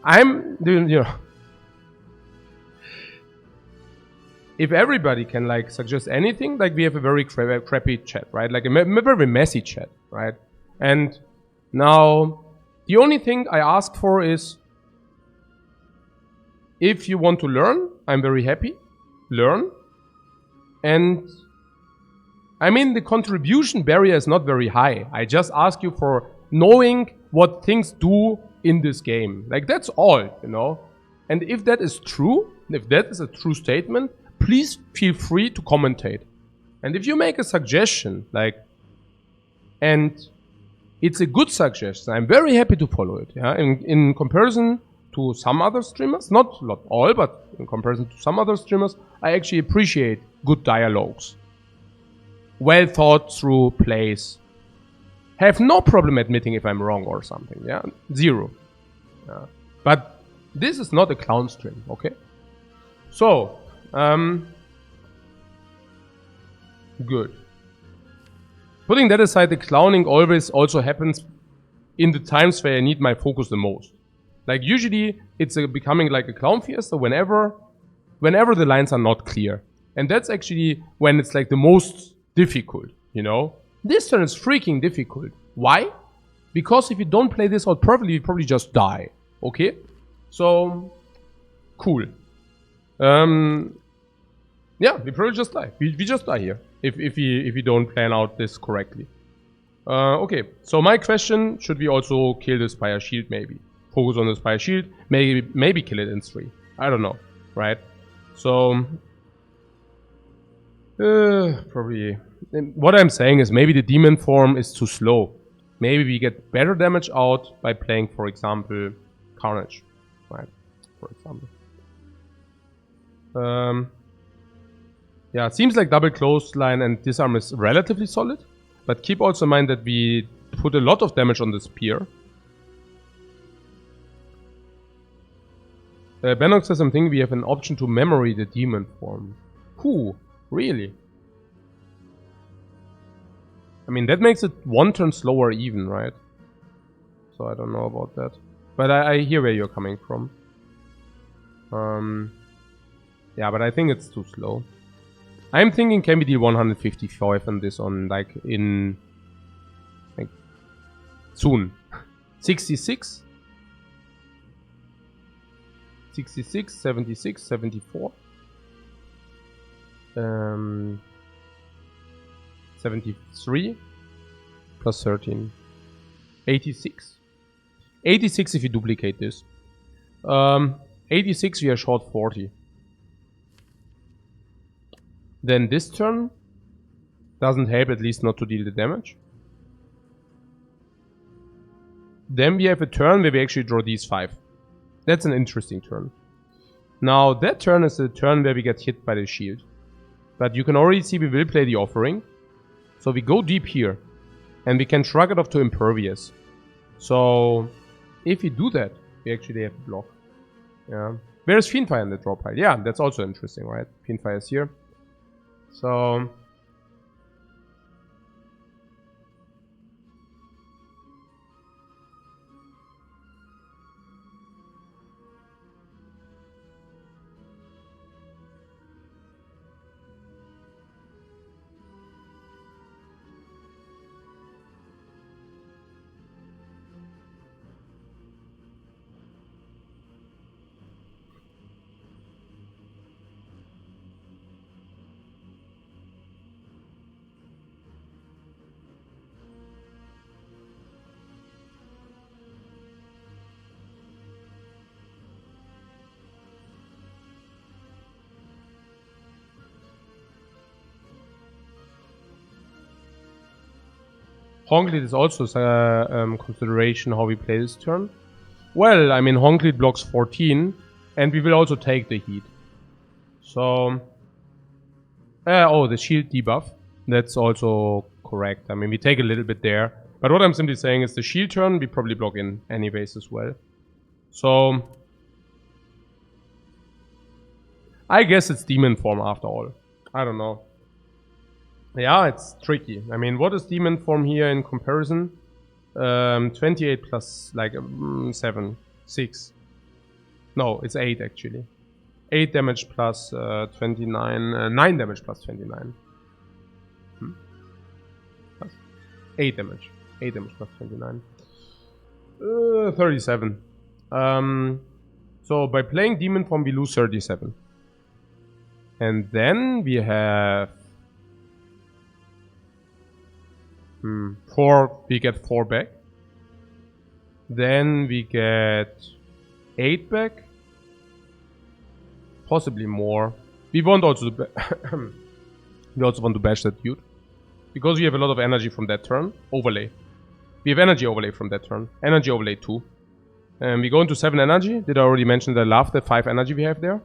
I'm doing, you know... If everybody can, like, suggest anything, like, we have a very crappy chat, right? Like, a very messy chat, right? And now, the only thing I ask for is... If you want to learn, I'm very happy. Learn. And... I mean, the contribution barrier is not very high. I just ask you for knowing what things do in this game. Like, that's all, you know? And if that is true, if that is a true statement, please feel free to commentate. And if you make a suggestion, like, and it's a good suggestion, I'm very happy to follow it. Yeah? In comparison to some other streamers, not all, but in comparison to some other streamers, I actually appreciate good dialogues. Well thought through plays. Have no problem admitting if I'm wrong or something, yeah? Zero. Yeah. But this is not a clown stream, okay? So, good. Putting that aside, the clowning always also happens in the times where I need my focus the most. Like, usually, it's becoming like a clown fiesta whenever the lines are not clear. And that's actually when it's like the most difficult, you know? This turn is freaking difficult. Why? Because if you don't play this out perfectly, you probably just die. Okay? So, cool. Yeah, we probably just die. We just die here. If we don't plan out this correctly. Okay, so my question, should we also kill the Spire shield maybe? Focus on the Spire shield, maybe kill it in 3. I don't know, right? So, probably. What I'm saying is maybe the demon form is too slow. Maybe we get better damage out by playing, for example, Carnage, right? For example. Yeah, it seems like double clothesline and disarm is relatively solid, but keep also in mind that we put a lot of damage on the spear. Bennock says something, we have an option to memory the demon form. Who? Really? I mean, that makes it 1 turn slower even, right? So I don't know about that. But I hear where you're coming from. Yeah, but I think it's too slow. I'm thinking, can we deal 155 on this on, like, in... like, soon. 66? 66, 76, 74. 73 plus 13. 86. 86 if you duplicate this. 86 we are short 40. Then this turn doesn't help, at least not to deal the damage. Then we have a turn where we actually draw these 5. That's an interesting turn. Now that turn is a turn where we get hit by the shield. But you can already see we will play the offering. So we go deep here. And we can shrug it off to impervious. So if we do that, we actually have to block. Yeah. Where's Fiendfire in the draw pile? Yeah, that's also interesting, right? Fiendfire is here. So Honklead is also a consideration how we play this turn. Well, I mean, Honklead blocks 14, and we will also take the heat. So, oh, the shield debuff. That's also correct. I mean, we take a little bit there. But what I'm simply saying is the shield turn, we probably block in anyways as well. So, I guess it's demon form after all. I don't know. Yeah, it's tricky. I mean, what is demon form here in comparison? 28 plus like 7, 6. No, it's 8 actually. 8 damage plus 29, 9 damage plus 29. Plus 8 damage. 8 damage plus 29. 37. So by playing demon form we lose 37. And then we have 4, we get 4 back. Then we get 8 back. Possibly more. We want also to we also want to bash that dude. Because we have a lot of energy from that turn. Overlay. We have energy overlay from that turn. Energy overlay 2. We go into 7 energy. Did I already mention that I love the 5 energy we have there?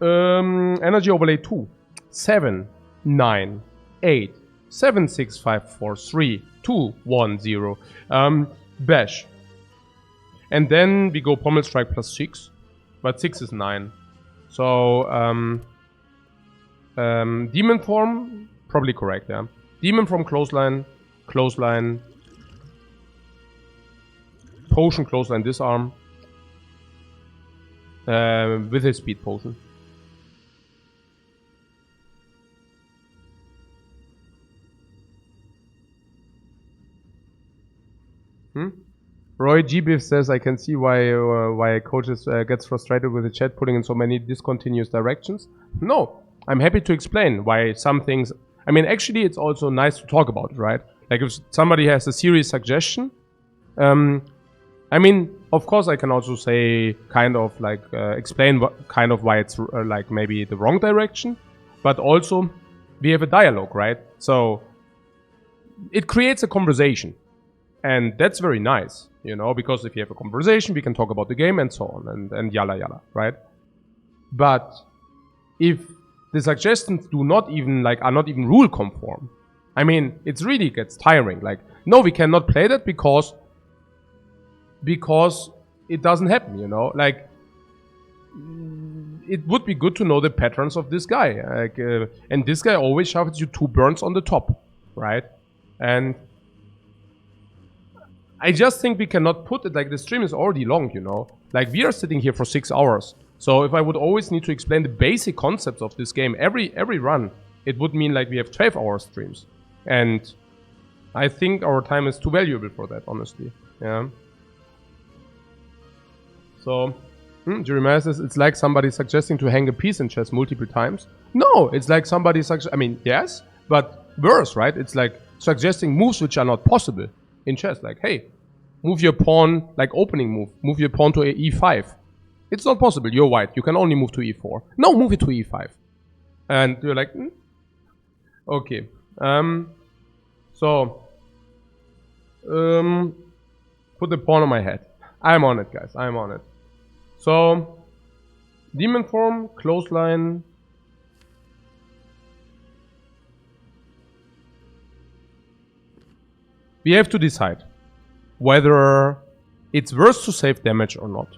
Energy overlay 2. 7, 9, 8, 7, 6, 5, 4, 3, 2, 1, 0. Bash. And then we go pommel strike plus 6. But 6 is 9. So, demon form, probably correct, yeah. Demon form, clothesline, clothesline, potion, clothesline, disarm, with his speed potion. Roy Gbiff says, I can see why coaches gets frustrated with the chat putting in so many discontinuous directions. No, I'm happy to explain why some things... I mean, actually, it's also nice to talk about, right? Like, if somebody has a serious suggestion, I mean, of course, I can also say, kind of, like, explain what, kind of why it's, like, maybe the wrong direction. But also, we have a dialogue, right? So, it creates a conversation. And that's very nice, you know, because if you have a conversation, we can talk about the game and so on, and yalla yalla, right? But if the suggestions do not even, like, are not even rule conform, I mean, it really gets tiring. Like, no, we cannot play that because it doesn't happen, you know? Like, it would be good to know the patterns of this guy. Like, and this guy always shoves you 2 burns on the top, right? And I just think we cannot put it, like, the stream is already long, you know? Like, we are sitting here for 6 hours. So if I would always need to explain the basic concepts of this game every run, it would mean, like, we have 12-hour streams. And I think our time is too valuable for that, honestly. Yeah. So, Jeremiah says, it's like somebody suggesting to hang a piece in chess multiple times. No, it's like somebody I mean, yes, but worse, right? It's like suggesting moves which are not possible in chess. Like, hey, move your pawn, like opening move. Move your pawn to e5. It's not possible. You're white. You can only move to e4. No, move it to e5. And you're like, okay. So, put the pawn on my head. I'm on it, guys. I'm on it. So, demon form, clothesline. We have to decide whether it's worth to save damage or not.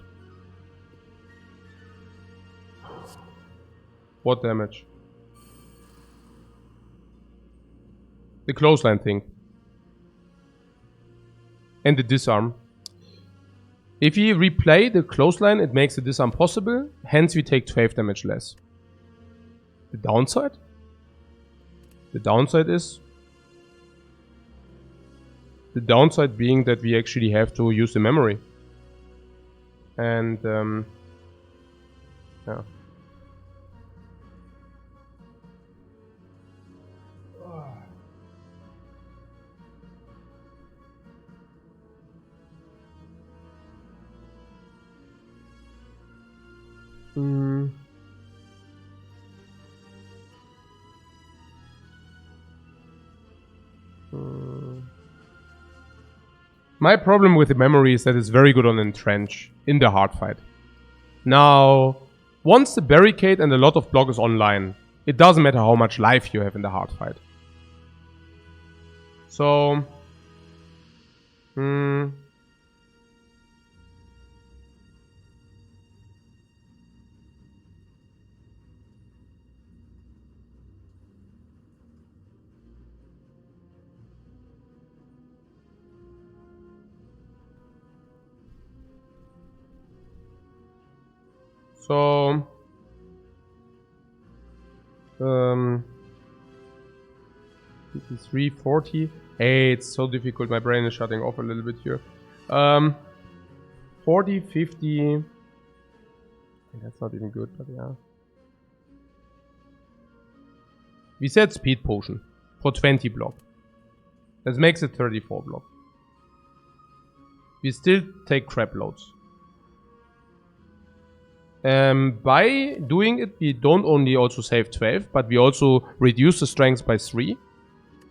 What damage? The clothesline thing. And the disarm. If we replay the clothesline, it makes the disarm possible. Hence we take 12 damage less. The downside? The downside is... The downside being that we actually have to use the memory. And, yeah. My problem with the memory is that it's very good on entrench in the hard fight. Now, once the barricade and a lot of block is online, it doesn't matter how much life you have in the hard fight. So, So 53, 40. Hey, it's so difficult. My brain is shutting off a little bit here. 40, 50. That's not even good, but yeah. We said speed potion for 20 block. That makes it 34 block. We still take crap loads. By doing it, we don't only also save 12, but we also reduce the strength by 3.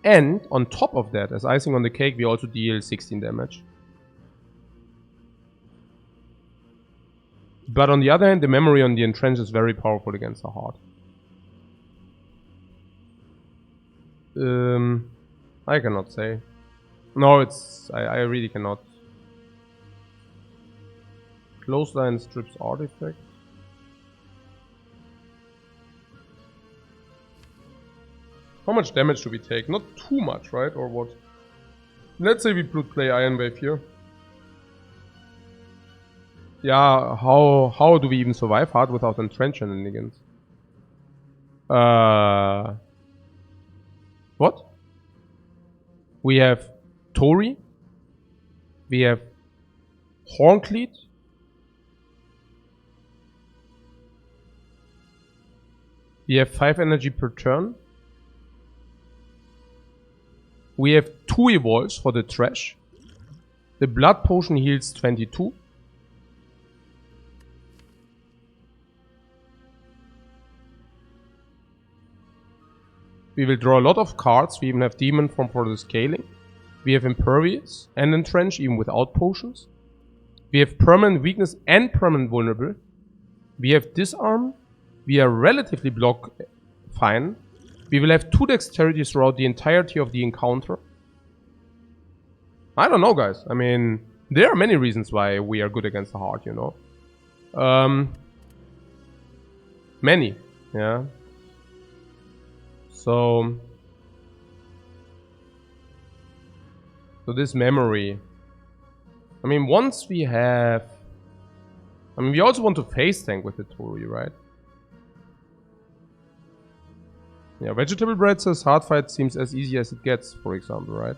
And on top of that, as icing on the cake, we also deal 16 damage. But on the other hand, the memory on the entrench is very powerful against the heart. I cannot say. No, it's... I really cannot. Clothesline strips artifact. How much damage do we take? Not too much, right? Or what? Let's say we play Iron Wave here. Yeah, how do we even survive hard without entrench shenanigans? What? We have Tori. We have Horncleat. We have 5 energy per turn. We have 2 evolves for the trash. The blood potion heals 22. We will draw a lot of cards. We even have Demon Form for the scaling. We have Impervious and Entrench even without potions. We have Permanent Weakness and Permanent Vulnerable. We have Disarm. We are relatively block fine. We will have 2 dexterities throughout the entirety of the encounter. I don't know, guys. I mean, there are many reasons why we are good against the heart, you know. Many, yeah. So this memory. I mean, once we have... I mean, we also want to face tank with the Tori, right? Yeah, Vegetable Bread says hard fight seems as easy as it gets, for example, right?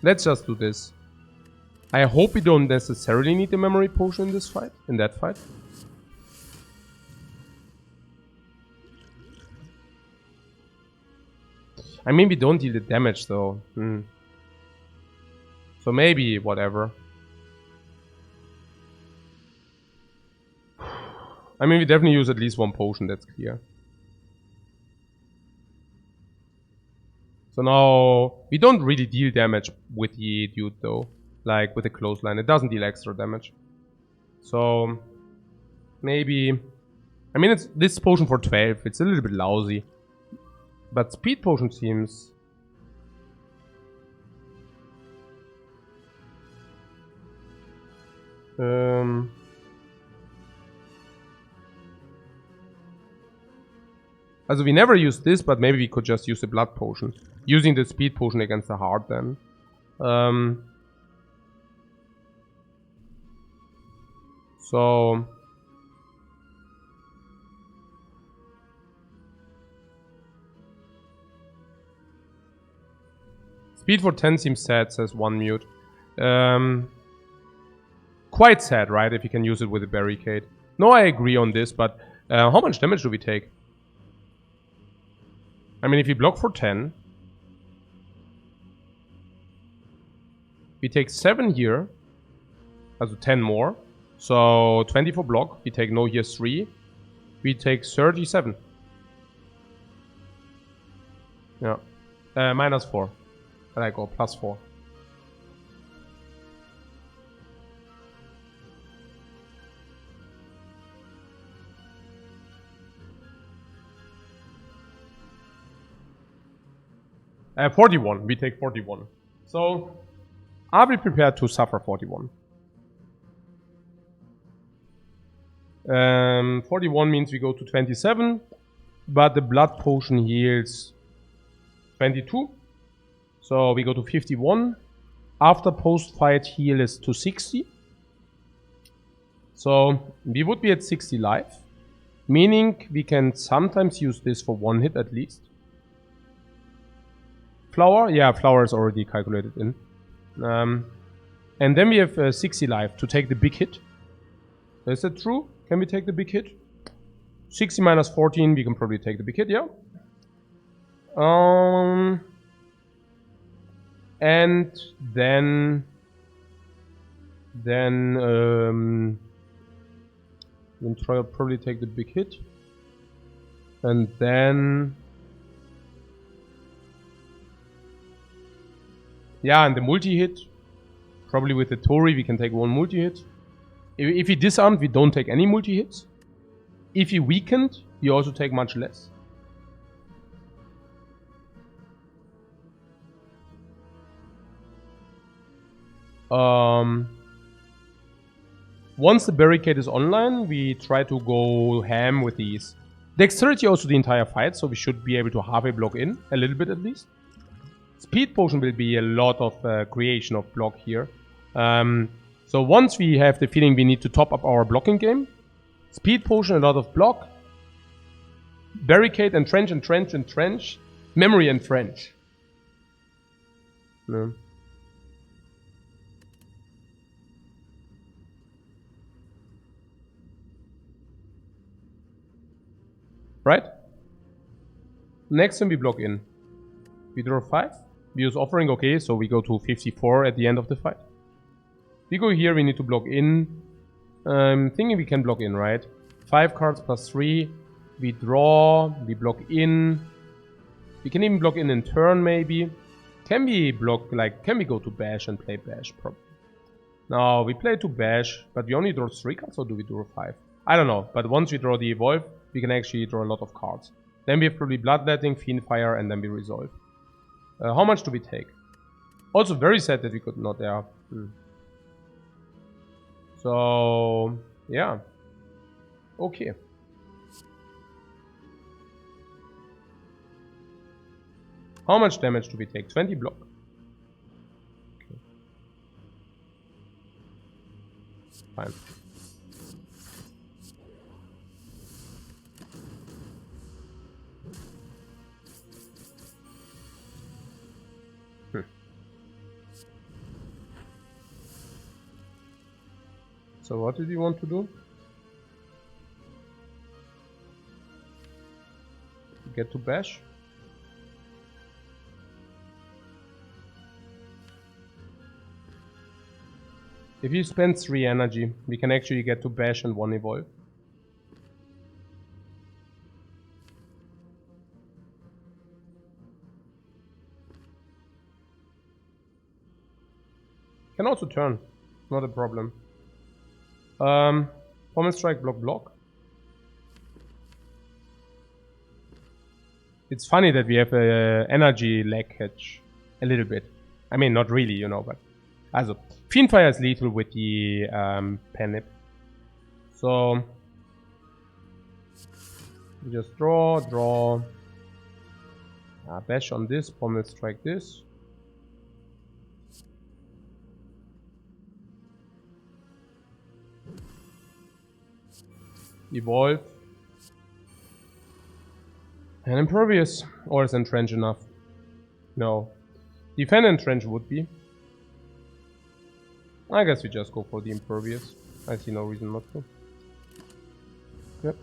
Let's just do this. I hope we don't necessarily need the memory potion in this fight, in that fight. I mean, we don't deal the damage though. So maybe whatever. I mean, we definitely use at least 1 potion, that's clear. So now, we don't really deal damage with the dude though. Like with the clothesline, it doesn't deal extra damage. So, maybe... I mean, it's this potion for 12, it's a little bit lousy. But speed potion seems... Also we never use this, but maybe we could just use the blood potion. Using the speed potion against the heart then. So... Speed for 10 seems sad, says one mute. Quite sad, right, if you can use it with a barricade. No, I agree on this, but how much damage do we take? I mean, if you block for 10... We take 7 here. Also 10 more. So 20 for block. We take no here 3. We take 37. Yeah. Minus 4. And I go plus 4. Uh, 41. We take 41. So, are we prepared to suffer 41? 41 means we go to 27, but the blood potion heals 22. So we go to 51. After post-fight heal is to 60. So we would be at 60 life, meaning we can sometimes use this for one hit at least. Flower? Yeah, flower is already calculated in. And then we have 60 life to take the big hit. Is that true? Can we take the big hit? 60 minus 14, we can probably take the big hit, yeah. And then we'll probably take the big hit. And then yeah, and the multi-hit. Probably with the Tori we can take one multi-hit. If he disarmed, we don't take any multi-hits. If he weakened, we also take much less. Once the barricade is online, we try to go ham with these. Dexterity also the entire fight, so we should be able to halfway block in, a little bit at least. Speed potion will be a lot of creation of block here. So once we have the feeling we need to top up our blocking game, speed potion, a lot of block, barricade, entrench, entrench, entrench, memory, entrench. No. Right? Next time we block in. We draw 5. We use offering, okay, so we go to 54 at the end of the fight. We go here, we need to block in. Thinking we can block in, right? 5 cards plus 3. We draw, we block in. We can even block in turn, maybe. Can we block, like, can we go to bash and play bash? Probably. No, we play to bash, but we only draw 3 cards, or do we draw 5? I don't know, but once we draw the evolve, we can actually draw a lot of cards. Then we have probably Bloodletting, Fiendfire, and then we resolve. How much do we take? Also very sad that we could not, yeah. So, yeah. Okay. How much damage do we take? 20 block. Okay. Fine. So what did you want to do? Get to bash? If you spend 3 energy, we can actually get to bash and 1 evolve. Can also turn, not a problem. Pommel strike, block, block. It's funny that we have a energy leakage a little bit. I mean, not really, you know, but also Fiendfire is lethal with the Penip. So we just draw. Bash on this, pommel strike this. Evolve. And Impervious. Or is Entrench enough? No. Defend Entrench would be. I guess we just go for the Impervious. I see no reason not to. Yep.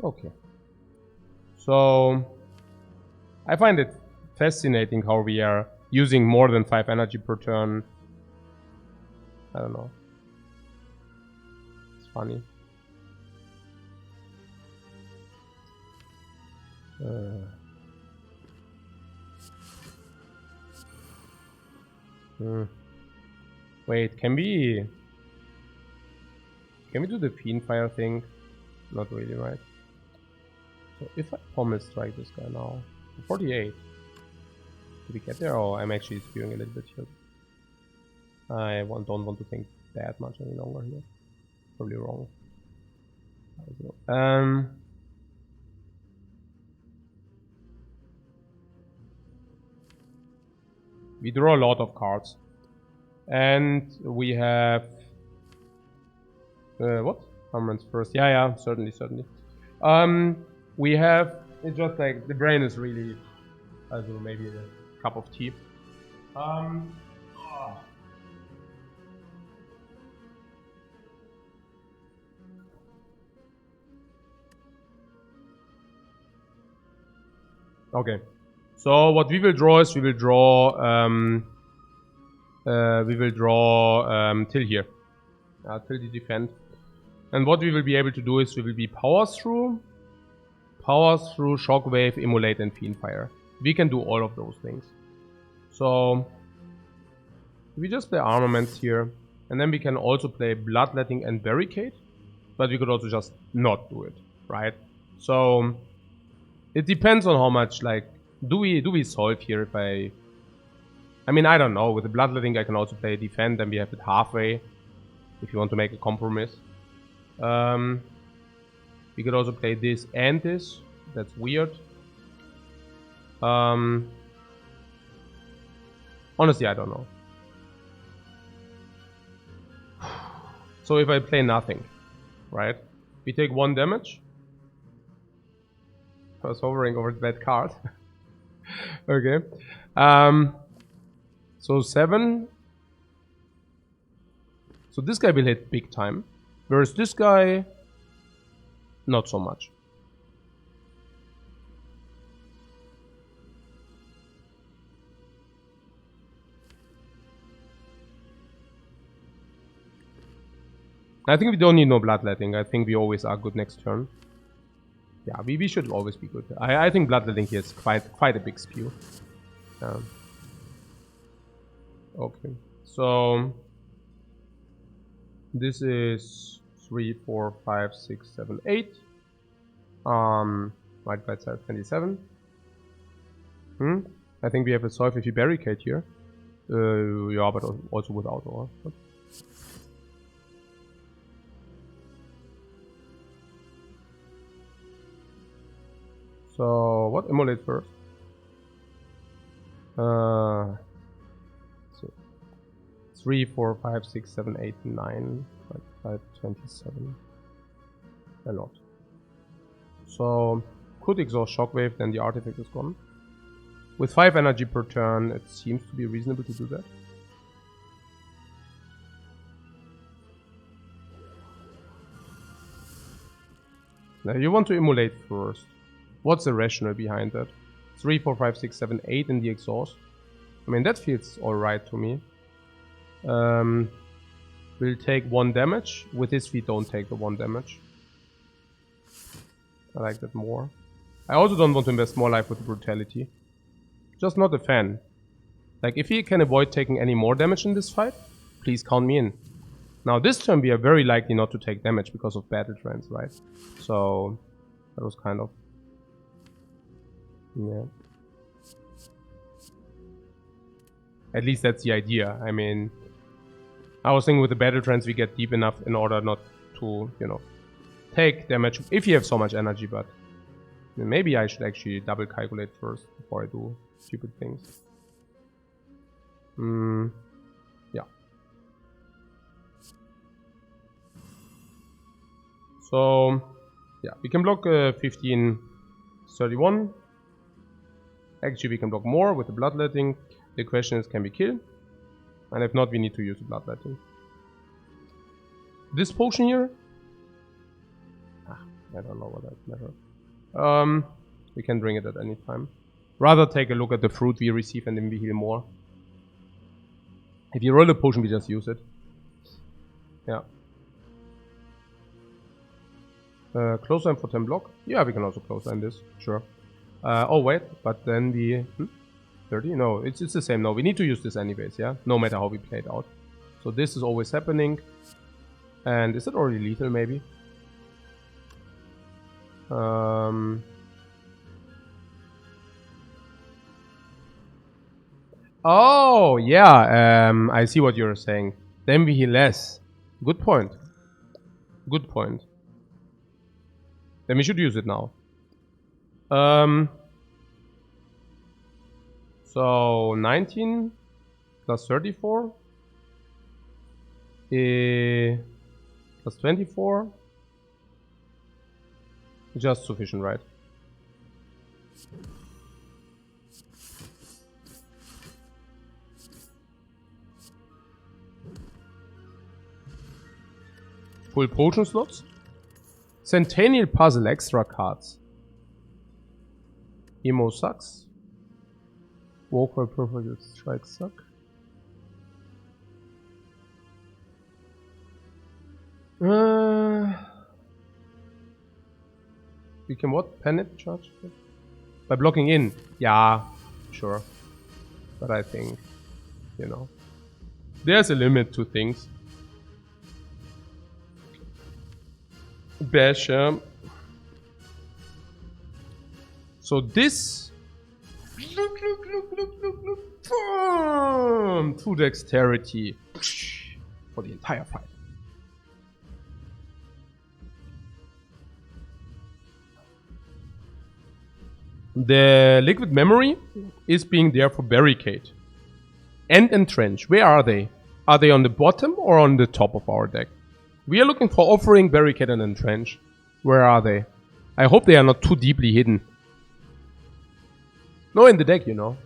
Okay. So I find it fascinating how we are using more than 5 energy per turn. I don't know. It's funny. Wait, can we do the Fiendfire thing? Not really, right? So if I pommel strike this guy now, 48. Did we get there? Oh, I'm actually skewing a little bit here. I don't want to think that much any longer here. Probably wrong. We draw a lot of cards. And we have... what? Armaments first. Yeah, certainly. We have... It's just like, the brain is really... Also maybe a cup of tea. Okay. So what we will draw is we will draw till here. Till the defend. And what we will be able to do is we will be power through, shockwave, immolate, and fiendfire. We can do all of those things. So we just play armaments here, and then we can also play bloodletting and barricade, but we could also just not do it, right? So it depends on how much, like, do we solve here? If I mean, I don't know. With the bloodletting, I can also play defend, and we have it halfway if you want to make a compromise. We could also play this and this. That's weird. Honestly, I don't know. So if I play nothing, right? We take 1 damage. I was hovering over that card. Okay. So 7. So this guy will hit big time. Whereas this guy, not so much. I think we don't need no bloodletting. I think we always are good next turn. Yeah, we should always be good. I think bloodletting here is quite a big spew. Okay, so this is 3, 4, 5, 6, 7, 8. Right by side 27. I think we have a solve if you barricade here. Yeah, but also without or. So what? Immolate first. So 3, 4, 5, 6, 7, 8, 9, 5, 27. A lot. So could exhaust shockwave, then the artifact is gone. With 5 energy per turn, it seems to be reasonable to do that. Now you want to immolate first. What's the rationale behind that? 3, 4, 5, 6, 7, 8 in the exhaust. I mean, that feels alright to me. We'll take 1 damage. With this, we don't take the 1 damage. I like that more. I also don't want to invest more life with brutality. Just not a fan. Like, if he can avoid taking any more damage in this fight, please count me in. Now, this turn we are very likely not to take damage because of battle trance, right? So, that was kind of... yeah. At least that's the idea. I mean, I was thinking with the battle trance we get deep enough in order not to, you know, take damage if you have so much energy, but maybe I should actually double calculate first before I do stupid things. Yeah. So, yeah, we can block 15, 31. Actually, we can block more with the bloodletting. The question is, can we kill? And if not, we need to use the bloodletting. This potion here? I don't know what that matters. We can drink it at any time. Rather take a look at the fruit we receive and then we heal more. If you roll a potion, we just use it. Yeah. Close line for 10 block. Yeah, we can also close line this. Sure. Oh wait, but then the 30? No, it's the same. No, we need to use this anyways, yeah? No matter how we play it out. So this is always happening. And is it already lethal maybe? Oh, yeah, I see what you're saying. Then we heal less. Good point. Good point. Then we should use it now. So 19. plus 34. Plus 24. Just sufficient, right? Full potion slots. Centennial puzzle extra cards. Emo sucks. Walker perfect strike suck. We can what? Pen it? Charge? By blocking in? Yeah, sure. But I think, you know, there's a limit to things. Bash. So this. Look. Boom! To dexterity. For the entire fight. The liquid memory is being there for barricade. And entrench. Where are they? Are they on the bottom or on the top of our deck? We are looking for offering, barricade, and entrench. Where are they? I hope they are not too deeply hidden. No, in the deck, you know.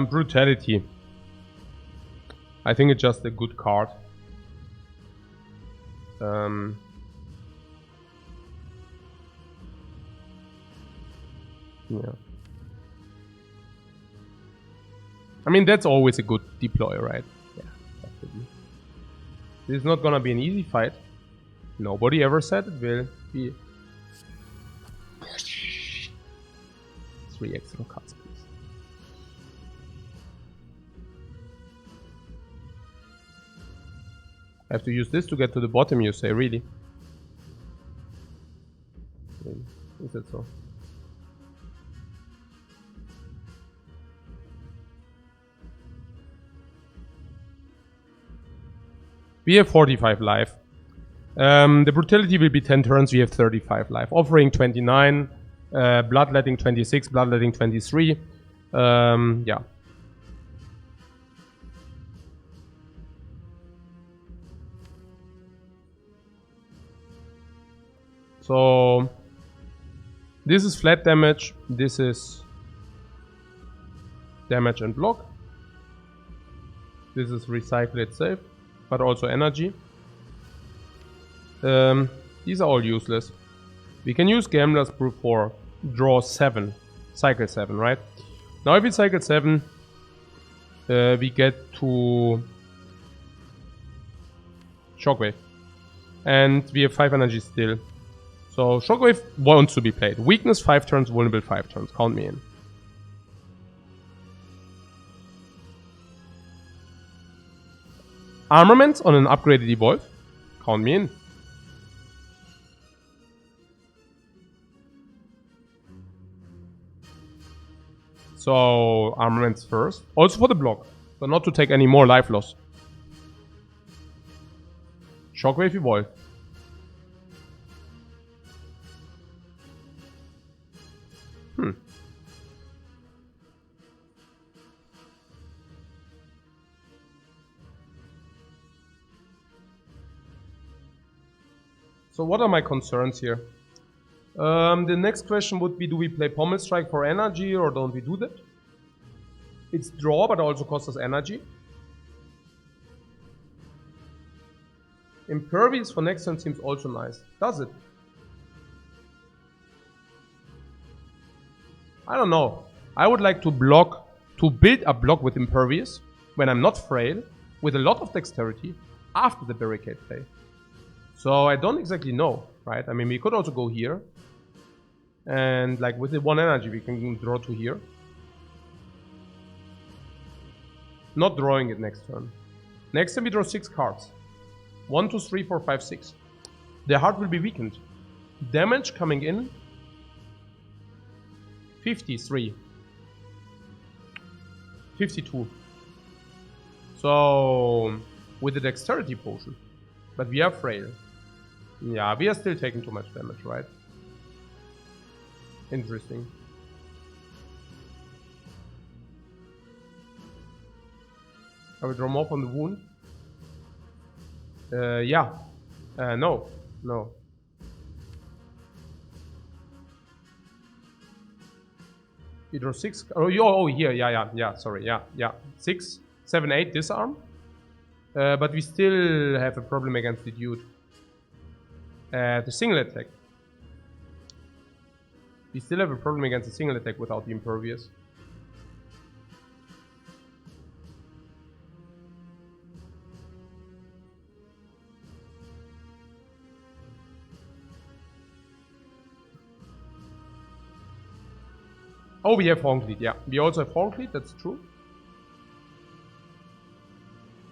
Brutality. I think it's just a good card. Yeah. I mean, that's always a good deploy, right? Yeah, definitely. This is not gonna be an easy fight. Nobody ever said it will be. 3 extra cards, please. I have to use this to get to the bottom, you say, really? Is that so? We have 45 life. The brutality will be 10 turns, we have 35 life. Offering 29, bloodletting 26, bloodletting 23. Yeah. So this is flat damage, this is damage and block. This is recycle itself, but also energy. These are all useless. We can use Gambler's Brew for draw 7, cycle 7, right? Now if we cycle 7, we get to Shockwave. And we have 5 energy still. So Shockwave wants to be played. Weakness 5 turns, vulnerable 5 turns. Count me in. Armaments on an upgraded evolve. Count me in. So armaments first. Also for the block. So not to take any more life loss. Shockwave evolve. So what are my concerns here? The next question would be, do we play Pommel Strike for energy or don't we do that? It's draw, but also costs us energy. Impervious for next turn seems also nice. Does it? I don't know. I would like to block, to build a block with Impervious when I'm not frail, with a lot of dexterity after the barricade play. So I don't exactly know, right? I mean, we could also go here. And like with the 1 energy, we can draw to here. Not drawing it next turn. Next turn we draw 6 cards. 1, 2, 3, 4, 5, 6. The heart will be weakened. Damage coming in. 53. 52. So, with the dexterity potion. But we are frail. Yeah, we are still taking too much damage, right? Interesting. I will draw more from the wound. Yeah. No. No. You draw 6. Oh, here. Yeah. Sorry. Yeah. 6, 7, 8 disarm. But we still have a problem against the dude. The single attack. We still have a problem against the single attack without the impervious. Oh, we have Horncleat, yeah. We also have Horncleat, that's true.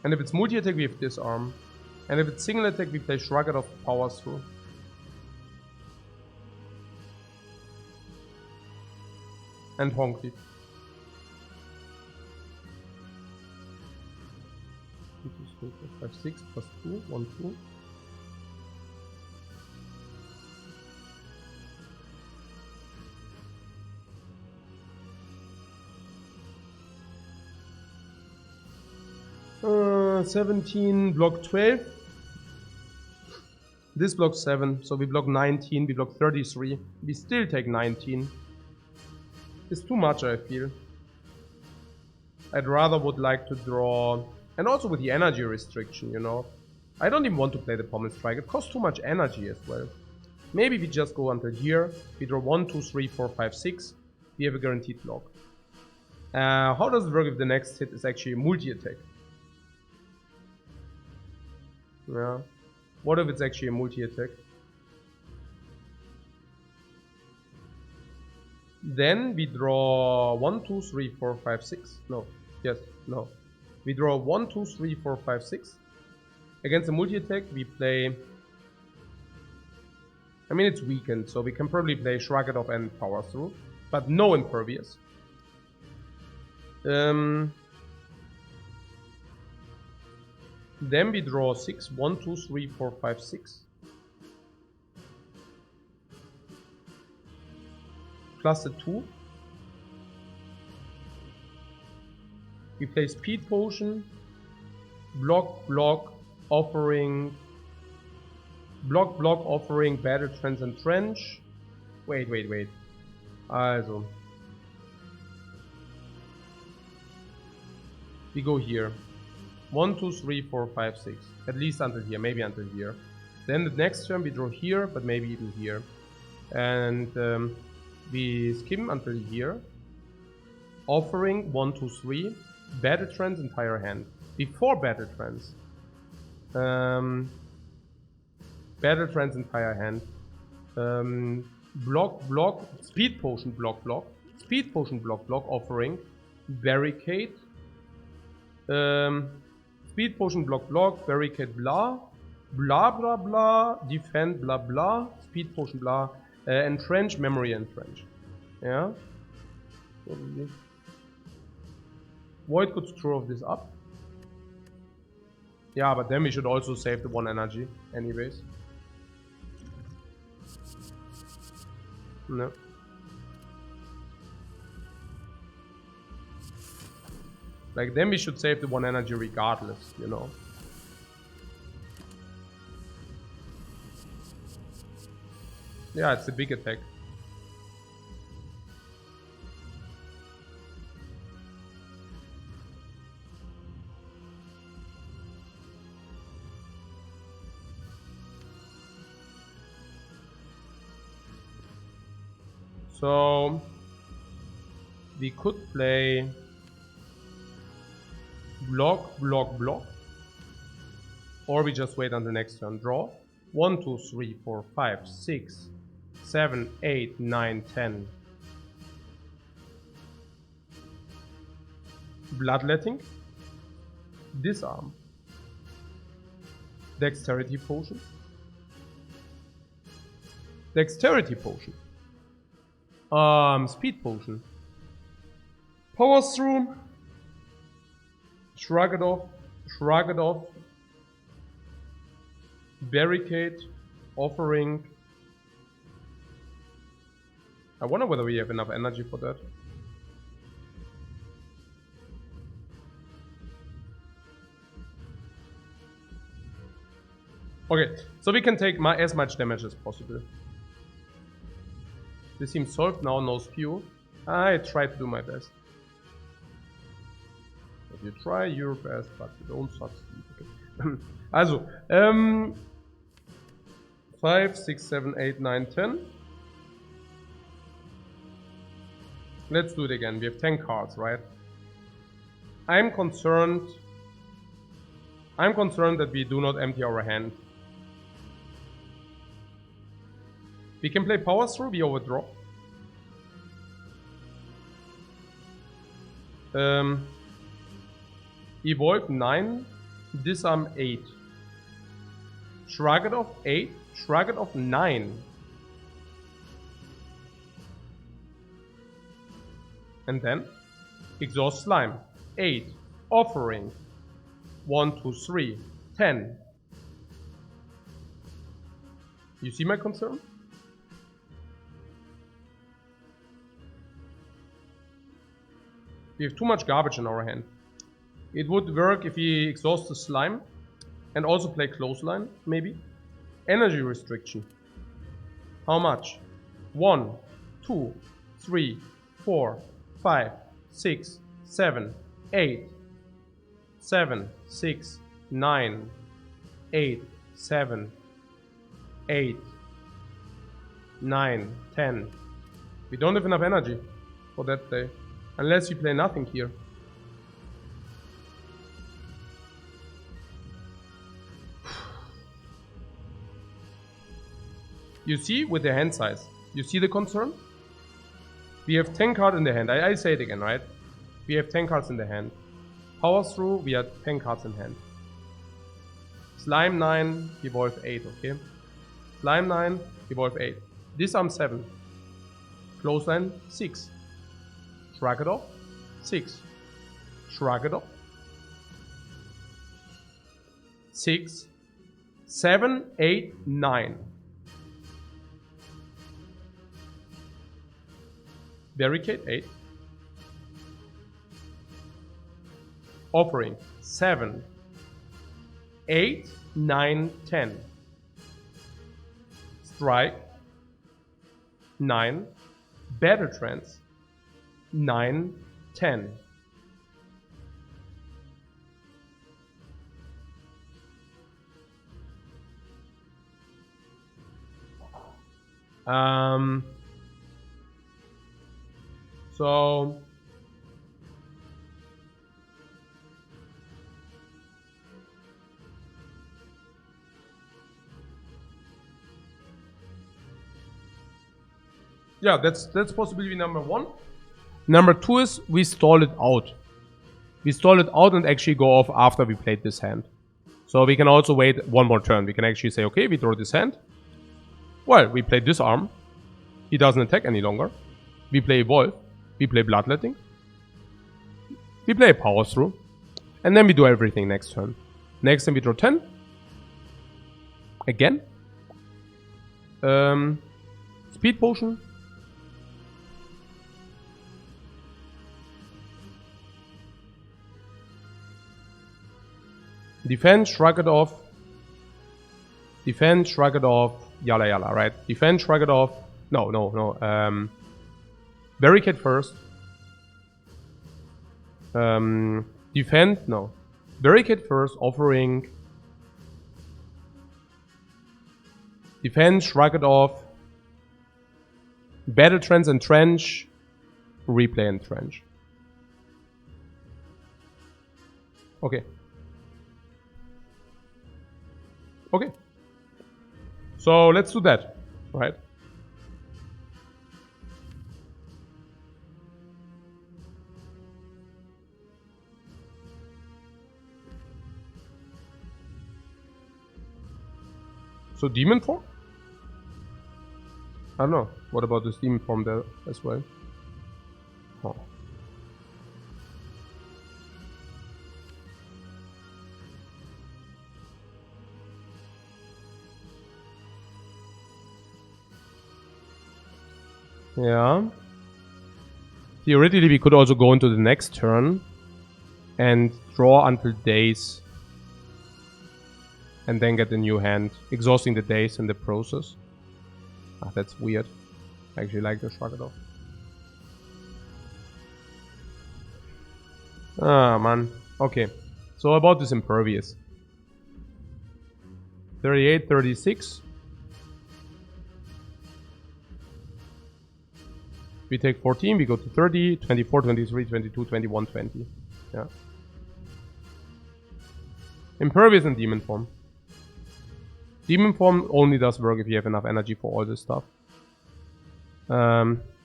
And if it's multi-attack, we have Disarm. And if it's single attack, we play Shrug It Off, Powers Through. And Horncleat. 1, 2, 3, 4, 5, 6 plus 2, 1, 2. Uh, 17, block 12. This blocks 7, so we block 19, we block 33. We still take 19. It's too much, I feel. I'd rather would like to draw... And also with the energy restriction, you know. I don't even want to play the Pommel Strike. It costs too much energy as well. Maybe we just go until here. We draw 1, 2, 3, 4, 5, 6. We have a guaranteed block. How does it work if the next hit is actually a multi-attack? Yeah. What if it's actually a multi-attack? Then we draw 1, 2, 3, 4, 5, 6. No. Yes. No. We draw 1, 2, 3, 4, 5, 6. Against a multi-attack, we play... I mean, it's weakened, so we can probably play Shrug It Off and Power Through. But no Impervious. Then we draw 6, 1, 2, 3, 4, 5, 6. Plus a 2. We play Speed Potion. Block, offering. Block, offering, Battle Trance and Trench. Wait. Also. We go here. 1, 2, 3, 4, 5, 6. At least until here, maybe until here. Then the next turn we draw here, but maybe even here. And we skim until here. Offering 1, 2, 3. Battle Trance, entire hand. Before Battle Trance. Battle Trance, entire hand. Block. Speed Potion, block. Speed Potion, block. Offering. Barricade. Speed Potion, block, barricade, blah, defend, blah, speed potion, blah, entrench, memory, entrench. Yeah. Void could screw off this up. Yeah, but then we should also save the 1 energy, anyways. No. Like, then we should save the 1 energy regardless, you know. Yeah, it's a big attack. So, we could play... Block. Or we just wait until next turn. Draw. 1, 2, 3, 4, 5, 6, 7, 8, 9, 10. Bloodletting. Disarm. Dexterity Potion. Speed Potion. Power Through. Shrug It Off. Shrug it off. Barricade. Offering. I wonder whether we have enough energy for that. Okay, so we can take as much damage as possible. This seems solved now, no spew. I try to do my best. If you try your best, but you don't succeed. Okay. Also, 5, 6, 7, 8, 9, 10. Let's do it again. We have 10 cards, right? I'm concerned that we do not empty our hand. We can play power through, we overdraw. Evolve 9, disarm 8. Shrug it off 8, shrug it off 9. And then exhaust slime 8. Offering 1, 2, 3, 10. You see my concern? We have too much garbage in our hand. It would work if we exhaust the slime and also play clothesline, maybe. Energy restriction. How much? 1, 2, 3, 4, 5, 6, 7, 8. 7, 6, 9, 8, 7, 8, 9, 10. We don't have enough energy for that day. Unless you play nothing here. You see with the hand size. You see the concern? We have 10 cards in the hand. I say it again, right? We have 10 cards in the hand. Power through, we have 10 cards in hand. Slime 9, evolve 8, okay? Slime 9, evolve 8. Disarm 7. Clothesline 6. Shrug it off. 6. Shrug it off. 6. 7, 8, 9. Barricade 8. Offering 7, 8, 9, 10. Strike 9. Battle Trance 9, 10. So yeah, that's possibility number 1. Number 2 is we stall it out. We stall it out and actually go off after we played this hand. So we can also wait one more turn. We can actually say, okay, we draw this hand. Well, we play this arm. He doesn't attack any longer. We play Evolve. We play Bloodletting. We play Power Through. And then we do everything next turn. Next time we draw 10. Again. Speed Potion. Defense, shrug it off. Defense, shrug it off. Yalla yalla, right? Defense, shrug it off. No. Barricade first. Defend, no. Barricade first, offering. Defense, shrug it off. Battle Trance and Trench. Replay and Trench. Okay. Okay. So let's do that, right? So demon form? I don't know. What about this demon form there as well? Oh. Yeah. Theoretically, we could also go into the next turn and draw until days. And then get a new hand, exhausting the days in the process. Ah, that's weird. I actually like the shrug it off. Ah, man. Okay. So about this impervious. 38, 36. We take 14, we go to 30, 24, 23, 22, 21, 20. Yeah. Impervious and demon form. Demon form only does work if you have enough energy for all this stuff.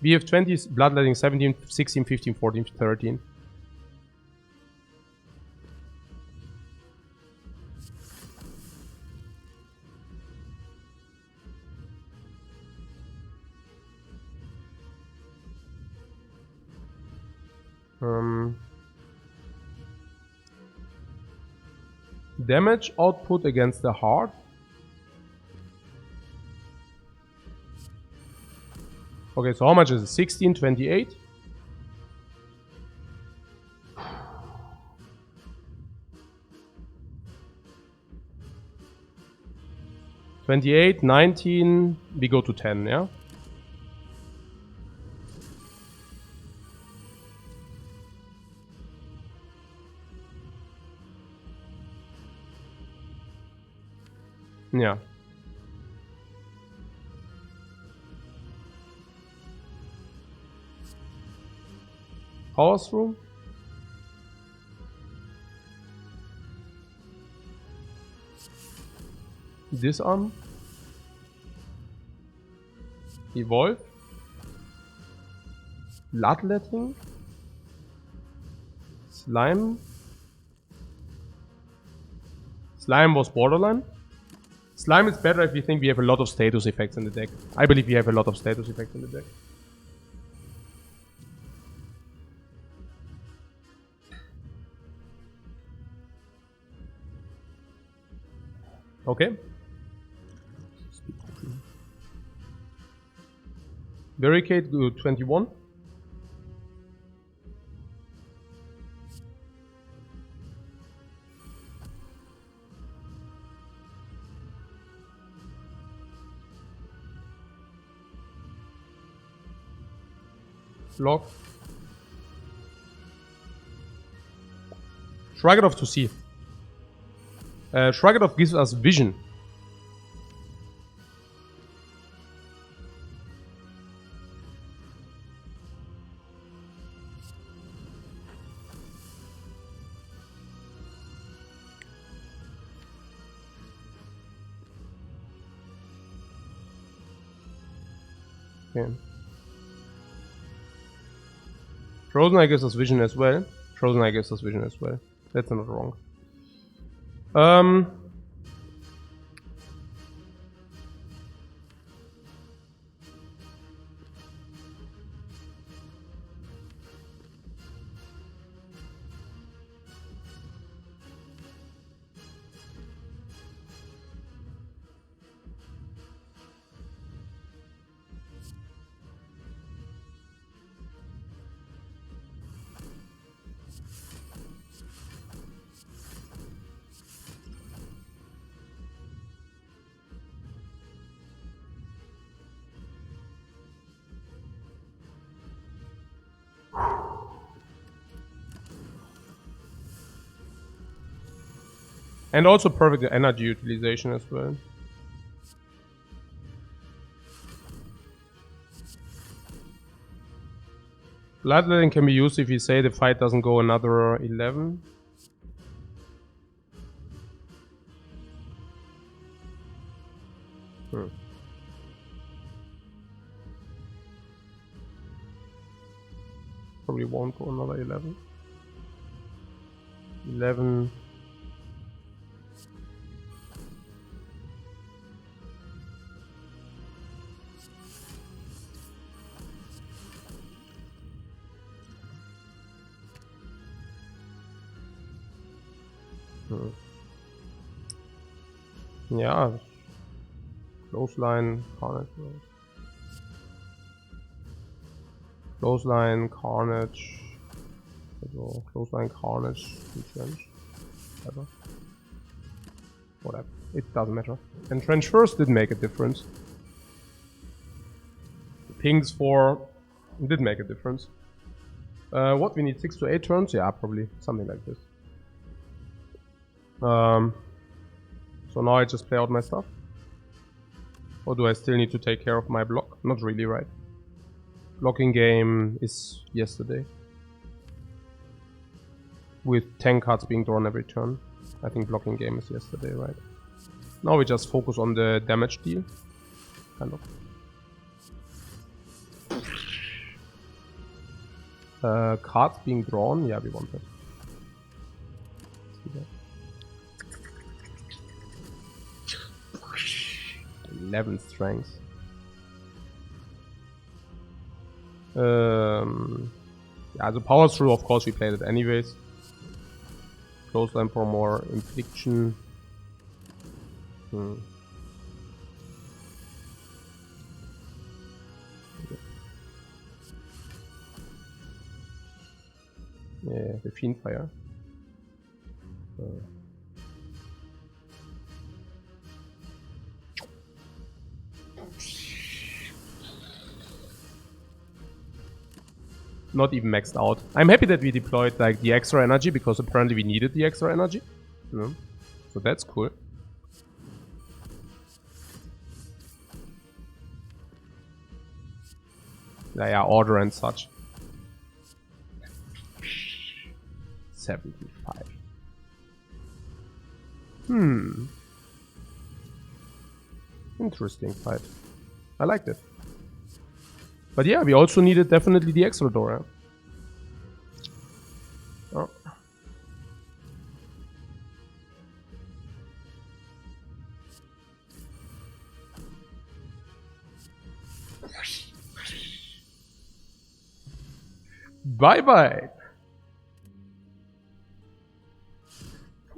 We have 20, bloodletting 17, 16, 15, 14, 13. Damage output against the heart. Okay, so how much is it? 16, 28? $28, 19, we go to 10, yeah? Yeah. Power through. Disarm. Evolve. Bloodletting. Slime. Slime was borderline. Slime is better if we think we have a lot of status effects in the deck. I believe we have a lot of status effects in the deck. Okay. Barricade to 21. Block. Shrug it off to see. Shrug it off gives us vision. Okay. Frozen Eye gives us vision as well. Frozen Eye gives us vision as well. That's not wrong. And also perfect energy utilization as well. Bloodletting can be used if you say the fight doesn't go another 11. Probably won't go another 11. 11. Yeah. Clothesline, Carnage. Clothesline, Carnage. Also, Clothesline, Carnage, Entrench. Whatever. It doesn't matter. Entrench first did make a difference. Pings 4 did make a difference. What, we need 6 to 8 turns? Yeah, probably. Something like this. So now I just play out my stuff. Or do I still need to take care of my block? Not really, right? Blocking game is yesterday. With 10 cards being drawn every turn. I think blocking game is yesterday, right? Now we just focus on the damage deal. Kind of. Cards being drawn, yeah, we want that. 11 strength. Yeah, the power through, of course, we played it anyways. Clothesline for more infliction. Yeah, the Fiend Fire. Not even maxed out. I'm happy that we deployed like the extra energy because apparently we needed the extra energy. Yeah. So that's cool. Yeah, order and such. 75. Interesting fight. I liked it. But yeah, we also needed definitely the extra door. Oh. Bye bye.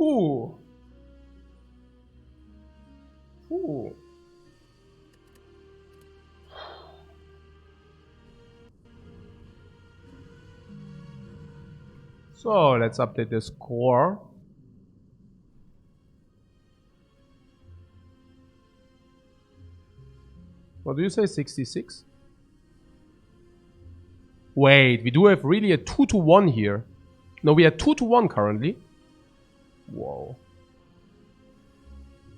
Ooh. Ooh. So let's update the score. What do you say, 66? Wait, we do have really a 2-to-1 here. No, we are 2-to-1 currently. Whoa.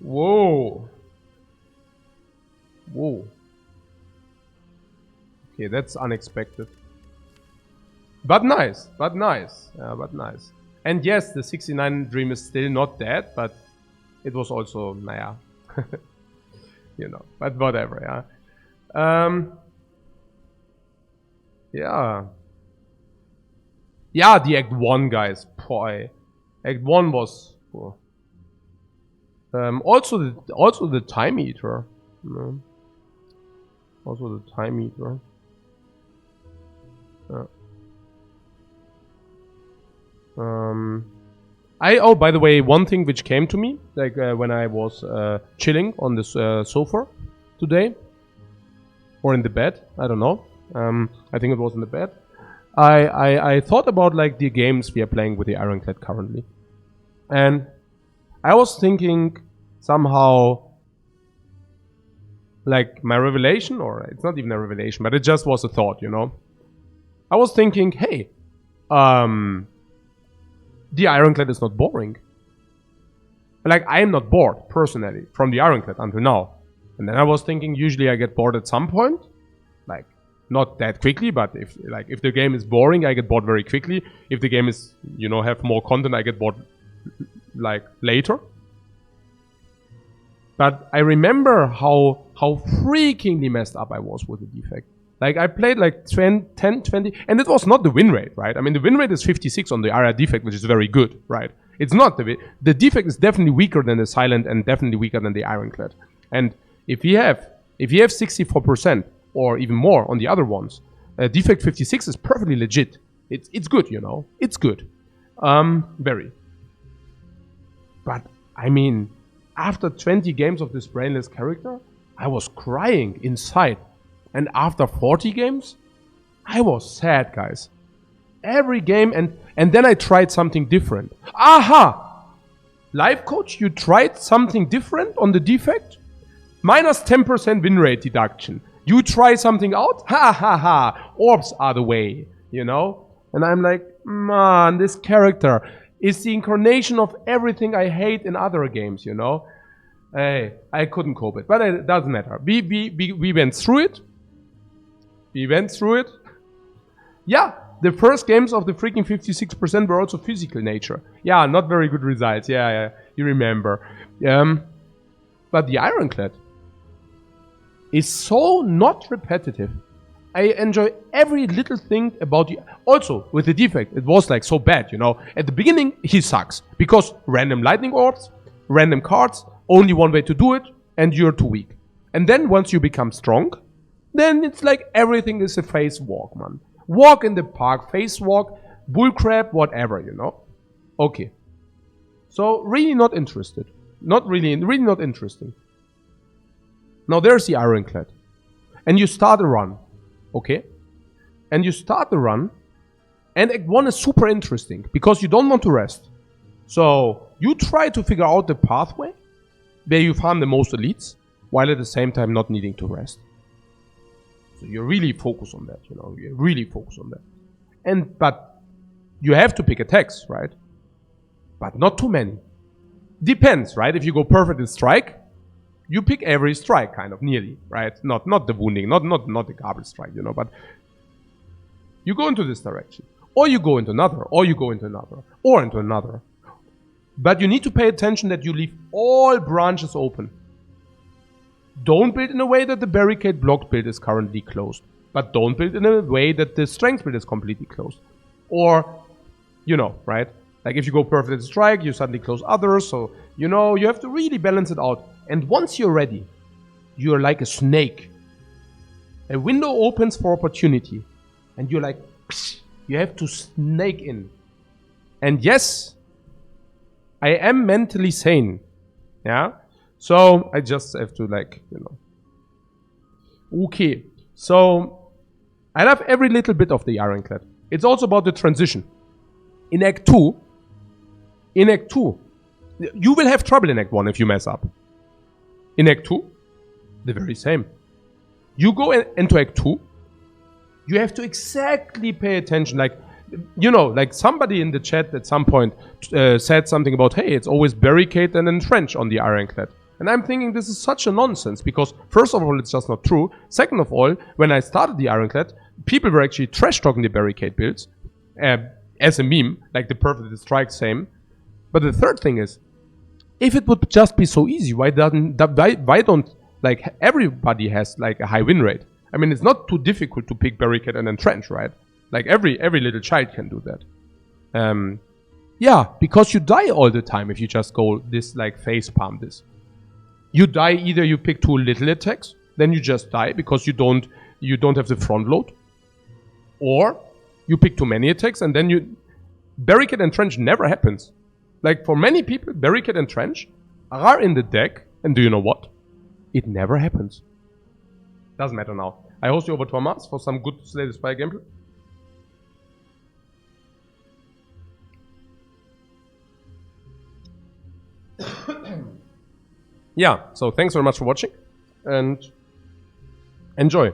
Whoa. Whoa. Okay, that's unexpected. But nice, but nice. Yeah, but nice. And yes, the 69 dream is still not dead, but it was also, naya. You know, but whatever, yeah. Yeah. Yeah, the Act 1, guys. Boy. Act 1 was... Oh. Also the Time Eater. No. Also the Time Eater. Oh, by the way, one thing which came to me, like when I was chilling on this sofa today, or in the bed, I don't know. I think it was in the bed. I thought about like the games we are playing with the Ironclad currently, and I was thinking somehow, like my revelation, or it's not even a revelation, but it just was a thought, you know. I was thinking, hey, the Ironclad is not boring. Like, I am not bored, personally, from the Ironclad until now. And then I was thinking, usually I get bored at some point. Like, not that quickly, but if the game is boring, I get bored very quickly. If the game is, you know, have more content, I get bored, like, later. But I remember how freakingly messed up I was with the defect. Like, I played like 10, 20, and it was not the win rate, right? I mean, the win rate is 56 on the Aria defect, which is very good, right? It's not the defect is definitely weaker than the Silent and definitely weaker than the Ironclad. And if you have 64% or even more on the other ones, defect 56 is perfectly legit. It's good, you know? It's good. Very. But, I mean, after 20 games of this brainless character, I was crying inside. And after 40 games, I was sad, guys. Every game, and then I tried something different. Aha! Lifecoach, you tried something different on the defect? Minus 10% win rate deduction. You try something out? Ha ha ha! Orbs are the way, you know? And I'm like, man, this character is the incarnation of everything I hate in other games, you know? Hey, I couldn't cope it, but it doesn't matter. We went through it. We went through it. Yeah, the first games of the freaking 56% were also physical nature. Yeah, not very good results. Yeah, you remember. But the Ironclad is so not repetitive. I enjoy every little thing about the... Also, with the defect, it was like so bad, you know. At the beginning, he sucks. Because random lightning orbs, random cards, only one way to do it, and you're too weak. And then once you become strong, then it's like everything is a face walk, man. Walk in the park, face walk, bullcrap, whatever, you know. Okay. So, really not interested. Not really not interesting. Now there's the Ironclad. And you start a run. Okay? And you start the run. And Act 1 is super interesting. Because you don't want to rest. So, you try to figure out the pathway where you farm the most elites, while at the same time not needing to rest. So you really focus on that, you know, you really focus on that. But you have to pick attacks, right? But not too many. Depends, right? If you go perfect in strike, you pick every strike, kind of, nearly, right? Not the wounding, not the garbage strike, you know, but you go into this direction. Or you go into another, or you go into another, or into another. But you need to pay attention that you leave all branches open. Don't build in a way that the barricade blocked build is currently closed. But don't build in a way that the strength build is completely closed. Or, you know, right? Like if you go perfect in strike, you suddenly close others. So, you know, you have to really balance it out. And once you're ready, you're like a snake. A window opens for opportunity. And you're like, psh, you have to snake in. And yes, I am mentally sane. Yeah? So, I just have to like, you know. Okay. So, I love every little bit of the Ironclad. It's also about the transition. In Act 2, you will have trouble in Act 1 if you mess up. In Act 2, the very same. You go into Act 2, you have to exactly pay attention. Like, you know, like somebody in the chat at some point said something about, hey, it's always barricade and entrench on the Ironclad. And I'm thinking this is such a nonsense because first of all, it's just not true. Second of all, when I started the Ironclad, people were actually trash talking the barricade builds as a meme, like the perfect strike, same. But the third thing is, if it would just be so easy, why don't like everybody has like a high win rate? I mean, it's not too difficult to pick barricade and entrench, right? Like every little child can do that. Yeah, because you die all the time if you just go this like face palm this. You die either you pick too little attacks, then you just die because you don't have the front load, or you pick too many attacks and then you barricade and trench never happens. Like for many people, barricade and trench are in the deck, and do you know what? It never happens. Doesn't matter now. I host you over to Amas for some good Slay the Spire gameplay. Yeah, so thanks very much for watching and enjoy.